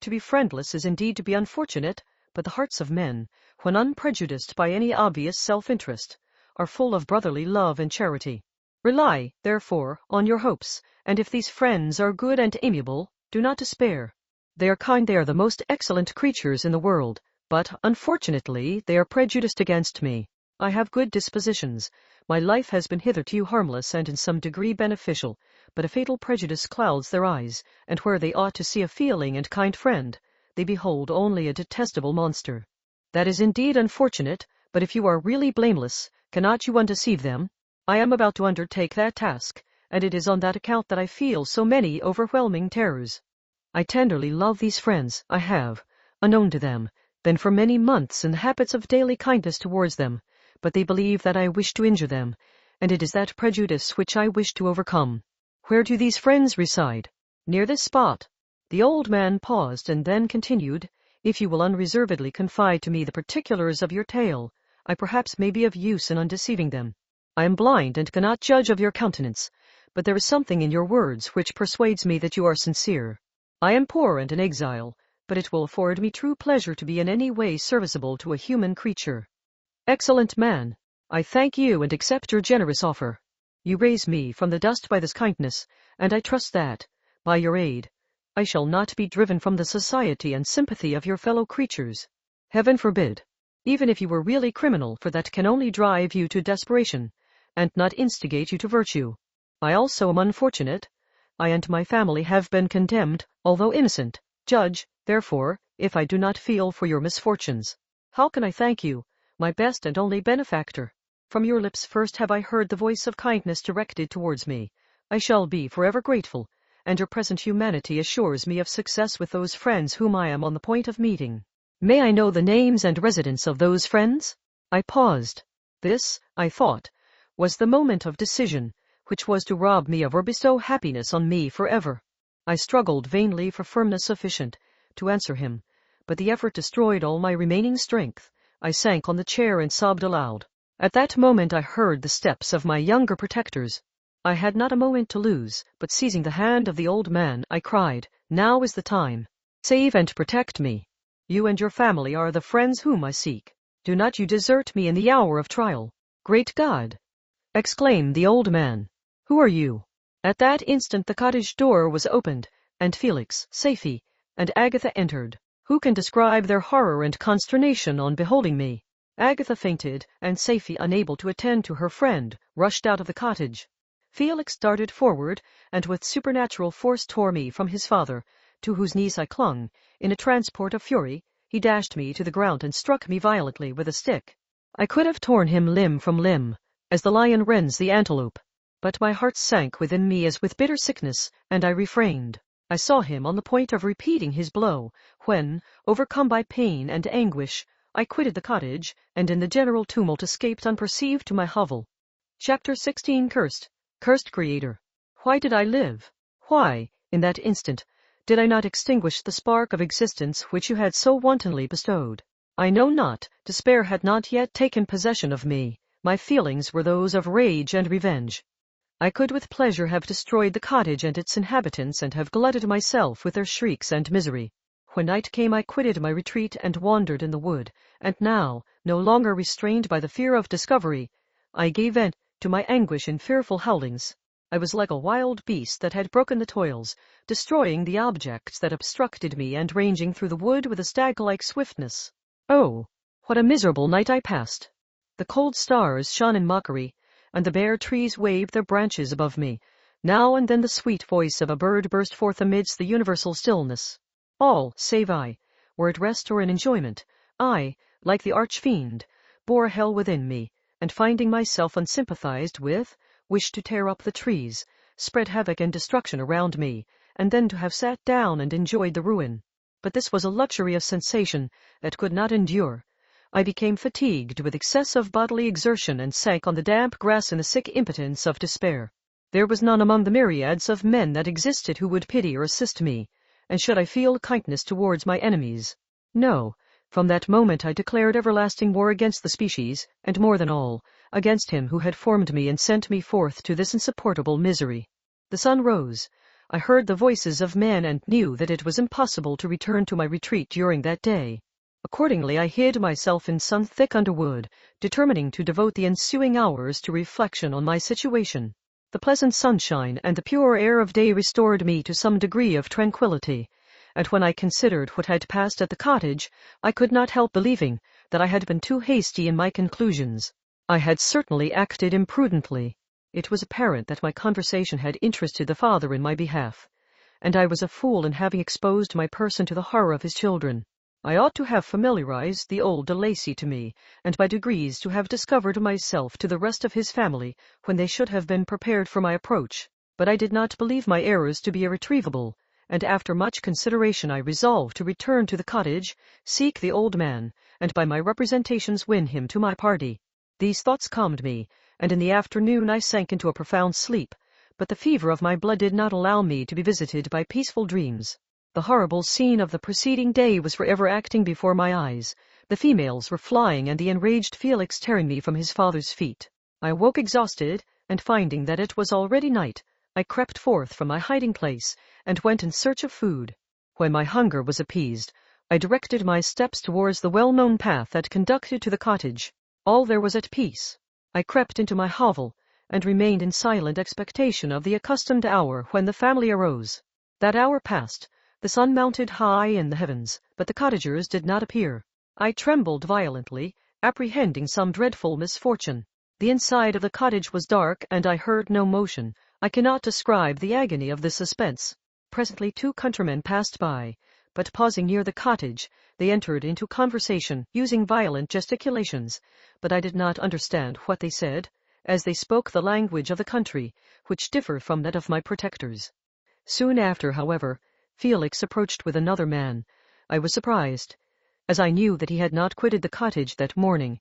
Speaker 1: To be friendless is indeed to be unfortunate, but the hearts of men, when unprejudiced by any obvious self-interest, are full of brotherly love and charity. Rely, therefore, on your hopes, and if these friends are good and amiable, do not despair. They are kind, they are the most excellent creatures in the world, but, unfortunately, they are prejudiced against me. I have good dispositions. My life has been hitherto harmless and in some degree beneficial, but a fatal prejudice clouds their eyes, and where they ought to see a feeling and kind friend, they behold only a detestable monster. That is indeed unfortunate, but if you are really blameless, cannot you undeceive them? I am about to undertake that task, and it is on that account that I feel so many overwhelming terrors. I tenderly love these friends. I have, unknown to them, been for many months in the habits of daily kindness towards them, but they believe that I wish to injure them, and it is that prejudice which I wish to overcome. Where do these friends reside? Near this spot. The old man paused and then continued, "If you will unreservedly confide to me the particulars of your tale, I perhaps may be of use in undeceiving them. I am blind and cannot judge of your countenance, but there is something in your words which persuades me that you are sincere. I am poor and an exile, but it will afford me true pleasure to be in any way serviceable to a human creature." "Excellent man, I thank you and accept your generous offer. You raise me from the dust by this kindness, and I trust that, by your aid, I shall not be driven from the society and sympathy of your fellow creatures. Heaven forbid. Even if you were really criminal, for that can only drive you to desperation, and not instigate you to virtue. I also am unfortunate. I and my family have been condemned, although innocent. Judge, therefore, if I do not feel for your misfortunes. How can I thank you, my best and only benefactor? From your lips first have I heard the voice of kindness directed towards me. I shall be forever grateful, and your present humanity assures me of success with those friends whom I am on the point of meeting. May I know the names and residence of those friends? I paused. This, I thought, was the moment of decision, which was to rob me of or bestow happiness on me forever. I struggled vainly for firmness sufficient to answer him, but the effort destroyed all my remaining strength. I sank on the chair and sobbed aloud. At that moment I heard the steps of my younger protectors. I had not a moment to lose, but seizing the hand of the old man, I cried, "Now is the time. Save and protect me. You and your family are the friends whom I seek. Do not you desert me in the hour of trial." "Great God!" exclaimed the old man. "Who are you?" At that instant the cottage door was opened, and Felix, Safie, and Agatha entered. Who can describe their horror and consternation on beholding me? Agatha fainted, and Safie, unable to attend to her friend, rushed out of the cottage. Felix darted forward, and with supernatural force tore me from his father, to whose knees I clung. In a transport of fury, he dashed me to the ground and struck me violently with a stick. I could have torn him limb from limb, as the lion rends the antelope. But my heart sank within me as with bitter sickness, and I refrained. I saw him on the point of repeating his blow, when, overcome by pain and anguish, I quitted the cottage, and in the general tumult escaped unperceived to my hovel. Chapter 16. Cursed Creator. Why did I live? Why, in that instant, did I not extinguish the spark of existence which you had so wantonly bestowed? I know not. Despair had not yet taken possession of me. My feelings were those of rage and revenge. I could with pleasure have destroyed the cottage and its inhabitants, and have glutted myself with their shrieks and misery. When night came I quitted my retreat and wandered in the wood, and now, no longer restrained by the fear of discovery, I gave vent to my anguish in fearful howlings. I was like a wild beast that had broken the toils, destroying the objects that obstructed me, and ranging through the wood with a stag-like swiftness. Oh, what a miserable night I passed! The cold stars shone in mockery, and the bare trees waved their branches above me. Now and then the sweet voice of a bird burst forth amidst the universal stillness. All, save I, were at rest or in enjoyment. I, like the arch-fiend, bore hell within me, and finding myself unsympathized with, wished to tear up the trees, spread havoc and destruction around me, and then to have sat down and enjoyed the ruin. But this was a luxury of sensation that could not endure. I became fatigued with excessive bodily exertion, and sank on the damp grass in the sick impotence of despair. There was none among the myriads of men that existed who would pity or assist me, and should I feel kindness towards my enemies? No. From that moment I declared everlasting war against the species, and more than all, against him who had formed me and sent me forth to this insupportable misery. The sun rose. I heard the voices of men, and knew that it was impossible to return to my retreat during that day. Accordingly I hid myself in some thick underwood, determining to devote the ensuing hours to reflection on my situation. The pleasant sunshine and the pure air of day restored me to some degree of tranquillity, and when I considered what had passed at the cottage, I could not help believing that I had been too hasty in my conclusions. I had certainly acted imprudently. It was apparent that my conversation had interested the father in my behalf, and I was a fool in having exposed my person to the horror of his children. I ought to have familiarized the old de Lacy to me, and by degrees to have discovered myself to the rest of his family when they should have been prepared for my approach. But I did not believe my errors to be irretrievable, and after much consideration I resolved to return to the cottage, seek the old man, and by my representations win him to my party. These thoughts calmed me, and in the afternoon I sank into a profound sleep, but the fever of my blood did not allow me to be visited by peaceful dreams. The horrible scene of the preceding day was forever acting before my eyes. The females were flying, and the enraged Felix tearing me from his father's feet. I awoke exhausted, and finding that it was already night, I crept forth from my hiding-place, and went in search of food. When my hunger was appeased, I directed my steps towards the well-known path that conducted to the cottage. All there was at peace. I crept into my hovel, and remained in silent expectation of the accustomed hour when the family arose. That hour passed. The sun mounted high in the heavens, but the cottagers did not appear. I trembled violently, apprehending some dreadful misfortune. The inside of the cottage was dark, and I heard no motion. I cannot describe the agony of this suspense. Presently 2 countrymen passed by, but pausing near the cottage, they entered into conversation, using violent gesticulations, but I did not understand what they said, as they spoke the language of the country, which differed from that of my protectors. Soon after, however, Felix approached with another man. I was surprised, as I knew that he had not quitted the cottage that morning,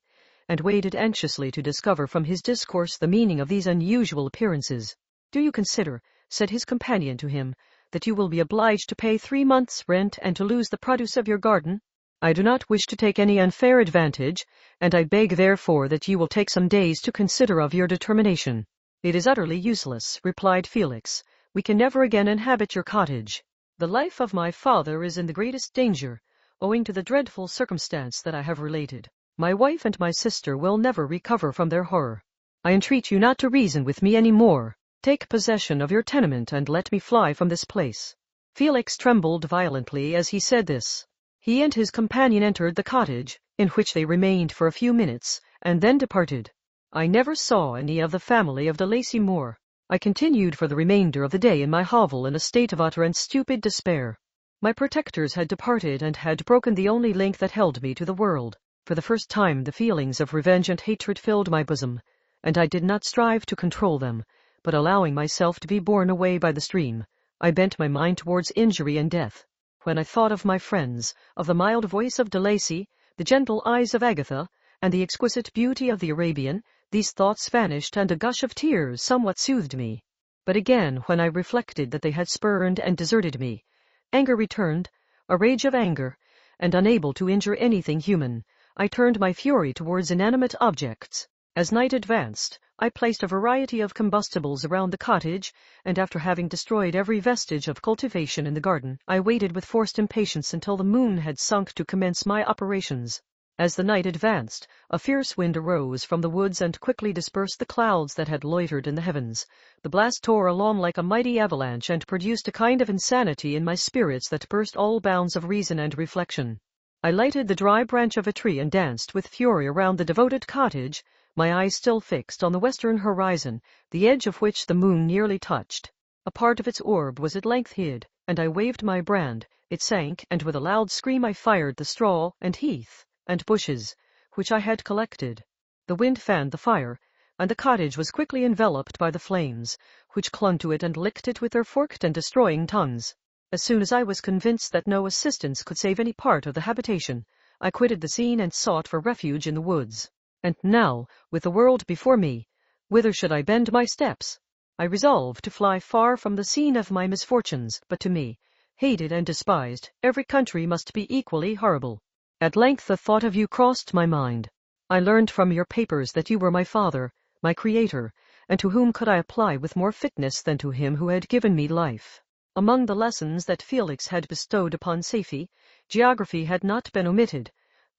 Speaker 1: and waited anxiously to discover from his discourse the meaning of these unusual appearances. "Do you consider," said his companion to him, "that you will be obliged to pay 3 months' rent and to lose the produce of your garden? I do not wish to take any unfair advantage, and I beg therefore that you will take some days to consider of your determination." "It is utterly useless," replied Felix. "We can never again inhabit your cottage. The life of my father is in the greatest danger, owing to the dreadful circumstance that I have related. My wife and my sister will never recover from their horror. I entreat you not to reason with me any more. Take possession of your tenement and let me fly from this place." Felix trembled violently as he said this. He and his companion entered the cottage, in which they remained for a few minutes, and then departed. I never saw any of the family of de Lacy more. I continued for the remainder of the day in my hovel in a state of utter and stupid despair. My protectors had departed and had broken the only link that held me to the world. For the first time the feelings of revenge and hatred filled my bosom, and I did not strive to control them, but allowing myself to be borne away by the stream, I bent my mind towards injury and death. When I thought of my friends, of the mild voice of de Lacy, the gentle eyes of Agatha, and the exquisite beauty of the Arabian, these thoughts vanished, and a gush of tears somewhat soothed me. But again, when I reflected that they had spurned and deserted me, anger returned, a rage of anger, and unable to injure anything human, I turned my fury towards inanimate objects. As night advanced, I placed a variety of combustibles around the cottage, and after having destroyed every vestige of cultivation in the garden, I waited with forced impatience until the moon had sunk to commence my operations. As the night advanced, a fierce wind arose from the woods and quickly dispersed the clouds that had loitered in the heavens. The blast tore along like a mighty avalanche and produced a kind of insanity in my spirits that burst all bounds of reason and reflection. I lighted the dry branch of a tree and danced with fury around the devoted cottage, my eyes still fixed on the western horizon, the edge of which the moon nearly touched. A part of its orb was at length hid, and I waved my brand. It sank, and with a loud scream I fired the straw and heath and bushes which I had collected. The wind fanned the fire, and the cottage was quickly enveloped by the flames, which clung to it and licked it with their forked and destroying tongues. As soon as I was convinced that no assistance could save any part of the habitation, I quitted the scene and sought for refuge in the woods. And now, with the world before me, whither should I bend my steps? I resolved to fly far from the scene of my misfortunes, but to me, hated and despised, every country must be equally horrible. At length the thought of you crossed my mind. I learned from your papers that you were my father, my creator, and to whom could I apply with more fitness than to him who had given me life? Among the lessons that Felix had bestowed upon Safie, geography had not been omitted.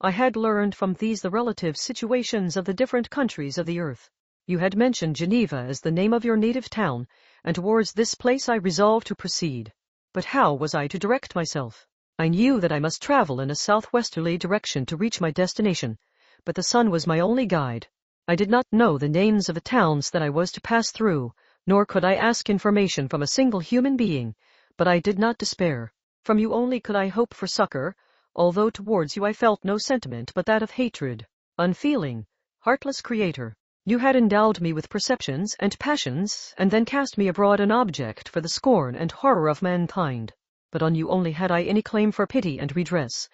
Speaker 1: I had learned from these the relative situations of the different countries of the earth. You had mentioned Geneva as the name of your native town, and towards this place I resolved to proceed. But how was I to direct myself? I knew that I must travel in a southwesterly direction to reach my destination, but the sun was my only guide. I did not know the names of the towns that I was to pass through, nor could I ask information from a single human being, but I did not despair. From you only could I hope for succor, although towards you I felt no sentiment but that of hatred. Unfeeling, heartless creator, you had endowed me with perceptions and passions, and then cast me abroad an object for the scorn and horror of mankind. But on you only had I any claim for pity and redress,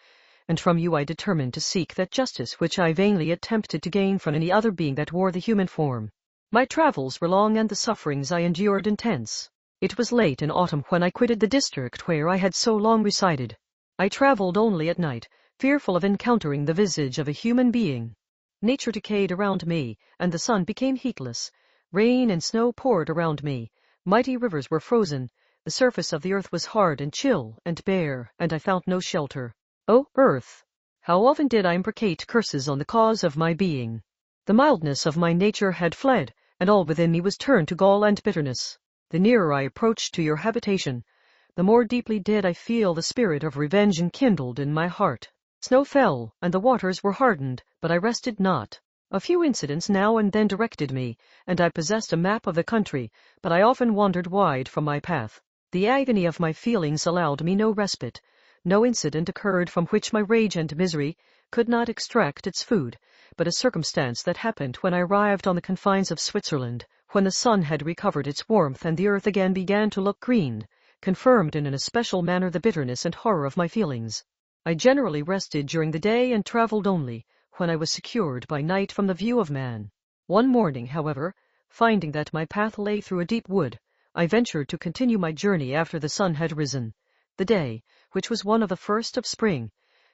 Speaker 1: and from you I determined to seek that justice which I vainly attempted to gain from any other being that wore the human form. My travels were long, and the sufferings I endured intense. It was late in autumn when I quitted the district where I had so long resided. I traveled only at night, fearful of encountering the visage of a human being. Nature decayed around me, and the sun became heatless. Rain and snow poured around me. Mighty rivers were frozen. The surface of the earth was hard and chill and bare, and I found no shelter. O earth, how often did I imprecate curses on the cause of my being! The mildness of my nature had fled, and all within me was turned to gall and bitterness. The nearer I approached to your habitation, the more deeply did I feel the spirit of revenge enkindled in my heart. Snow fell, and the waters were hardened, but I rested not. A few incidents now and then directed me, and I possessed a map of the country, but I often wandered wide from my path. The agony of my feelings allowed me no respite. No incident occurred from which my rage and misery could not extract its food, but a circumstance that happened when I arrived on the confines of Switzerland, when the sun had recovered its warmth and the earth again began to look green, confirmed in an especial manner the bitterness and horror of my feelings. I generally rested during the day and travelled only when I was secured by night from the view of man. One morning, however, finding that my path lay through a deep wood, I ventured to continue my journey after the sun had risen. The day, which was one of the first of spring,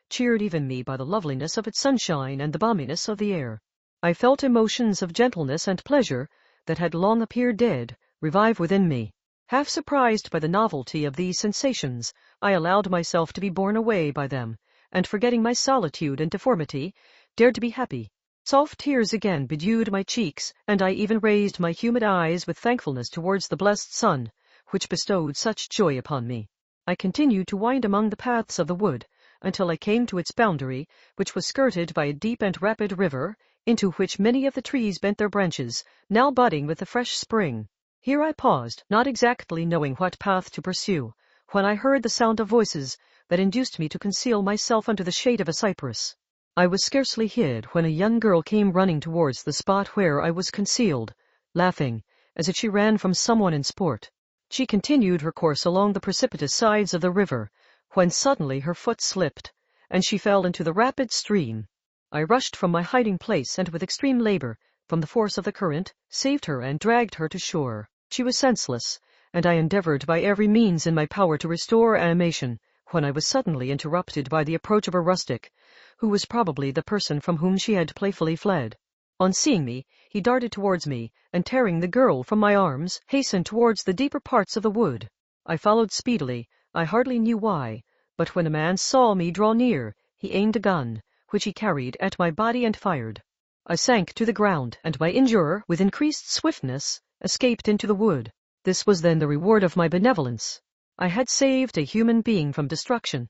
Speaker 1: cheered even me by the loveliness of its sunshine and the balminess of the air. I felt emotions of gentleness and pleasure that had long appeared dead revive within me. Half surprised by the novelty of these sensations, I allowed myself to be borne away by them, and forgetting my solitude and deformity, dared to be happy. Soft tears again bedewed my cheeks, and I even raised my humid eyes with thankfulness towards the blessed sun, which bestowed such joy upon me. I continued to wind among the paths of the wood, until I came to its boundary, which was skirted by a deep and rapid river, into which many of the trees bent their branches, now budding with the fresh spring. Here I paused, not exactly knowing what path to pursue, when I heard the sound of voices that induced me to conceal myself under the shade of a cypress. I was scarcely hid when a young girl came running towards the spot where I was concealed, laughing, as if she ran from someone in sport. She continued her course along the precipitous sides of the river, when suddenly her foot slipped, and she fell into the rapid stream. I rushed from my hiding place, and with extreme labor, from the force of the current, saved her and dragged her to shore. She was senseless, and I endeavored by every means in my power to restore animation, when I was suddenly interrupted by the approach of a rustic, who was probably the person from whom she had playfully fled. On seeing me, he darted towards me, and tearing the girl from my arms, hastened towards the deeper parts of the wood. I followed speedily, I hardly knew why, but when a man saw me draw near, he aimed a gun, which he carried, at my body and fired. I sank to the ground, and my injurer, with increased swiftness, escaped into the wood. This was then the reward of my benevolence. I had saved a human being from destruction,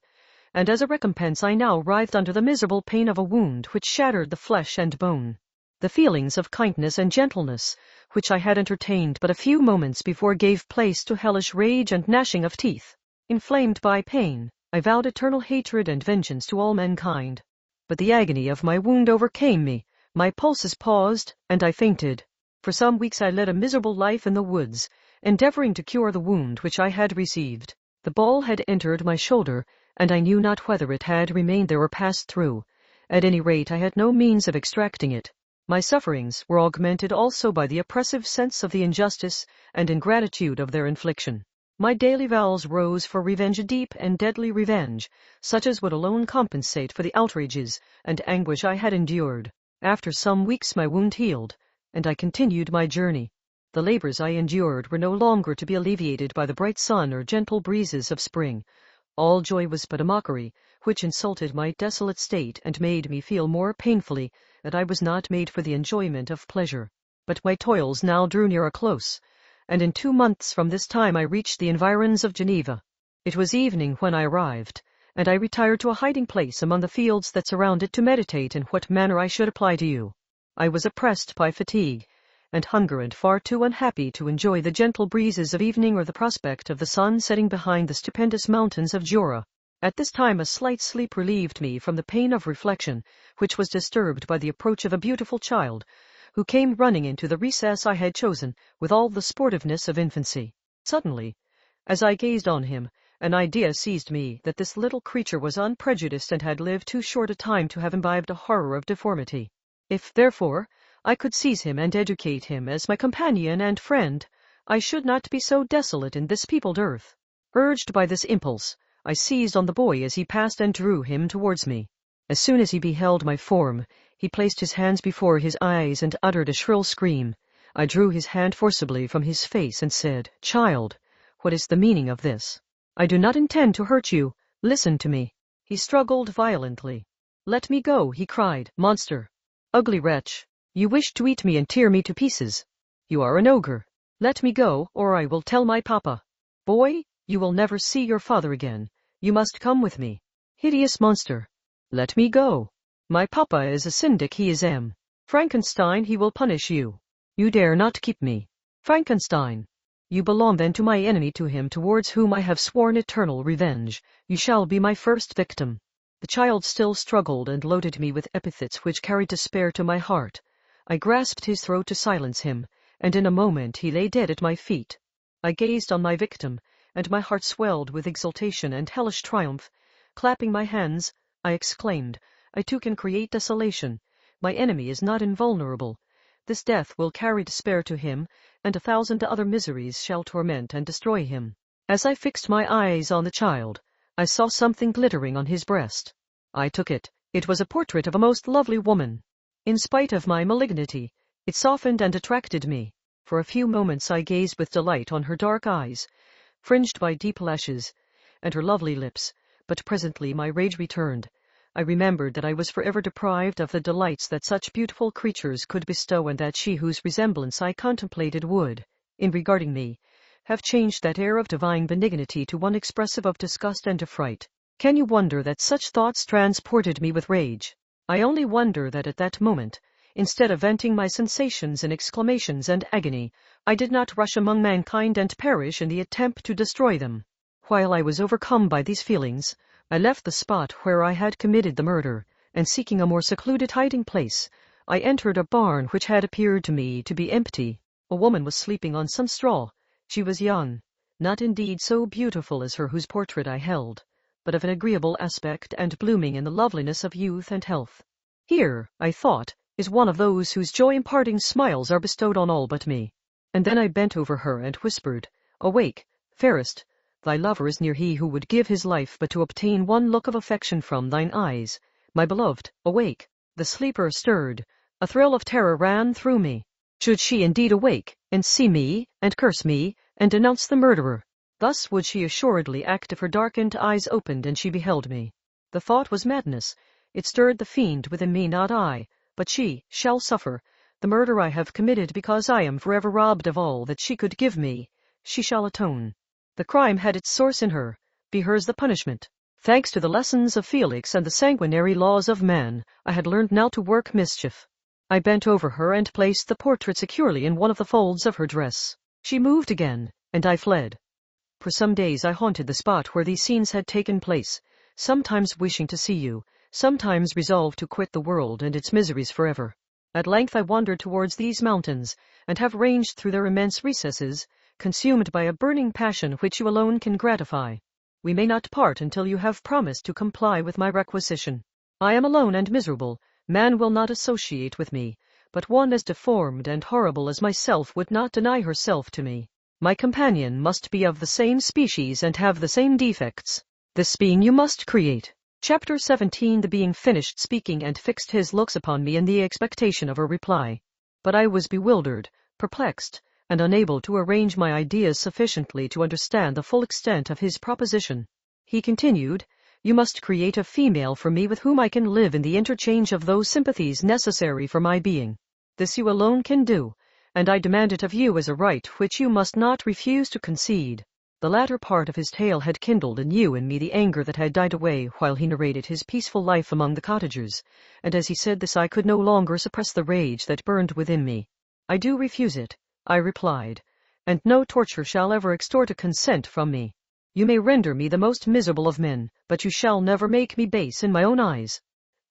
Speaker 1: and as a recompense I now writhed under the miserable pain of a wound which shattered the flesh and bone. The feelings of kindness and gentleness, which I had entertained but a few moments before, gave place to hellish rage and gnashing of teeth. Inflamed by pain, I vowed eternal hatred and vengeance to all mankind. But the agony of my wound overcame me, my pulses paused, and I fainted. For some weeks I led a miserable life in the woods, endeavoring to cure the wound which I had received. The ball had entered my shoulder, and I knew not whether it had remained there or passed through. At any rate, I had no means of extracting it. My sufferings were augmented also by the oppressive sense of the injustice and ingratitude of their infliction. My daily vows rose for revenge, a deep and deadly revenge, such as would alone compensate for the outrages and anguish I had endured. After some weeks my wound healed, and I continued my journey. The labors I endured were no longer to be alleviated by the bright sun or gentle breezes of spring. All joy was but a mockery, which insulted my desolate state and made me feel more painfully that I was not made for the enjoyment of pleasure. But my toils now drew near a close, and in 2 months from this time I reached the environs of Geneva. It was evening when I arrived, and I retired to a hiding place among the fields that surround it to meditate in what manner I should apply to you. I was oppressed by fatigue and hunger, and far too unhappy to enjoy the gentle breezes of evening or the prospect of the sun setting behind the stupendous mountains of Jura. At this time a slight sleep relieved me from the pain of reflection, which was disturbed by the approach of a beautiful child, who came running into the recess I had chosen with all the sportiveness of infancy. Suddenly, as I gazed on him, an idea seized me that this little creature was unprejudiced and had lived too short a time to have imbibed a horror of deformity. If, therefore, I could seize him and educate him as my companion and friend, I should not be so desolate in this peopled earth. Urged by this impulse, I seized on the boy as he passed and drew him towards me. As soon as he beheld my form, he placed his hands before his eyes and uttered a shrill scream. I drew his hand forcibly from his face and said, "Child, what is the meaning of this? I do not intend to hurt you. Listen to me." He struggled violently. "Let me go," he cried. "Monster! Ugly wretch! You wish to eat me and tear me to pieces. You are an ogre. Let me go, or I will tell my papa. Boy, you will never see your father again. You must come with me. Hideous monster! Let me go. My papa is a syndic, he is Frankenstein, he will punish you. You dare not keep me. Frankenstein! You belong then to my enemy, to him towards whom I have sworn eternal revenge. You shall be my first victim." The child still struggled and loaded me with epithets which carried despair to my heart. I grasped his throat to silence him, and in a moment he lay dead at my feet. I gazed on my victim, and my heart swelled with exultation and hellish triumph. Clapping my hands, I exclaimed, I too can create desolation. My enemy is not invulnerable. This death will carry despair to him, and 1,000 other miseries shall torment and destroy him. As I fixed my eyes on the child, I saw something glittering on his breast. I took it. It was a portrait of a most lovely woman. In spite of my malignity, it softened and attracted me. For a few moments I gazed with delight on her dark eyes, fringed by deep lashes, and her lovely lips, but presently my rage returned. I remembered that I was forever deprived of the delights that such beautiful creatures could bestow, and that she whose resemblance I contemplated would, in regarding me, have changed that air of divine benignity to one expressive of disgust and affright. Can you wonder that such thoughts transported me with rage? I only wonder that at that moment, instead of venting my sensations in exclamations and agony, I did not rush among mankind and perish in the attempt to destroy them. While I was overcome by these feelings, I left the spot where I had committed the murder, and seeking a more secluded hiding place, I entered a barn which had appeared to me to be empty. A woman was sleeping on some straw. She was young, not indeed so beautiful as her whose portrait I held, but of an agreeable aspect and blooming in the loveliness of youth and health. Here, I thought, is one of those whose joy-imparting smiles are bestowed on all but me. And then I bent over her and whispered, Awake, fairest, thy lover is near, he who would give his life but to obtain one look of affection from thine eyes. My beloved, awake. The sleeper stirred. A thrill of terror ran through me. Should she indeed awake, and see me, and curse me, and denounce the murderer? Thus would she assuredly act if her darkened eyes opened and she beheld me. The thought was madness. It stirred the fiend within me, not I, but she shall suffer. The murder I have committed because I am forever robbed of all that she could give me. She shall atone. The crime had its source in her. Be hers the punishment. Thanks to the lessons of Felix and the sanguinary laws of man, I had learned now to work mischief. I bent over her and placed the portrait securely in one of the folds of her dress. She moved again, and I fled. For some days I haunted the spot where these scenes had taken place, sometimes wishing to see you, sometimes resolved to quit the world and its miseries forever. At length I wandered towards these mountains, and have ranged through their immense recesses, consumed by a burning passion which you alone can gratify. We may not part until you have promised to comply with my requisition. I am alone and miserable. Man will not associate with me, but one as deformed and horrible as myself would not deny herself to me. My companion must be of the same species and have the same defects. This being you must create. Chapter 17. The being finished speaking and fixed his looks upon me in the expectation of a reply. But I was bewildered, perplexed, and unable to arrange my ideas sufficiently to understand the full extent of his proposition. He continued, You must create a female for me with whom I can live in the interchange of those sympathies necessary for my being. This you alone can do, and I demand it of you as a right which you must not refuse to concede. The latter part of his tale had kindled anew in me the anger that had died away while he narrated his peaceful life among the cottagers, and as he said this I could no longer suppress the rage that burned within me. I do refuse it, I replied, and no torture shall ever extort a consent from me. You may render me the most miserable of men, but you shall never make me base in my own eyes.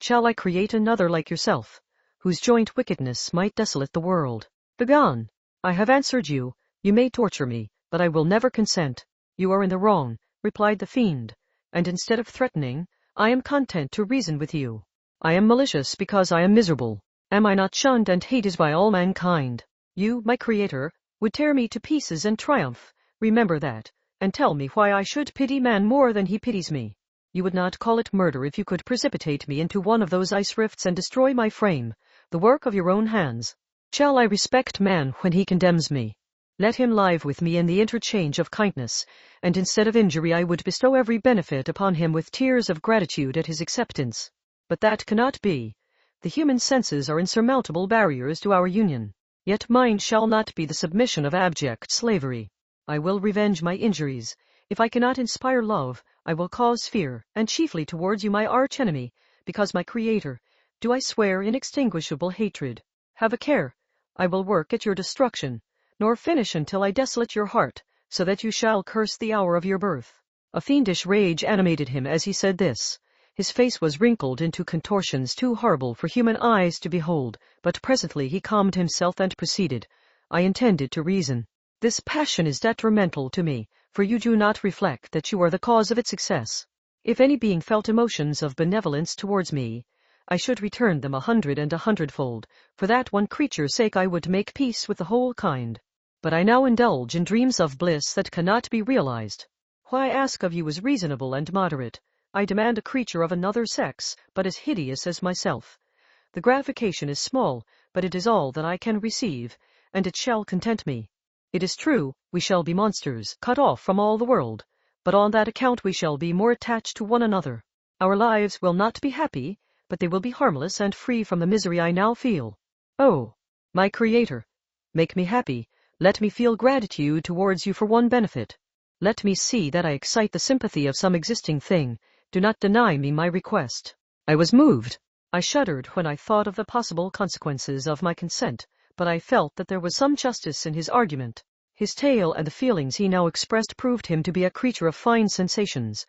Speaker 1: Shall I create another like yourself, whose joint wickedness might desolate the world? Begone! I have answered you. You may torture me, but I will never consent. You are in the wrong, replied the fiend, and instead of threatening, I am content to reason with you. I am malicious because I am miserable. Am I not shunned and hated by all mankind? You, my creator, would tear me to pieces and triumph. Remember that, and tell me why I should pity man more than he pities me. You would not call it murder if you could precipitate me into one of those ice rifts and destroy my frame, the work of your own hands. Shall I respect man when he condemns me? Let him live with me in the interchange of kindness, and instead of injury I would bestow every benefit upon him with tears of gratitude at his acceptance. But that cannot be. The human senses are insurmountable barriers to our union. Yet mine shall not be the submission of abject slavery. I will revenge my injuries. If I cannot inspire love, I will cause fear, and chiefly towards you, my arch-enemy, because my creator, do I swear inextinguishable hatred. Have a care. I will work at your destruction, nor finish until I desolate your heart, so that you shall curse the hour of your birth. A fiendish rage animated him as he said this. His face was wrinkled into contortions too horrible for human eyes to behold, but presently he calmed himself and proceeded. I intended to reason. This passion is detrimental to me, for you do not reflect that you are the cause of its success. If any being felt emotions of benevolence towards me, I should return them 100 and 100-fold. For that one creature's sake I would make peace with the whole kind. But I now indulge in dreams of bliss that cannot be realized. What I ask of you is reasonable and moderate. I demand a creature of another sex, but as hideous as myself. The gratification is small, but it is all that I can receive, and it shall content me. It is true, we shall be monsters, cut off from all the world, but on that account we shall be more attached to one another. Our lives will not be happy, but they will be harmless and free from the misery I now feel. Oh, my Creator, make me happy. Let me feel gratitude towards you for one benefit. Let me see that I excite the sympathy of some existing thing. Do not deny me my request. I was moved. I shuddered when I thought of the possible consequences of my consent, but I felt that there was some justice in his argument. His tale and the feelings he now expressed proved him to be a creature of fine sensations,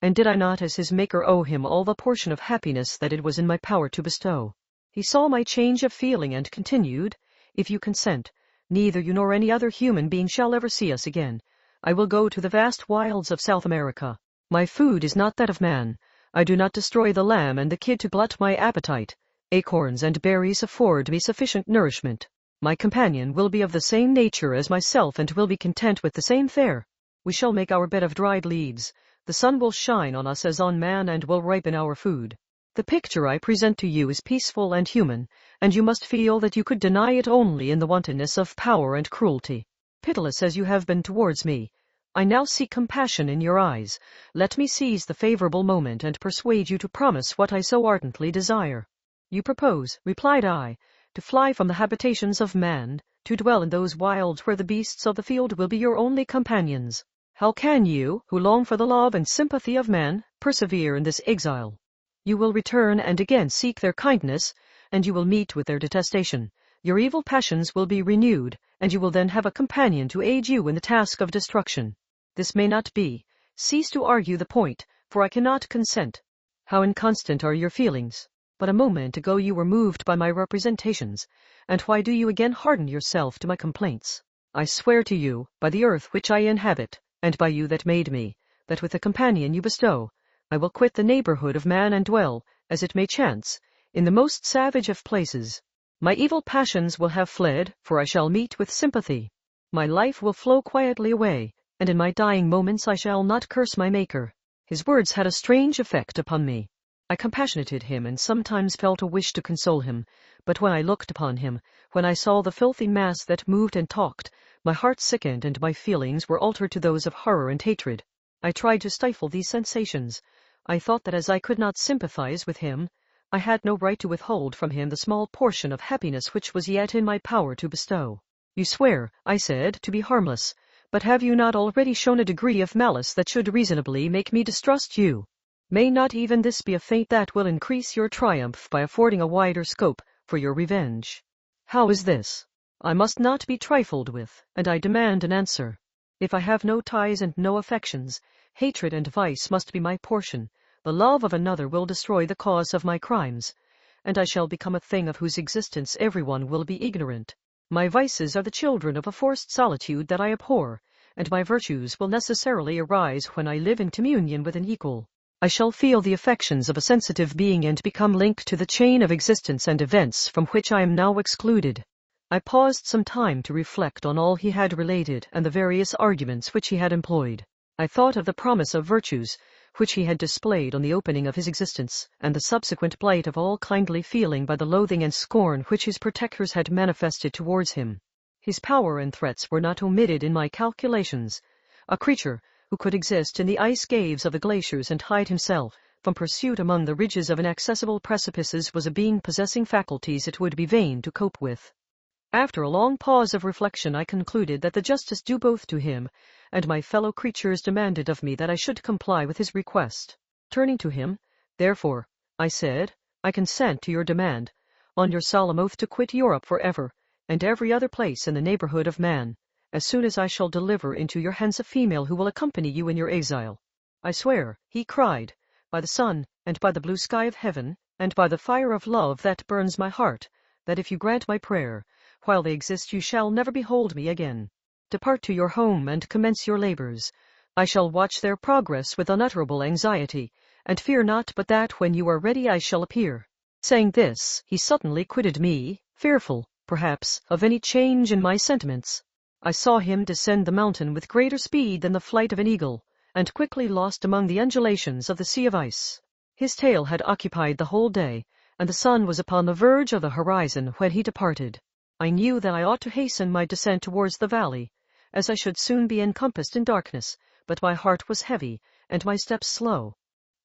Speaker 1: and did I not as his maker owe him all the portion of happiness that it was in my power to bestow? He saw my change of feeling and continued, "If you consent, neither you nor any other human being shall ever see us again. I will go to the vast wilds of South America. My food is not that of man. I do not destroy the lamb and the kid to glut my appetite. Acorns and berries afford me sufficient nourishment. My companion will be of the same nature as myself and will be content with the same fare. We shall make our bed of dried leaves. The sun will shine on us as on man and will ripen our food. The picture I present to you is peaceful and human, and you must feel that you could deny it only in the wantonness of power and cruelty. Pitiless as you have been towards me, I now seek compassion in your eyes. Let me seize the favorable moment and persuade you to promise what I so ardently desire." "You propose," replied I, "to fly from the habitations of man, to dwell in those wilds where the beasts of the field will be your only companions. How can you, who long for the love and sympathy of man, persevere in this exile? You will return and again seek their kindness, and you will meet with their detestation. Your evil passions will be renewed, and you will then have a companion to aid you in the task of destruction. This may not be. Cease to argue the point, for I cannot consent. How inconstant are your feelings! But a moment ago you were moved by my representations, and why do you again harden yourself to my complaints? I swear to you, by the earth which I inhabit, and by you that made me, that with the companion you bestow, I will quit the neighborhood of man and dwell, as it may chance, in the most savage of places. My evil passions will have fled, for I shall meet with sympathy. My life will flow quietly away, and in my dying moments I shall not curse my Maker." His words had a strange effect upon me. I compassionated him and sometimes felt a wish to console him, but when I looked upon him, when I saw the filthy mass that moved and talked, my heart sickened and my feelings were altered to those of horror and hatred. I tried to stifle these sensations. I thought that as I could not sympathize with him, I had no right to withhold from him the small portion of happiness which was yet in my power to bestow. "You swear," I said, "to be harmless, but have you not already shown a degree of malice that should reasonably make me distrust you? May not even this be a feint that will increase your triumph by affording a wider scope for your revenge? How is this? I must not be trifled with, and I demand an answer. If I have no ties and no affections, hatred and vice must be my portion. The love of another will destroy the cause of my crimes, and I shall become a thing of whose existence everyone will be ignorant. My vices are the children of a forced solitude that I abhor, and my virtues will necessarily arise when I live in communion with an equal. I shall feel the affections of a sensitive being and become linked to the chain of existence and events from which I am now excluded." I paused some time to reflect on all he had related and the various arguments which he had employed. I thought of the promise of virtues which he had displayed on the opening of his existence, and the subsequent blight of all kindly feeling by the loathing and scorn which his protectors had manifested towards him. His power and threats were not omitted in my calculations. A creature who could exist in the ice caves of the glaciers and hide himself from pursuit among the ridges of inaccessible precipices was a being possessing faculties it would be vain to cope with. After a long pause of reflection, I concluded that the justice due both to him and my fellow creatures demanded of me that I should comply with his request. Turning to him, "Therefore," I said, "I consent to your demand, on your solemn oath to quit Europe for ever, and every other place in the neighborhood of man, as soon as I shall deliver into your hands a female who will accompany you in your exile." "I swear," he cried, "by the sun, and by the blue sky of heaven, and by the fire of love that burns my heart, that if you grant my prayer, while they exist you shall never behold me again." Depart to your home and commence your labors. I shall watch their progress with unutterable anxiety, and fear not but that when you are ready I shall appear. Saying this, he suddenly quitted me, fearful, perhaps, of any change in my sentiments. I saw him descend the mountain with greater speed than the flight of an eagle, and quickly lost among the undulations of the sea of ice. His tale had occupied the whole day, and the sun was upon the verge of the horizon when he departed. I knew that I ought to hasten my descent towards the valley, as I should soon be encompassed in darkness, but my heart was heavy, and my steps slow.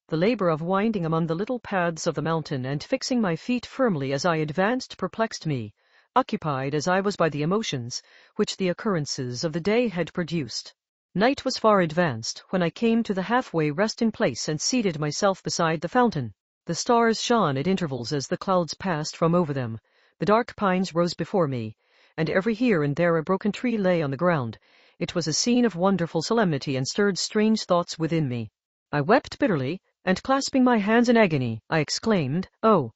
Speaker 1: The labor of winding among the little paths of the mountain and fixing my feet firmly as I advanced perplexed me, occupied as I was by the emotions which the occurrences of the day had produced. Night was far advanced when I came to the halfway resting place and seated myself beside the fountain. The stars shone at intervals as the clouds passed from over them. The dark pines rose before me, and every here and there a broken tree lay on the ground. It was a scene of wonderful solemnity and stirred strange thoughts within me. I wept bitterly, and clasping my hands in agony, I exclaimed, "Oh,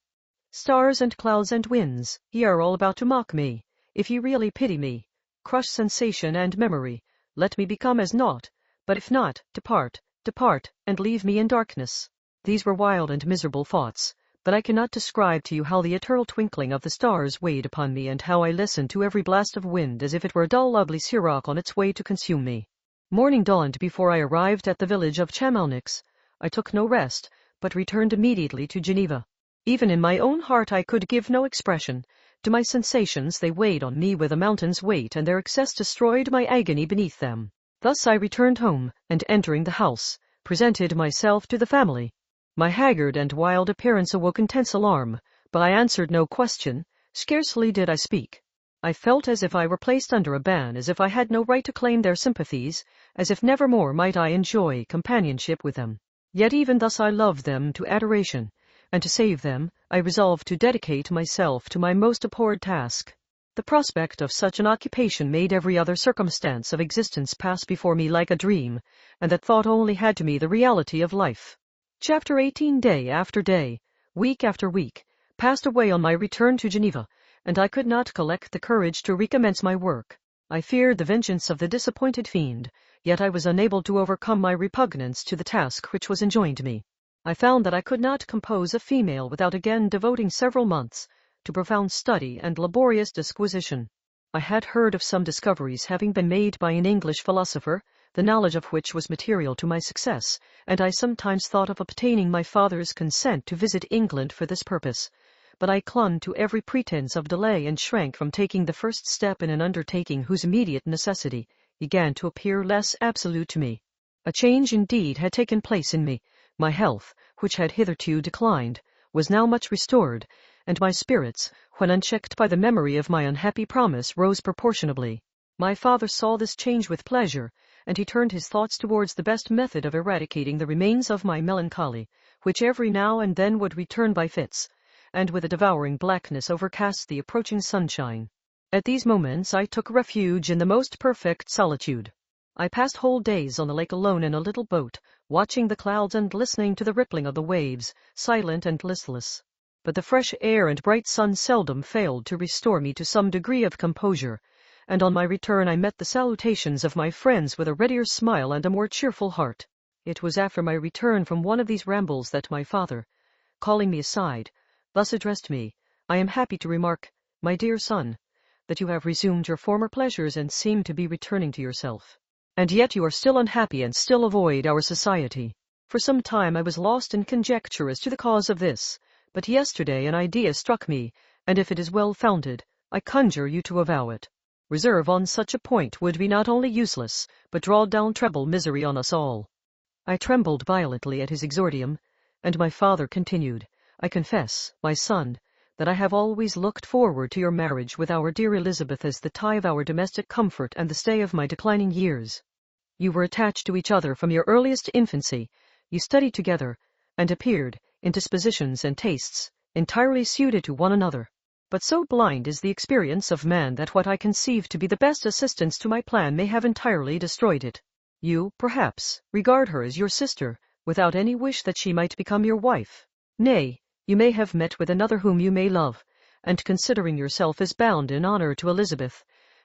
Speaker 1: stars and clouds and winds, ye are all about to mock me. If ye really pity me, crush sensation and memory. Let me become as naught, but if not, depart, and leave me in darkness." These were wild and miserable thoughts, but I cannot describe to you how the eternal twinkling of the stars weighed upon me, and how I listened to every blast of wind as if it were a dull ugly siroc on its way to consume me. Morning dawned before I arrived at the village of Chamonix. I took no rest, but returned immediately to Geneva. Even in my own heart I could give no expression to my sensations. They weighed on me with a mountain's weight, and their excess destroyed my agony beneath them. Thus I returned home, and entering the house, presented myself to the family. My haggard and wild appearance awoke intense alarm, but I answered no question. Scarcely did I speak. I felt as if I were placed under a ban, as if I had no right to claim their sympathies, as if never more might I enjoy companionship with them. Yet even thus I loved them to adoration, and to save them, I resolved to dedicate myself to my most abhorred task. The prospect of such an occupation made every other circumstance of existence pass before me like a dream, and that thought only had to me the reality of life. Chapter 18. Day after day, week after week, passed away on my return to Geneva, and I could not collect the courage to recommence my work. I feared the vengeance of the disappointed fiend, yet I was unable to overcome my repugnance to the task which was enjoined me. I found that I could not compose a female without again devoting several months to profound study and laborious disquisition. I had heard of some discoveries having been made by an English philosopher, the knowledge of which was material to my success, and I sometimes thought of obtaining my father's consent to visit England for this purpose. But I clung to every pretense of delay and shrank from taking the first step in an undertaking whose immediate necessity began to appear less absolute to me. A change indeed had taken place in me. My health, which had hitherto declined, was now much restored, and my spirits, when unchecked by the memory of my unhappy promise, rose proportionably. My father saw this change with pleasure, and he turned his thoughts towards the best method of eradicating the remains of my melancholy, which every now and then would return by fits, and with a devouring blackness overcast the approaching sunshine. At these moments I took refuge in the most perfect solitude. I passed whole days on the lake alone in a little boat, watching the clouds and listening to the rippling of the waves, silent and listless. But the fresh air and bright sun seldom failed to restore me to some degree of composure, and on my return I met the salutations of my friends with a readier smile and a more cheerful heart. It was after my return from one of these rambles that my father, calling me aside, thus addressed me: "I am happy to remark, my dear son, that you have resumed your former pleasures and seem to be returning to yourself. And yet you are still unhappy and still avoid our society." For some time I was lost in conjecture as to the cause of this, but yesterday an idea struck me, and if it is well founded, I conjure you to avow it. Reserve on such a point would be not only useless, but draw down treble misery on us all. I trembled violently at his exordium, and my father continued: "I confess, my son, that I have always looked forward to your marriage with our dear Elizabeth as the tie of our domestic comfort and the stay of my declining years. You were attached to each other from your earliest infancy. You studied together, and appeared, in dispositions and tastes, entirely suited to one another. But so blind is the experience of man that what I conceive to be the best assistance to my plan may have entirely destroyed it. You, perhaps, regard her as your sister, without any wish that she might become your wife. Nay, you may have met with another whom you may love, and considering yourself as bound in honor to Elizabeth,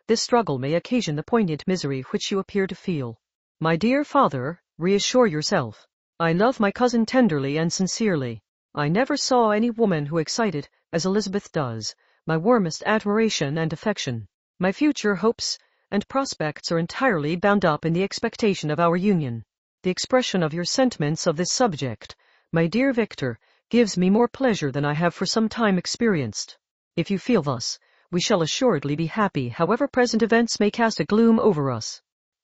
Speaker 1: This struggle may occasion the poignant misery which you appear to feel. My dear father, reassure yourself. I love my cousin tenderly and sincerely. I never saw any woman who excited, as Elizabeth does, my warmest admiration and affection. My future hopes and prospects are entirely bound up in the expectation of our union. The expression of your sentiments of this subject, my dear Victor, gives me more pleasure than I have for some time experienced. If you feel thus, we shall assuredly be happy, however present events may cast a gloom over us.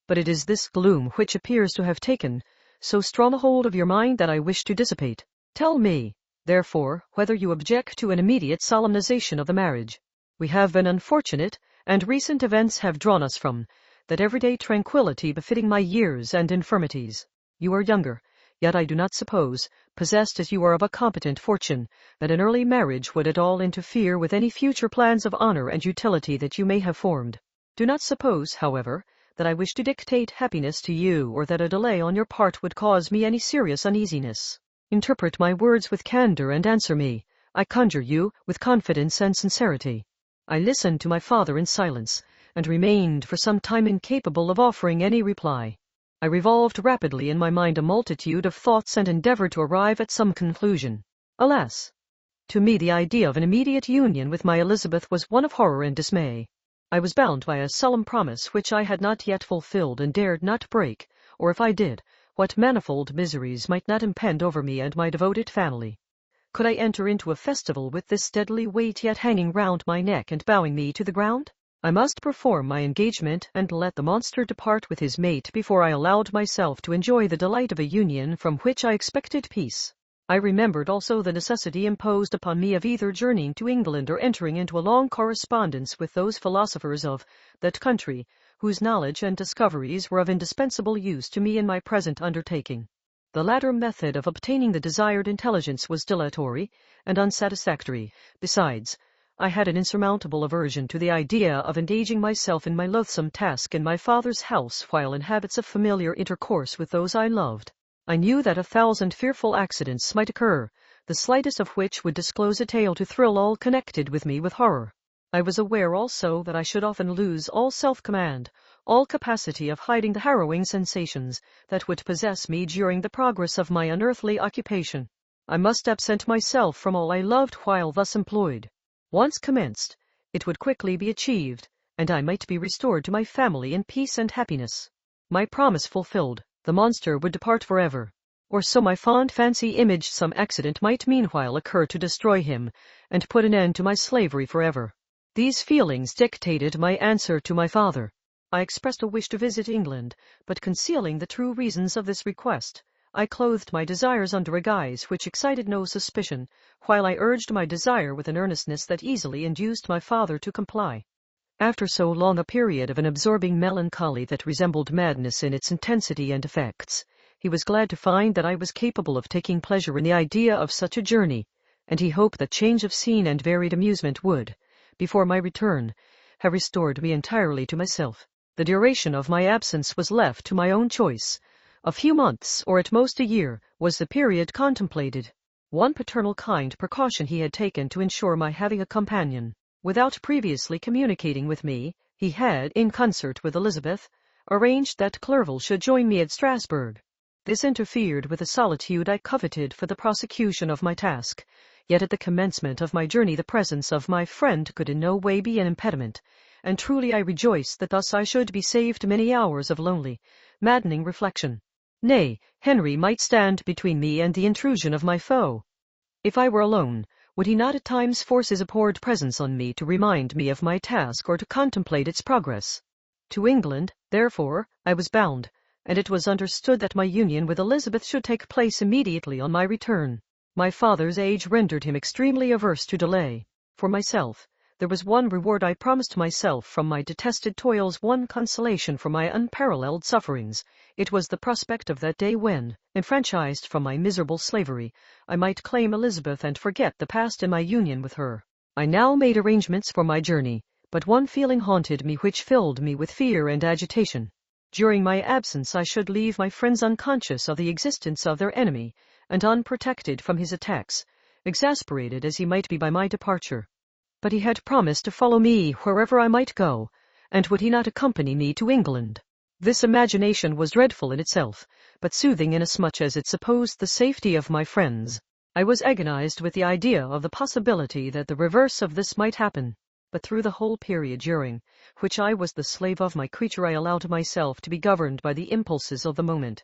Speaker 1: But it is this gloom which appears to have taken so strong a hold of your mind that I wish to dissipate. Tell me, therefore, whether you object to an immediate solemnization of the marriage. We have been unfortunate, and recent events have drawn us from that everyday tranquillity befitting my years and infirmities. You are younger, yet I do not suppose, possessed as you are of a competent fortune, that an early marriage would at all interfere with any future plans of honor and utility that you may have formed. Do not suppose, however, that I wish to dictate happiness to you, or that a delay on your part would cause me any serious uneasiness. Interpret my words with candor and answer me, I conjure you, with confidence and sincerity. I listened to my father in silence, and remained for some time incapable of offering any reply. I revolved rapidly in my mind a multitude of thoughts and endeavored to arrive at some conclusion. Alas! To me the idea of an immediate union with my Elizabeth was one of horror and dismay. I was bound by a solemn promise which I had not yet fulfilled and dared not break, or if I did, what manifold miseries might not impend over me and my devoted family. Could I enter into a festival with this deadly weight yet hanging round my neck and bowing me to the ground? I must perform my engagement and let the monster depart with his mate before I allowed myself to enjoy the delight of a union from which I expected peace. I remembered also the necessity imposed upon me of either journeying to England or entering into a long correspondence with those philosophers of that country, whose knowledge and discoveries were of indispensable use to me in my present undertaking. The latter method of obtaining the desired intelligence was dilatory and unsatisfactory. Besides, I had an insurmountable aversion to the idea of engaging myself in my loathsome task in my father's house while in habits of familiar intercourse with those I loved. I knew that 1,000 fearful accidents might occur, the slightest of which would disclose a tale to thrill all connected with me with horror. I was aware also that I should often lose all self-command, all capacity of hiding the harrowing sensations that would possess me during the progress of my unearthly occupation. I must absent myself from all I loved while thus employed. Once commenced, it would quickly be achieved, and I might be restored to my family in peace and happiness. My promise fulfilled, the monster would depart forever, or so my fond fancy imaged some accident might meanwhile occur to destroy him, and put an end to my slavery forever. These feelings dictated my answer to my father. I expressed a wish to visit England, but concealing the true reasons of this request, I clothed my desires under a guise which excited no suspicion, while I urged my desire with an earnestness that easily induced my father to comply. After so long a period of an absorbing melancholy that resembled madness in its intensity and effects, he was glad to find that I was capable of taking pleasure in the idea of such a journey, and he hoped that change of scene and varied amusement would, before my return, have restored me entirely to myself. The duration of my absence was left to my own choice. A few months, or at most a year, was the period contemplated. One paternal kind precaution he had taken to ensure my having a companion. Without previously communicating with me, he had, in concert with Elizabeth, arranged that Clerval should join me at Strasbourg. This interfered with the solitude I coveted for the prosecution of my task, yet at the commencement of my journey the presence of my friend could in no way be an impediment, and truly I rejoiced that thus I should be saved many hours of lonely, maddening reflection. Nay, Henry might stand between me and the intrusion of my foe. If I were alone, would he not at times force his abhorred presence on me to remind me of my task or to contemplate its progress? To England, therefore, I was bound, and it was understood that my union with Elizabeth should take place immediately on my return. My father's age rendered him extremely averse to delay. For myself, there was one reward I promised myself from my detested toils, one consolation for my unparalleled sufferings. It was the prospect of that day when, enfranchised from my miserable slavery, I might claim Elizabeth and forget the past in my union with her. I now made arrangements for my journey, but one feeling haunted me which filled me with fear and agitation. During my absence I should leave my friends unconscious of the existence of their enemy, and unprotected from his attacks, exasperated as he might be by my departure. But he had promised to follow me wherever I might go, and would he not accompany me to England? This imagination was dreadful in itself, but soothing inasmuch as it supposed the safety of my friends. I was agonized with the idea of the possibility that the reverse of this might happen. But through the whole period during which I was the slave of my creature, I allowed myself to be governed by the impulses of the moment,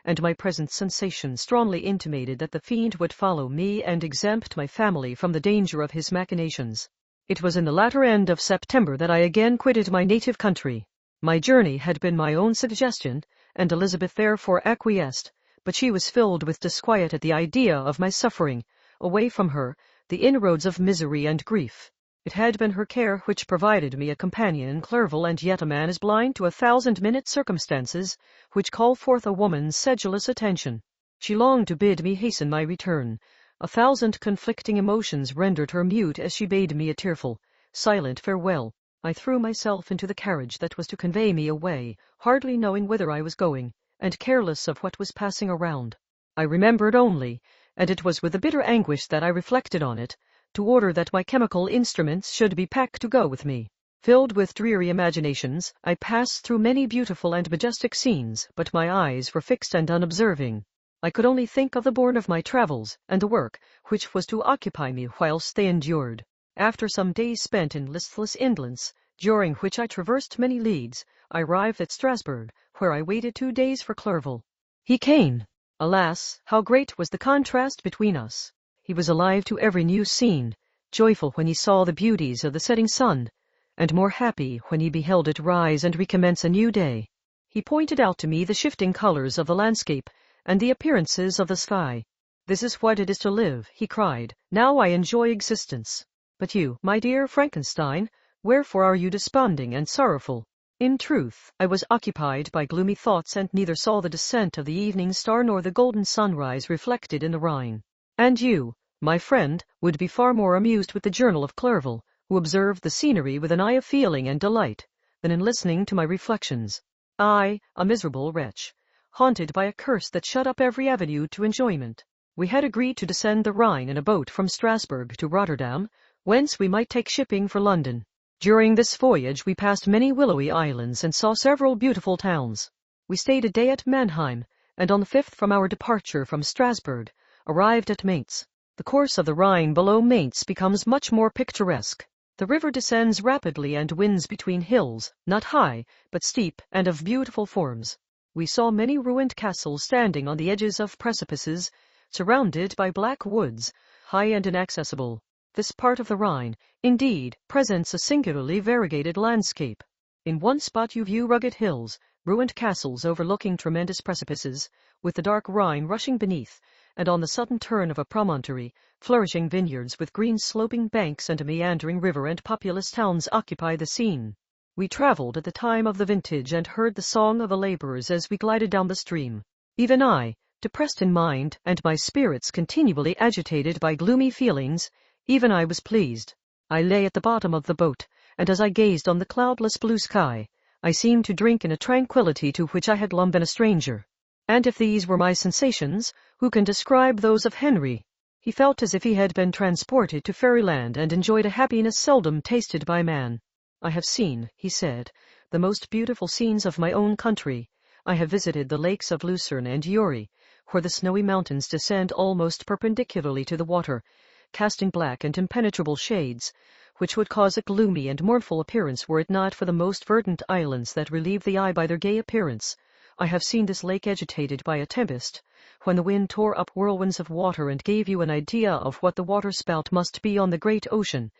Speaker 1: and my present sensation strongly intimated that the fiend would follow me and exempt my family from the danger of his machinations. It was in the latter end of September that I again quitted my native country. My journey had been my own suggestion, and Elizabeth therefore acquiesced, but she was filled with disquiet at the idea of my suffering, away from her, the inroads of misery and grief. It had been her care which provided me a companion in Clerval, and yet a man is blind to 1,000 circumstances which call forth a woman's sedulous attention. She longed to bid me hasten my return. 1,000 conflicting emotions rendered her mute as she bade me a tearful, silent farewell. I threw myself into the carriage that was to convey me away, hardly knowing whither I was going, and careless of what was passing around. I remembered only, and it was with a bitter anguish that I reflected on it, to order that my chemical instruments should be packed to go with me. Filled with dreary imaginations, I passed through many beautiful and majestic scenes, but my eyes were fixed and unobserving. I could only think of the bourne of my travels, and the work which was to occupy me whilst they endured. After some days spent in listless indolence, during which I traversed many leagues, I arrived at Strasbourg, where I waited 2 days for Clerval. He came. Alas, how great was the contrast between us! He was alive to every new scene, joyful when he saw the beauties of the setting sun, and more happy when he beheld it rise and recommence a new day. He pointed out to me the shifting colors of the landscape and the appearances of the sky. "This is what it is to live," he cried. "Now I enjoy existence. But you, my dear Frankenstein, wherefore are you desponding and sorrowful?" In truth, I was occupied by gloomy thoughts, and neither saw the descent of the evening star nor the golden sunrise reflected in the Rhine. And you, my friend, would be far more amused with the journal of Clerval, who observed the scenery with an eye of feeling and delight, than in listening to my reflections. I, a miserable wretch, haunted by a curse that shut up every avenue to enjoyment. We had agreed to descend the Rhine in a boat from Strasbourg to Rotterdam, whence we might take shipping for London. During this voyage we passed many willowy islands and saw several beautiful towns. We stayed a day at Mannheim, and on the 5th from our departure from Strasbourg, arrived at Mainz. The course of the Rhine below Mainz becomes much more picturesque. The river descends rapidly and winds between hills, not high, but steep and of beautiful forms. We saw many ruined castles standing on the edges of precipices, surrounded by black woods, high and inaccessible. This part of the Rhine, indeed, presents a singularly variegated landscape. In one spot you view rugged hills, ruined castles overlooking tremendous precipices, with the dark Rhine rushing beneath, and on the sudden turn of a promontory, flourishing vineyards with green sloping banks and a meandering river and populous towns occupy the scene. We traveled at the time of the vintage and heard the song of the laborers as we glided down the stream. Even I, depressed in mind, and my spirits continually agitated by gloomy feelings, even I was pleased. I lay at the bottom of the boat, and as I gazed on the cloudless blue sky, I seemed to drink in a tranquillity to which I had long been a stranger. And if these were my sensations, who can describe those of Henry? He felt as if he had been transported to fairyland and enjoyed a happiness seldom tasted by man. "I have seen," he said, "the most beautiful scenes of my own country. I have visited the lakes of Lucerne and Uri, where the snowy mountains descend almost perpendicularly to the water, casting black and impenetrable shades, which would cause a gloomy and mournful appearance were it not for the most verdant islands that relieve the eye by their gay appearance. I have seen this lake agitated by a tempest, when the wind tore up whirlwinds of water and gave you an idea of what the waterspout must be on the great ocean,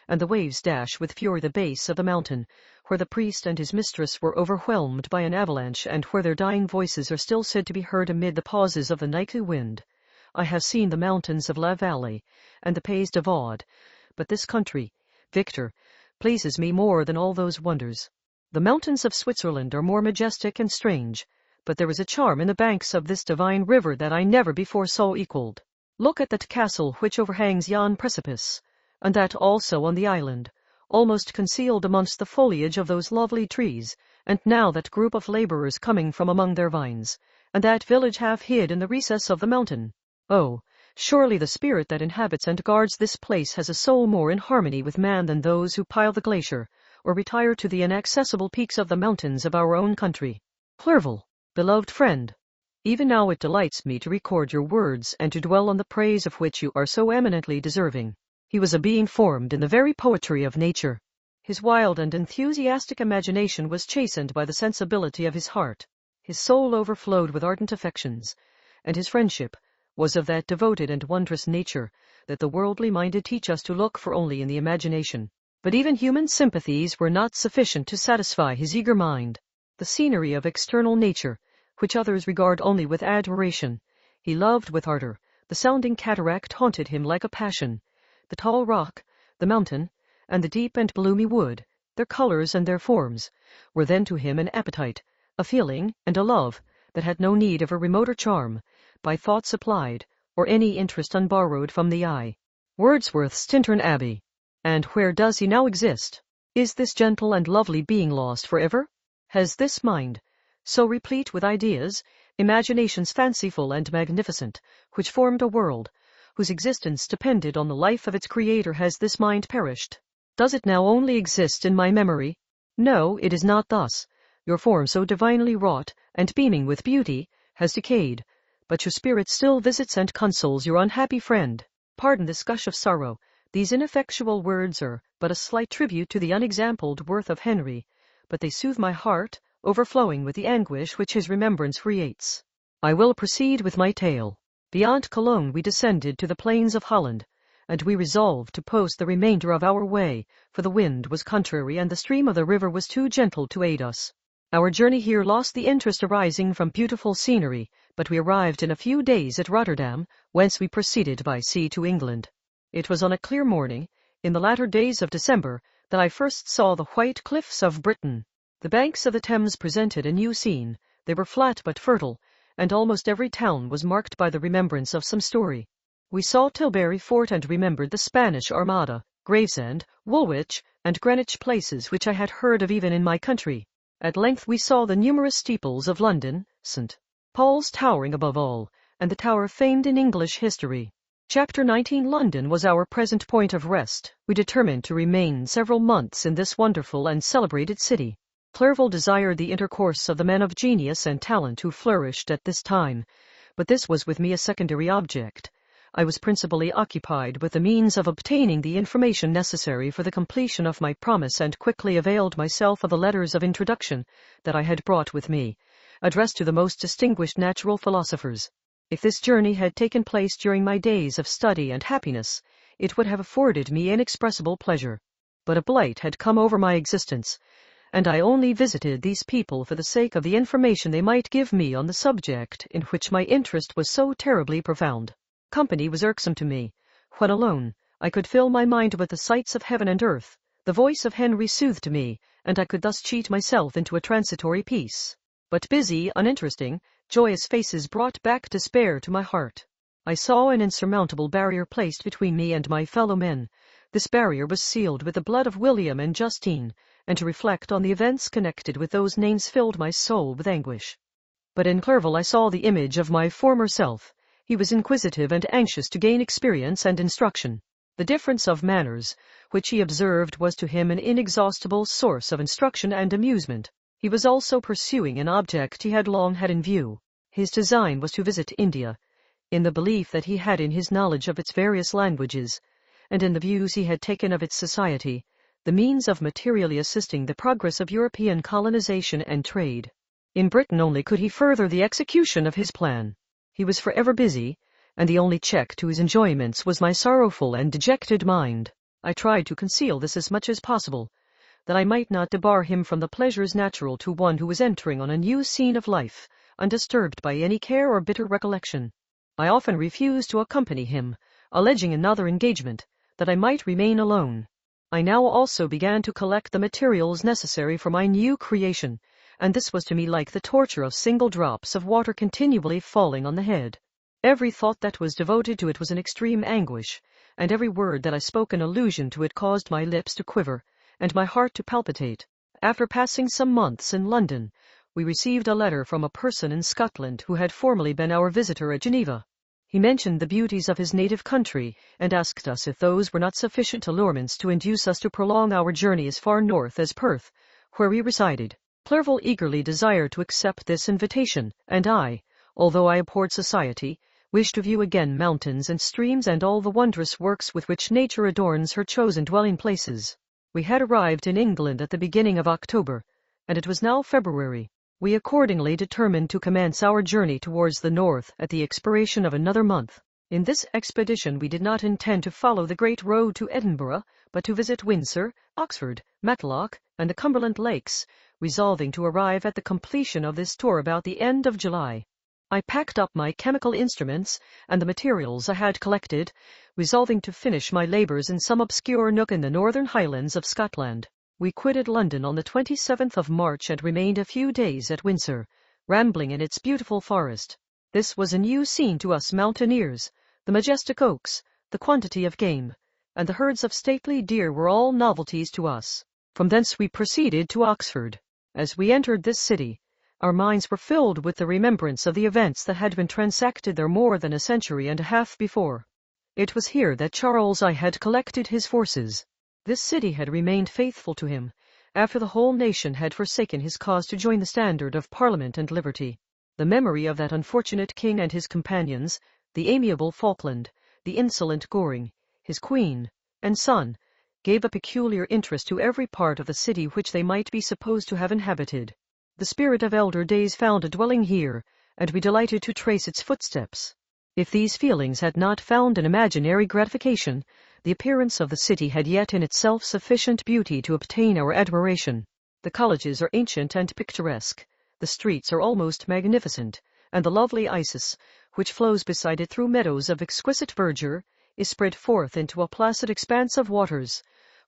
Speaker 1: and the waves dash with fury the base of the mountain, where the priest and his mistress were overwhelmed by an avalanche, and where their dying voices are still said to be heard amid the pauses of the nightly wind. I have seen the mountains of La Vallée and the Pays de Vaud, but this country, Victor, pleases me more than all those wonders. The mountains of Switzerland are more majestic and strange, but there is a charm in the banks of this divine river that I never before saw equaled. Look at that castle which overhangs yon precipice, and that also on the island, almost concealed amongst the foliage of those lovely trees, and now that group of laborers coming from among their vines, and that village half hid in the recess of the mountain. Oh, surely the spirit that inhabits and guards this place has a soul more in harmony with man than those who pile the glacier, or retire to the inaccessible peaks of the mountains of our own country. Clerval, beloved friend, even now it delights me to record your words and to dwell on the praise of which you are so eminently deserving. He was a being formed in the very poetry of nature. His wild and enthusiastic imagination was chastened by the sensibility of his heart. His soul overflowed with ardent affections, and his friendship was of that devoted and wondrous nature that the worldly minded teach us to look for only in the imagination. But even human sympathies were not sufficient to satisfy his eager mind. The scenery of external nature, which others regard only with admiration, he loved with ardor. The sounding cataract haunted him like a passion. The tall rock, the mountain, and the deep and gloomy wood, their colors and their forms, were then to him an appetite, a feeling, and a love that had no need of a remoter charm, by thought supplied, or any interest unborrowed from the eye. Wordsworth's Tintern Abbey. And where does he now exist? Is this gentle and lovely being lost forever? Has this mind, so replete with ideas, imaginations fanciful and magnificent, which formed a world, whose existence depended on the life of its creator, has this mind perished? Does it now only exist in my memory? No, it is not thus. Your form, so divinely wrought, and beaming with beauty, has decayed, but your spirit still visits and consoles your unhappy friend. Pardon this gush of sorrow. These ineffectual words are but a slight tribute to the unexampled worth of Henry, but they soothe my heart, overflowing with the anguish which his remembrance creates. I will proceed with my tale. Beyond Cologne we descended to the plains of Holland, and we resolved to post the remainder of our way, for the wind was contrary and the stream of the river was too gentle to aid us. Our journey here lost the interest arising from beautiful scenery, but we arrived in a few days at Rotterdam, whence we proceeded by sea to England. It was on a clear morning, in the latter days of December, that I first saw the white cliffs of Britain. The banks of the Thames presented a new scene. They were flat but fertile, and almost every town was marked by the remembrance of some story. We saw Tilbury Fort and remembered the Spanish Armada, Gravesend, Woolwich, and Greenwich places which I had heard of even in my country. At length we saw the numerous steeples of London, St. Paul's towering above all, and the tower famed in English history. Chapter 19. London was our present point of rest. We determined to remain several months in this wonderful and celebrated city. Clerval desired the intercourse of the men of genius and talent who flourished at this time, but this was with me a secondary object. I was principally occupied with the means of obtaining the information necessary for the completion of my promise, and quickly availed myself of the letters of introduction that I had brought with me, addressed to the most distinguished natural philosophers. If this journey had taken place during my days of study and happiness, it would have afforded me inexpressible pleasure. But a blight had come over my existence, and I only visited these people for the sake of the information they might give me on the subject in which my interest was so terribly profound. Company was irksome to me. When alone, I could fill my mind with the sights of heaven and earth. The voice of Henry soothed me, and I could thus cheat myself into a transitory peace. But busy, uninteresting, joyous faces brought back despair to my heart. I saw an insurmountable barrier placed between me and my fellow men. This barrier was sealed with the blood of William and Justine, and to reflect on the events connected with those names filled my soul with anguish. But in Clerval I saw the image of my former self. He was inquisitive and anxious to gain experience and instruction. The difference of manners, which he observed, was to him an inexhaustible source of instruction and amusement. He was also pursuing an object he had long had in view. His design was to visit India, in the belief that he had in his knowledge of its various languages, and in the views he had taken of its society, the means of materially assisting the progress of European colonization and trade. In Britain only could he further the execution of his plan. He was forever busy, and the only check to his enjoyments was my sorrowful and dejected mind. I tried to conceal this as much as possible, that I might not debar him from the pleasures natural to one who was entering on a new scene of life, undisturbed by any care or bitter recollection. I often refused to accompany him, alleging another engagement, that I might remain alone. I now also began to collect the materials necessary for my new creation, and this was to me like the torture of single drops of water continually falling on the head. Every thought that was devoted to it was an extreme anguish, and every word that I spoke in allusion to it caused my lips to quiver, and my heart to palpitate. After passing some months in London, we received a letter from a person in Scotland who had formerly been our visitor at Geneva. He mentioned the beauties of his native country and asked us if those were not sufficient allurements to induce us to prolong our journey as far north as Perth, where we resided. Clerval eagerly desired to accept this invitation, and I, although I abhorred society, wished to view again mountains and streams and all the wondrous works with which nature adorns her chosen dwelling places. We had arrived in England at the beginning of October, and it was now February. We accordingly determined to commence our journey towards the north at the expiration of another month. In this expedition we did not intend to follow the great road to Edinburgh, but to visit Windsor, Oxford, Matlock, and the Cumberland Lakes, resolving to arrive at the completion of this tour about the end of July. I packed up my chemical instruments and the materials I had collected, resolving to finish my labours in some obscure nook in the northern highlands of Scotland. We quitted London on the 27th of March and remained a few days at Windsor, rambling in its beautiful forest. This was a new scene to us mountaineers. The majestic oaks, the quantity of game, and the herds of stately deer were all novelties to us. From thence we proceeded to Oxford. As we entered this city, our minds were filled with the remembrance of the events that had been transacted there more than a century and a half before. It was here that Charles I had collected his forces. This city had remained faithful to him, after the whole nation had forsaken his cause to join the standard of Parliament and liberty. The memory of that unfortunate king and his companions, the amiable Falkland, the insolent Goring, his queen, and son, gave a peculiar interest to every part of the city which they might be supposed to have inhabited. The spirit of elder days found a dwelling here, and we delighted to trace its footsteps. If these feelings had not found an imaginary gratification, the appearance of the city had yet in itself sufficient beauty to obtain our admiration. The colleges are ancient and picturesque, the streets are almost magnificent, and the lovely Isis, which flows beside it through meadows of exquisite verdure, is spread forth into a placid expanse of waters,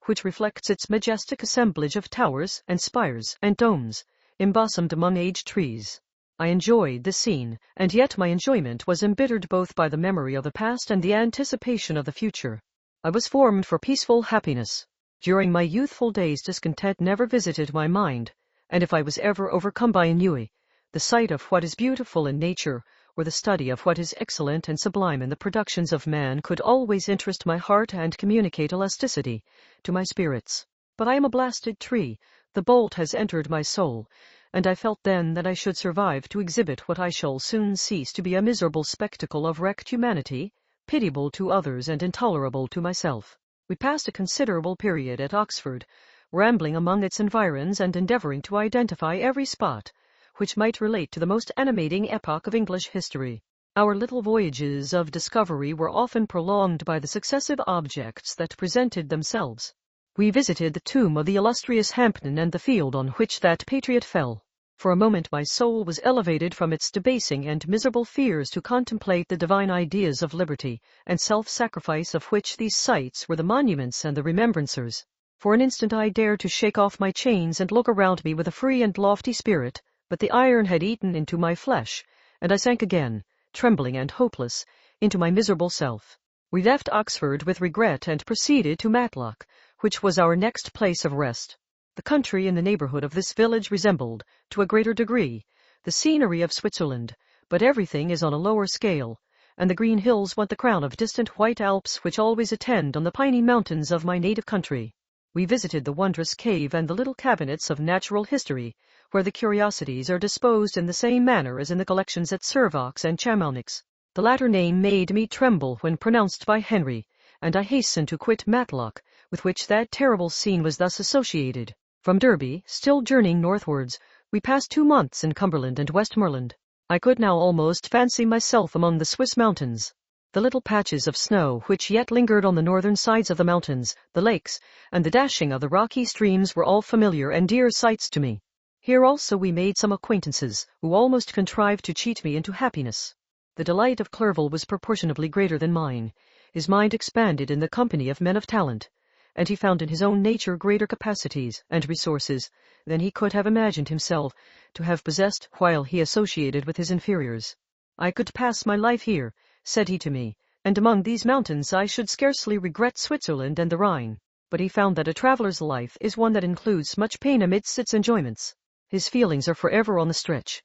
Speaker 1: which reflects its majestic assemblage of towers and spires and domes, embosomed among aged trees. I enjoyed this scene, and yet my enjoyment was embittered both by the memory of the past and the anticipation of the future. I was formed for peaceful happiness. During my youthful days discontent never visited my mind, and if I was ever overcome by ennui, the sight of what is beautiful in nature, or the study of what is excellent and sublime in the productions of man, could always interest my heart and communicate elasticity to my spirits. But I am a blasted tree, the bolt has entered my soul, and I felt then that I should survive to exhibit what I shall soon cease to be a miserable spectacle of wrecked humanity, pitiable to others and intolerable to myself. We passed a considerable period at Oxford, rambling among its environs and endeavouring to identify every spot which might relate to the most animating epoch of English history. Our little voyages of discovery were often prolonged by the successive objects that presented themselves. We visited the tomb of the illustrious Hampden and the field on which that patriot fell. For a moment my soul was elevated from its debasing and miserable fears to contemplate the divine ideas of liberty and self-sacrifice of which these sites were the monuments and the remembrancers. For an instant I dared to shake off my chains and look around me with a free and lofty spirit, but the iron had eaten into my flesh, and I sank again, trembling and hopeless, into my miserable self. We left Oxford with regret and proceeded to Matlock, which was our next place of rest. The country in the neighbourhood of this village resembled, to a greater degree, the scenery of Switzerland, but everything is on a lower scale, and the green hills want the crown of distant white Alps which always attend on the piney mountains of my native country. We visited the wondrous cave and the little cabinets of natural history, where the curiosities are disposed in the same manner as in the collections at Servox and Chamonix. The latter name made me tremble when pronounced by Henry, and I hastened to quit Matlock, with which that terrible scene was thus associated. From Derby, still journeying northwards, we passed 2 months in Cumberland and Westmoreland. I could now almost fancy myself among the Swiss mountains. The little patches of snow which yet lingered on the northern sides of the mountains, the lakes, and the dashing of the rocky streams were all familiar and dear sights to me. Here also we made some acquaintances, who almost contrived to cheat me into happiness. The delight of Clerval was proportionably greater than mine. His mind expanded in the company of men of talent, and he found in his own nature greater capacities and resources than he could have imagined himself to have possessed while he associated with his inferiors. I could pass my life here, said he to me, and among these mountains I should scarcely regret Switzerland and the Rhine. But he found that a traveller's life is one that includes much pain amidst its enjoyments. His feelings are forever on the stretch,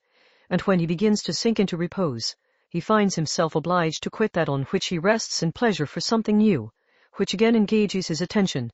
Speaker 1: and when he begins to sink into repose, he finds himself obliged to quit that on which he rests in pleasure for something new, which again engages his attention,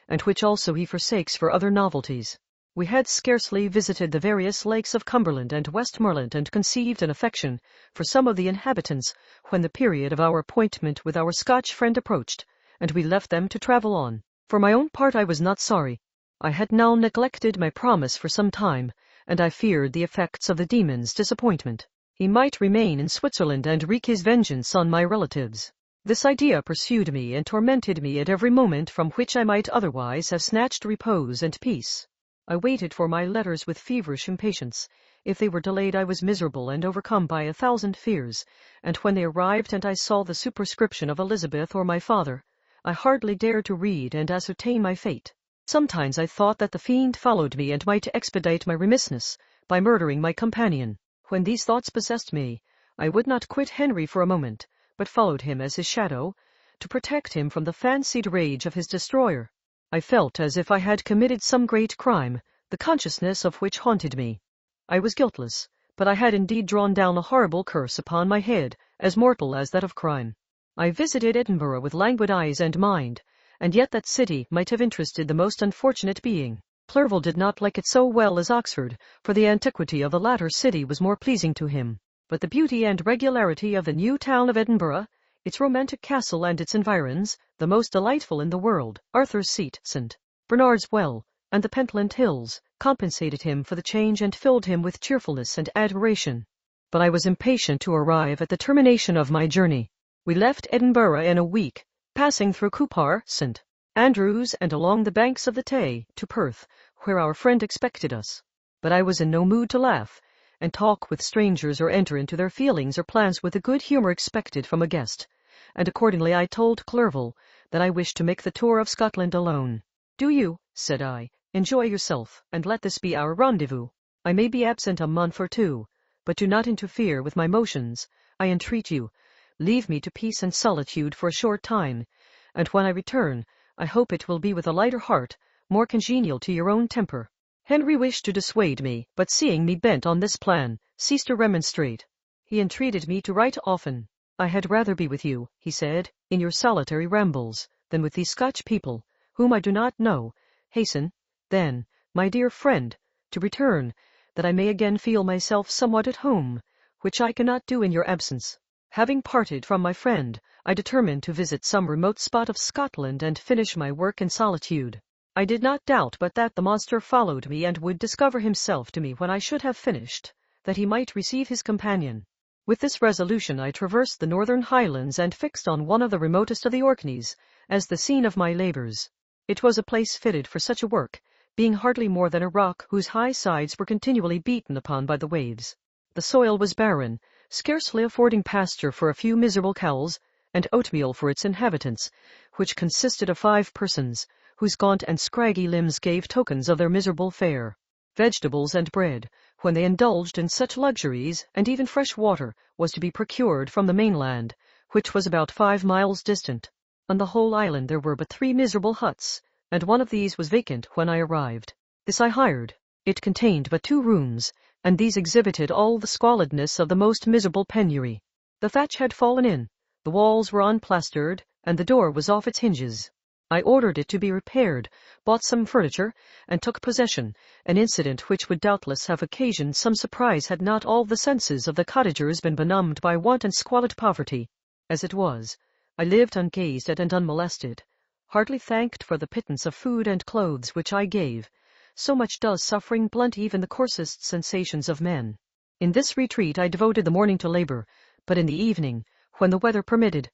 Speaker 1: and which also he forsakes for other novelties. We had scarcely visited the various lakes of Cumberland and Westmoreland and conceived an affection for some of the inhabitants when the period of our appointment with our Scotch friend approached, and we left them to travel on. For my own part I was not sorry. I had now neglected my promise for some time, and I feared the effects of the demon's disappointment. He might remain in Switzerland and wreak his vengeance on my relatives. This idea pursued me and tormented me at every moment from which I might otherwise have snatched repose and peace. I waited for my letters with feverish impatience. If they were delayed I was miserable and overcome by 1,000 fears, and when they arrived and I saw the superscription of Elizabeth or my father, I hardly dared to read and ascertain my fate. Sometimes I thought that the fiend followed me and might expedite my remissness by murdering my companion. When these thoughts possessed me, I would not quit Henry for a moment, but followed him as his shadow, to protect him from the fancied rage of his destroyer. I felt as if I had committed some great crime, the consciousness of which haunted me. I was guiltless, but I had indeed drawn down a horrible curse upon my head, as mortal as that of crime. I visited Edinburgh with languid eyes and mind, and yet that city might have interested the most unfortunate being. Clerval did not like it so well as Oxford, for the antiquity of the latter city was more pleasing to him. But the beauty and regularity of the new town of Edinburgh, its romantic castle and its environs, the most delightful in the world, Arthur's Seat, St. Bernard's Well, and the Pentland Hills, compensated him for the change and filled him with cheerfulness and admiration. But I was impatient to arrive at the termination of my journey. We left Edinburgh in a week, passing through Cupar, St. Andrews, and along the banks of the Tay, to Perth, where our friend expected us. But I was in no mood to laugh, and talk with strangers or enter into their feelings or plans with the good humour expected from a guest, and accordingly I told Clerval that I wished to make the tour of Scotland alone. "Do you," said I, "enjoy yourself, and let this be our rendezvous. I may be absent a month or two, but do not interfere with my motions. I entreat you, leave me to peace and solitude for a short time, and when I return, I hope it will be with a lighter heart, more congenial to your own temper." Henry wished to dissuade me, but seeing me bent on this plan, ceased to remonstrate. He entreated me to write often. "I had rather be with you," he said, "in your solitary rambles, than with these Scotch people, whom I do not know. Hasten, then, my dear friend, to return, that I may again feel myself somewhat at home, which I cannot do in your absence." Having parted from my friend, I determined to visit some remote spot of Scotland and finish my work in solitude. I did not doubt but that the monster followed me and would discover himself to me when I should have finished, that he might receive his companion. With this resolution I traversed the northern highlands and fixed on one of the remotest of the Orkneys as the scene of my labours. It was a place fitted for such a work, being hardly more than a rock whose high sides were continually beaten upon by the waves. The soil was barren, scarcely affording pasture for a few miserable cows, and oatmeal for its inhabitants, which consisted of 5 persons, whose gaunt and scraggy limbs gave tokens of their miserable fare. Vegetables and bread, when they indulged in such luxuries, and even fresh water, was to be procured from the mainland, which was about 5 miles distant. On the whole island there were but 3 miserable huts, and one of these was vacant when I arrived. This I hired. It contained but 2 rooms, and these exhibited all the squalidness of the most miserable penury. The thatch had fallen in, the walls were unplastered, and the door was off its hinges. I ordered it to be repaired, bought some furniture, and took possession, an incident which would doubtless have occasioned some surprise had not all the senses of the cottagers been benumbed by want and squalid poverty. As it was, I lived ungazed at and unmolested, hardly thanked for the pittance of food and clothes which I gave. So much does suffering blunt even the coarsest sensations of men. In this retreat I devoted the morning to labor, but in the evening, when the weather permitted,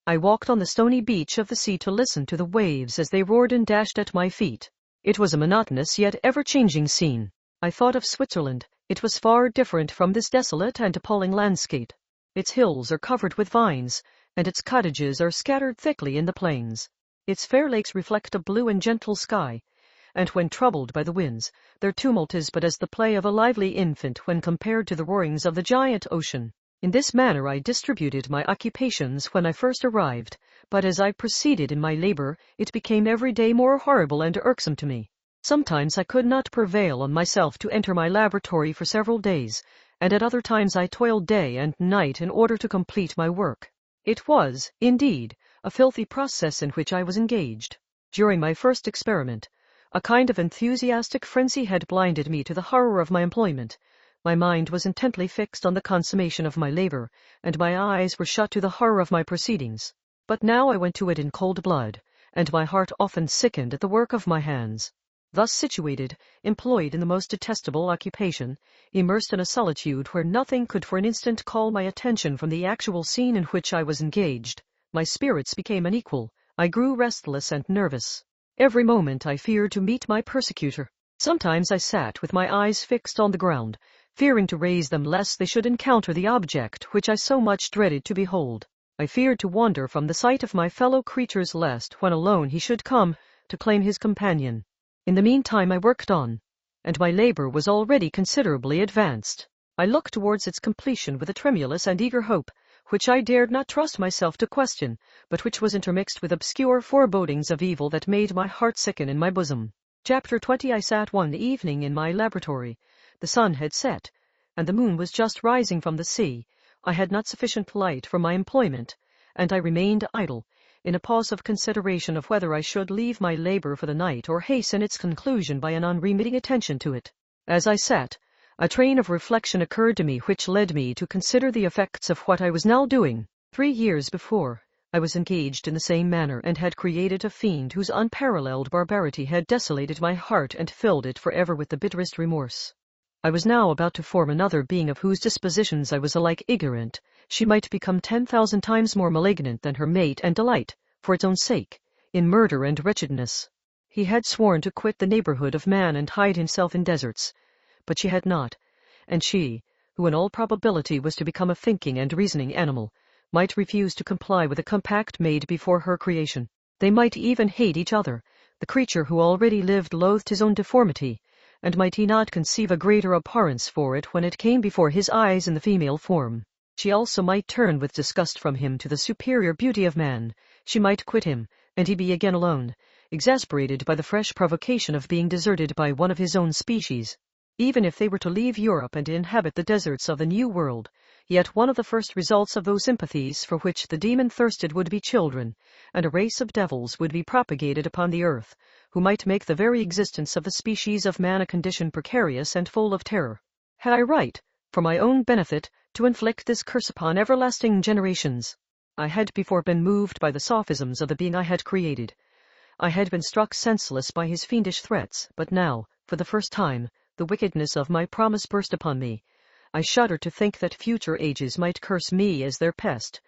Speaker 1: I walked on the stony beach of the sea to listen to the waves as they roared and dashed at my feet. It was a monotonous yet ever-changing scene. I thought of Switzerland. It was far different from this desolate and appalling landscape. Its hills are covered with vines, and its cottages are scattered thickly in the plains. Its fair lakes reflect a blue and gentle sky, and when troubled by the winds, their tumult is but as the play of a lively infant when compared to the roarings of the giant ocean. In this manner I distributed my occupations when I first arrived, but as I proceeded in my labor, it became every day more horrible and irksome to me. Sometimes I could not prevail on myself to enter my laboratory for several days, and at other times I toiled day and night in order to complete my work. It was, indeed, a filthy process in which I was engaged. During my first experiment, a kind of enthusiastic frenzy had blinded me to the horror of my employment. My mind was intently fixed on the consummation of my labor, and my eyes were shut to the horror of my proceedings. But now I went to it in cold blood, and my heart often sickened at the work of my hands. Thus situated, employed in the most detestable occupation, immersed in a solitude where nothing could for an instant call my attention from the actual scene in which I was engaged, my spirits became unequal. I grew restless and nervous. Every moment I feared to meet my persecutor. Sometimes I sat with my eyes fixed on the ground, fearing to raise them lest they should encounter the object which I so much dreaded to behold. I feared to wander from the sight of my fellow creatures lest, when alone, he should come to claim his companion. In the meantime I worked on, and my labor was already considerably advanced. I looked towards its completion with a tremulous and eager hope, which I dared not trust myself to question, but which was intermixed with obscure forebodings of evil that made my heart sicken in my bosom. Chapter 20. I sat one evening in my laboratory. The sun had set, and the moon was just rising from the sea. I had not sufficient light for my employment, and I remained idle, in a pause of consideration of whether I should leave my labor for the night or hasten its conclusion by an unremitting attention to it. As I sat, a train of reflection occurred to me which led me to consider the effects of what I was now doing. 3 years before, I was engaged in the same manner, and had created a fiend whose unparalleled barbarity had desolated my heart and filled it forever with the bitterest remorse. I was now about to form another being of whose dispositions I was alike ignorant. She might become 10,000 times more malignant than her mate, and delight, for its own sake, in murder and wretchedness. He had sworn to quit the neighborhood of man and hide himself in deserts, but she had not, and she, who in all probability was to become a thinking and reasoning animal, might refuse to comply with a compact made before her creation. They might even hate each other. The creature who already lived loathed his own deformity, and might he not conceive a greater abhorrence for it when it came before his eyes in the female form? She also might turn with disgust from him to the superior beauty of man. She might quit him, and he be again alone, exasperated by the fresh provocation of being deserted by one of his own species. Even if they were to leave Europe and inhabit the deserts of the New World, yet one of the first results of those sympathies for which the demon thirsted would be children, and a race of devils would be propagated upon the earth, who might make the very existence of the species of man a condition precarious and full of terror. Had I right, for my own benefit, to inflict this curse upon everlasting generations? I had before been moved by the sophisms of the being I had created. I had been struck senseless by his fiendish threats, but now, for the first time, the wickedness of my promise burst upon me. I shudder to think that future ages might curse me as their pest,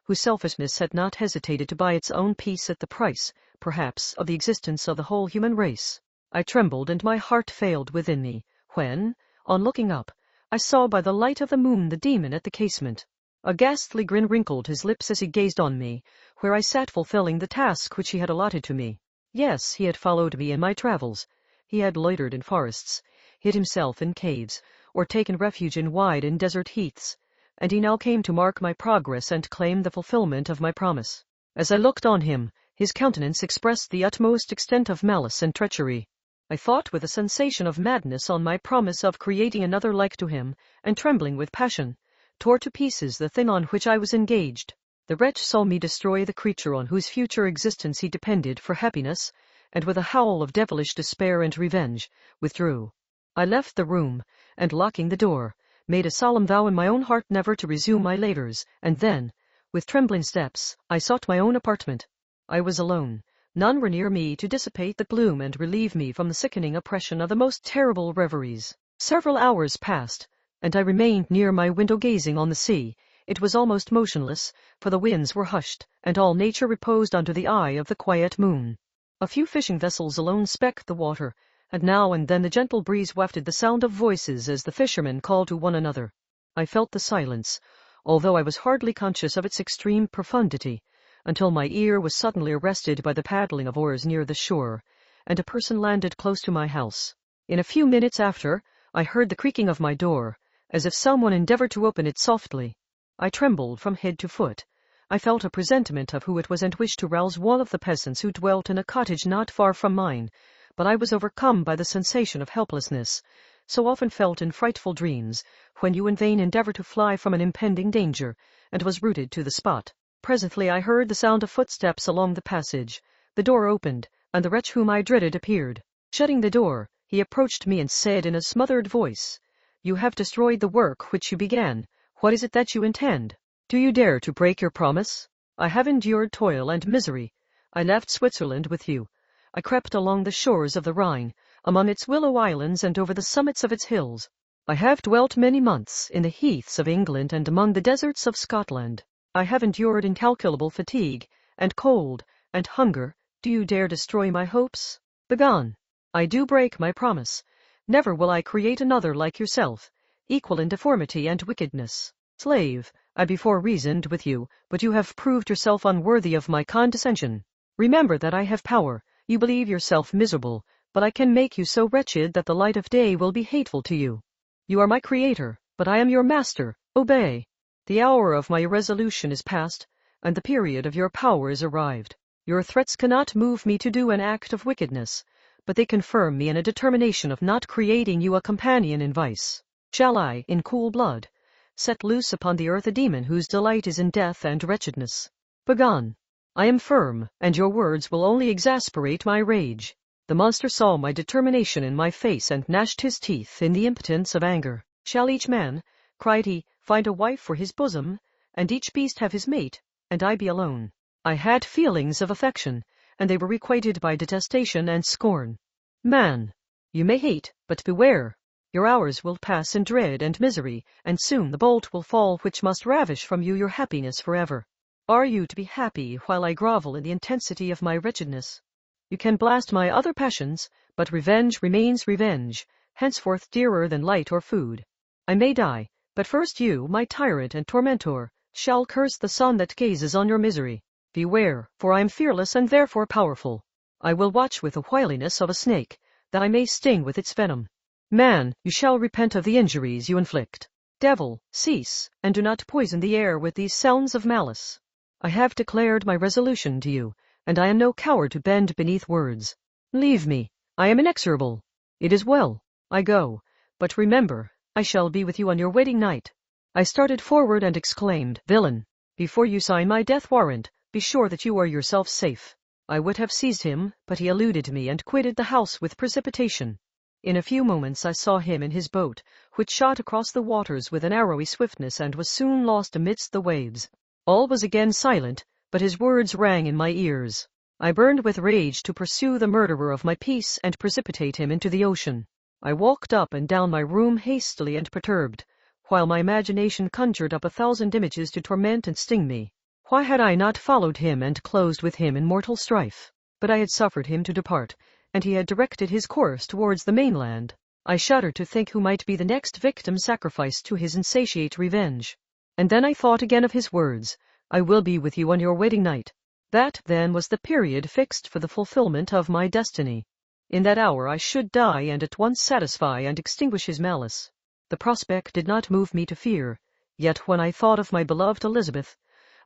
Speaker 1: whose selfishness had not hesitated to buy its own peace at the price, perhaps, of the existence of the whole human race. I trembled, and my heart failed within me, when, on looking up, I saw by the light of the moon the demon at the casement. A ghastly grin wrinkled his lips as he gazed on me, where I sat fulfilling the task which he had allotted to me. Yes, he had followed me in my travels. He had loitered in forests, hid himself in caves, or taken refuge in wide and desert heaths, and he now came to mark my progress and claim the fulfillment of my promise. As I looked on him, his countenance expressed the utmost extent of malice and treachery. I thought with a sensation of madness on my promise of creating another like to him, and trembling with passion, tore to pieces the thing on which I was engaged. The wretch saw me destroy the creature on whose future existence he depended for happiness, and with a howl of devilish despair and revenge, withdrew. I left the room, and locking the door, made a solemn vow in my own heart never to resume my labors, and then, with trembling steps, I sought my own apartment. I was alone. None were near me to dissipate the gloom and relieve me from the sickening oppression of the most terrible reveries. Several hours passed, and I remained near my window gazing on the sea. It was almost motionless, for the winds were hushed, and all nature reposed under the eye of the quiet moon. A few fishing vessels alone specked the water, and now and then the gentle breeze wafted the sound of voices as the fishermen called to one another. I felt the silence, although I was hardly conscious of its extreme profundity, until my ear was suddenly arrested by the paddling of oars near the shore, and a person landed close to my house. In a few minutes after, I heard the creaking of my door, as if someone endeavored to open it softly. I trembled from head to foot. I felt a presentiment of who it was and wished to rouse one of the peasants who dwelt in a cottage not far from mine, but I was overcome by the sensation of helplessness. so often felt in frightful dreams, when you in vain endeavor to fly from an impending danger, and was rooted to the spot. Presently I heard the sound of footsteps along the passage. The door opened, and the wretch whom I dreaded appeared. Shutting the door, he approached me and said in a smothered voice, "You have destroyed the work which you began. What is it that you intend? Do you dare to break your promise? I have endured toil and misery. I left Switzerland with you. I crept along the shores of the Rhine, among its willow islands and over the summits of its hills. I have dwelt many months in the heaths of England and among the deserts of Scotland. I have endured incalculable fatigue, and cold, and hunger. Do you dare destroy my hopes? Begone! I do break my promise. Never will I create another like yourself, equal in deformity and wickedness. Slave, I before reasoned with you, but you have proved yourself unworthy of my condescension. Remember that I have power. You believe yourself miserable, but I can make you so wretched that the light of day will be hateful to you. You are my creator, but I am your master. Obey. The hour of my irresolution is past, and the period of your power is arrived. Your threats cannot move me to do an act of wickedness, but they confirm me in a determination of not creating you a companion in vice. Shall I, in cool blood, set loose upon the earth a demon whose delight is in death and wretchedness? Begone. I am firm, and your words will only exasperate my rage. The monster saw my determination in my face and gnashed his teeth in the impotence of anger. Shall each man, cried he, find a wife for his bosom, and each beast have his mate, and I be alone? I had feelings of affection, and they were requited by detestation and scorn. Man, you may hate, but beware. Your hours will pass in dread and misery, and soon the bolt will fall which must ravish from you your happiness forever. Are you to be happy while I grovel in the intensity of my wretchedness? You can blast my other passions, but revenge remains revenge, henceforth dearer than light or food. I may die, but first you, my tyrant and tormentor, shall curse the sun that gazes on your misery. Beware, for I am fearless and therefore powerful. I will watch with the wiliness of a snake, that I may sting with its venom. Man, you shall repent of the injuries you inflict. Devil, cease, and do not poison the air with these sounds of malice. I have declared my resolution to you, and I am no coward to bend beneath words. Leave me. I am inexorable. It is well. I go. But remember, I shall be with you on your wedding night. I started forward and exclaimed, Villain, before you sign my death warrant, be sure that you are yourself safe. I would have seized him, but he eluded me and quitted the house with precipitation. In a few moments I saw him in his boat, which shot across the waters with an arrowy swiftness and was soon lost amidst the waves. All was again silent, but his words rang in my ears. I burned with rage to pursue the murderer of my peace and precipitate him into the ocean. I walked up and down my room hastily and perturbed, while my imagination conjured up 1,000 images to torment and sting me. Why had I not followed him and closed with him in mortal strife? But I had suffered him to depart, and he had directed his course towards the mainland. I shuddered to think who might be the next victim sacrificed to his insatiate revenge. And then I thought again of his words, I will be with you on your wedding night. That, then, was the period fixed for the fulfillment of my destiny. In that hour I should die and at once satisfy and extinguish his malice. The prospect did not move me to fear, yet when I thought of my beloved Elizabeth,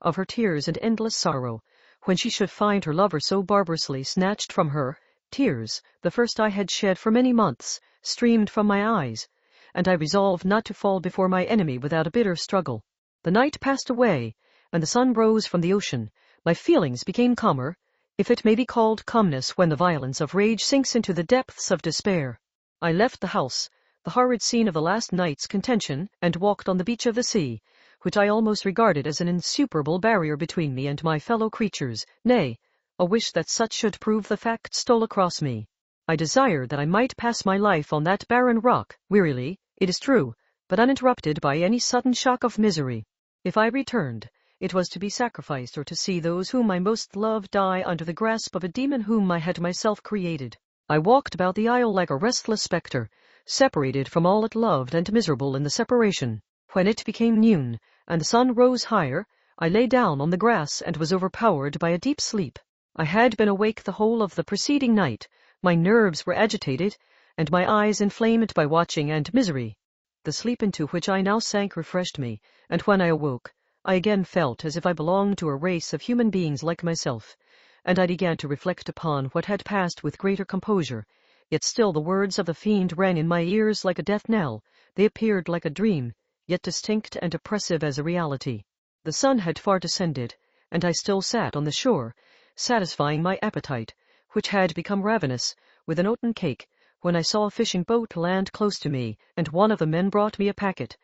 Speaker 1: of her tears and endless sorrow, when she should find her lover so barbarously snatched from her, tears, the first I had shed for many months, streamed from my eyes, and I resolved not to fall before my enemy without a bitter struggle. The night passed away, and the sun rose from the ocean. My feelings became calmer, if it may be called calmness when the violence of rage sinks into the depths of despair. I left the house, the horrid scene of the last night's contention, and walked on the beach of the sea, which I almost regarded as an insuperable barrier between me and my fellow creatures. Nay, a wish that such should prove the fact stole across me. I desired that I might pass my life on that barren rock, wearily, it is true, but uninterrupted by any sudden shock of misery. If I returned, it was to be sacrificed or to see those whom I most loved die under the grasp of a demon whom I had myself created. I walked about the isle like a restless spectre, separated from all it loved and miserable in the separation. When it became noon, and the sun rose higher, I lay down on the grass and was overpowered by a deep sleep. I had been awake the whole of the preceding night, my nerves were agitated, and my eyes inflamed by watching and misery. The sleep into which I now sank refreshed me, and when I awoke, I again felt as if I belonged to a race of human beings like myself, and I began to reflect upon what had passed with greater composure, Yet still the words of the fiend rang in my ears like a death knell. They appeared like a dream, yet distinct and oppressive as a reality. The sun had far descended, and I still sat on the shore, satisfying my appetite, which had become ravenous, with an oaten cake, when I saw a fishing boat land close to me, and one of the men brought me a packet.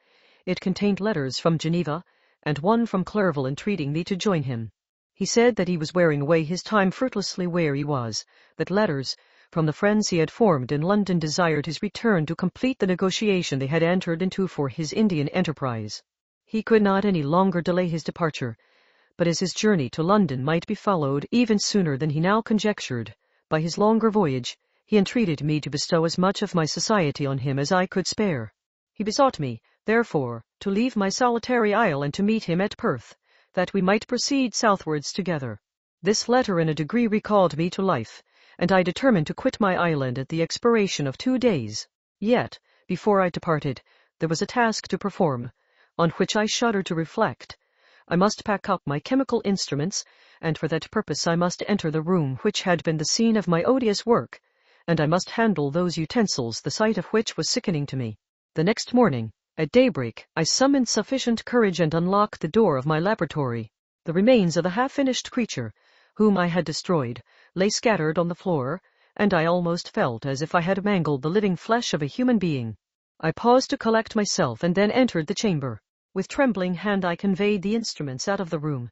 Speaker 1: It contained letters from Geneva, and one from Clerval entreating me to join him. He said that he was wearing away his time fruitlessly where he was, that letters from the friends he had formed in London desired his return to complete the negotiation they had entered into for his Indian enterprise. He could not any longer delay his departure, but as his journey to London might be followed even sooner than he now conjectured by his longer voyage, he entreated me to bestow as much of my society on him as I could spare. He besought me, therefore, to leave my solitary isle and to meet him at Perth, that we might proceed southwards together. This letter in a degree recalled me to life, and I determined to quit my island at the expiration of 2 days. Yet, before I departed, there was a task to perform, on which I shudder to reflect. I must pack up my chemical instruments, and for that purpose I must enter the room which had been the scene of my odious work, and I must handle those utensils, the sight of which was sickening to me. The next morning, at daybreak, I summoned sufficient courage and unlocked the door of my laboratory. The remains of the half-finished creature, whom I had destroyed, lay scattered on the floor, and I almost felt as if I had mangled the living flesh of a human being. I paused to collect myself and then entered the chamber. With trembling hand I conveyed the instruments out of the room,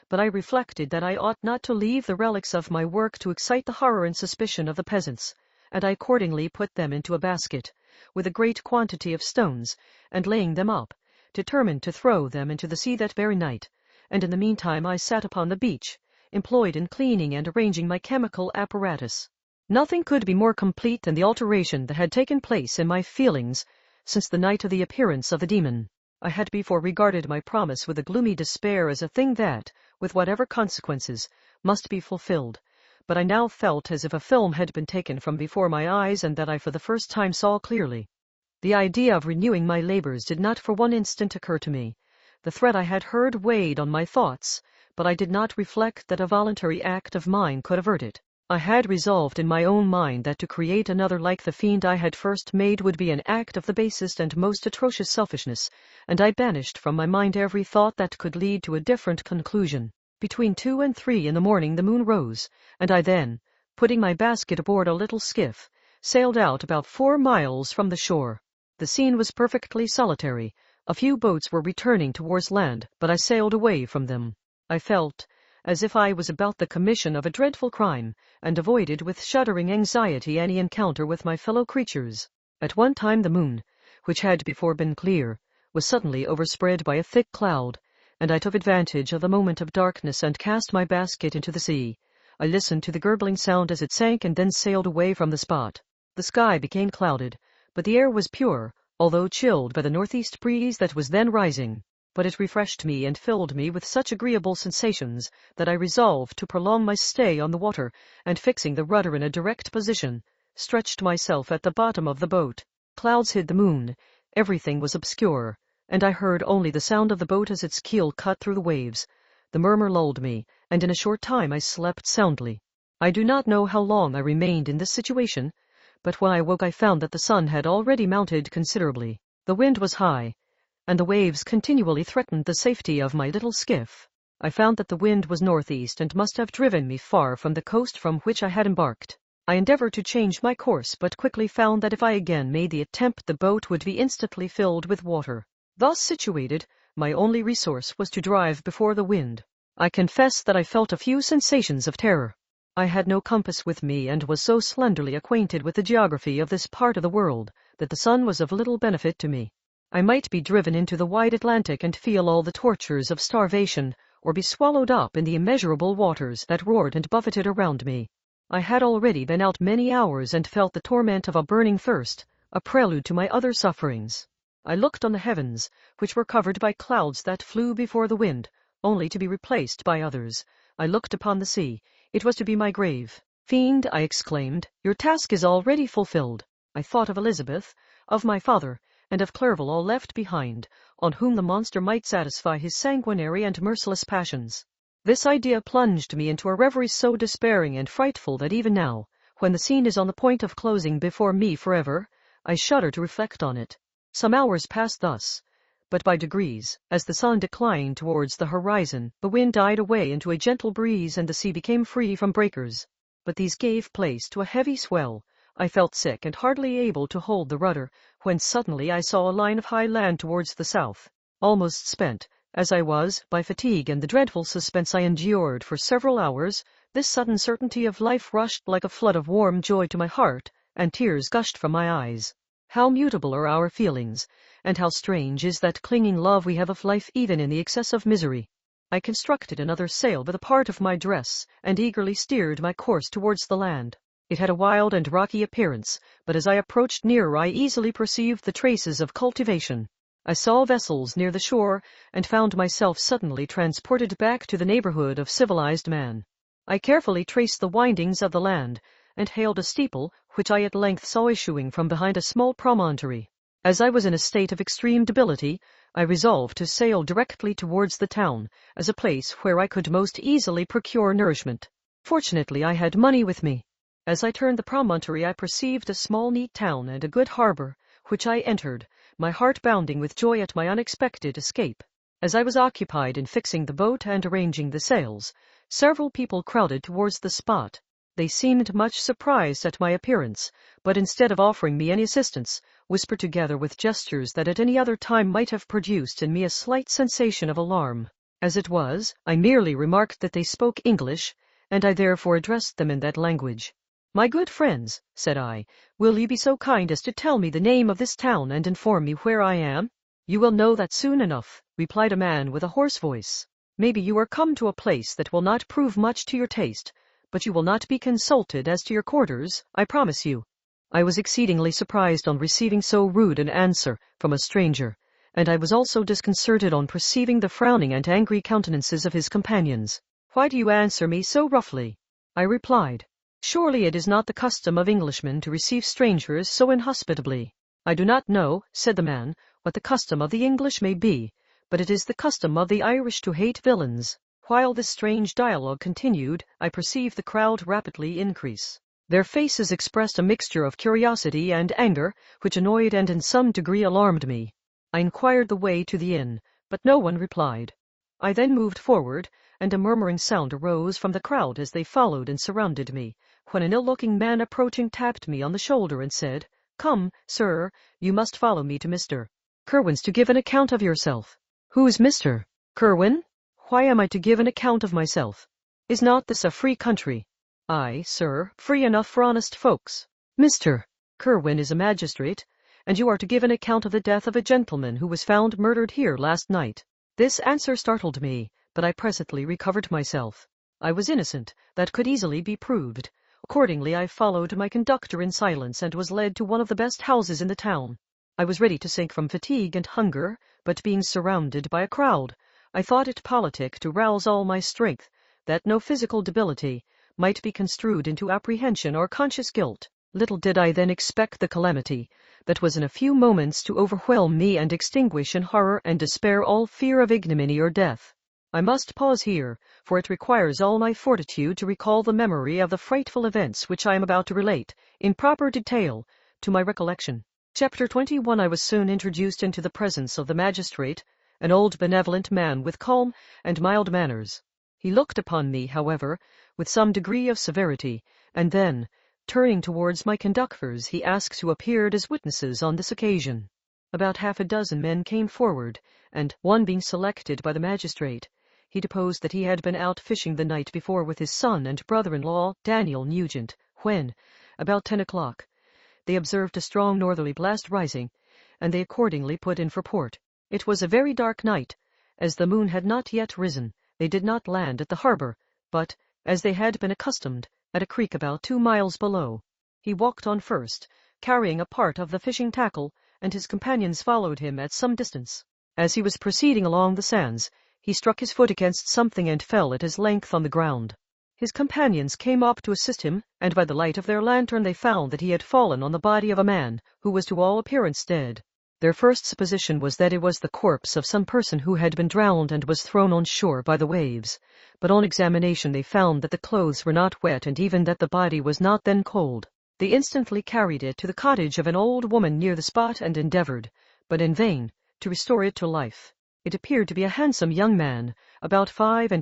Speaker 1: but I reflected that I ought not to leave the relics of my work to excite the horror and suspicion of the peasants, and I accordingly put them into a basket, with a great quantity of stones, and laying them up, determined to throw them into the sea that very night, and in the meantime I sat upon the beach, employed in cleaning and arranging my chemical apparatus. Nothing could be more complete than the alteration that had taken place in my feelings since the night of the appearance of the demon. I had before regarded my promise with a gloomy despair as a thing that, with whatever consequences, must be fulfilled, but I now felt as if a film had been taken from before my eyes and that I for the first time saw clearly. The idea of renewing my labors did not for one instant occur to me. The threat I had heard weighed on my thoughts, but I did not reflect that a voluntary act of mine could avert it. I had resolved in my own mind that to create another like the fiend I had first made would be an act of the basest and most atrocious selfishness, and I banished from my mind every thought that could lead to a different conclusion. Between 2 and 3 in the morning the moon rose, and I then, putting my basket aboard a little skiff, sailed out about 4 miles from the shore. The scene was perfectly solitary. A few boats were returning towards land, but I sailed away from them. I felt as if I was about the commission of a dreadful crime, and avoided with shuddering anxiety any encounter with my fellow creatures. At one time the moon, which had before been clear, was suddenly overspread by a thick cloud, and I took advantage of the moment of darkness and cast my basket into the sea. I listened to the gurgling sound as it sank and then sailed away from the spot. The sky became clouded, but the air was pure, although chilled by the northeast breeze that was then rising. But it refreshed me and filled me with such agreeable sensations that I resolved to prolong my stay on the water, and fixing the rudder in a direct position, stretched myself at the bottom of the boat. Clouds hid the moon, everything was obscure, and I heard only the sound of the boat as its keel cut through the waves. The murmur lulled me, and in a short time I slept soundly. I do not know how long I remained in this situation, but when I woke I found that the sun had already mounted considerably. The wind was high, and the waves continually threatened the safety of my little skiff. I found that the wind was northeast and must have driven me far from the coast from which I had embarked. I endeavored to change my course, but quickly found that if I again made the attempt the boat would be instantly filled with water. Thus situated, my only resource was to drive before the wind. I confess that I felt a few sensations of terror. I had no compass with me, and was so slenderly acquainted with the geography of this part of the world that the sun was of little benefit to me. I might be driven into the wide Atlantic and feel all the tortures of starvation, or be swallowed up in the immeasurable waters that roared and buffeted around me. I had already been out many hours and felt the torment of a burning thirst, a prelude to my other sufferings. I looked on the heavens, which were covered by clouds that flew before the wind, only to be replaced by others. I looked upon the sea. It was to be my grave. "Fiend," I exclaimed, "your task is already fulfilled." I thought of Elizabeth, of my father, and of Clerval all left behind, on whom the monster might satisfy his sanguinary and merciless passions. This idea plunged me into a reverie so despairing and frightful that even now, when the scene is on the point of closing before me forever, I shudder to reflect on it. Some hours passed thus, but by degrees, as the sun declined towards the horizon, the wind died away into a gentle breeze and the sea became free from breakers. But these gave place to a heavy swell. I felt sick and hardly able to hold the rudder, when suddenly I saw a line of high land towards the south. Almost spent, as I was, by fatigue and the dreadful suspense I endured for several hours, this sudden certainty of life rushed like a flood of warm joy to my heart, and tears gushed from my eyes. How mutable are our feelings, and how strange is that clinging love we have of life even in the excess of misery. I constructed another sail with a part of my dress, and eagerly steered my course towards the land. It had a wild and rocky appearance, but as I approached nearer I easily perceived the traces of cultivation. I saw vessels near the shore, and found myself suddenly transported back to the neighborhood of civilized man. I carefully traced the windings of the land, and hailed a steeple, which I at length saw issuing from behind a small promontory. As I was in a state of extreme debility, I resolved to sail directly towards the town, as a place where I could most easily procure nourishment. Fortunately, I had money with me. As I turned the promontory, I perceived a small neat town and a good harbor, which I entered, my heart bounding with joy at my unexpected escape. As I was occupied in fixing the boat and arranging the sails, several people crowded towards the spot. They seemed much surprised at my appearance, but instead of offering me any assistance, whispered together with gestures that at any other time might have produced in me a slight sensation of alarm. As it was, I merely remarked that they spoke English, and I therefore addressed them in that language. "My good friends," said I, "will you be so kind as to tell me the name of this town and inform me where I am?" "You will know that soon enough," replied a man with a hoarse voice. "Maybe you are come to a place that will not prove much to your taste, but you will not be consulted as to your quarters, I promise you." I was exceedingly surprised on receiving so rude an answer from a stranger, and I was also disconcerted on perceiving the frowning and angry countenances of his companions. "Why do you answer me so roughly?" I replied. "Surely it is not the custom of Englishmen to receive strangers so inhospitably." "I do not know," said the man, "what the custom of the English may be, but it is the custom of the Irish to hate villains." While this strange dialogue continued, I perceived the crowd rapidly increase. Their faces expressed a mixture of curiosity and anger, which annoyed and in some degree alarmed me. I inquired the way to the inn, but no one replied. I then moved forward, and a murmuring sound arose from the crowd as they followed and surrounded me, when an ill-looking man approaching tapped me on the shoulder and said, "Come, sir, you must follow me to Mr. Kerwin's to give an account of yourself." "Who's Mr. Kerwin? Why am I to give an account of myself? Is not this a free country?" "Aye, sir, free enough for honest folks. Mr. Kerwin is a magistrate, and you are to give an account of the death of a gentleman who was found murdered here last night." This answer startled me, but I presently recovered myself. I was innocent, that could easily be proved. Accordingly, I followed my conductor in silence and was led to one of the best houses in the town. I was ready to sink from fatigue and hunger, but being surrounded by a crowd, I thought it politic to rouse all my strength, that no physical debility might be construed into apprehension or conscious guilt. Little did I then expect the calamity that was in a few moments to overwhelm me and extinguish in horror and despair all fear of ignominy or death. I must pause here, for it requires all my fortitude to recall the memory of the frightful events which I am about to relate, in proper detail, to my recollection. Chapter 21. I was soon introduced into the presence of the magistrate, an old benevolent man with calm and mild manners. He looked upon me, however, with some degree of severity, and then, turning towards my conductors, he asked who appeared as witnesses on this occasion. About half a dozen men came forward, and, one being selected by the magistrate, he deposed that he had been out fishing the night before with his son and brother-in-law, Daniel Nugent, when, about 10 o'clock, they observed a strong northerly blast rising, and they accordingly put in for port. It was a very dark night. As the moon had not yet risen, they did not land at the harbor, but, as they had been accustomed, at a creek about 2 miles below. He walked on first, carrying a part of the fishing tackle, and his companions followed him at some distance. As he was proceeding along the sands, he struck his foot against something and fell at his length on the ground. His companions came up to assist him, and by the light of their lantern they found that he had fallen on the body of a man, who was to all appearance dead. Their first supposition was that it was the corpse of some person who had been drowned and was thrown on shore by the waves, but on examination they found that the clothes were not wet and even that the body was not then cold. They instantly carried it to the cottage of an old woman near the spot and endeavored, but in vain, to restore it to life. It appeared to be a handsome young man, about 25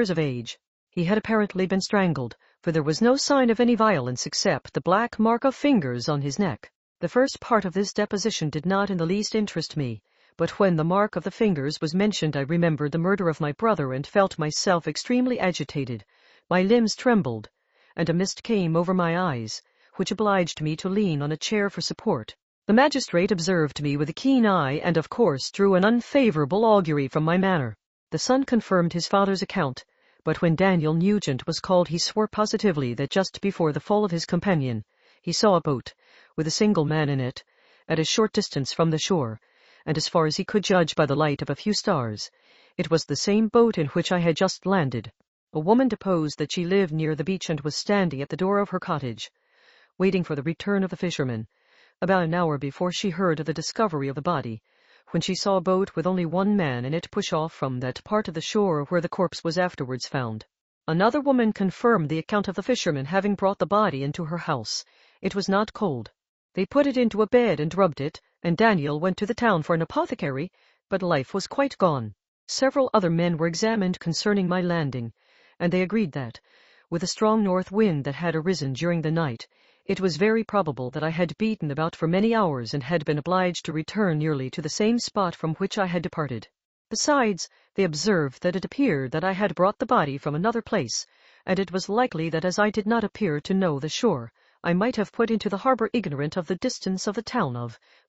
Speaker 1: of age. He had apparently been strangled, for there was no sign of any violence except the black mark of fingers on his neck. The first part of this deposition did not in the least interest me, but when the mark of the fingers was mentioned I remembered the murder of my brother and felt myself extremely agitated. My limbs trembled, and a mist came over my eyes, which obliged me to lean on a chair for support. The magistrate observed me with a keen eye and of course drew an unfavorable augury from my manner. The son confirmed his father's account, but when Daniel Nugent was called he swore positively that just before the fall of his companion, he saw a boat, with a single man in it, at a short distance from the shore, and as far as he could judge by the light of a few stars, it was the same boat in which I had just landed. A woman deposed that she lived near the beach and was standing at the door of her cottage, waiting for the return of the fishermen, about an hour before she heard of the discovery of the body, when she saw a boat with only one man in it push off from that part of the shore where the corpse was afterwards found. Another woman confirmed the account of the fishermen having brought the body into her house. It was not cold. They put it into a bed and rubbed it, and Daniel went to the town for an apothecary, but life was quite gone. Several other men were examined concerning my landing, and they agreed that, with a strong north wind that had arisen during the night, it was very probable that I had beaten about for many hours and had been obliged to return nearly to the same spot from which I had departed. Besides, they observed that it appeared that I had brought the body from another place, and it was likely that as I did not appear to know the shore, I might have put into the harbor ignorant of the distance of the town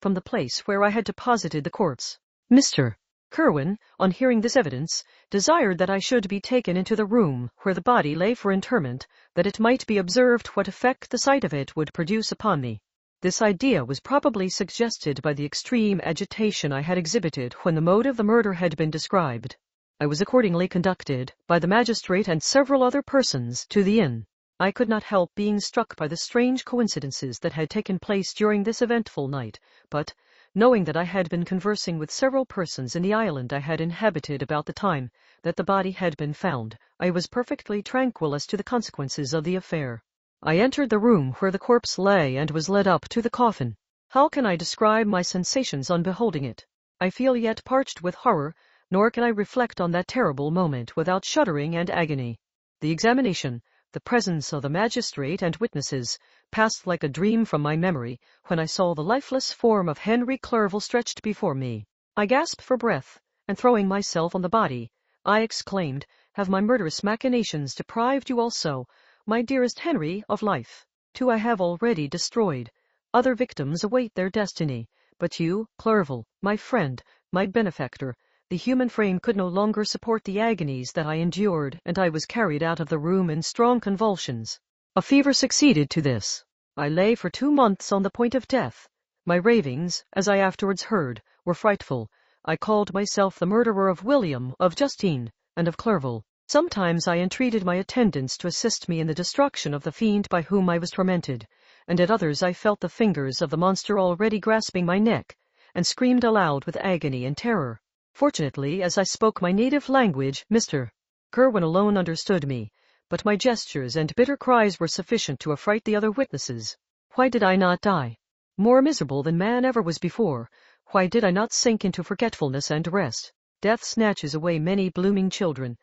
Speaker 1: from the place where I had deposited the corpse. Mr. Kerwin, on hearing this evidence, desired that I should be taken into the room where the body lay for interment, that it might be observed what effect the sight of it would produce upon me. This idea was probably suggested by the extreme agitation I had exhibited when the mode of the murder had been described. I was accordingly conducted, by the magistrate and several other persons, to the inn. I could not help being struck by the strange coincidences that had taken place during this eventful night, but, knowing that I had been conversing with several persons in the island I had inhabited about the time that the body had been found, I was perfectly tranquil as to the consequences of the affair. I entered the room where the corpse lay and was led up to the coffin. How can I describe my sensations on beholding it? I feel yet parched with horror, nor can I reflect on that terrible moment without shuddering and agony. The examination, the presence of the magistrate and witnesses, passed like a dream from my memory when I saw the lifeless form of Henry Clerval stretched before me. I gasped for breath, and throwing myself on the body, I exclaimed, "Have my murderous machinations deprived you also, my dearest Henry, of life? 2 I have already destroyed. Other victims await their destiny, but you, Clerval, my friend, my benefactor, the human frame could no longer support the agonies that I endured, and I was carried out of the room in strong convulsions. A fever succeeded to this. I lay for 2 months on the point of death. My ravings, as I afterwards heard, were frightful. I called myself the murderer of William, of Justine, and of Clerval. Sometimes I entreated my attendants to assist me in the destruction of the fiend by whom I was tormented, and at others I felt the fingers of the monster already grasping my neck, and screamed aloud with agony and terror. Fortunately, as I spoke my native language, Mr. Kerwin alone understood me, but my gestures and bitter cries were sufficient to affright the other witnesses. Why did I not die? More miserable than man ever was before, why did I not sink into forgetfulness and rest? Death snatches away many blooming children,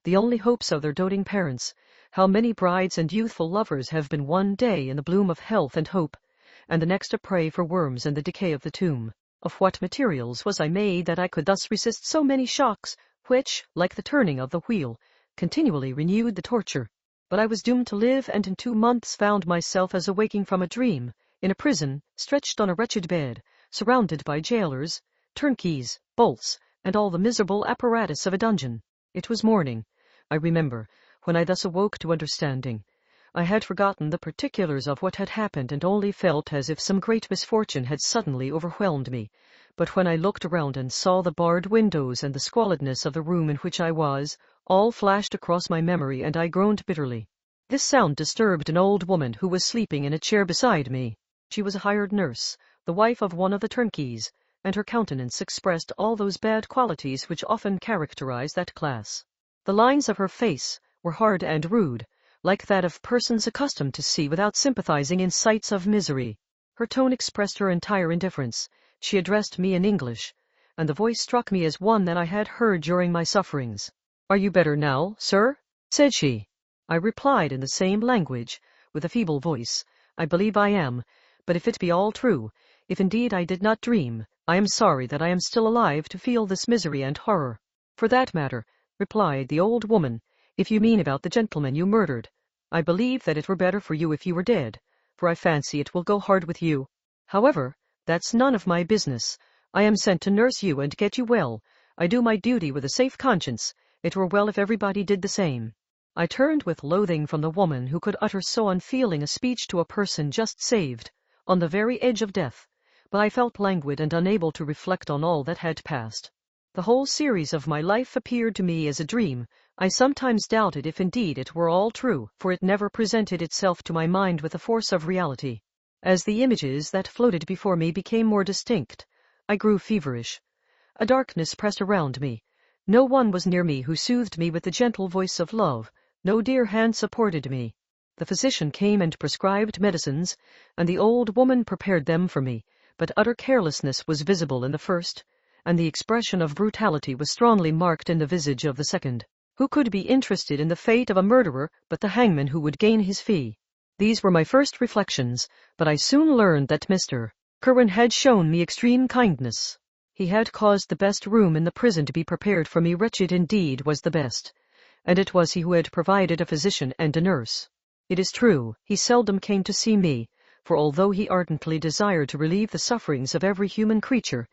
Speaker 1: the only hopes of their doting parents. How many brides and youthful lovers have been one day in the bloom of health and hope, and the next a prey for worms and the decay of the tomb. Of what materials was I made that I could thus resist so many shocks, which, like the turning of the wheel, continually renewed the torture? But I was doomed to live, and in 2 months found myself as awaking from a dream, in a prison, stretched on a wretched bed, surrounded by jailers, turnkeys, bolts, and all the miserable apparatus of a dungeon. It was morning, I remember, when I thus awoke to understanding. I had forgotten the particulars of what had happened and only felt as if some great misfortune had suddenly overwhelmed me. But when I looked around and saw the barred windows and the squalidness of the room in which I was, all flashed across my memory, and I groaned bitterly. This sound disturbed an old woman who was sleeping in a chair beside me. She was a hired nurse, the wife of one of the turnkeys. and her countenance expressed all those bad qualities which often characterize that class. The lines of her face were hard and rude, like that of persons accustomed to see without sympathizing in sights of misery. Her tone expressed her entire indifference. She addressed me in English, and the voice struck me as one that I had heard during my sufferings. "Are you better now, sir?" said she. I replied in the same language, with a feeble voice, "I believe I am, but if it be all true, if indeed I did not dream, I am sorry that I am still alive to feel this misery and horror." "For that matter," replied the old woman, "if you mean about the gentleman you murdered, I believe that it were better for you if you were dead, for I fancy it will go hard with you. However, that's none of my business. I am sent to nurse you and get you well. I do my duty with a safe conscience. It were well if everybody did the same." I turned with loathing from the woman who could utter so unfeeling a speech to a person just saved, on the very edge of death, but I felt languid and unable to reflect on all that had passed. The whole series of my life appeared to me as a dream. I sometimes doubted if indeed it were all true, for it never presented itself to my mind with the force of reality. As the images that floated before me became more distinct, I grew feverish. A darkness pressed around me. No one was near me who soothed me with the gentle voice of love. No dear hand supported me. The physician came and prescribed medicines, and the old woman prepared them for me, but utter carelessness was visible in the first, and the expression of brutality was strongly marked in the visage of the second. Who could be interested in the fate of a murderer but the hangman who would gain his fee? These were my first reflections, but I soon learned that Mr. Curwen had shown me extreme kindness. He had caused the best room in the prison to be prepared for me. Wretched indeed was the best, and it was he who had provided a physician and a nurse. It is true, he seldom came to see me, for although he ardently desired to relieve the sufferings of every human creature,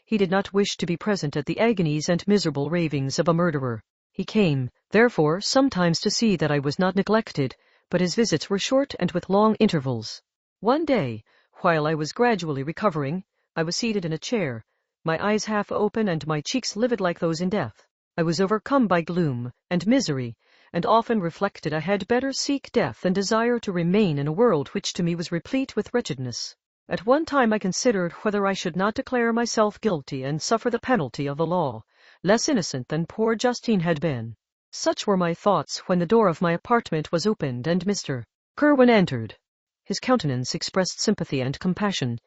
Speaker 1: he did not wish to be present at the agonies and miserable ravings of a murderer. He came, therefore, sometimes to see that I was not neglected, but his visits were short and with long intervals. One day, while I was gradually recovering, I was seated in a chair, my eyes half open and my cheeks livid like those in death. I was overcome by gloom and misery, and often reflected I had better seek death than desire to remain in a world which to me was replete with wretchedness. At one time I considered whether I should not declare myself guilty and suffer the penalty of the law, less innocent than poor Justine had been. Such were my thoughts when the door of my apartment was opened and Mr. Curwen entered. His countenance expressed sympathy and compassion.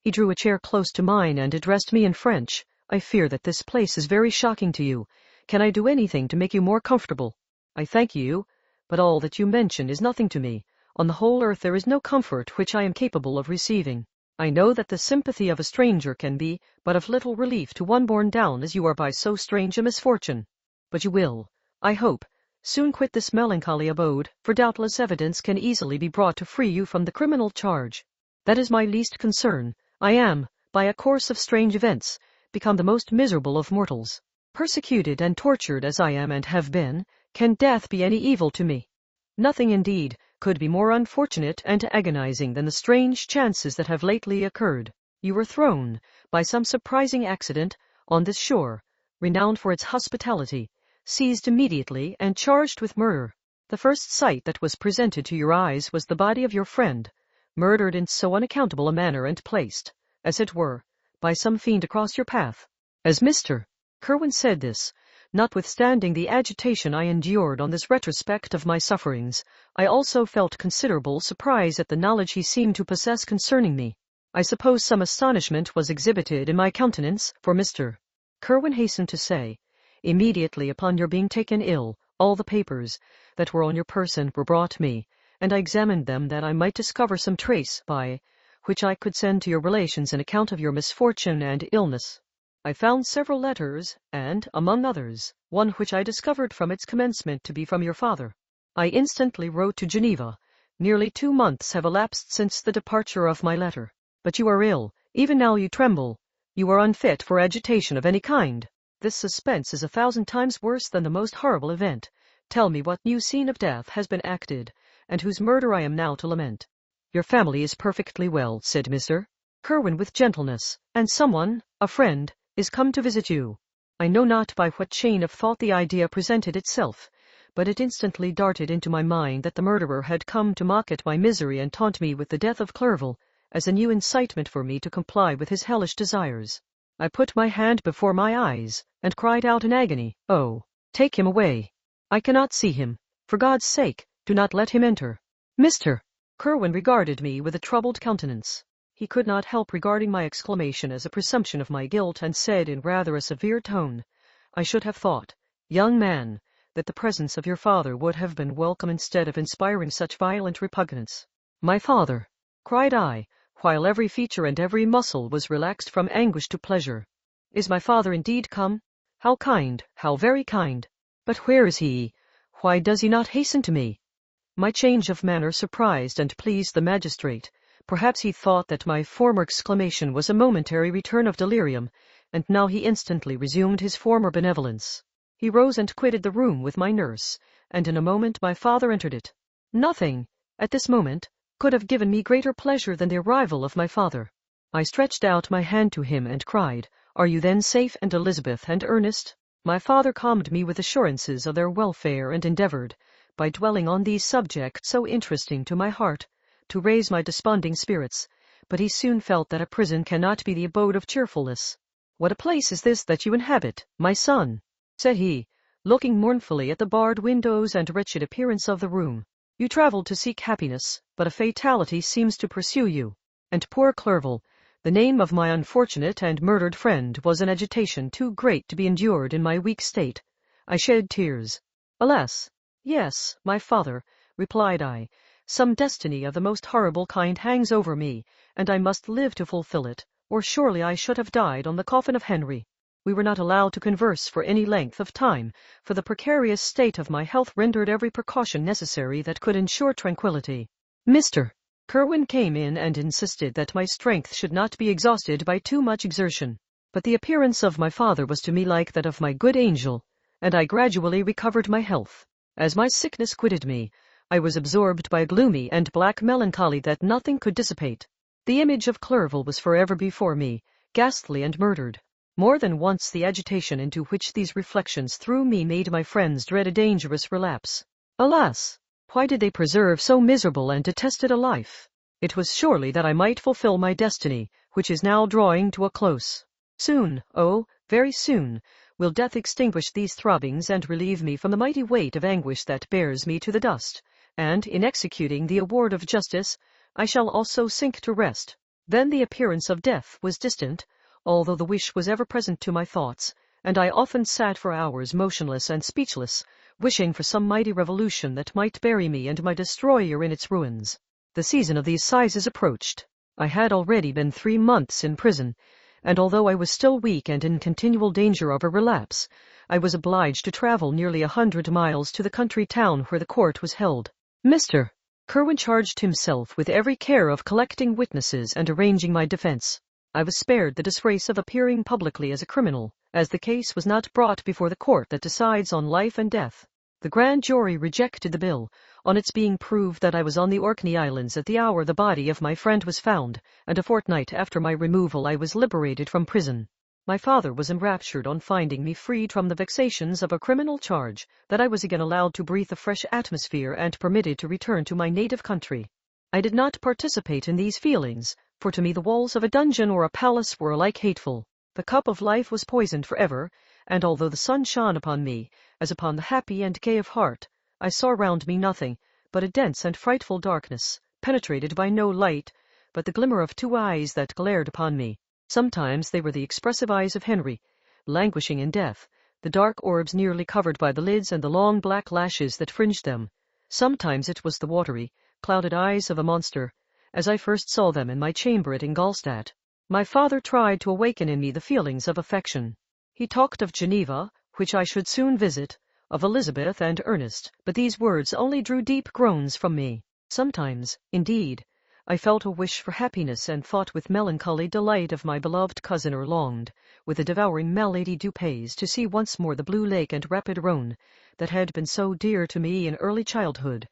Speaker 1: He drew a chair close to mine and addressed me in French. "I fear that this place is very shocking to you. Can I do anything to make you more comfortable?" "I thank you, but all that you mention is nothing to me. On the whole earth there is no comfort which I am capable of receiving. I know that the sympathy of a stranger can be but of little relief to one borne down as you are by so strange a misfortune. But you will, I hope, soon quit this melancholy abode, for doubtless evidence can easily be brought to free you from the criminal charge. That is my least concern. I am, by a course of strange events, become the most miserable of mortals. Persecuted and tortured as I am and have been, can death be any evil to me? Nothing, indeed, could be more unfortunate and agonizing than the strange chances that have lately occurred. You were thrown, by some surprising accident, on this shore, renowned for its hospitality, seized immediately and charged with murder. The first sight that was presented to your eyes was the body of your friend, murdered in so unaccountable a manner and placed, as it were, by some fiend across your path. As Mr. Curwen said this, notwithstanding the agitation I endured on this retrospect of my sufferings, I also felt considerable surprise at the knowledge he seemed to possess concerning me. I suppose some astonishment was exhibited in my countenance, for Mr. Curwen hastened to say, "Immediately upon your being taken ill, all the papers that were on your person were brought me, and I examined them that I might discover some trace by which I could send to your relations an account of your misfortune and illness. I found several letters, and, among others, one which I discovered from its commencement to be from your father. I instantly wrote to Geneva. Nearly 2 months have elapsed since the departure of my letter. But you are ill. Even now you tremble. You are unfit for agitation of any kind. This suspense is 1,000 times worse than the most horrible event. Tell me what new scene of death has been acted, and whose murder I am now to lament." "Your family is perfectly well," said Mr. Curwen with gentleness, "and someone, a friend, is come to visit you." I know not by what chain of thought the idea presented itself, but it instantly darted into my mind that the murderer had come to mock at my misery and taunt me with the death of Clerval, as a new incitement for me to comply with his hellish desires. I put my hand before my eyes, and cried out in agony, "Oh, take him away! I cannot see him. For God's sake, do not let him enter." Mr. Kerwin regarded me with a troubled countenance. He could not help regarding my exclamation as a presumption of my guilt, and said in rather a severe tone, "I should have thought, young man, that the presence of your father would have been welcome instead of inspiring such violent repugnance." "My father!" cried I, while every feature and every muscle was relaxed from anguish to pleasure. "Is my father indeed come? How kind, how very kind! But where is he? Why does he not hasten to me?" My change of manner surprised and pleased the magistrate. Perhaps he thought that my former exclamation was a momentary return of delirium, and now he instantly resumed his former benevolence. He rose and quitted the room with my nurse, and in a moment my father entered it. Nothing, at this moment, could have given me greater pleasure than the arrival of my father. I stretched out my hand to him and cried, "Are you then safe, and Elizabeth and Ernest?" My father calmed me with assurances of their welfare, and endeavored, by dwelling on these subjects so interesting to my heart, to raise my desponding spirits, but he soon felt that a prison cannot be the abode of cheerfulness. "What a place is this that you inhabit, my son?" said he, looking mournfully at the barred windows and wretched appearance of the room. "You traveled to seek happiness, but a fatality seems to pursue you. And poor Clerval, the name of my unfortunate and murdered friend, was an agitation too great to be endured in my weak state." I shed tears. "Alas! Yes, my father," replied I, "some destiny of the most horrible kind hangs over me, and I must live to fulfill it, or surely I should have died on the coffin of Henry." We were not allowed to converse for any length of time, for the precarious state of my health rendered every precaution necessary that could ensure tranquillity. Mr. Kerwin came in and insisted that my strength should not be exhausted by too much exertion. But the appearance of my father was to me like that of my good angel, and I gradually recovered my health. As my sickness quitted me, I was absorbed by a gloomy and black melancholy that nothing could dissipate. The image of Clerval was forever before me, ghastly and murdered. More than once the agitation into which these reflections threw me made my friends dread a dangerous relapse. Alas! Why did they preserve so miserable and detested a life? It was surely that I might fulfill my destiny, which is now drawing to a close. Soon, oh, very soon, will death extinguish these throbbings and relieve me from the mighty weight of anguish that bears me to the dust, and, in executing the award of justice, I shall also sink to rest. Then the appearance of death was distant, although the wish was ever present to my thoughts, and I often sat for hours motionless and speechless, wishing for some mighty revolution that might bury me and my destroyer in its ruins. The season of the assizes approached. I had already been 3 months in prison, and although I was still weak and in continual danger of a relapse, I was obliged to travel nearly 100 miles to the country town where the court was held. Mr. Kerwin charged himself with every care of collecting witnesses and arranging my defense. I was spared the disgrace of appearing publicly as a criminal, as the case was not brought before the court that decides on life and death. The grand jury rejected the bill, on its being proved that I was on the Orkney Islands at the hour the body of my friend was found, and a fortnight after my removal I was liberated from prison. My father was enraptured on finding me freed from the vexations of a criminal charge, that I was again allowed to breathe a fresh atmosphere and permitted to return to my native country. I did not participate in these feelings, for to me the walls of a dungeon or a palace were alike hateful. The cup of life was poisoned forever, and although the sun shone upon me, as upon the happy and gay of heart, I saw round me nothing but a dense and frightful darkness, penetrated by no light, but the glimmer of 2 eyes that glared upon me. Sometimes they were the expressive eyes of Henry, languishing in death, the dark orbs nearly covered by the lids and the long black lashes that fringed them. Sometimes it was the watery, clouded eyes of a monster, as I first saw them in my chamber at Ingolstadt. My father tried to awaken in me the feelings of affection. He talked of Geneva, which I should soon visit, of Elizabeth and Ernest, but these words only drew deep groans from me. Sometimes, indeed, I felt a wish for happiness and thought with melancholy delight of my beloved cousin, or longed, with a devouring malady du pays, to see once more the blue lake and rapid Rhone that had been so dear to me in early childhood.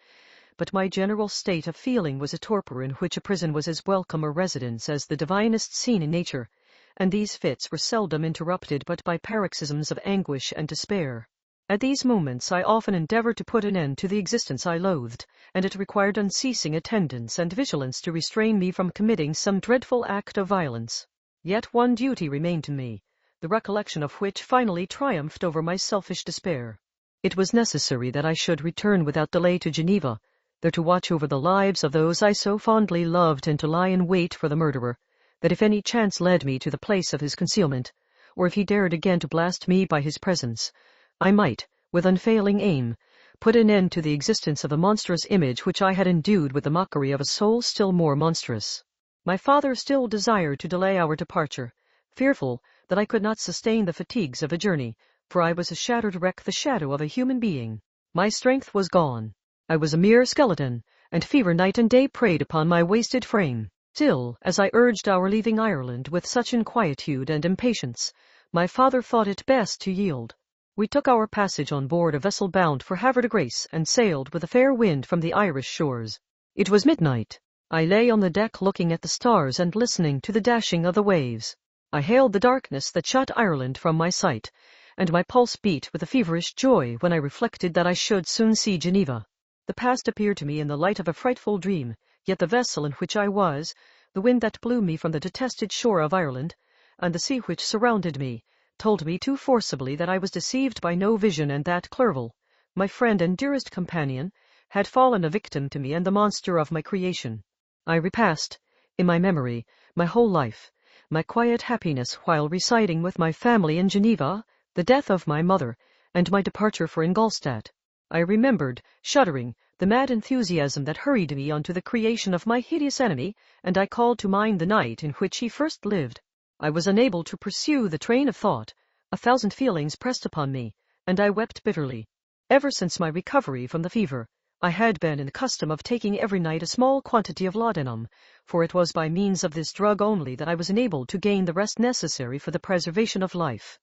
Speaker 1: But my general state of feeling was a torpor in which a prison was as welcome a residence as the divinest scene in nature, and these fits were seldom interrupted but by paroxysms of anguish and despair. At these moments I often endeavored to put an end to the existence I loathed, and it required unceasing attendance and vigilance to restrain me from committing some dreadful act of violence. Yet one duty remained to me, the recollection of which finally triumphed over my selfish despair. It was necessary that I should return without delay to Geneva, there to watch over the lives of those I so fondly loved, and to lie in wait for the murderer, that if any chance led me to the place of his concealment, or if he dared again to blast me by his presence, I might, with unfailing aim, put an end to the existence of the monstrous image which I had endued with the mockery of a soul still more monstrous. My father still desired to delay our departure, fearful that I could not sustain the fatigues of a journey, for I was a shattered wreck, the shadow of a human being. My strength was gone. I was a mere skeleton, and fever night and day preyed upon my wasted frame. Still, as I urged our leaving Ireland with such inquietude and impatience, my father thought it best to yield. We took our passage on board a vessel bound for Havre de Grace, and sailed with a fair wind from the Irish shores. It was midnight. I lay on the deck looking at the stars and listening to the dashing of the waves. I hailed the darkness that shut Ireland from my sight, and my pulse beat with a feverish joy when I reflected that I should soon see Geneva. The past appeared to me in the light of a frightful dream, yet the vessel in which I was, the wind that blew me from the detested shore of Ireland, and the sea which surrounded me, told me too forcibly that I was deceived by no vision, and that Clerval, my friend and dearest companion, had fallen a victim to me and the monster of my creation. I repassed, in my memory, my whole life, my quiet happiness while residing with my family in Geneva, the death of my mother, and my departure for Ingolstadt. I remembered, shuddering, the mad enthusiasm that hurried me on to the creation of my hideous enemy, and I called to mind the night in which he first lived. I was unable to pursue the train of thought. 1,000 feelings pressed upon me, and I wept bitterly. Ever since my recovery from the fever, I had been in the custom of taking every night a small quantity of laudanum, for it was by means of this drug only that I was enabled to gain the rest necessary for the preservation of life.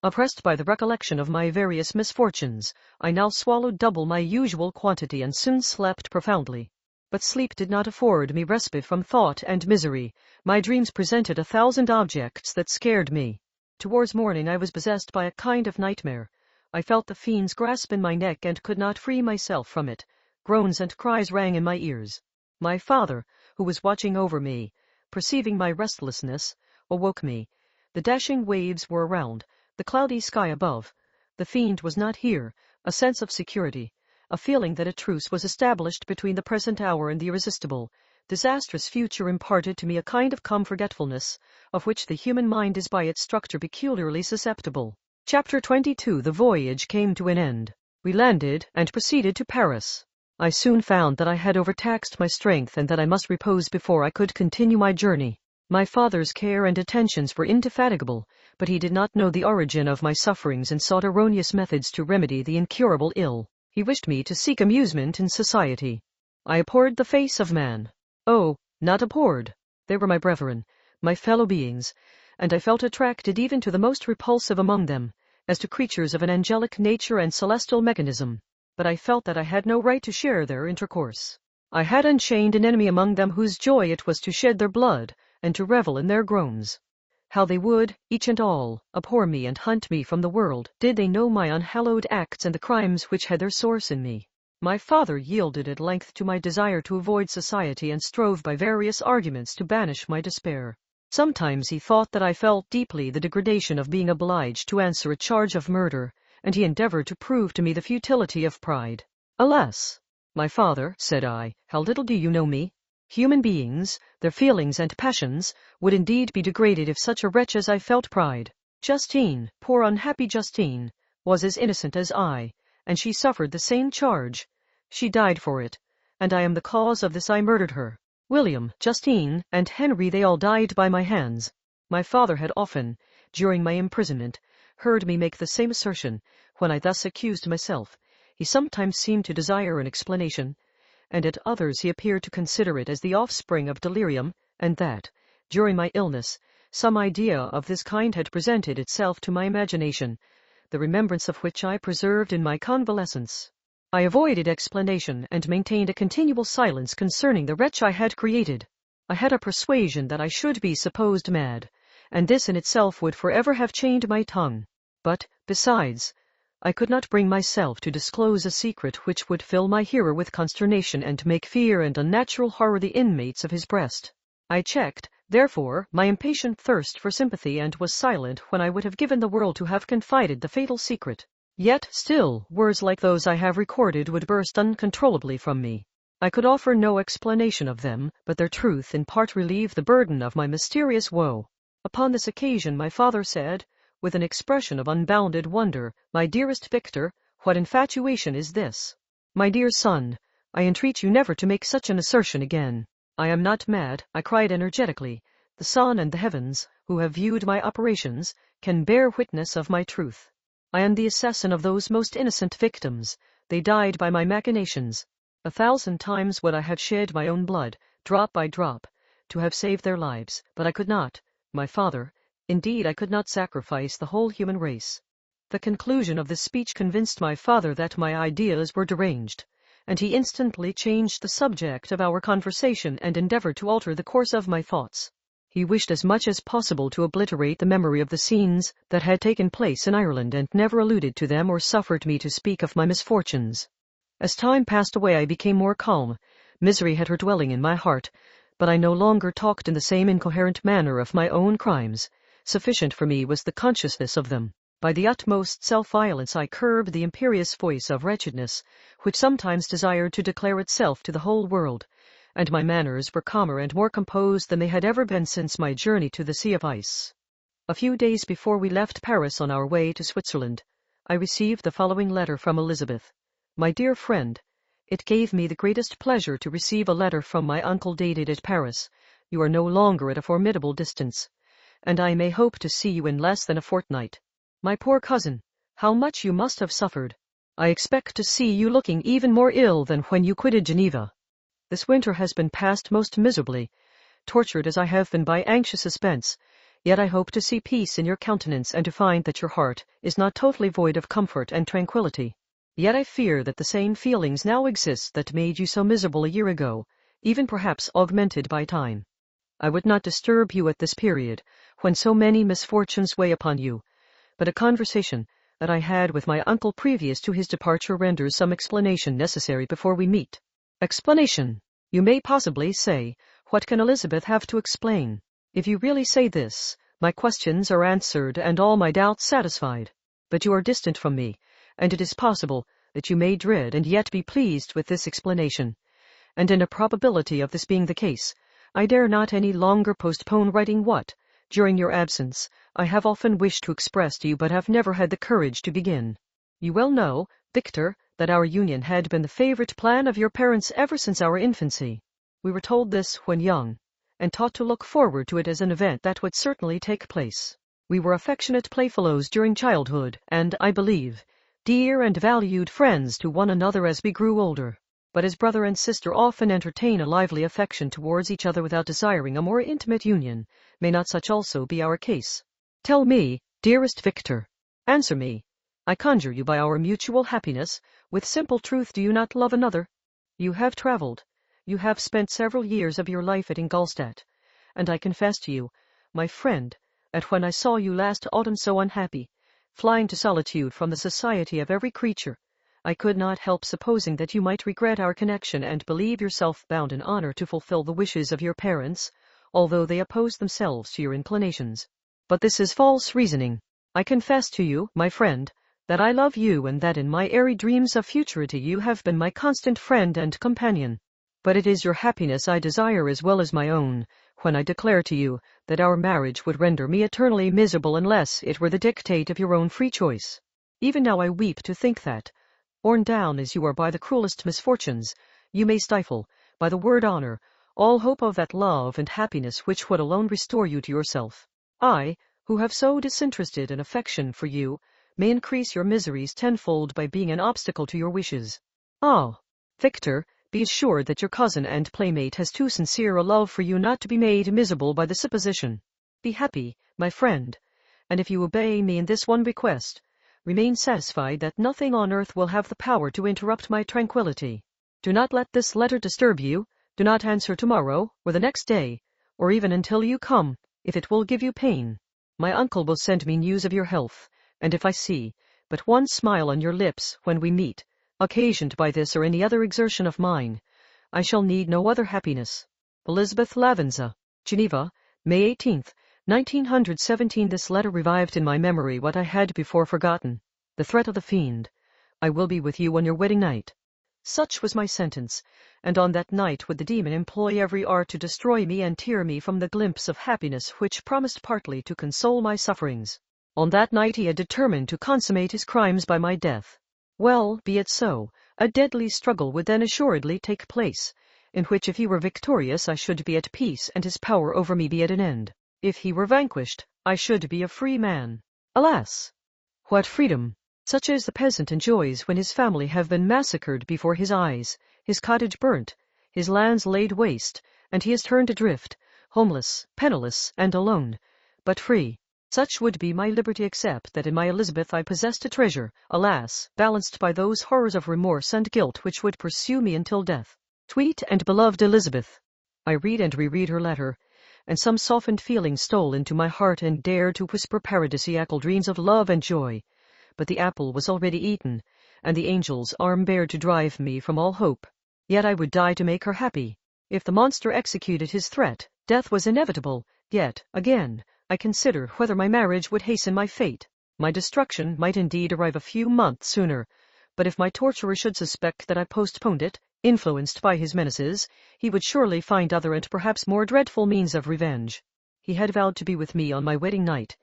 Speaker 1: Oppressed by the recollection of my various misfortunes, I now swallowed double my usual quantity and soon slept profoundly. But sleep did not afford me respite from thought and misery. My dreams presented 1,000 objects that scared me. Towards morning I was possessed by a kind of nightmare. I felt the fiend's grasp in my neck and could not free myself from it. Groans and cries rang in my ears. My father, who was watching over me, perceiving my restlessness, awoke me. The dashing waves were around, the cloudy sky above. The fiend was not here. A sense of security, a feeling that a truce was established between the present hour and the irresistible, disastrous future imparted to me a kind of calm forgetfulness, of which the human mind is by its structure peculiarly susceptible. Chapter 22. The voyage came to an end. We landed and proceeded to Paris. I soon found that I had overtaxed my strength and that I must repose before I could continue my journey. My father's care and attentions were indefatigable, but he did not know the origin of my sufferings and sought erroneous methods to remedy the incurable ill. He wished me to seek amusement in society. I abhorred the face of man. Oh, not abhorred. They were my brethren, my fellow beings, and I felt attracted even to the most repulsive among them, as to creatures of an angelic nature and celestial mechanism. But I felt that I had no right to share their intercourse. I had unchained an enemy among them whose joy it was to shed their blood and to revel in their groans. How they would, each and all, abhor me and hunt me from the world, did they know my unhallowed acts and the crimes which had their source in me. My father yielded at length to my desire to avoid society and strove by various arguments to banish my despair. Sometimes he thought that I felt deeply the degradation of being obliged to answer a charge of murder, and he endeavored to prove to me the futility of pride. Alas! My father, said I, how little do you know me? Human beings, their feelings and passions, would indeed be degraded if such a wretch as I felt pride. Justine, poor unhappy Justine, was as innocent as I, and she suffered the same charge. She died for it, and I am the cause of this. I murdered her. William, Justine, and Henry, they all died by my hands. My father had often, during my imprisonment, heard me make the same assertion. When I thus accused myself, he sometimes seemed to desire an explanation, and at others he appeared to consider it as the offspring of delirium, and that, during my illness, some idea of this kind had presented itself to my imagination, the remembrance of which I preserved in my convalescence. I avoided explanation and maintained a continual silence concerning the wretch I had created. I had a persuasion that I should be supposed mad, and this in itself would forever have chained my tongue. But, besides, I could not bring myself to disclose a secret which would fill my hearer with consternation and make fear and unnatural horror the inmates of his breast. I checked, Therefore, my impatient thirst for sympathy and was silent when I would have given the world to have confided the fatal secret. Yet, still, words like those I have recorded would burst uncontrollably from me. I could offer no explanation of them, but their truth in part relieved the burden of my mysterious woe. Upon this occasion my father said, with an expression of unbounded wonder, "My dearest Victor, what infatuation is this? My dear son, I entreat you never to make such an assertion again." "I am not mad," I cried energetically. "The sun and the heavens, who have viewed my operations, can bear witness of my truth. I am the assassin of those most innocent victims. They died by my machinations. 1,000 times would I have shed my own blood, drop by drop, to have saved their lives, but I could not, my father, indeed I could not sacrifice the whole human race." The conclusion of this speech convinced my father that my ideas were deranged, and he instantly changed the subject of our conversation and endeavored to alter the course of my thoughts. He wished as much as possible to obliterate the memory of the scenes that had taken place in Ireland, and never alluded to them or suffered me to speak of my misfortunes. As time passed away I became more calm. Misery had her dwelling in my heart, but I no longer talked in the same incoherent manner of my own crimes. Sufficient for me was the consciousness of them. By the utmost self-violence I curbed the imperious voice of wretchedness, which sometimes desired to declare itself to the whole world, and my manners were calmer and more composed than they had ever been since my journey to the Sea of Ice. A few days before we left Paris on our way to Switzerland, I received the following letter from Elizabeth. "My dear friend, it gave me the greatest pleasure to receive a letter from my uncle dated at Paris. You are no longer at a formidable distance, and I may hope to see you in less than a fortnight. My poor cousin, how much you must have suffered. I expect to see you looking even more ill than when you quitted Geneva. This winter has been passed most miserably, tortured as I have been by anxious suspense, yet I hope to see peace in your countenance and to find that your heart is not totally void of comfort and tranquillity. Yet I fear that the same feelings now exist that made you so miserable a year ago, even perhaps augmented by time. I would not disturb you at this period, when so many misfortunes weigh upon you, but a conversation that I had with my uncle previous to his departure renders some explanation necessary before we meet. Explanation, you may possibly say. What can Elizabeth have to explain? If you really say this, my questions are answered and all my doubts satisfied. But you are distant from me, and it is possible that you may dread and yet be pleased with this explanation. And in a probability of this being the case, I dare not any longer postpone writing what, during your absence, I have often wished to express to you but have never had the courage to begin. You well know, Victor, that our union had been the favorite plan of your parents ever since our infancy. We were told this when young, and taught to look forward to it as an event that would certainly take place. We were affectionate playfellows during childhood, and, I believe, dear and valued friends to one another as we grew older. But as brother and sister often entertain a lively affection towards each other without desiring a more intimate union, may not such also be our case? Tell me, dearest Victor, answer me, I conjure you by our mutual happiness, with simple truth, do you not love another? You have traveled, you have spent several years of your life at Ingolstadt, and I confess to you, my friend, that when I saw you last autumn so unhappy, flying to solitude from the society of every creature, I could not help supposing that you might regret our connection and believe yourself bound in honor to fulfill the wishes of your parents, although they opposed themselves to your inclinations. But this is false reasoning. I confess to you, my friend, that I love you and that in my airy dreams of futurity you have been my constant friend and companion. But it is your happiness I desire as well as my own, when I declare to you that our marriage would render me eternally miserable unless it were the dictate of your own free choice. Even now I weep to think that, worn down as you are by the cruelest misfortunes, you may stifle, by the word honor, all hope of that love and happiness which would alone restore you to yourself. I, who have so disinterested an affection for you, may increase your miseries tenfold by being an obstacle to your wishes. Ah, Victor, be assured that your cousin and playmate has too sincere a love for you not to be made miserable by the supposition. Be happy, my friend, and if you obey me in this one request, remain satisfied that nothing on earth will have the power to interrupt my tranquillity. Do not let this letter disturb you. Do not answer tomorrow, or the next day, or even until you come, if it will give you pain. My uncle will send me news of your health, and if I see but one smile on your lips when we meet, occasioned by this or any other exertion of mine, I shall need no other happiness. Elizabeth Lavenza, Geneva, May 18th, 1917. This letter revived in my memory what I had before forgotten. The threat of the fiend. I will be with you on your wedding night. Such was my sentence, and on that night would the demon employ every art to destroy me and tear me from the glimpse of happiness which promised partly to console my sufferings. On that night he had determined to consummate his crimes by my death. Well, be it so. A deadly struggle would then assuredly take place, in which if he were victorious I should be at peace and his power over me be at an end. If he were vanquished, I should be a free man. Alas! What freedom! Such as the peasant enjoys when his family have been massacred before his eyes, his cottage burnt, his lands laid waste, and he is turned adrift, homeless, penniless, and alone, but free. Such would be my liberty, except that in my Elizabeth I possessed a treasure, alas, balanced by those horrors of remorse and guilt which would pursue me until death. Sweet and beloved Elizabeth! I read and reread her letter, and some softened feeling stole into my heart and dared to whisper paradisiacal dreams of love and joy. But the apple was already eaten, and the angel's arm bared to drive me from all hope. Yet I would die to make her happy. If the monster executed his threat, death was inevitable. Yet, again, I consider whether my marriage would hasten my fate. My destruction might indeed arrive a few months sooner, but if my torturer should suspect that I postponed it, influenced by his menaces, he would surely find other and perhaps more dreadful means of revenge. He had vowed to be with me on my wedding night,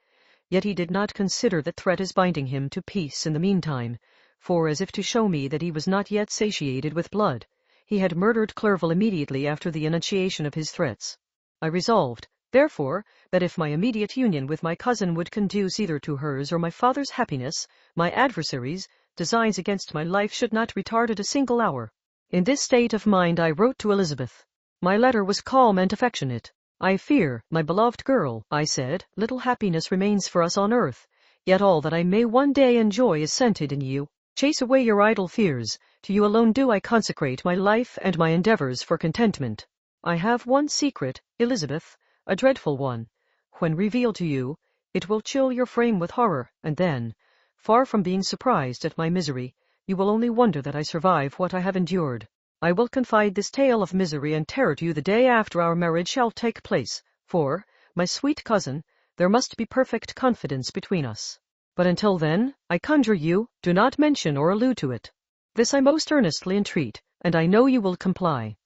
Speaker 1: yet he did not consider that threat as binding him to peace in the meantime, for as if to show me that he was not yet satiated with blood, he had murdered Clerval immediately after the enunciation of his threats. I resolved, therefore, that if my immediate union with my cousin would conduce either to hers or my father's happiness, my adversaries' designs against my life should not retard it a single hour. In this state of mind I wrote to Elizabeth. My letter was calm and affectionate. I fear, my beloved girl, I said, little happiness remains for us on earth, yet all that I may one day enjoy is centered in you. Chase away your idle fears. To you alone do I consecrate my life and my endeavors for contentment. I have one secret, Elizabeth, a dreadful one. When revealed to you, it will chill your frame with horror, and then, far from being surprised at my misery, you will only wonder that I survive what I have endured. I will confide this tale of misery and terror to you the day after our marriage shall take place, for, my sweet cousin, there must be perfect confidence between us. But until then, I conjure you, do not mention or allude to it. This I most earnestly entreat, and I know you will comply.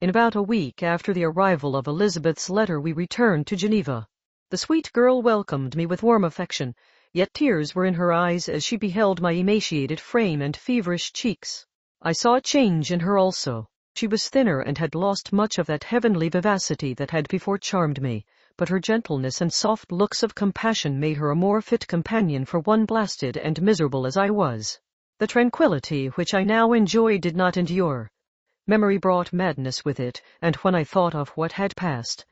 Speaker 1: In about a week after the arrival of Elizabeth's letter we returned to Geneva. The sweet girl welcomed me with warm affection, yet tears were in her eyes as she beheld my emaciated frame and feverish cheeks. I saw a change in her also. She was thinner and had lost much of that heavenly vivacity that had before charmed me, but her gentleness and soft looks of compassion made her a more fit companion for one blasted and miserable as I was. The tranquillity which I now enjoyed did not endure. Memory brought madness with it, and when I thought of what had passed,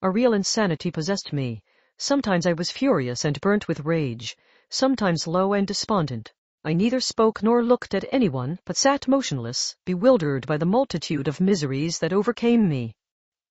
Speaker 1: a real insanity possessed me. Sometimes I was furious and burnt with rage, sometimes low and despondent. I neither spoke nor looked at anyone, but sat motionless, bewildered by the multitude of miseries that overcame me.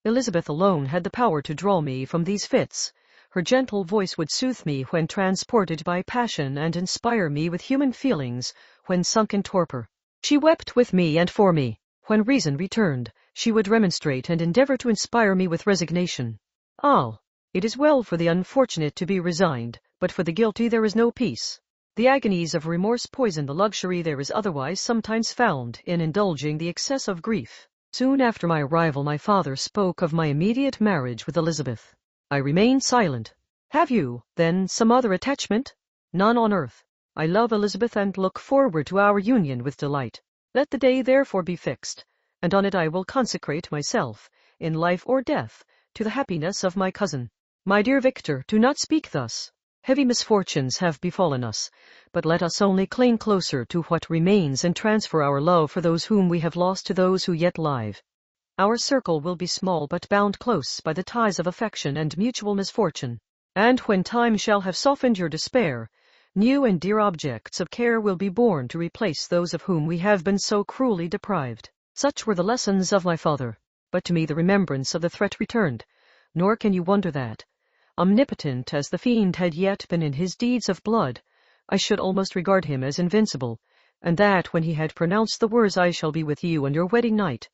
Speaker 1: Elizabeth alone had the power to draw me from these fits. Her gentle voice would soothe me when transported by passion and inspire me with human feelings when sunk in torpor. She wept with me and for me. When reason returned, she would remonstrate and endeavor to inspire me with resignation. Ah, it is well for the unfortunate to be resigned, but for the guilty there is no peace. The agonies of remorse poison the luxury there is otherwise sometimes found in indulging the excess of grief. Soon after my arrival my father spoke of my immediate marriage with Elizabeth. I remained silent. Have you, then, some other attachment? None on earth. I love Elizabeth and look forward to our union with delight. Let the day therefore be fixed, and on it I will consecrate myself, in life or death, to the happiness of my cousin. My dear Victor, do not speak thus. Heavy misfortunes have befallen us, but let us only cling closer to what remains and transfer our love for those whom we have lost to those who yet live. Our circle will be small but bound close by the ties of affection and mutual misfortune, and when time shall have softened your despair, new and dear objects of care will be born to replace those of whom we have been so cruelly deprived. Such were the lessons of my father, but to me the remembrance of the threat returned, nor can you wonder that, omnipotent as the fiend had yet been in his deeds of blood, I should almost regard him as invincible, and that when he had pronounced the words "I shall be with you on your wedding night,"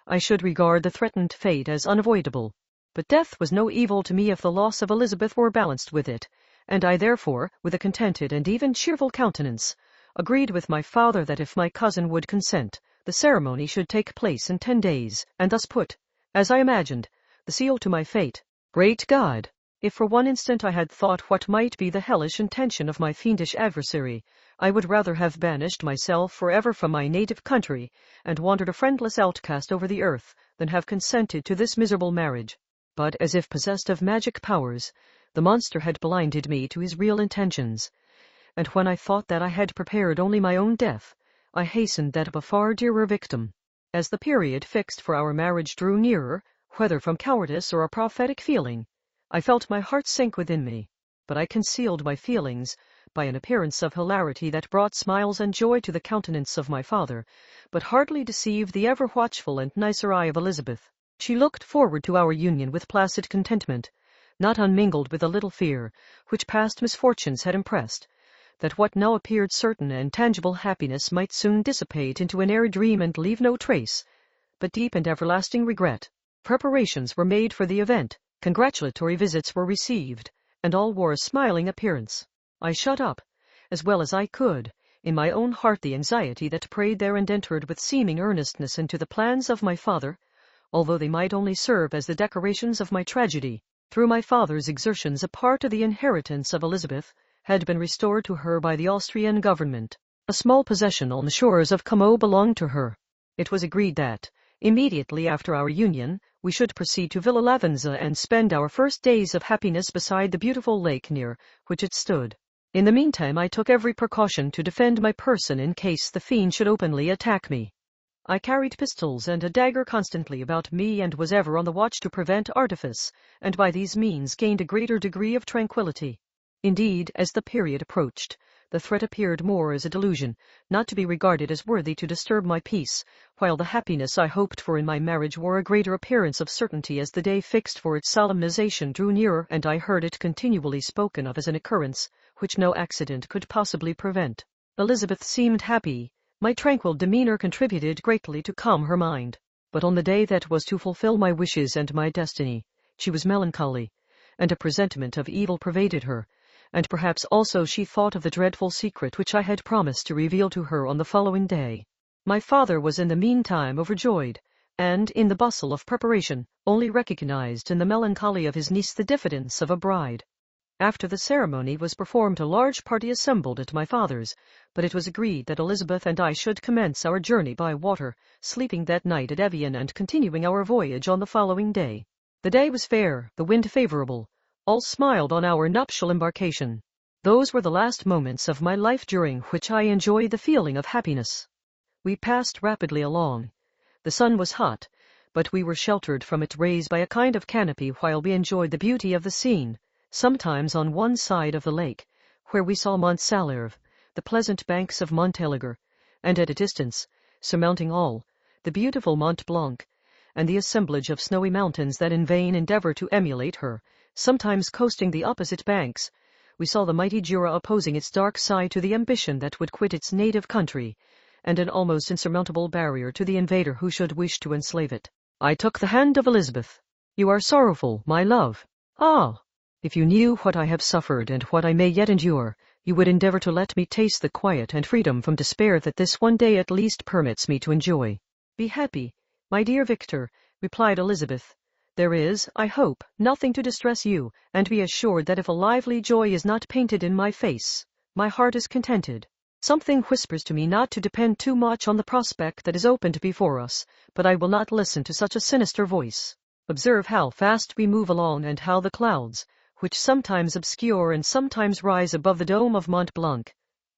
Speaker 1: I should regard the threatened fate as unavoidable. But death was no evil to me if the loss of Elizabeth were balanced with it, and I therefore, with a contented and even cheerful countenance, agreed with my father that if my cousin would consent, the ceremony should take place in 10 days, and thus put, as I imagined, the seal to my fate. Great God! If for one instant I had thought what might be the hellish intention of my fiendish adversary, I would rather have banished myself forever from my native country, and wandered a friendless outcast over the earth, than have consented to this miserable marriage. But, as if possessed of magic powers, the monster had blinded me to his real intentions, and when I thought that I had prepared only my own death, I hastened that of a far dearer victim. As the period fixed for our marriage drew nearer, whether from cowardice or a prophetic feeling, I felt my heart sink within me, but I concealed my feelings by an appearance of hilarity that brought smiles and joy to the countenance of my father, but hardly deceived the ever-watchful and nicer eye of Elizabeth. She looked forward to our union with placid contentment, not unmingled with a little fear, which past misfortunes had impressed, that what now appeared certain and tangible happiness might soon dissipate into an airy dream and leave no trace, but deep and everlasting regret. Preparations were made for the event, congratulatory visits were received, and all wore a smiling appearance. I shut up, as well as I could, in my own heart the anxiety that preyed there, and entered with seeming earnestness into the plans of my father, although they might only serve as the decorations of my tragedy. Through my father's exertions, a part of the inheritance of Elizabeth had been restored to her by the Austrian government. A small possession on the shores of Como belonged to her. It was agreed that, immediately after our union, we should proceed to Villa Lavenza and spend our first days of happiness beside the beautiful lake near which it stood. In the meantime, I took every precaution to defend my person in case the fiend should openly attack me. I carried pistols and a dagger constantly about me, and was ever on the watch to prevent artifice, and by these means gained a greater degree of tranquillity. Indeed, as the period approached, the threat appeared more as a delusion, not to be regarded as worthy to disturb my peace, while the happiness I hoped for in my marriage wore a greater appearance of certainty as the day fixed for its solemnization drew nearer, and I heard it continually spoken of as an occurrence which no accident could possibly prevent. Elizabeth seemed happy. My tranquil demeanor contributed greatly to calm her mind. But on the day that was to fulfill my wishes and my destiny, she was melancholy, and a presentiment of evil pervaded her, and perhaps also she thought of the dreadful secret which I had promised to reveal to her on the following day. My father was in the meantime overjoyed, and, in the bustle of preparation, only recognized in the melancholy of his niece the diffidence of a bride. After the ceremony was performed, a large party assembled at my father's, but it was agreed that Elizabeth and I should commence our journey by water, sleeping that night at Evian and continuing our voyage on the following day. The day was fair, the wind favorable. All smiled on our nuptial embarkation. Those were the last moments of my life during which I enjoyed the feeling of happiness. We passed rapidly along. The sun was hot, but we were sheltered from its rays by a kind of canopy while we enjoyed the beauty of the scene. Sometimes on one side of the lake, where we saw Mont Salêve, the pleasant banks of Montélimar, and at a distance, surmounting all, the beautiful Mont Blanc, and the assemblage of snowy mountains that in vain endeavor to emulate her, sometimes coasting the opposite banks, we saw the mighty Jura opposing its dark side to the ambition that would quit its native country, and an almost insurmountable barrier to the invader who should wish to enslave it. I took the hand of Elizabeth. "You are sorrowful, my love." "Ah! If you knew what I have suffered and what I may yet endure, you would endeavor to let me taste the quiet and freedom from despair that this one day at least permits me to enjoy." "Be happy, my dear Victor," replied Elizabeth. "There is, I hope, nothing to distress you, and be assured that if a lively joy is not painted in my face, my heart is contented. Something whispers to me not to depend too much on the prospect that is opened before us, but I will not listen to such a sinister voice. Observe how fast we move along, and how the clouds, which sometimes obscure and sometimes rise above the dome of Mont Blanc,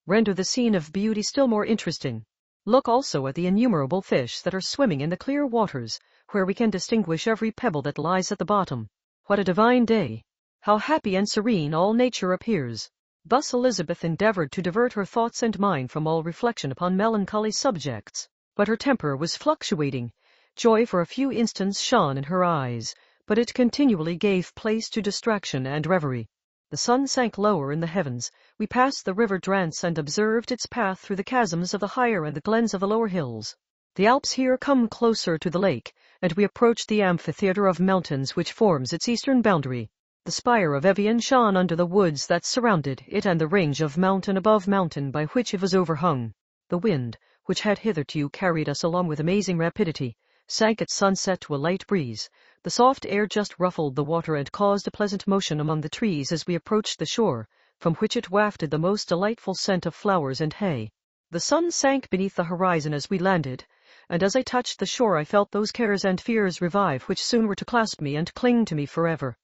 Speaker 1: render the scene of beauty still more interesting. Look also at the innumerable fish that are swimming in the clear waters, where we can distinguish every pebble that lies at the bottom. What a divine day! How happy and serene all nature appears!" Thus Elizabeth endeavored to divert her thoughts and mind from all reflection upon melancholy subjects, but her temper was fluctuating. Joy for a few instants shone in her eyes, but it continually gave place to distraction and reverie. The sun sank lower in the heavens. We passed the river Drance and observed its path through the chasms of the higher and the glens of the lower hills. The Alps here come closer to the lake, and we approached the amphitheater of mountains which forms its eastern boundary. The spire of Evian shone under the woods that surrounded it and the range of mountain above mountain by which it was overhung. The wind, which had hitherto carried us along with amazing rapidity, sank at sunset to a light breeze. The soft air just ruffled the water and caused a pleasant motion among the trees as we approached the shore, from which it wafted the most delightful scent of flowers and hay. The sun sank beneath the horizon as we landed, and as I touched the shore I felt those cares and fears revive which soon were to clasp me and cling to me forever.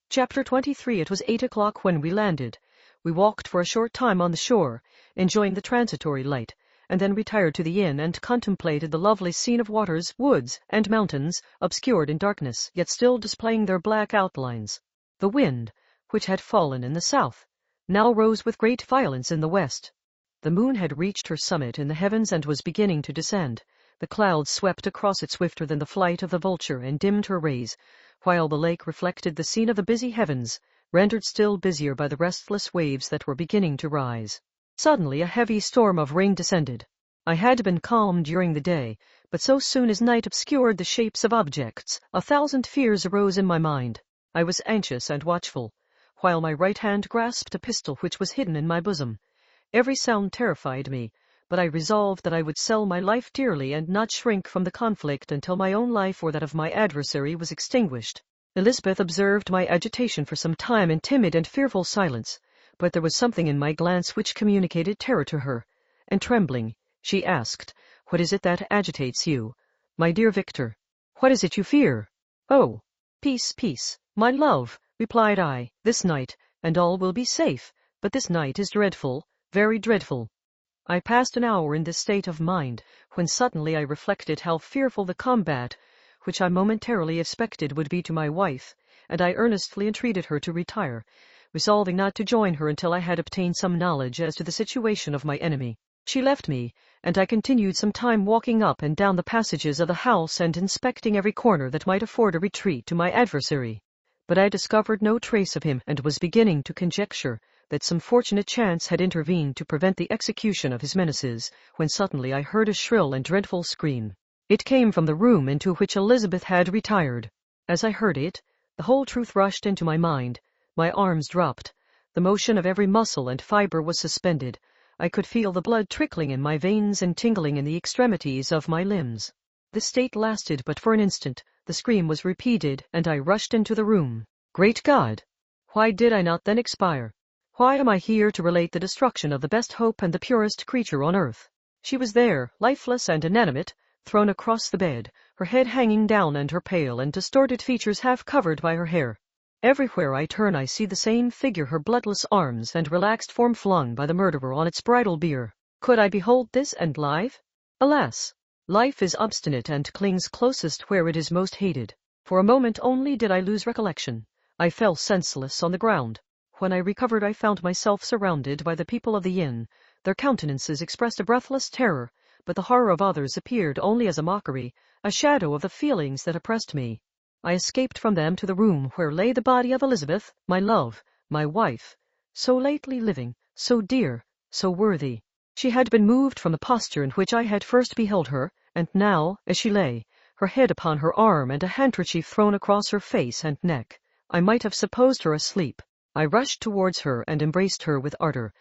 Speaker 1: Chapter 23. It was 8 o'clock when we landed. We walked for a short time on the shore, enjoying the transitory light, and then retired to the inn and contemplated the lovely scene of waters, woods, and mountains, obscured in darkness, yet still displaying their black outlines. The wind, which had fallen in the south, now rose with great violence in the west. The moon had reached her summit in the heavens and was beginning to descend. The clouds swept across it swifter than the flight of the vulture and dimmed her rays, while the lake reflected the scene of the busy heavens, rendered still busier by the restless waves that were beginning to rise. Suddenly a heavy storm of rain descended. I had been calm during the day, but so soon as night obscured the shapes of objects, 1,000 fears arose in my mind. I was anxious and watchful, while my right hand grasped a pistol which was hidden in my bosom. Every sound terrified me, but I resolved that I would sell my life dearly and not shrink from the conflict until my own life or that of my adversary was extinguished. Elizabeth observed my agitation for some time in timid and fearful silence, but there was something in my glance which communicated terror to her, and trembling, she asked, "What is it that agitates you, my dear Victor? What is it you fear?" "Oh, peace, peace, my love," replied I, "this night, and all will be safe, but this night is dreadful, very dreadful." I passed an hour in this state of mind, when suddenly I reflected how fearful the combat which I momentarily expected would be to my wife, and I earnestly entreated her to retire, resolving not to join her until I had obtained some knowledge as to the situation of my enemy. She left me, and I continued some time walking up and down the passages of the house and inspecting every corner that might afford a retreat to my adversary. But I discovered no trace of him, and was beginning to conjecture that some fortunate chance had intervened to prevent the execution of his menaces, when suddenly I heard a shrill and dreadful scream. It came from the room into which Elizabeth had retired. As I heard it, the whole truth rushed into my mind. My arms dropped. The motion of every muscle and fibre was suspended. I could feel the blood trickling in my veins and tingling in the extremities of my limbs. This state lasted but for an instant. The scream was repeated, and I rushed into the room. Great God! Why did I not then expire? Why am I here to relate the destruction of the best hope and the purest creature on earth? She was there, lifeless and inanimate, thrown across the bed, her head hanging down and her pale and distorted features half covered by her hair. Everywhere I turn I see the same figure, her bloodless arms and relaxed form flung by the murderer on its bridal bier. Could I behold this and live? Alas! Life is obstinate and clings closest where it is most hated. For a moment only did I lose recollection. I fell senseless on the ground. When I recovered I found myself surrounded by the people of the inn. Their countenances expressed a breathless terror, but the horror of others appeared only as a mockery, a shadow of the feelings that oppressed me. I escaped from them to the room where lay the body of Elizabeth, my love, my wife, so lately living, so dear, so worthy. She had been moved from the posture in which I had first beheld her, and now, as she lay, her head upon her arm and a handkerchief thrown across her face and neck, I might have supposed her asleep. I rushed towards her and embraced her with ardor,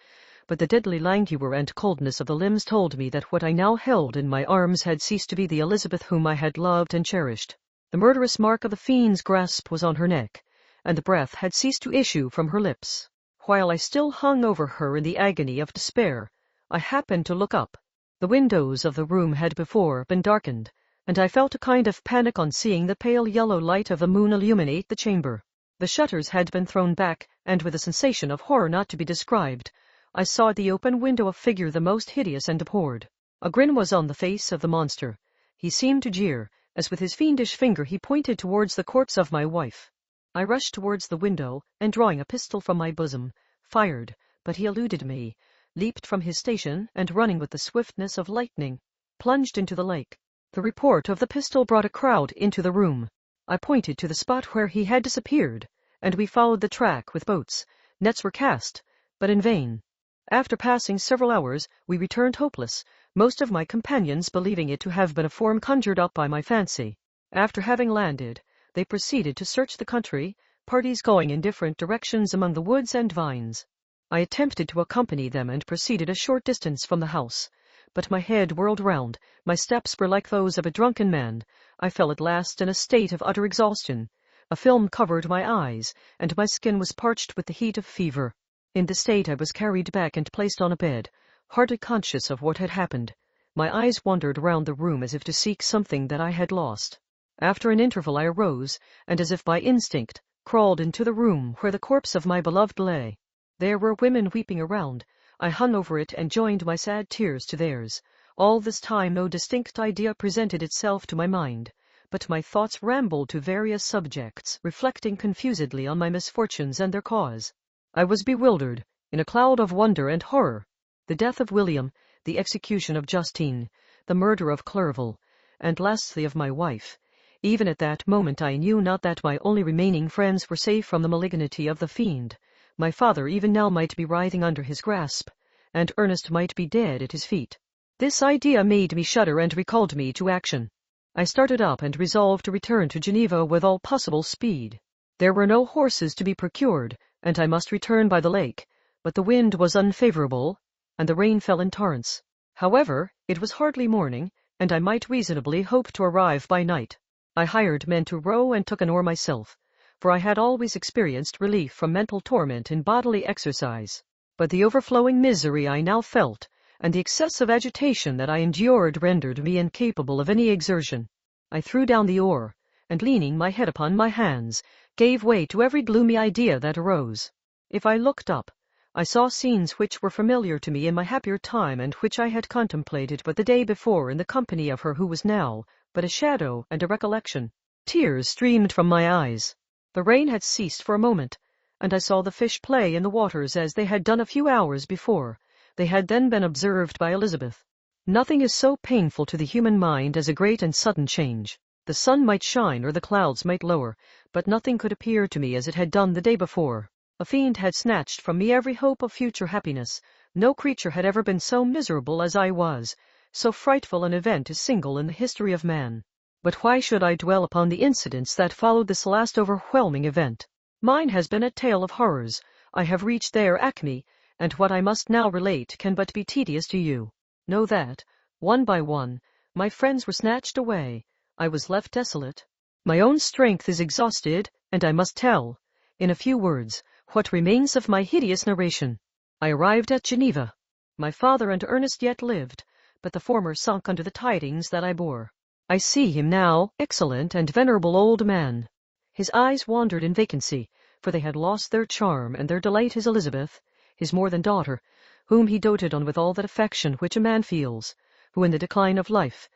Speaker 1: but the deadly languor and coldness of the limbs told me that what I now held in my arms had ceased to be the Elizabeth whom I had loved and cherished. The murderous mark of the fiend's grasp was on her neck, and the breath had ceased to issue from her lips. While I still hung over her in the agony of despair, I happened to look up. The windows of the room had before been darkened, and I felt a kind of panic on seeing the pale yellow light of the moon illuminate the chamber. The shutters had been thrown back, and with a sensation of horror not to be described, I saw at the open window a figure the most hideous and abhorred. A grin was on the face of the monster. He seemed to jeer, as with his fiendish finger he pointed towards the corpse of my wife. I rushed towards the window, and drawing a pistol from my bosom, fired, but he eluded me, leaped from his station, and running with the swiftness of lightning, plunged into the lake. The report of the pistol brought a crowd into the room. I pointed to the spot where he had disappeared, and we followed the track with boats. Nets were cast, but in vain. After passing several hours, we returned hopeless, most of my companions believing it to have been a form conjured up by my fancy. After having landed, they proceeded to search the country, parties going in different directions among the woods and vines. I attempted to accompany them and proceeded a short distance from the house, but my head whirled round, my steps were like those of a drunken man. I fell at last in a state of utter exhaustion. A film covered my eyes, and my skin was parched with the heat of fever. In this state I was carried back and placed on a bed, hardly conscious of what had happened. My eyes wandered round the room as if to seek something that I had lost. After an interval I arose, and as if by instinct, crawled into the room where the corpse of my beloved lay. There were women weeping around. I hung over it and joined my sad tears to theirs. All this time no distinct idea presented itself to my mind, but my thoughts rambled to various subjects, reflecting confusedly on my misfortunes and their cause. I was bewildered, in a cloud of wonder and horror. The death of William, the execution of Justine, the murder of Clerval, and lastly of my wife. Even at that moment I knew not that my only remaining friends were safe from the malignity of the fiend. My father even now might be writhing under his grasp, and Ernest might be dead at his feet. This idea made me shudder and recalled me to action. I started up and resolved to return to Geneva with all possible speed. There were no horses to be procured, and I must return by the lake, but the wind was unfavorable, and the rain fell in torrents. However, it was hardly morning, and I might reasonably hope to arrive by night. I hired men to row and took an oar myself, for I had always experienced relief from mental torment in bodily exercise. But the overflowing misery I now felt, and the excessive agitation that I endured rendered me incapable of any exertion. I threw down the oar, and leaning my head upon my hands, gave way to every gloomy idea that arose. If I looked up, I saw scenes which were familiar to me in my happier time and which I had contemplated but the day before in the company of her who was now but a shadow and a recollection. Tears streamed from my eyes. The rain had ceased for a moment, and I saw the fish play in the waters as they had done a few hours before. They had then been observed by Elizabeth. Nothing is so painful to the human mind as a great and sudden change. The sun might shine or the clouds might lower, but nothing could appear to me as it had done the day before. A fiend had snatched from me every hope of future happiness. No creature had ever been so miserable as I was. So frightful an event is single in the history of man. But why should I dwell upon the incidents that followed this last overwhelming event? Mine has been a tale of horrors. I have reached their acme, and what I must now relate can but be tedious to you. Know that, one by one, my friends were snatched away. I was left desolate. My own strength is exhausted, and I must tell, in a few words, what remains of my hideous narration. I arrived at Geneva. My father and Ernest yet lived, but the former sunk under the tidings that I bore. I see him now, excellent and venerable old man. His eyes wandered in vacancy, for they had lost their charm, and their delight is Elizabeth, his more than daughter, whom he doted on with all that affection which a man feels, who in the decline of life,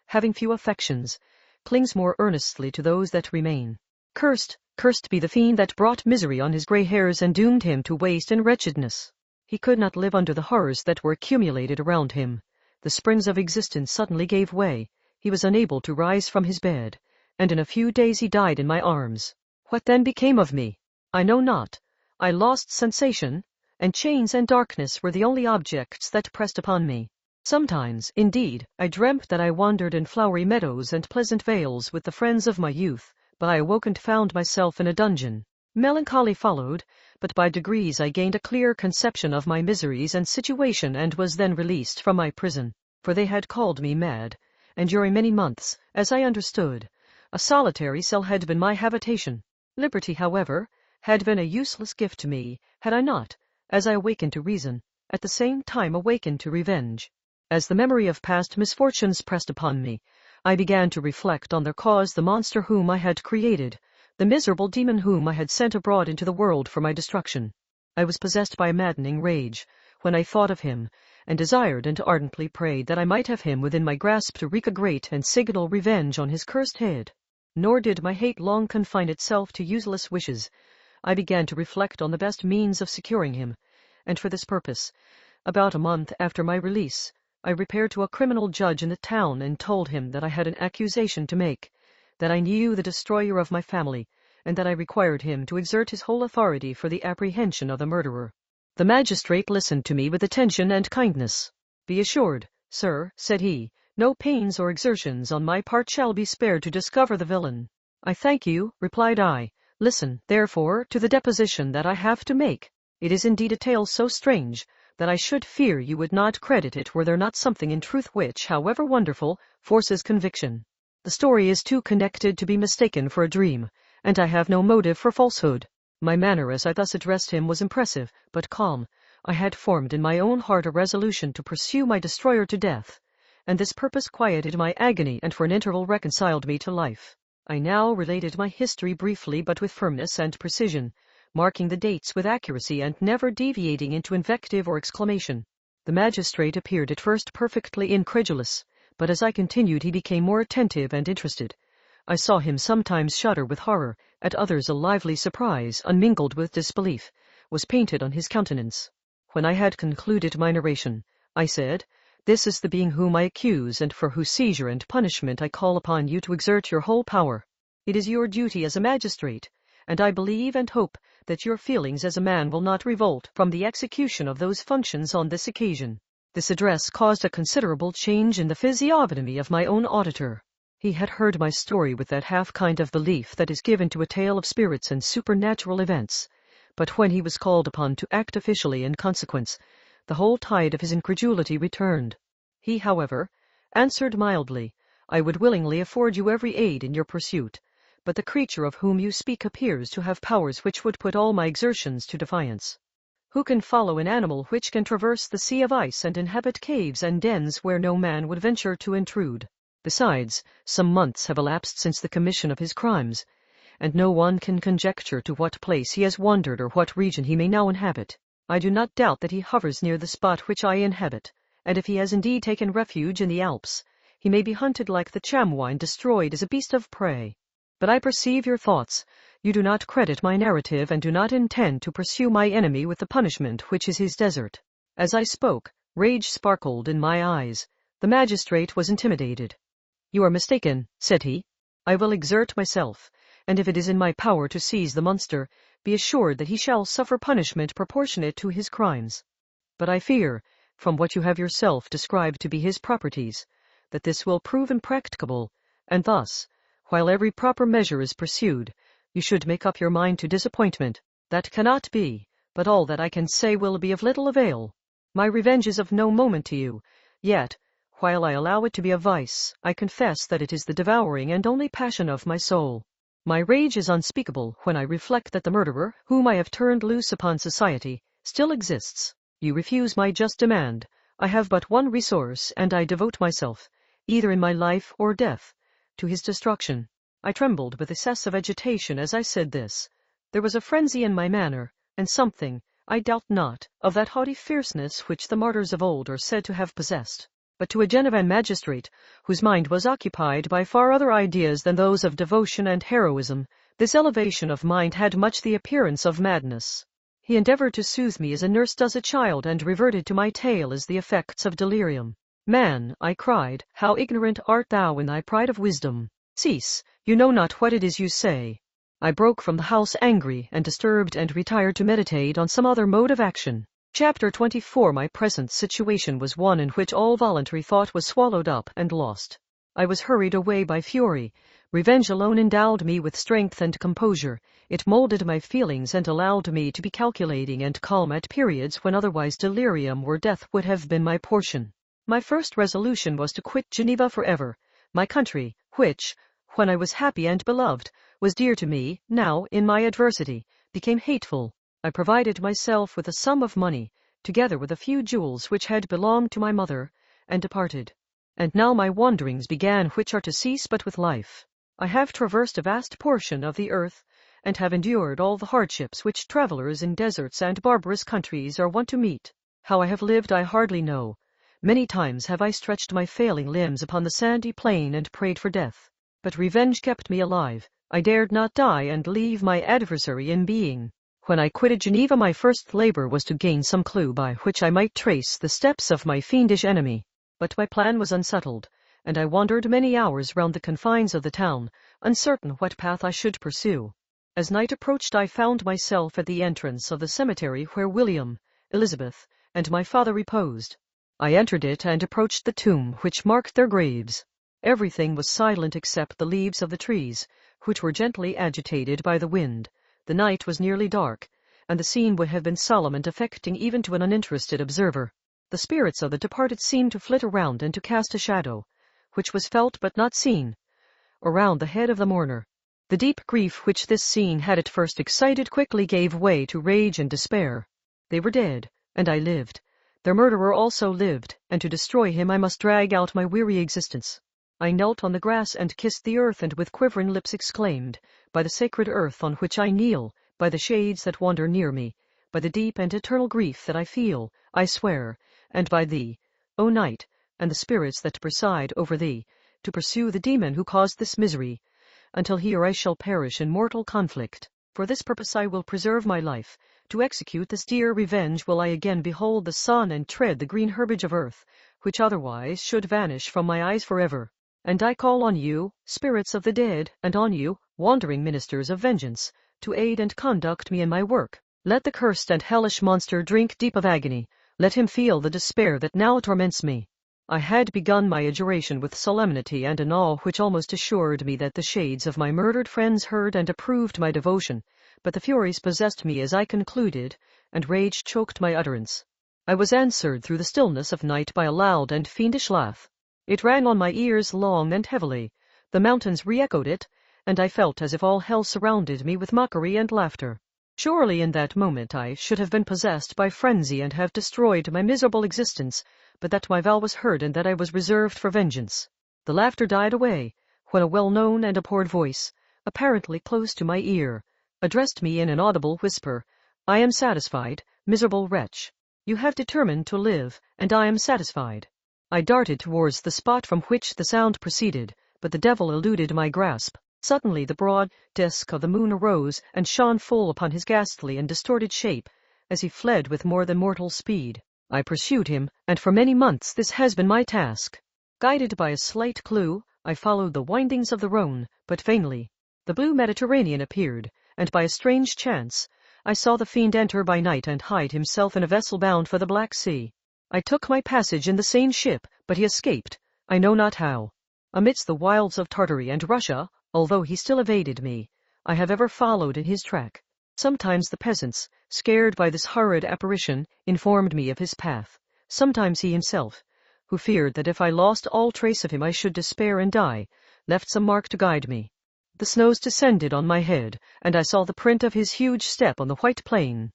Speaker 1: having few affections, clings more earnestly to those that remain. Cursed be the fiend that brought misery on his grey hairs and doomed him to waste and wretchedness. He could not live under the horrors that were accumulated around him. The springs of existence suddenly gave way. He was unable to rise from his bed, and in a few days he died in my arms. What then became of me? I know not. I lost sensation, and chains and darkness were the only objects that pressed upon me. Sometimes, indeed, I dreamt that I wandered in flowery meadows and pleasant vales with the friends of my youth, but I awoke and found myself in a dungeon. Melancholy followed, but by degrees I gained a clear conception of my miseries and situation and was then released from my prison, for they had called me mad, and during many months, as I understood, a solitary cell had been my habitation. Liberty, however, had been a useless gift to me, had I not, as I awakened to reason, at the same time awakened to revenge. As the memory of past misfortunes pressed upon me, I began to reflect on their cause, the monster whom I had created, the miserable demon whom I had sent abroad into the world for my destruction. I was possessed by a maddening rage when I thought of him, and desired and ardently prayed that I might have him within my grasp to wreak a great and signal revenge on his cursed head. Nor did my hate long confine itself to useless wishes. I began to reflect on the best means of securing him, and for this purpose, about a month after my release, I repaired to a criminal judge in the town and told him that I had an accusation to make, that I knew the destroyer of my family, and that I required him to exert his whole authority for the apprehension of the murderer. The magistrate listened to me with attention and kindness. Be assured, Sir, said he, no pains or exertions on my part shall be spared to discover the villain. I thank you, replied I. Listen, therefore, to the deposition that I have to make. It is indeed a tale so strange that I should fear you would not credit it were there not something in truth which, however wonderful, forces conviction. The story is too connected to be mistaken for a dream, and I have no motive for falsehood. My manner as I thus addressed him was impressive, but calm. I had formed in my own heart a resolution to pursue my destroyer to death, and this purpose quieted my agony and for an interval reconciled me to life. I now related my history briefly but with firmness and precision, marking the dates with accuracy and never deviating into invective or exclamation. The magistrate appeared at first perfectly incredulous, but as I continued he became more attentive and interested. I saw him sometimes shudder with horror, at others a lively surprise, unmingled with disbelief, was painted on his countenance. When I had concluded my narration, I said, "This is the being whom I accuse, and for whose seizure and punishment I call upon you to exert your whole power. It is your duty as a magistrate, and I believe and hope that your feelings as a man will not revolt from the execution of those functions on this occasion." This address caused a considerable change in the physiognomy of my own auditor. He had heard my story with that half kind of belief that is given to a tale of spirits and supernatural events, but when he was called upon to act officially in consequence, the whole tide of his incredulity returned. He, however, answered mildly, "I would willingly afford you every aid in your pursuit, but the creature of whom you speak appears to have powers which would put all my exertions to defiance. Who can follow an animal which can traverse the sea of ice and inhabit caves and dens where no man would venture to intrude? Besides, some months have elapsed since the commission of his crimes, and no one can conjecture to what place he has wandered or what region he may now inhabit. I do not doubt that he hovers near the spot which I inhabit, and if he has indeed taken refuge in the Alps, he may be hunted like the chamois and destroyed as a beast of prey. But I perceive your thoughts. You do not credit my narrative and do not intend to pursue my enemy with the punishment which is his desert." As I spoke, rage sparkled in my eyes. The magistrate was intimidated. "You are mistaken," said he. "I will exert myself, and if it is in my power to seize the monster, be assured that he shall suffer punishment proportionate to his crimes. But I fear, from what you have yourself described to be his properties, that this will prove impracticable, and thus, while every proper measure is pursued, you should make up your mind to disappointment. That cannot be, but all that I can say will be of little avail. My revenge is of no moment to you, yet, while I allow it to be a vice, I confess that it is the devouring and only passion of my soul. My rage is unspeakable when I reflect that the murderer, whom I have turned loose upon society, still exists. You refuse my just demand. I have but one resource, and I devote myself, either in my life or death, to his destruction." I trembled with excessive agitation as I said this. There was a frenzy in my manner, and something, I doubt not, of that haughty fierceness which the martyrs of old are said to have possessed. But to a Genevan magistrate, whose mind was occupied by far other ideas than those of devotion and heroism, this elevation of mind had much the appearance of madness. He endeavored to soothe me as a nurse does a child, and reverted to my tale as the effects of delirium. "Man," I cried, "how ignorant art thou in thy pride of wisdom! Cease, you know not what it is you say." I broke from the house angry and disturbed, and retired to meditate on some other mode of action. Chapter 24. My present situation was one in which all voluntary thought was swallowed up and lost. I was hurried away by fury. Revenge alone endowed me with strength and composure. It molded my feelings and allowed me to be calculating and calm at periods when otherwise delirium or death would have been my portion. My first resolution was to quit Geneva forever. My country, which, when I was happy and beloved, was dear to me, now, in my adversity, became hateful. I provided myself with a sum of money, together with a few jewels which had belonged to my mother, and departed. And now my wanderings began, which are to cease but with life. I have traversed a vast portion of the earth, and have endured all the hardships which travelers in deserts and barbarous countries are wont to meet. How I have lived I hardly know. Many times have I stretched my failing limbs upon the sandy plain and prayed for death. But revenge kept me alive. I dared not die and leave my adversary in being. When I quitted Geneva, my first labor was to gain some clue by which I might trace the steps of my fiendish enemy. But my plan was unsettled, and I wandered many hours round the confines of the town, uncertain what path I should pursue. As night approached, I found myself at the entrance of the cemetery where William, Elizabeth, and my father reposed. I entered it and approached the tomb which marked their graves. Everything was silent except the leaves of the trees, which were gently agitated by the wind. The night was nearly dark, and the scene would have been solemn and affecting even to an uninterested observer. The spirits of the departed seemed to flit around and to cast a shadow, which was felt but not seen, around the head of the mourner. The deep grief which this scene had at first excited quickly gave way to rage and despair. They were dead, and I lived. Their murderer also lived, and to destroy him I must drag out my weary existence. I knelt on the grass and kissed the earth, and with quivering lips exclaimed, "By the sacred earth on which I kneel, by the shades that wander near me, by the deep and eternal grief that I feel, I swear, and by thee, O night, and the spirits that preside over thee, to pursue the demon who caused this misery, until he or I shall perish in mortal conflict. For this purpose I will preserve my life. To execute this dear revenge will I again behold the sun and tread the green herbage of earth, which otherwise should vanish from my eyes forever. And I call on you, spirits of the dead, and on you, wandering ministers of vengeance, to aid and conduct me in my work. Let the cursed and hellish monster drink deep of agony. Let him feel the despair that now torments me." I had begun my adjuration with solemnity and an awe which almost assured me that the shades of my murdered friends heard and approved my devotion, but the furies possessed me as I concluded, and rage choked my utterance. I was answered through the stillness of night by a loud and fiendish laugh. It rang on my ears long and heavily. The mountains re-echoed it, and I felt as if all hell surrounded me with mockery and laughter. Surely in that moment I should have been possessed by frenzy and have destroyed my miserable existence, but that my vow was heard and that I was reserved for vengeance. The laughter died away, when a well-known and abhorred voice, apparently close to my ear, addressed me in an audible whisper, "I am satisfied, miserable wretch. You have determined to live, and I am satisfied." I darted towards the spot from which the sound proceeded, but the devil eluded my grasp. Suddenly the broad disk of the moon arose and shone full upon his ghastly and distorted shape, as he fled with more than mortal speed. I pursued him, and for many months this has been my task. Guided by a slight clue, I followed the windings of the Rhone, but vainly. The blue Mediterranean appeared, and by a strange chance, I saw the fiend enter by night and hide himself in a vessel bound for the Black Sea. I took my passage in the same ship, but he escaped, I know not how. Amidst the wilds of Tartary and Russia, although he still evaded me, I have ever followed in his track. Sometimes the peasants, scared by this horrid apparition, informed me of his path. Sometimes he himself, who feared that if I lost all trace of him I should despair and die, left some mark to guide me. The snows descended on my head, and I saw the print of his huge step on the white plain.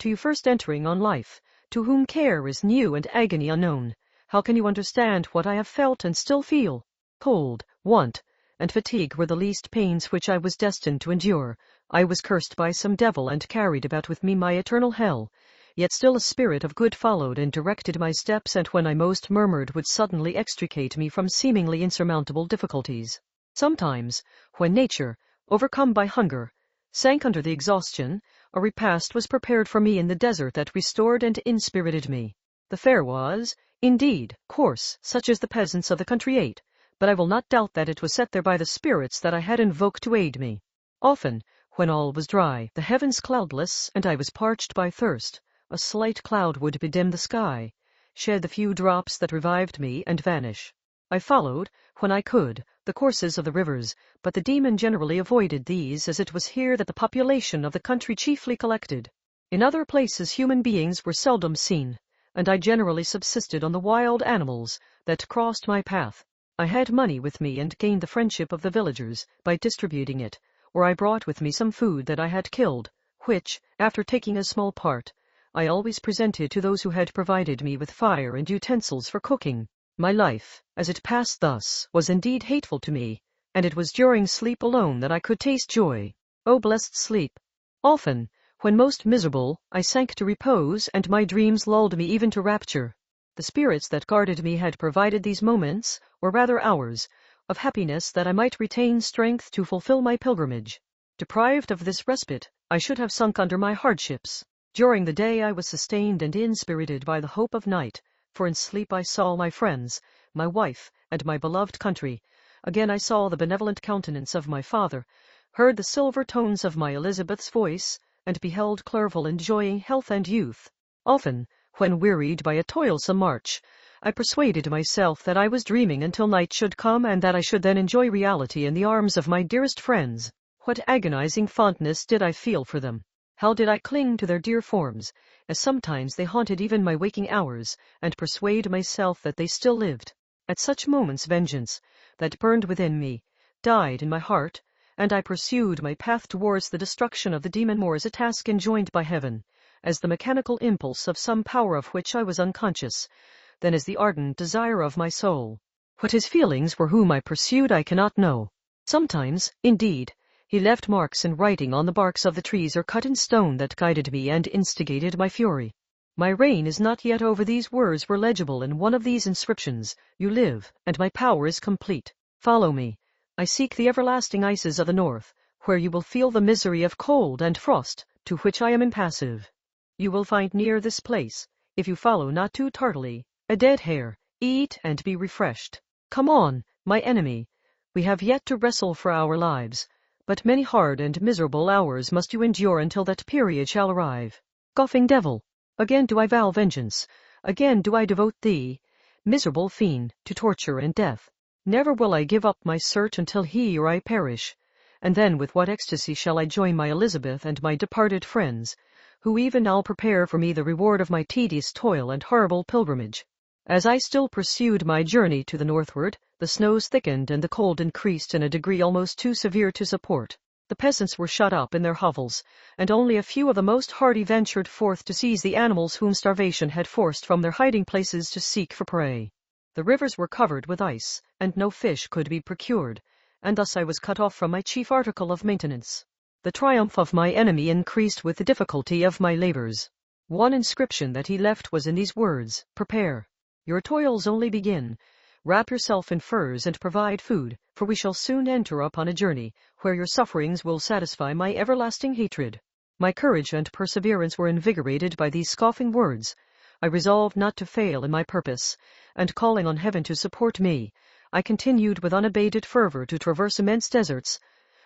Speaker 1: To you first entering on life, to whom care is new and agony unknown, how can you understand what I have felt and still feel? Cold, want, and fatigue were the least pains which I was destined to endure. I was cursed by some devil and carried about with me my eternal hell, yet still a spirit of good followed and directed my steps, and when I most murmured would suddenly extricate me from seemingly insurmountable difficulties. Sometimes, when nature, overcome by hunger, sank under the exhaustion, a repast was prepared for me in the desert that restored and inspirited me. The fare was, indeed, coarse, such as the peasants of the country ate, but I will not doubt that it was set there by the spirits that I had invoked to aid me. Often, when all was dry, the heavens cloudless, and I was parched by thirst, a slight cloud would bedim the sky, shed the few drops that revived me, and vanish. I followed, when I could, the courses of the rivers, but the demon generally avoided these, as it was here that the population of the country chiefly collected. In other places human beings were seldom seen, and I generally subsisted on the wild animals that crossed my path. I had money with me and gained the friendship of the villagers by distributing it, or I brought with me some food that I had killed, which, after taking a small part, I always presented to those who had provided me with fire and utensils for cooking. My life, as it passed thus, was indeed hateful to me, and it was during sleep alone that I could taste joy. O blessed sleep! Often, when most miserable, I sank to repose, and my dreams lulled me even to rapture. The spirits that guarded me had provided these moments, or rather hours, of happiness that I might retain strength to fulfill my pilgrimage. Deprived of this respite, I should have sunk under my hardships. During the day I was sustained and inspirited by the hope of night, for in sleep I saw my friends, my wife, and my beloved country. Again I saw the benevolent countenance of my father, heard the silver tones of my Elizabeth's voice, and beheld Clerval enjoying health and youth. Often, when wearied by a toilsome march, I persuaded myself that I was dreaming until night should come and that I should then enjoy reality in the arms of my dearest friends. What agonizing fondness did I feel for them! How did I cling to their dear forms, as sometimes they haunted even my waking hours, and persuade myself that they still lived. At such moments vengeance, that burned within me, died in my heart, and I pursued my path towards the destruction of the demon more as a task enjoined by heaven, as the mechanical impulse of some power of which I was unconscious, than as the ardent desire of my soul. What his feelings were whom I pursued I cannot know. Sometimes, indeed, he left marks in writing on the barks of the trees or cut in stone that guided me and instigated my fury. My reign is not yet over. These words were legible in one of these inscriptions: "You live, and my power is complete. Follow me. I seek the everlasting ices of the north, where you will feel the misery of cold and frost, to which I am impassive. You will find near this place, if you follow not too tardily, a dead hare. Eat and be refreshed. Come on, my enemy. We have yet to wrestle for our lives, but many hard and miserable hours must you endure until that period shall arrive. Scoffing devil, again do I vow vengeance, again do I devote thee, miserable fiend, to torture and death. Never will I give up my search until he or I perish, and then with what ecstasy shall I join my Elizabeth and my departed friends, who even now prepare for me the reward of my tedious toil and horrible pilgrimage." As I still pursued my journey to the northward, the snows thickened and the cold increased in a degree almost too severe to support. The peasants were shut up in their hovels, and only a few of the most hardy ventured forth to seize the animals whom starvation had forced from their hiding places to seek for prey. The rivers were covered with ice, and no fish could be procured, and thus I was cut off from my chief article of maintenance. The triumph of my enemy increased with the difficulty of my labors. One inscription that he left was in these words: "Prepare. Your toils only begin. Wrap yourself in furs and provide food, for we shall soon enter upon a journey where your sufferings will satisfy my everlasting hatred." My courage and perseverance were invigorated by these scoffing words. I resolved not to fail in my purpose, and calling on heaven to support me, I continued with unabated fervor to traverse immense deserts,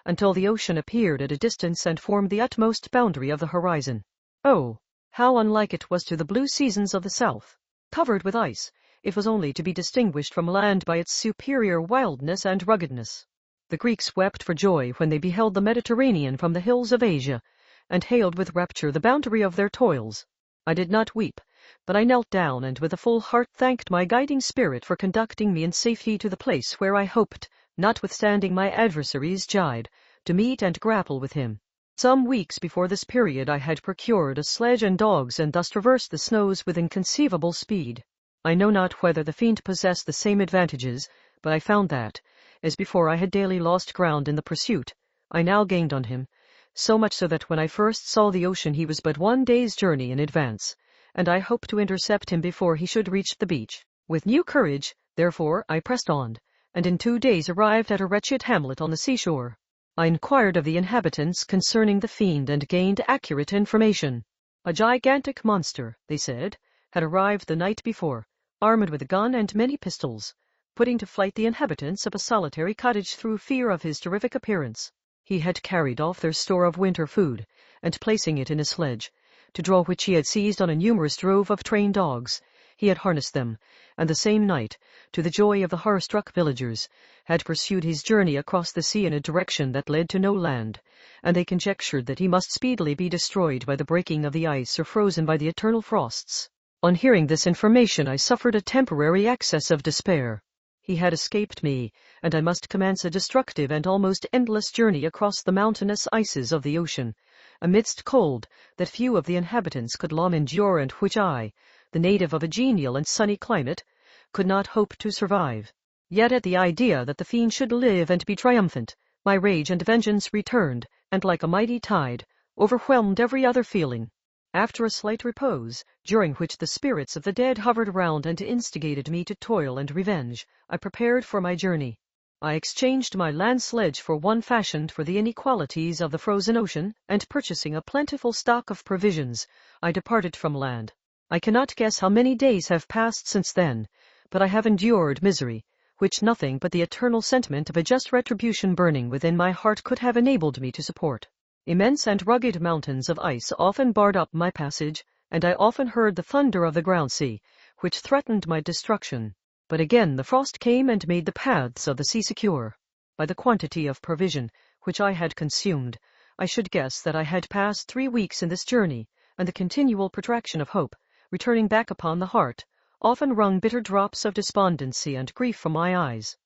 Speaker 1: until the ocean appeared at a distance and formed the utmost boundary of the horizon. Oh, how unlike it was to the blue seasons of the south! Covered with ice, it was only to be distinguished from land by its superior wildness and ruggedness. The Greeks wept for joy when they beheld the Mediterranean from the hills of Asia, and hailed with rapture the boundary of their toils. I did not weep, but I knelt down and with a full heart thanked my guiding spirit for conducting me in safety to the place where I hoped, notwithstanding my adversary's jibe, to meet and grapple with him. Some weeks before this period I had procured a sledge and dogs and thus traversed the snows with inconceivable speed. I know not whether the fiend possessed the same advantages, but I found that, as before I had daily lost ground in the pursuit, I now gained on him, so much so that when I first saw the ocean he was but 1 day's journey in advance, and I hoped to intercept him before he should reach the beach. With new courage, therefore, I pressed on, and in 2 days arrived at a wretched hamlet on the seashore. I inquired of the inhabitants concerning the fiend and gained accurate information. A gigantic monster, they said, had arrived the night before, armed with a gun and many pistols, putting to flight the inhabitants of a solitary cottage through fear of his terrific appearance. He had carried off their store of winter food, and placing it in a sledge, to draw which he had seized on a numerous drove of trained dogs, he had harnessed them, and the same night, to the joy of the horror-struck villagers, had pursued his journey across the sea in a direction that led to no land, and they conjectured that he must speedily be destroyed by the breaking of the ice or frozen by the eternal frosts. On hearing this information I suffered a temporary access of despair. He had escaped me, and I must commence a destructive and almost endless journey across the mountainous ices of the ocean, amidst cold that few of the inhabitants could long endure and which I, the native of a genial and sunny climate, could not hope to survive. Yet at the idea that the fiend should live and be triumphant, my rage and vengeance returned, and like a mighty tide, overwhelmed every other feeling. After a slight repose, during which the spirits of the dead hovered around and instigated me to toil and revenge, I prepared for my journey. I exchanged my land sledge for one fashioned for the inequalities of the frozen ocean, and purchasing a plentiful stock of provisions, I departed from land. I cannot guess how many days have passed since then, but I have endured misery, which nothing but the eternal sentiment of a just retribution burning within my heart could have enabled me to support. Immense and rugged mountains of ice often barred up my passage, and I often heard the thunder of the ground sea, which threatened my destruction. But again the frost came and made the paths of the sea secure. By the quantity of provision which I had consumed, I should guess that I had passed 3 weeks in this journey, and the continual protraction of hope, returning back upon the heart, often wrung bitter drops of despondency and grief from my eyes.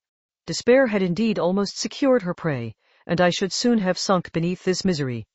Speaker 1: Despair had indeed almost secured her prey, and I should soon have sunk beneath this misery.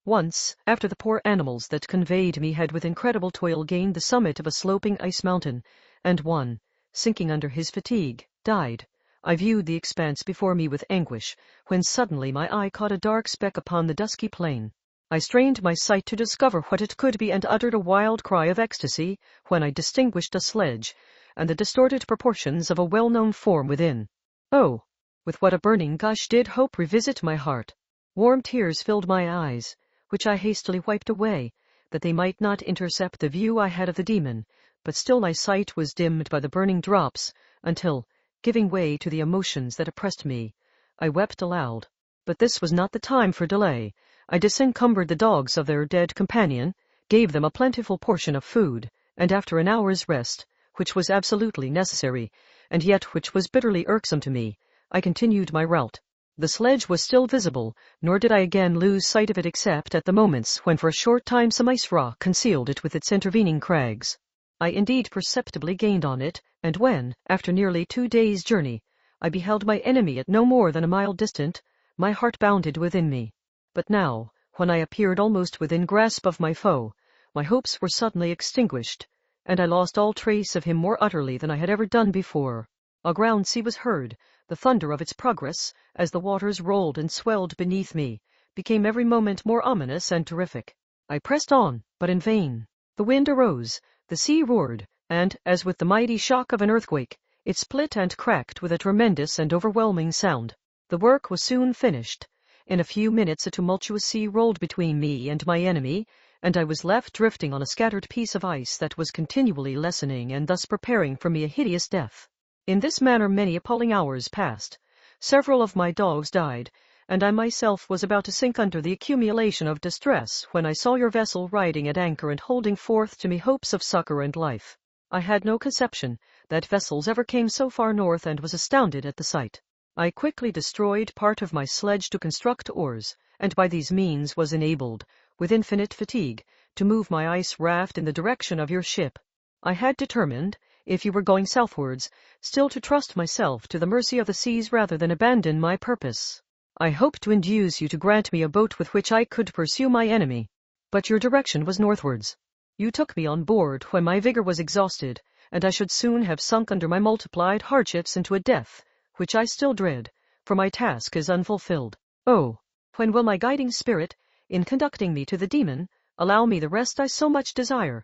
Speaker 1: Once, after the poor animals that conveyed me had with incredible toil gained the summit of a sloping ice mountain, and one, sinking under his fatigue, died, I viewed the expanse before me with anguish, when suddenly my eye caught a dark speck upon the dusky plain. I strained my sight to discover what it could be and uttered a wild cry of ecstasy, when I distinguished a sledge, and the distorted proportions of a well-known form within. Oh, with what a burning gush did hope revisit my heart! Warm tears filled my eyes, which I hastily wiped away, that they might not intercept the view I had of the demon, but still my sight was dimmed by the burning drops, until, giving way to the emotions that oppressed me, I wept aloud. But this was not the time for delay. I disencumbered the dogs of their dead companion, gave them a plentiful portion of food, and after an hour's rest, which was absolutely necessary, and yet which was bitterly irksome to me, I continued my route. The sledge was still visible, nor did I again lose sight of it except at the moments when for a short time some ice rock concealed it with its intervening crags. I indeed perceptibly gained on it, and when, after nearly 2 days' journey, I beheld my enemy at no more than a mile distant, my heart bounded within me. But now, when I appeared almost within grasp of my foe, my hopes were suddenly extinguished, and I lost all trace of him more utterly than I had ever done before. A ground sea was heard. The thunder of its progress, as the waters rolled and swelled beneath me, became every moment more ominous and terrific. I pressed on, but in vain. The wind arose, the sea roared, and, as with the mighty shock of an earthquake, it split and cracked with a tremendous and overwhelming sound. The work was soon finished. In a few minutes a tumultuous sea rolled between me and my enemy, and I was left drifting on a scattered piece of ice that was continually lessening and thus preparing for me a hideous death. In this manner many appalling hours passed. Several of my dogs died, and I myself was about to sink under the accumulation of distress when I saw your vessel riding at anchor and holding forth to me hopes of succor and life. I had no conception that vessels ever came so far north and was astounded at the sight. I quickly destroyed part of my sledge to construct oars, and by these means was enabled, with infinite fatigue, to move my ice raft in the direction of your ship. I had determined, if you were going southwards, still to trust myself to the mercy of the seas rather than abandon my purpose. I hoped to induce you to grant me a boat with which I could pursue my enemy, but your direction was northwards. You took me on board when my vigor was exhausted, and I should soon have sunk under my multiplied hardships into a death, which I still dread, for my task is unfulfilled. Oh, when will my guiding spirit, in conducting me to the demon, allow me the rest I so much desire?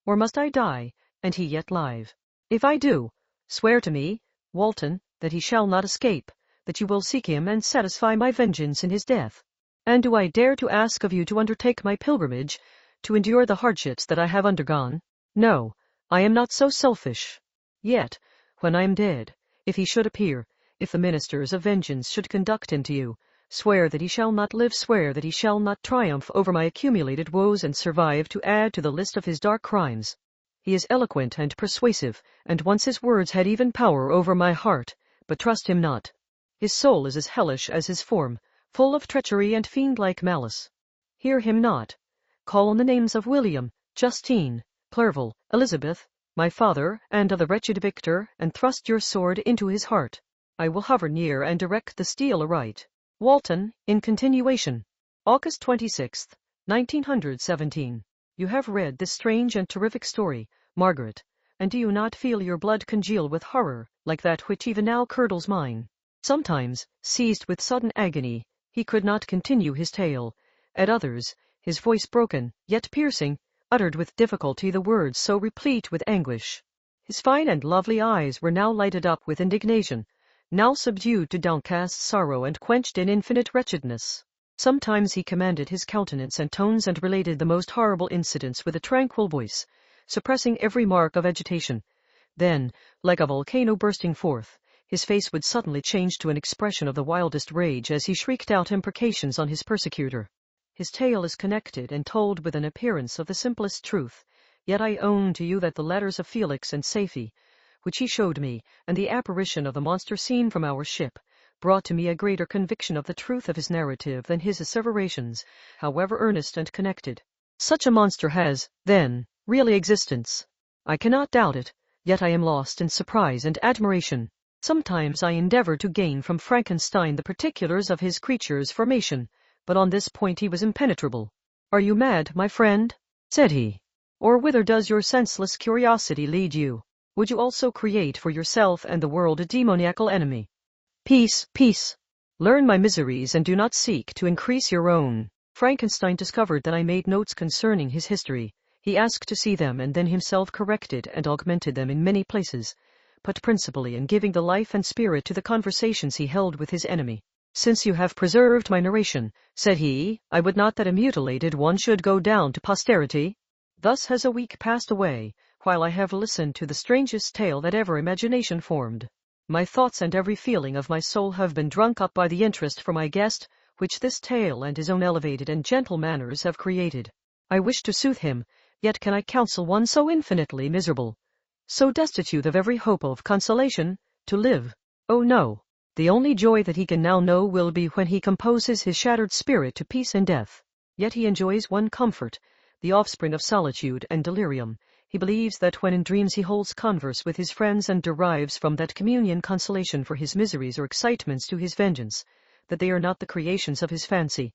Speaker 1: Or must I die, and he yet live? If I do, swear to me, Walton, that he shall not escape, that you will seek him and satisfy my vengeance in his death. And do I dare to ask of you to undertake my pilgrimage, to endure the hardships that I have undergone? No, I am not so selfish. Yet, when I am dead, if he should appear, if the ministers of vengeance should conduct him to you, swear that he shall not live, swear that he shall not triumph over my accumulated woes and survive to add to the list of his dark crimes. He is eloquent and persuasive, and once his words had even power over my heart, but trust him not. His soul is as hellish as his form, full of treachery and fiend-like malice. Hear him not. Call on the names of William, Justine, Clerval, Elizabeth, my father, and of the wretched Victor, and thrust your sword into his heart. I will hover near and direct the steel aright. Walton, in continuation. August 26th, 1917. You have read this strange and terrific story, Margaret, and do you not feel your blood congeal with horror, like that which even now curdles mine? Sometimes, seized with sudden agony, he could not continue his tale. At others, his voice broken, yet piercing, uttered with difficulty the words so replete with anguish. His fine and lovely eyes were now lighted up with indignation, now subdued to downcast sorrow and quenched in infinite wretchedness. Sometimes he commanded his countenance and tones and related the most horrible incidents with a tranquil voice, suppressing every mark of agitation. Then, like a volcano bursting forth, his face would suddenly change to an expression of the wildest rage as he shrieked out imprecations on his persecutor. His tale is connected and told with an appearance of the simplest truth, Yet I own to you that the letters of Felix and Safie, which he showed me, and the apparition of the monster seen from our ship, brought to me a greater conviction of the truth of his narrative than his asseverations, however earnest and connected. Such a monster has, then, really existence. I cannot doubt it, yet I am lost in surprise and admiration. Sometimes I endeavor to gain from Frankenstein the particulars of his creature's formation, but on this point he was impenetrable. "Are you mad, my friend?" said he. "Or whither does your senseless curiosity lead you? Would you also create for yourself and the world a demoniacal enemy? Peace, peace! Learn my miseries and do not seek to increase your own." Frankenstein discovered that I made notes concerning his history. He asked to see them and then himself corrected and augmented them in many places, but principally in giving the life and spirit to the conversations he held with his enemy. "Since you have preserved my narration," said he, "I would not that a mutilated one should go down to posterity. Thus has a week passed away, while I have listened to the strangest tale that ever imagination formed. My thoughts and every feeling of my soul have been drunk up by the interest for my guest, which this tale and his own elevated and gentle manners have created. I wish to soothe him, yet can I counsel one so infinitely miserable, so destitute of every hope of consolation, to live? Oh no! The only joy that he can now know will be when he composes his shattered spirit to peace and death. Yet he enjoys one comfort, the offspring of solitude and delirium. He believes that when in dreams he holds converse with his friends and derives from that communion consolation for his miseries or excitements to his vengeance, that they are not the creations of his fancy,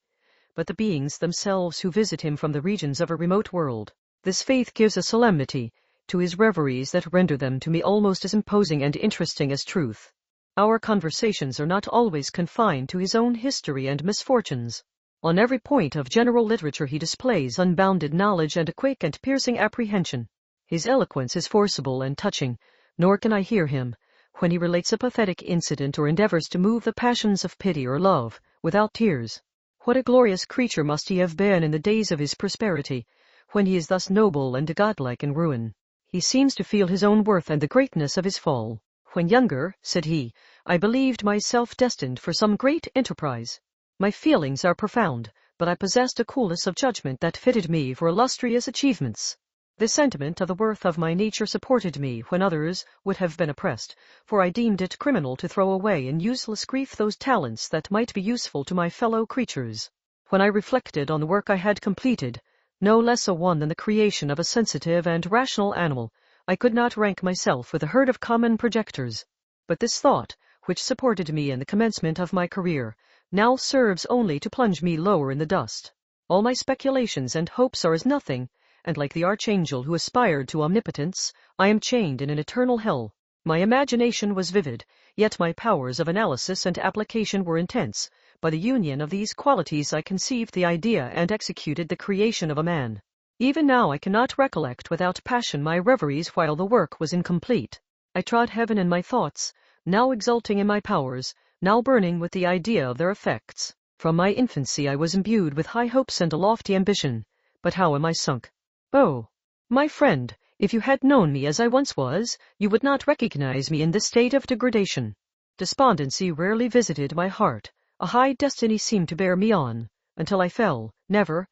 Speaker 1: but the beings themselves who visit him from the regions of a remote world. This faith gives a solemnity to his reveries that render them to me almost as imposing and interesting as truth. Our conversations are not always confined to his own history and misfortunes. On every point of general literature he displays unbounded knowledge and a quick and piercing apprehension. His eloquence is forcible and touching, nor can I hear him, when he relates a pathetic incident or endeavors to move the passions of pity or love, without tears. What a glorious creature must he have been in the days of his prosperity, when he is thus noble and godlike in ruin. He seems to feel his own worth and the greatness of his fall. "When younger," said he, "I believed myself destined for some great enterprise. My feelings are profound, but I possessed a coolness of judgment that fitted me for illustrious achievements. The sentiment of the worth of my nature supported me when others would have been oppressed, for I deemed it criminal to throw away in useless grief those talents that might be useful to my fellow creatures. When I reflected on the work I had completed, no less a one than the creation of a sensitive and rational animal, I could not rank myself with a herd of common projectors. But this thought, which supported me in the commencement of my career, now serves only to plunge me lower in the dust. All my speculations and hopes are as nothing, and like the archangel who aspired to omnipotence, I am chained in an eternal hell. My imagination was vivid, yet my powers of analysis and application were intense. By the union of these qualities I conceived the idea and executed the creation of a man. Even now I cannot recollect without passion my reveries while the work was incomplete. I trod heaven in my thoughts, now exulting in my powers, now burning with the idea of their effects. From my infancy I was imbued with high hopes and a lofty ambition. But how am I sunk? Oh, my friend, if you had known me as I once was, you would not recognize me in this state of degradation. Despondency rarely visited my heart. A high destiny seemed to bear me on, until I fell, never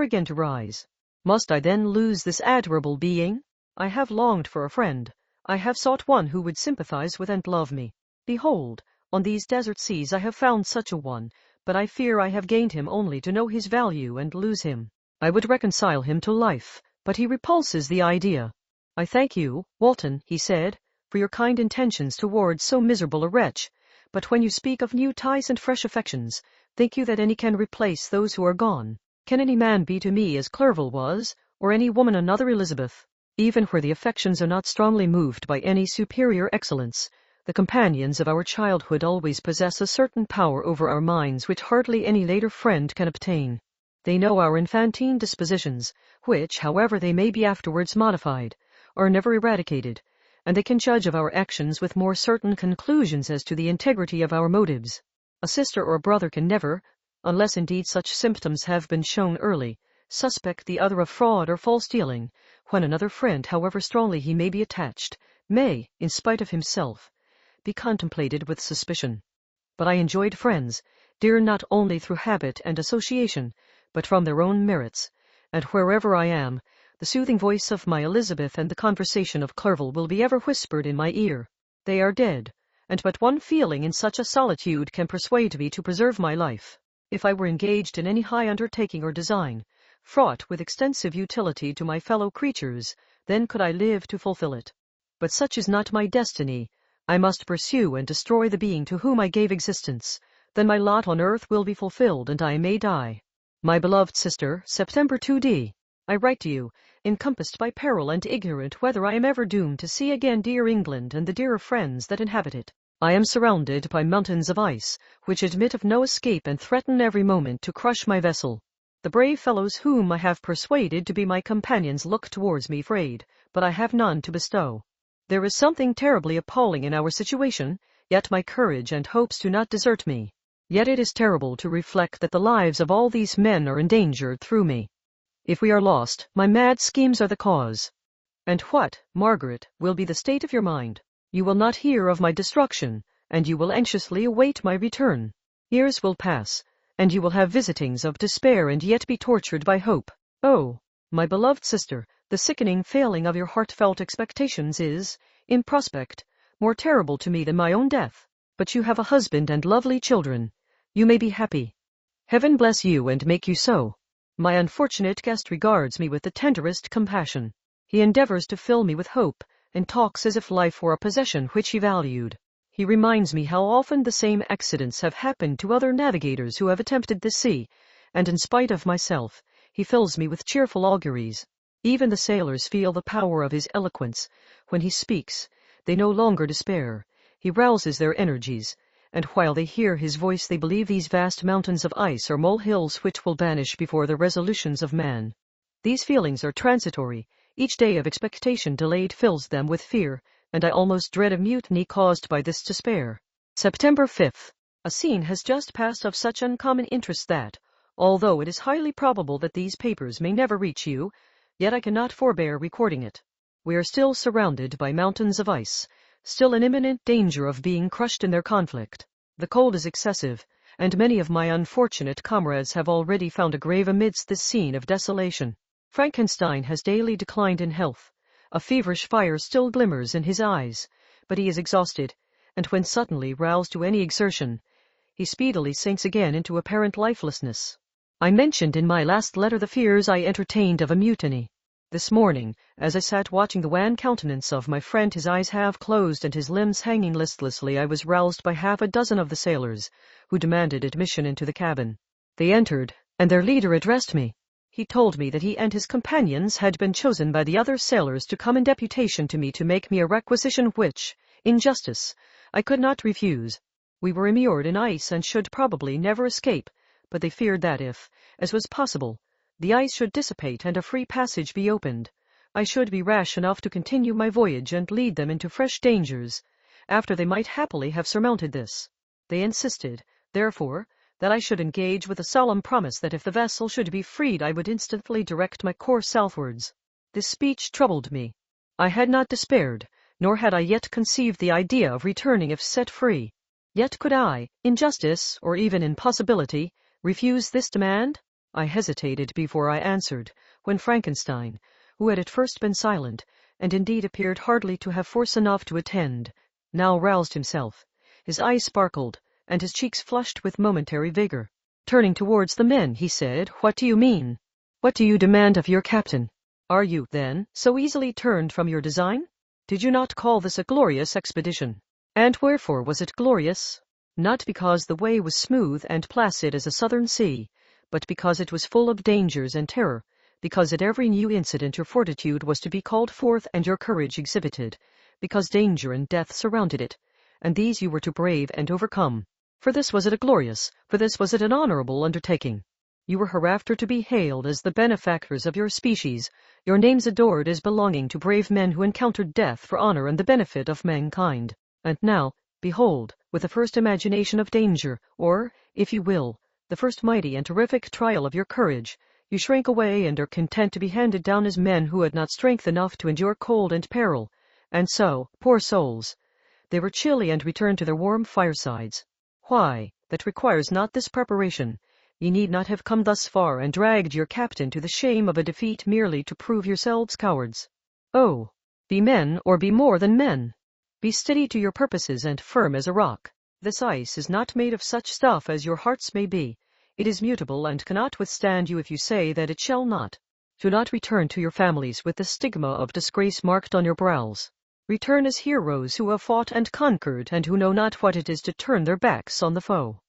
Speaker 1: again to rise. Must I then lose this admirable being? I have longed for a friend. I have sought one who would sympathize with and love me. Behold, on these desert seas I have found such a one, but I fear I have gained him only to know his value and lose him. I would reconcile him to life, but he repulses the idea. I thank you, Walton, he said, for your kind intentions towards so miserable a wretch, but when you speak of new ties and fresh affections, think you that any can replace those who are gone? Can any man be to me as Clerval was, or any woman another Elizabeth? Even where the affections are not strongly moved by any superior excellence, the companions of our childhood always possess a certain power over our minds which hardly any later friend can obtain. They know our infantine dispositions, which, however they may be afterwards modified, are never eradicated, and they can judge of our actions with more certain conclusions as to the integrity of our motives. A sister or a brother can never, unless indeed such symptoms have been shown early, suspect the other of fraud or false dealing, when another friend, however strongly he may be attached, may, in spite of himself, be contemplated with suspicion. But I enjoyed friends, dear not only through habit and association, but from their own merits, and wherever I am, The soothing voice of my Elizabeth and the conversation of Clerval will be ever whispered in my ear. They are dead, and but one feeling in such a solitude can persuade me to preserve my life. If I were engaged in any high undertaking or design, fraught with extensive utility to my fellow creatures, then could I live to fulfill it. But such is not my destiny. I must pursue and destroy the being to whom I gave existence. Then my lot on earth will be fulfilled, and I may die. My beloved sister, September 2d. I write to you, encompassed by peril and ignorant whether I am ever doomed to see again dear England and the dearer friends that inhabit it. I am surrounded by mountains of ice, which admit of no escape and threaten every moment to crush my vessel. The brave fellows whom I have persuaded to be my companions look towards me for aid, but I have none to bestow. There is something terribly appalling in our situation, yet my courage and hopes do not desert me. Yet it is terrible to reflect that the lives of all these men are endangered through me. If we are lost, my mad schemes are the cause. And what, Margaret, will be the state of your mind? You will not hear of my destruction, and you will anxiously await my return. Years will pass, and you will have visitings of despair and yet be tortured by hope. Oh, my beloved sister, the sickening failing of your heartfelt expectations is, in prospect, more terrible to me than my own death. But you have a husband and lovely children. You may be happy. Heaven bless you and make you so. My unfortunate guest regards me with the tenderest compassion. He endeavors to fill me with hope, and talks as if life were a possession which he valued. He reminds me how often the same accidents have happened to other navigators who have attempted the sea, and in spite of myself, he fills me with cheerful auguries. Even the sailors feel the power of his eloquence. When he speaks, they no longer despair. He rouses their energies, and while they hear his voice they believe these vast mountains of ice are molehills which will vanish before the resolutions of man. These feelings are transitory. Each day of expectation delayed fills them with fear, and I almost dread a mutiny caused by this despair. September 5th. A scene has just passed of such uncommon interest that, although it is highly probable that these papers may never reach you, yet I cannot forbear recording it. We are still surrounded by mountains of ice, still in imminent danger of being crushed in their conflict. The cold is excessive, and many of my unfortunate comrades have already found a grave amidst this scene of desolation. Frankenstein has daily declined in health. A feverish fire still glimmers in his eyes, but he is exhausted, and when suddenly roused to any exertion, he speedily sinks again into apparent lifelessness. I mentioned in my last letter the fears I entertained of a mutiny. This morning, as I sat watching the wan countenance of my friend, his eyes half closed and his limbs hanging listlessly, I was roused by half a dozen of the sailors, who demanded admission into the cabin. They entered, and their leader addressed me. He told me that he and his companions had been chosen by the other sailors to come in deputation to me to make me a requisition which, in justice, I could not refuse. We were immured in ice and should probably never escape, but they feared that if, as was possible, the ice should dissipate and a free passage be opened, I should be rash enough to continue my voyage and lead them into fresh dangers, after they might happily have surmounted this. They insisted, therefore, that I should engage with a solemn promise that if the vessel should be freed I would instantly direct my course southwards. This speech troubled me. I had not despaired, nor had I yet conceived the idea of returning if set free. Yet could I, in justice, or even in possibility, refuse this demand? I hesitated before I answered, when Frankenstein, who had at first been silent, and indeed appeared hardly to have force enough to attend, now roused himself. His eyes sparkled, and his cheeks flushed with momentary vigor. Turning towards the men, he said, "What do you mean? What do you demand of your captain? Are you, then, so easily turned from your design? Did you not call this a glorious expedition? And wherefore was it glorious? Not because the way was smooth and placid as a southern sea, but because it was full of dangers and terror, because at every new incident your fortitude was to be called forth and your courage exhibited, because danger and death surrounded it, and these you were to brave and overcome. For this was it a glorious, for this was it an honorable undertaking. You were hereafter to be hailed as the benefactors of your species, your names adored as belonging to brave men who encountered death for honor and the benefit of mankind. And now, behold, with the first imagination of danger, or, if you will, the first mighty and terrific trial of your courage, you shrink away and are content to be handed down as men who had not strength enough to endure cold and peril. And so, poor souls, they were chilly and returned to their warm firesides. Why, that requires not this preparation, Ye need not have come thus far and dragged your captain to the shame of a defeat merely to prove yourselves cowards. Oh, be men, or be more than men. Be steady to your purposes and firm as a rock. This ice is not made of such stuff as your hearts may be. It is mutable and cannot withstand you if you say that it shall not. Do not return to your families with the stigma of disgrace marked on your brows. Return as heroes who have fought and conquered and who know not what it is to turn their backs on the foe.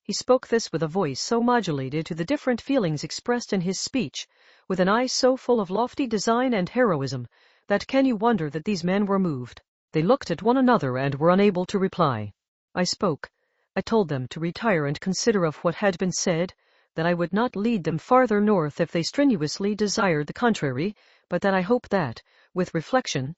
Speaker 1: He spoke this with a voice so modulated to the different feelings expressed in his speech, with an eye so full of lofty design and heroism, that can you wonder that these men were moved? They looked at one another and were unable to reply. I spoke. I told them to retire and consider of what had been said, that I would not lead them farther north if they strenuously desired the contrary, but that I hoped that, with reflection,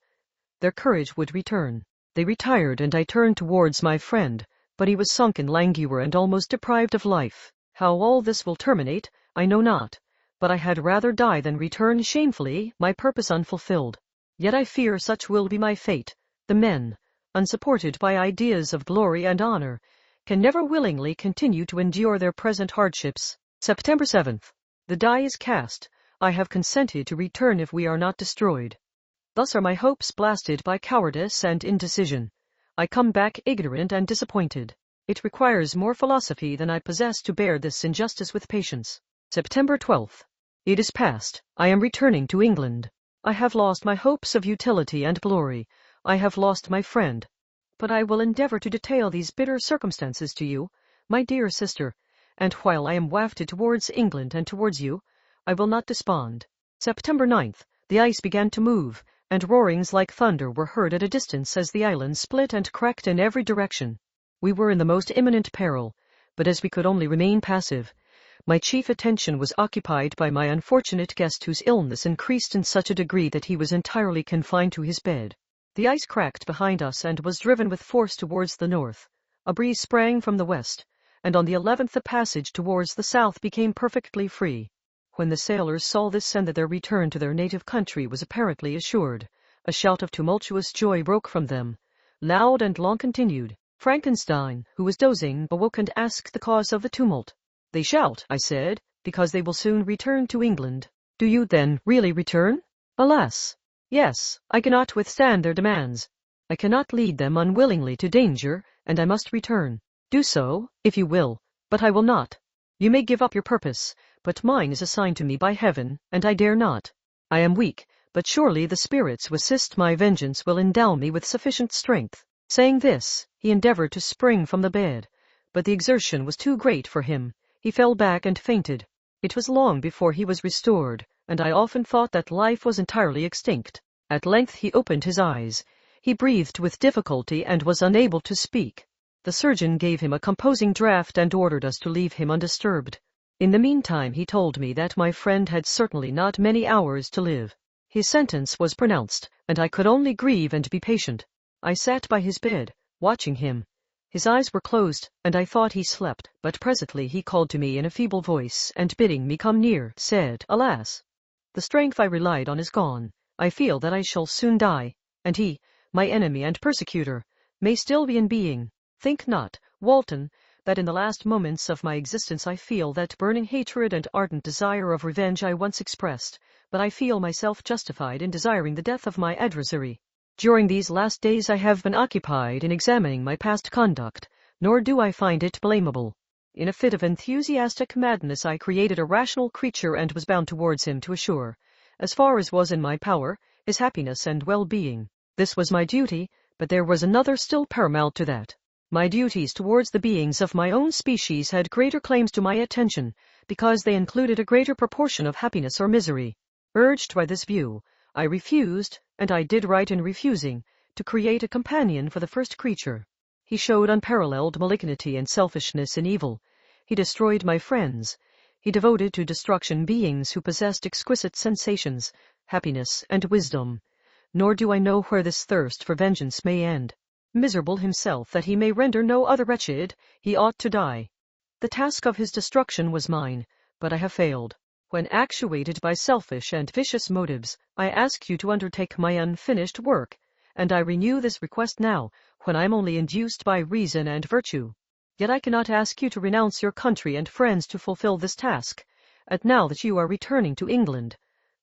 Speaker 1: their courage would return. They retired, and I turned towards my friend, but he was sunken, languor, and almost deprived of life. How all this will terminate, I know not, but I had rather die than return shamefully, my purpose unfulfilled. Yet I fear such will be my fate. The men, unsupported by ideas of glory and honor, can never willingly continue to endure their present hardships. September 7th. The die is cast. I have consented to return if we are not destroyed. Thus are my hopes blasted by cowardice and indecision. I come back ignorant and disappointed. It requires more philosophy than I possess to bear this injustice with patience. September 12th. It is past. I am returning to England. I have lost my hopes of utility and glory. I have lost my friend. But I will endeavor to detail these bitter circumstances to you, my dear sister, and while I am wafted towards England and towards you, I will not despond. September 9th. The ice began to move, and roarings like thunder were heard at a distance as the island split and cracked in every direction. We were in the most imminent peril, but as we could only remain passive, my chief attention was occupied by my unfortunate guest, whose illness increased in such a degree that he was entirely confined to his bed. The ice cracked behind us and was driven with force towards the north. A breeze sprang from the west, and on the 11th the passage towards the south became perfectly free. When the sailors saw this and that their return to their native country was apparently assured, a shout of tumultuous joy broke from them, loud and long continued. Frankenstein, who was dozing, awoke and asked the cause of the tumult. They shout, I said, because they will soon return to England. Do you then really return? Alas! Yes, I cannot withstand their demands. I cannot lead them unwillingly to danger, and I must return. Do so, if you will, but I will not. You may give up your purpose, but mine is assigned to me by heaven, and I dare not. I am weak, but surely the spirits who assist my vengeance will endow me with sufficient strength. Saying this, he endeavored to spring from the bed, but the exertion was too great for him. He fell back and fainted. It was long before he was restored, and I often thought that life was entirely extinct. At length he opened his eyes. He breathed with difficulty and was unable to speak. The surgeon gave him a composing draught and ordered us to leave him undisturbed. In the meantime he told me that my friend had certainly not many hours to live. His sentence was pronounced, and I could only grieve and be patient. I sat by his bed, watching him. His eyes were closed, and I thought he slept, but presently he called to me in a feeble voice, and bidding me come near, said, Alas! The strength I relied on is gone. I feel that I shall soon die, and he, my enemy and persecutor, may still be in being. Think not, Walton, that in the last moments of my existence I feel that burning hatred and ardent desire of revenge I once expressed, but I feel myself justified in desiring the death of my adversary. During these last days I have been occupied in examining my past conduct, nor do I find it blamable. In a fit of enthusiastic madness I created a rational creature and was bound towards him to assure, as far as was in my power, his happiness and well-being. This was my duty, but there was another still paramount to that. My duties towards the beings of my own species had greater claims to my attention, because they included a greater proportion of happiness or misery. Urged by this view, I refused, and I did right in refusing, to create a companion for the first creature. He showed unparalleled malignity and selfishness in evil. He destroyed my friends. He devoted to destruction beings who possessed exquisite sensations, happiness, and wisdom. Nor do I know where this thirst for vengeance may end. Miserable himself that he may render no other wretched, he ought to die. The task of his destruction was mine, but I have failed. When actuated by selfish and vicious motives, I ask you to undertake my unfinished work, and I renew this request now, when I am only induced by reason and virtue. Yet I cannot ask you to renounce your country and friends to fulfill this task, and now that you are returning to England,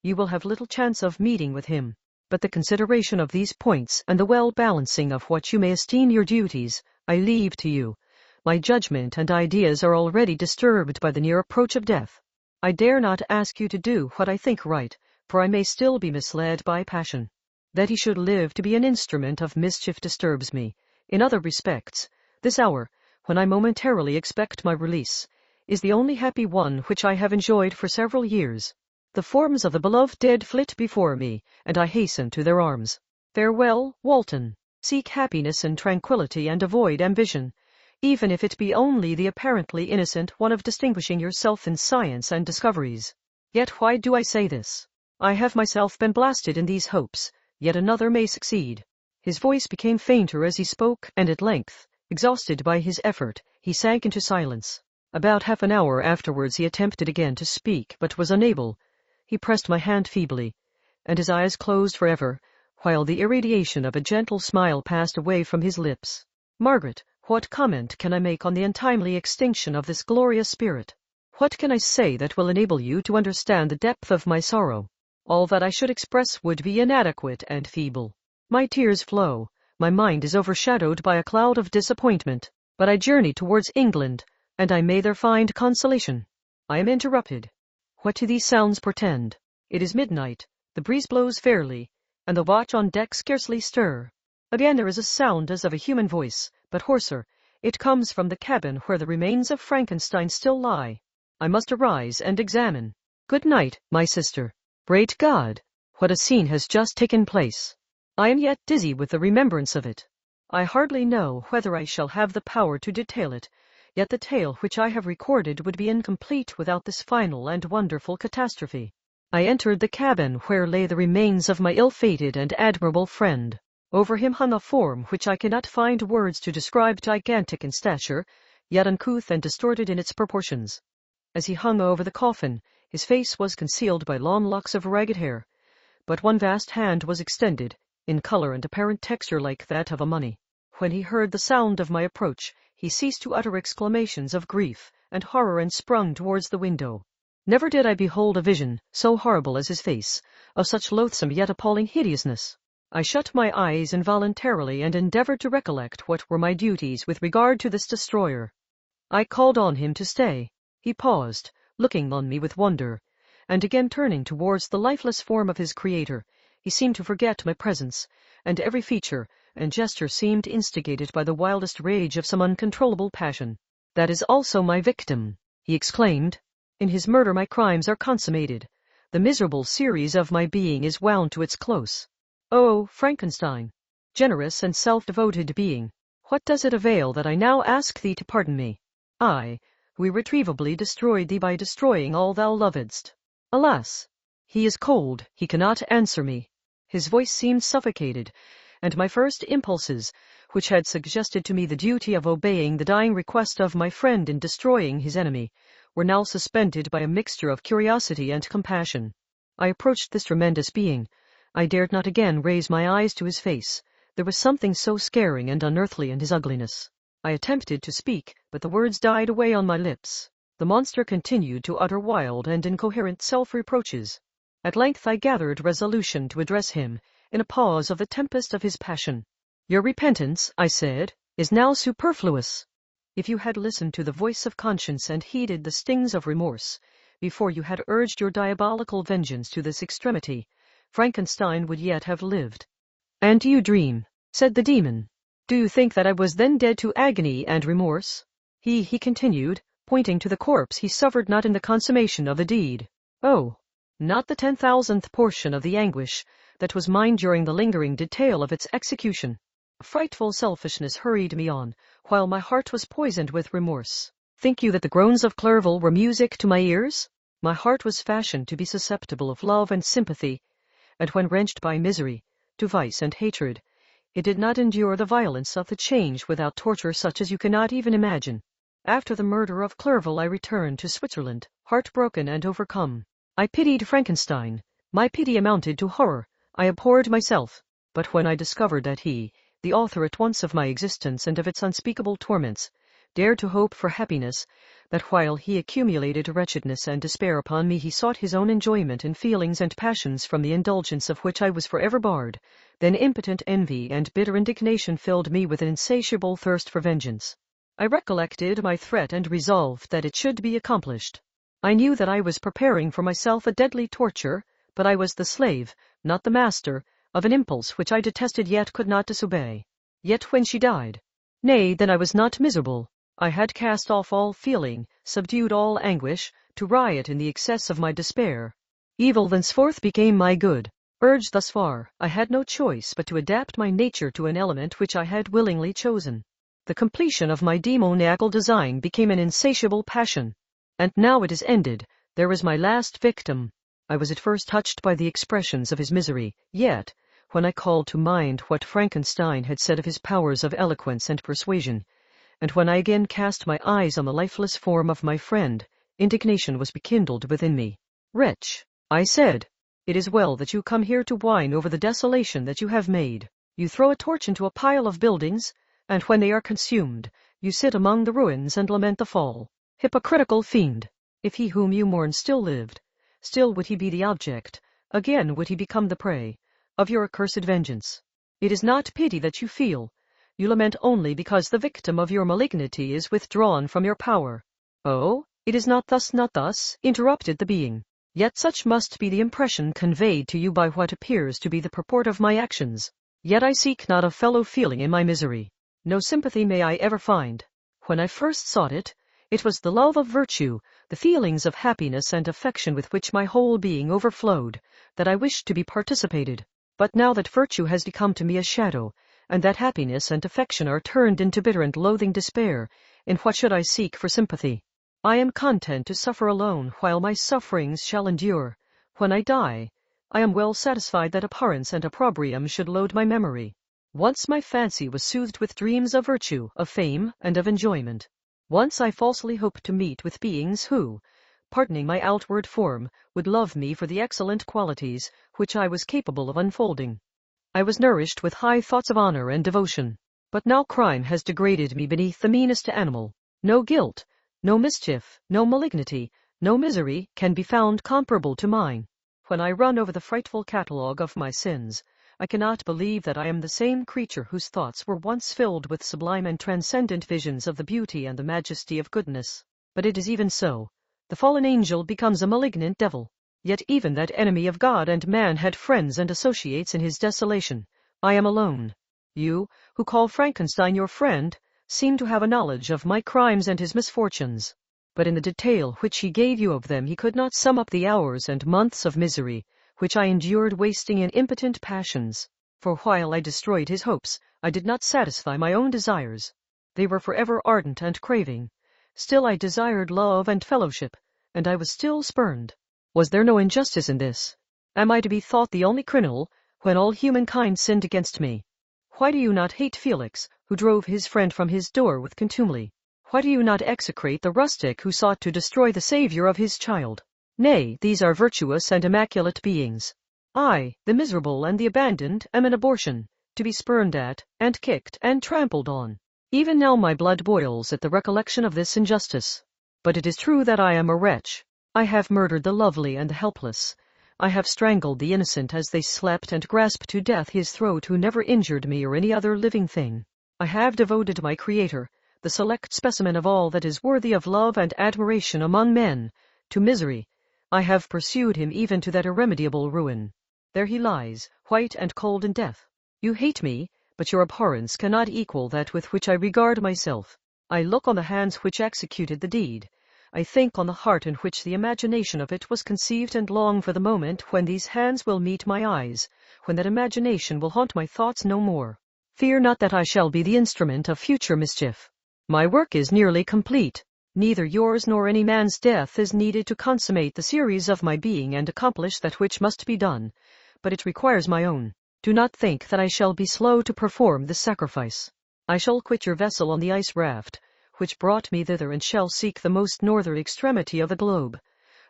Speaker 1: you will have little chance of meeting with him. But the consideration of these points, and the well-balancing of what you may esteem your duties, I leave to you. My judgment and ideas are already disturbed by the near approach of death. I dare not ask you to do what I think right, for I may still be misled by passion. That he should live to be an instrument of mischief disturbs me. In other respects, this hour, when I momentarily expect my release, is the only happy one which I have enjoyed for several years. The forms of the beloved dead flit before me, and I hasten to their arms. Farewell, Walton. Seek happiness and tranquillity, and avoid ambition, even if it be only the apparently innocent one of distinguishing yourself in science and discoveries. Yet why do I say this? I have myself been blasted in these hopes, yet another may succeed. His voice became fainter as he spoke, and at length, exhausted by his effort, he sank into silence. About half an hour afterwards he attempted again to speak, but was unable. He pressed my hand feebly, and his eyes closed forever, while the irradiation of a gentle smile passed away from his lips. Margaret, what comment can I make on the untimely extinction of this glorious spirit? What can I say that will enable you to understand the depth of my sorrow? All that I should express would be inadequate and feeble. My tears flow, my mind is overshadowed by a cloud of disappointment, but I journey towards England, and I may there find consolation. I am interrupted. What do these sounds portend? It is midnight, the breeze blows fairly, and the watch on deck scarcely stir. Again there is a sound as of a human voice, but hoarser. It comes from the cabin where the remains of Frankenstein still lie. I must arise and examine. Good night, my sister. Great God, what a scene has just taken place! I am yet dizzy with the remembrance of it. I hardly know whether I shall have the power to detail it, yet the tale which I have recorded would be incomplete without this final and wonderful catastrophe. I entered the cabin where lay the remains of my ill-fated and admirable friend. Over him hung a form which I cannot find words to describe, gigantic in stature, yet uncouth and distorted in its proportions. As he hung over the coffin, his face was concealed by long locks of ragged hair, but one vast hand was extended, in color and apparent texture like that of a mummy. When he heard the sound of my approach, he ceased to utter exclamations of grief and horror and sprung towards the window. Never did I behold a vision, so horrible as his face, of such loathsome yet appalling hideousness. I shut my eyes involuntarily and endeavored to recollect what were my duties with regard to this destroyer. I called on him to stay. He paused, looking on me with wonder, and again turning towards the lifeless form of his creator, he seemed to forget my presence, and every feature and gesture seemed instigated by the wildest rage of some uncontrollable passion. That is also my victim, he exclaimed. In his murder my crimes are consummated. The miserable series of my being is wound to its close. Oh, Frankenstein, generous and self-devoted being, what does it avail that I now ask thee to pardon me? I, who irretrievably destroyed thee by destroying all thou lovedst. Alas! He is cold, he cannot answer me. His voice seemed suffocated, and my first impulses, which had suggested to me the duty of obeying the dying request of my friend in destroying his enemy, were now suspended by a mixture of curiosity and compassion. I approached this tremendous being. I dared not again raise my eyes to his face. There was something so scaring and unearthly in his ugliness. I attempted to speak, but the words died away on my lips. The monster continued to utter wild and incoherent self-reproaches. At length I gathered resolution to address him, in a pause of the tempest of his passion. Your repentance, I said, is now superfluous. If you had listened to the voice of conscience and heeded the stings of remorse, before you had urged your diabolical vengeance to this extremity, Frankenstein would yet have lived. And do you dream, said the demon. Do you think that I was then dead to agony and remorse? He continued, pointing to the corpse he suffered not in the consummation of the deed. Oh, not the 10,000th portion of the anguish that was mine during the lingering detail of its execution. A frightful selfishness hurried me on, while my heart was poisoned with remorse. Think you that the groans of Clerval were music to my ears? My heart was fashioned to be susceptible of love and sympathy, and when wrenched by misery, to vice and hatred, it did not endure the violence of the change without torture such as you cannot even imagine. After the murder of Clerval I returned to Switzerland, heartbroken and overcome. I pitied Frankenstein. My pity amounted to horror. I abhorred myself. But when I discovered that he, the author at once of my existence and of its unspeakable torments, dared to hope for happiness, that while he accumulated wretchedness and despair upon me, he sought his own enjoyment in feelings and passions from the indulgence of which I was forever barred, then impotent envy and bitter indignation filled me with an insatiable thirst for vengeance. I recollected my threat and resolved that it should be accomplished. I knew that I was preparing for myself a deadly torture, but I was the slave, not the master, of an impulse which I detested yet could not disobey. Yet when she died, nay, then I was not miserable. I had cast off all feeling, subdued all anguish, to riot in the excess of my despair. Evil thenceforth became my good. Urged thus far, I had no choice but to adapt my nature to an element which I had willingly chosen. The completion of my demoniacal design became an insatiable passion. And now it is ended. There is my last victim. I was at first touched by the expressions of his misery, yet, when I called to mind what Frankenstein had said of his powers of eloquence and persuasion, and when I again cast my eyes on the lifeless form of my friend, indignation was rekindled within me. Wretch, I said, it is well that you come here to whine over the desolation that you have made. You throw a torch into a pile of buildings, and when they are consumed, you sit among the ruins and lament the fall. Hypocritical fiend! If he whom you mourn still lived, still would he be the object, again would he become the prey, of your accursed vengeance. It is not pity that you feel. You lament only because the victim of your malignity is withdrawn from your power. Oh, it is not thus, interrupted the being. Yet such must be the impression conveyed to you by what appears to be the purport of my actions. Yet I seek not a fellow feeling in my misery. No sympathy may I ever find. When I first sought it, it was the love of virtue, the feelings of happiness and affection with which my whole being overflowed, that I wished to be participated. But now that virtue has become to me a shadow, and that happiness and affection are turned into bitter and loathing despair, in what should I seek for sympathy? I am content to suffer alone while my sufferings shall endure. When I die, I am well satisfied that abhorrence and opprobrium should load my memory. Once my fancy was soothed with dreams of virtue, of fame, and of enjoyment. Once I falsely hoped to meet with beings who, pardoning my outward form, would love me for the excellent qualities which I was capable of unfolding. I was nourished with high thoughts of honor and devotion. But now crime has degraded me beneath the meanest animal. No guilt, no mischief, no malignity, no misery can be found comparable to mine. When I run over the frightful catalogue of my sins, I cannot believe that I am the same creature whose thoughts were once filled with sublime and transcendent visions of the beauty and the majesty of goodness. But it is even so. The fallen angel becomes a malignant devil. Yet even that enemy of God and man had friends and associates in his desolation. I am alone. You, who call Frankenstein your friend, seem to have a knowledge of my crimes and his misfortunes. But in the detail which he gave you of them he could not sum up the hours and months of misery which I endured wasting in impotent passions. For while I destroyed his hopes, I did not satisfy my own desires. They were forever ardent and craving. Still I desired love and fellowship, and I was still spurned. Was there no injustice in this? Am I to be thought the only criminal, when all humankind sinned against me? Why do you not hate Felix, who drove his friend from his door with contumely? Why do you not execrate the rustic who sought to destroy the Saviour of his child? Nay, these are virtuous and immaculate beings. I, the miserable and the abandoned, am an abortion, to be spurned at, and kicked, and trampled on. Even now my blood boils at the recollection of this injustice. But it is true that I am a wretch. I have murdered the lovely and the helpless. I have strangled the innocent as they slept and grasped to death his throat who never injured me or any other living thing. I have devoted my Creator, the select specimen of all that is worthy of love and admiration among men, to misery. I have pursued him even to that irremediable ruin. There he lies, white and cold in death. You hate me, but your abhorrence cannot equal that with which I regard myself. I look on the hands which executed the deed. I think on the heart in which the imagination of it was conceived, and long for the moment when these hands will meet my eyes, when that imagination will haunt my thoughts no more. Fear not that I shall be the instrument of future mischief. My work is nearly complete. Neither yours nor any man's death is needed to consummate the series of my being and accomplish that which must be done, but it requires my own. Do not think that I shall be slow to perform this sacrifice. I shall quit your vessel on the ice raft, which brought me thither, and shall seek the most northern extremity of the globe.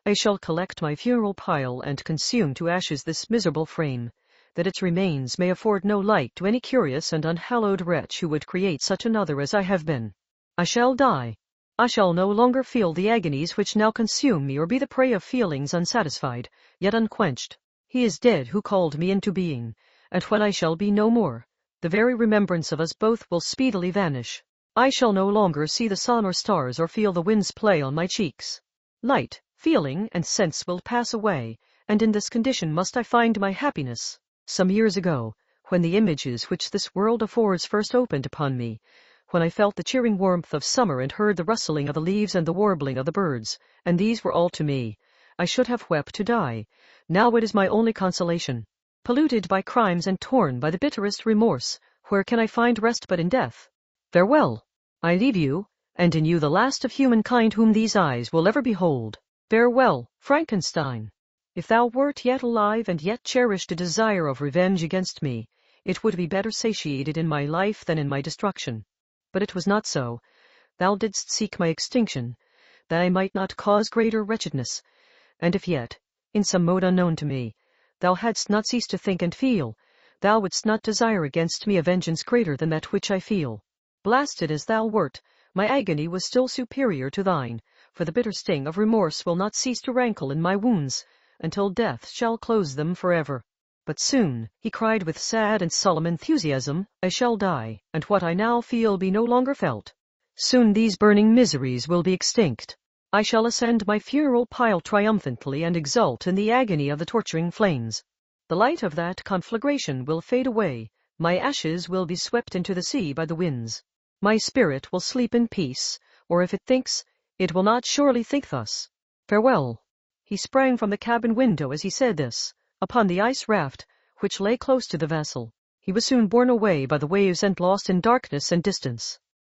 Speaker 1: I shall collect my funeral pile and consume to ashes this miserable frame, that its remains may afford no light to any curious and unhallowed wretch who would create such another as I have been. I shall die. I shall no longer feel the agonies which now consume me, or be the prey of feelings unsatisfied, yet unquenched. He is dead who called me into being, and when I shall be no more, the very remembrance of us both will speedily vanish. I shall no longer see the sun or stars, or feel the winds play on my cheeks. Light, feeling, and sense will pass away, and in this condition must I find my happiness. Some years ago, when the images which this world affords first opened upon me, when I felt the cheering warmth of summer and heard the rustling of the leaves and the warbling of the birds, and these were all to me, I should have wept to die. Now it is my only consolation. Polluted by crimes and torn by the bitterest remorse, where can I find rest but in death? Farewell. I leave you, and in you the last of humankind whom these eyes will ever behold. Farewell, Frankenstein. If thou wert yet alive and yet cherished a desire of revenge against me, it would be better satiated in my life than in my destruction. But it was not so. Thou didst seek my extinction, that I might not cause greater wretchedness. And if yet, in some mode unknown to me, thou hadst not ceased to think and feel, thou wouldst not desire against me a vengeance greater than that which I feel. Blasted as thou wert, my agony was still superior to thine, for the bitter sting of remorse will not cease to rankle in my wounds, until death shall close them forever. But soon, he cried with sad and solemn enthusiasm, I shall die, and what I now feel be no longer felt. Soon these burning miseries will be extinct. I shall ascend my funeral pile triumphantly and exult in the agony of the torturing flames. The light of that conflagration will fade away. My ashes will be swept into the sea by the winds. My spirit will sleep in peace, or if it thinks, it will not surely think thus. Farewell. He sprang from the cabin window as he said this, upon the ice raft, which lay close to the vessel. He was soon borne away by the waves and lost in darkness and distance.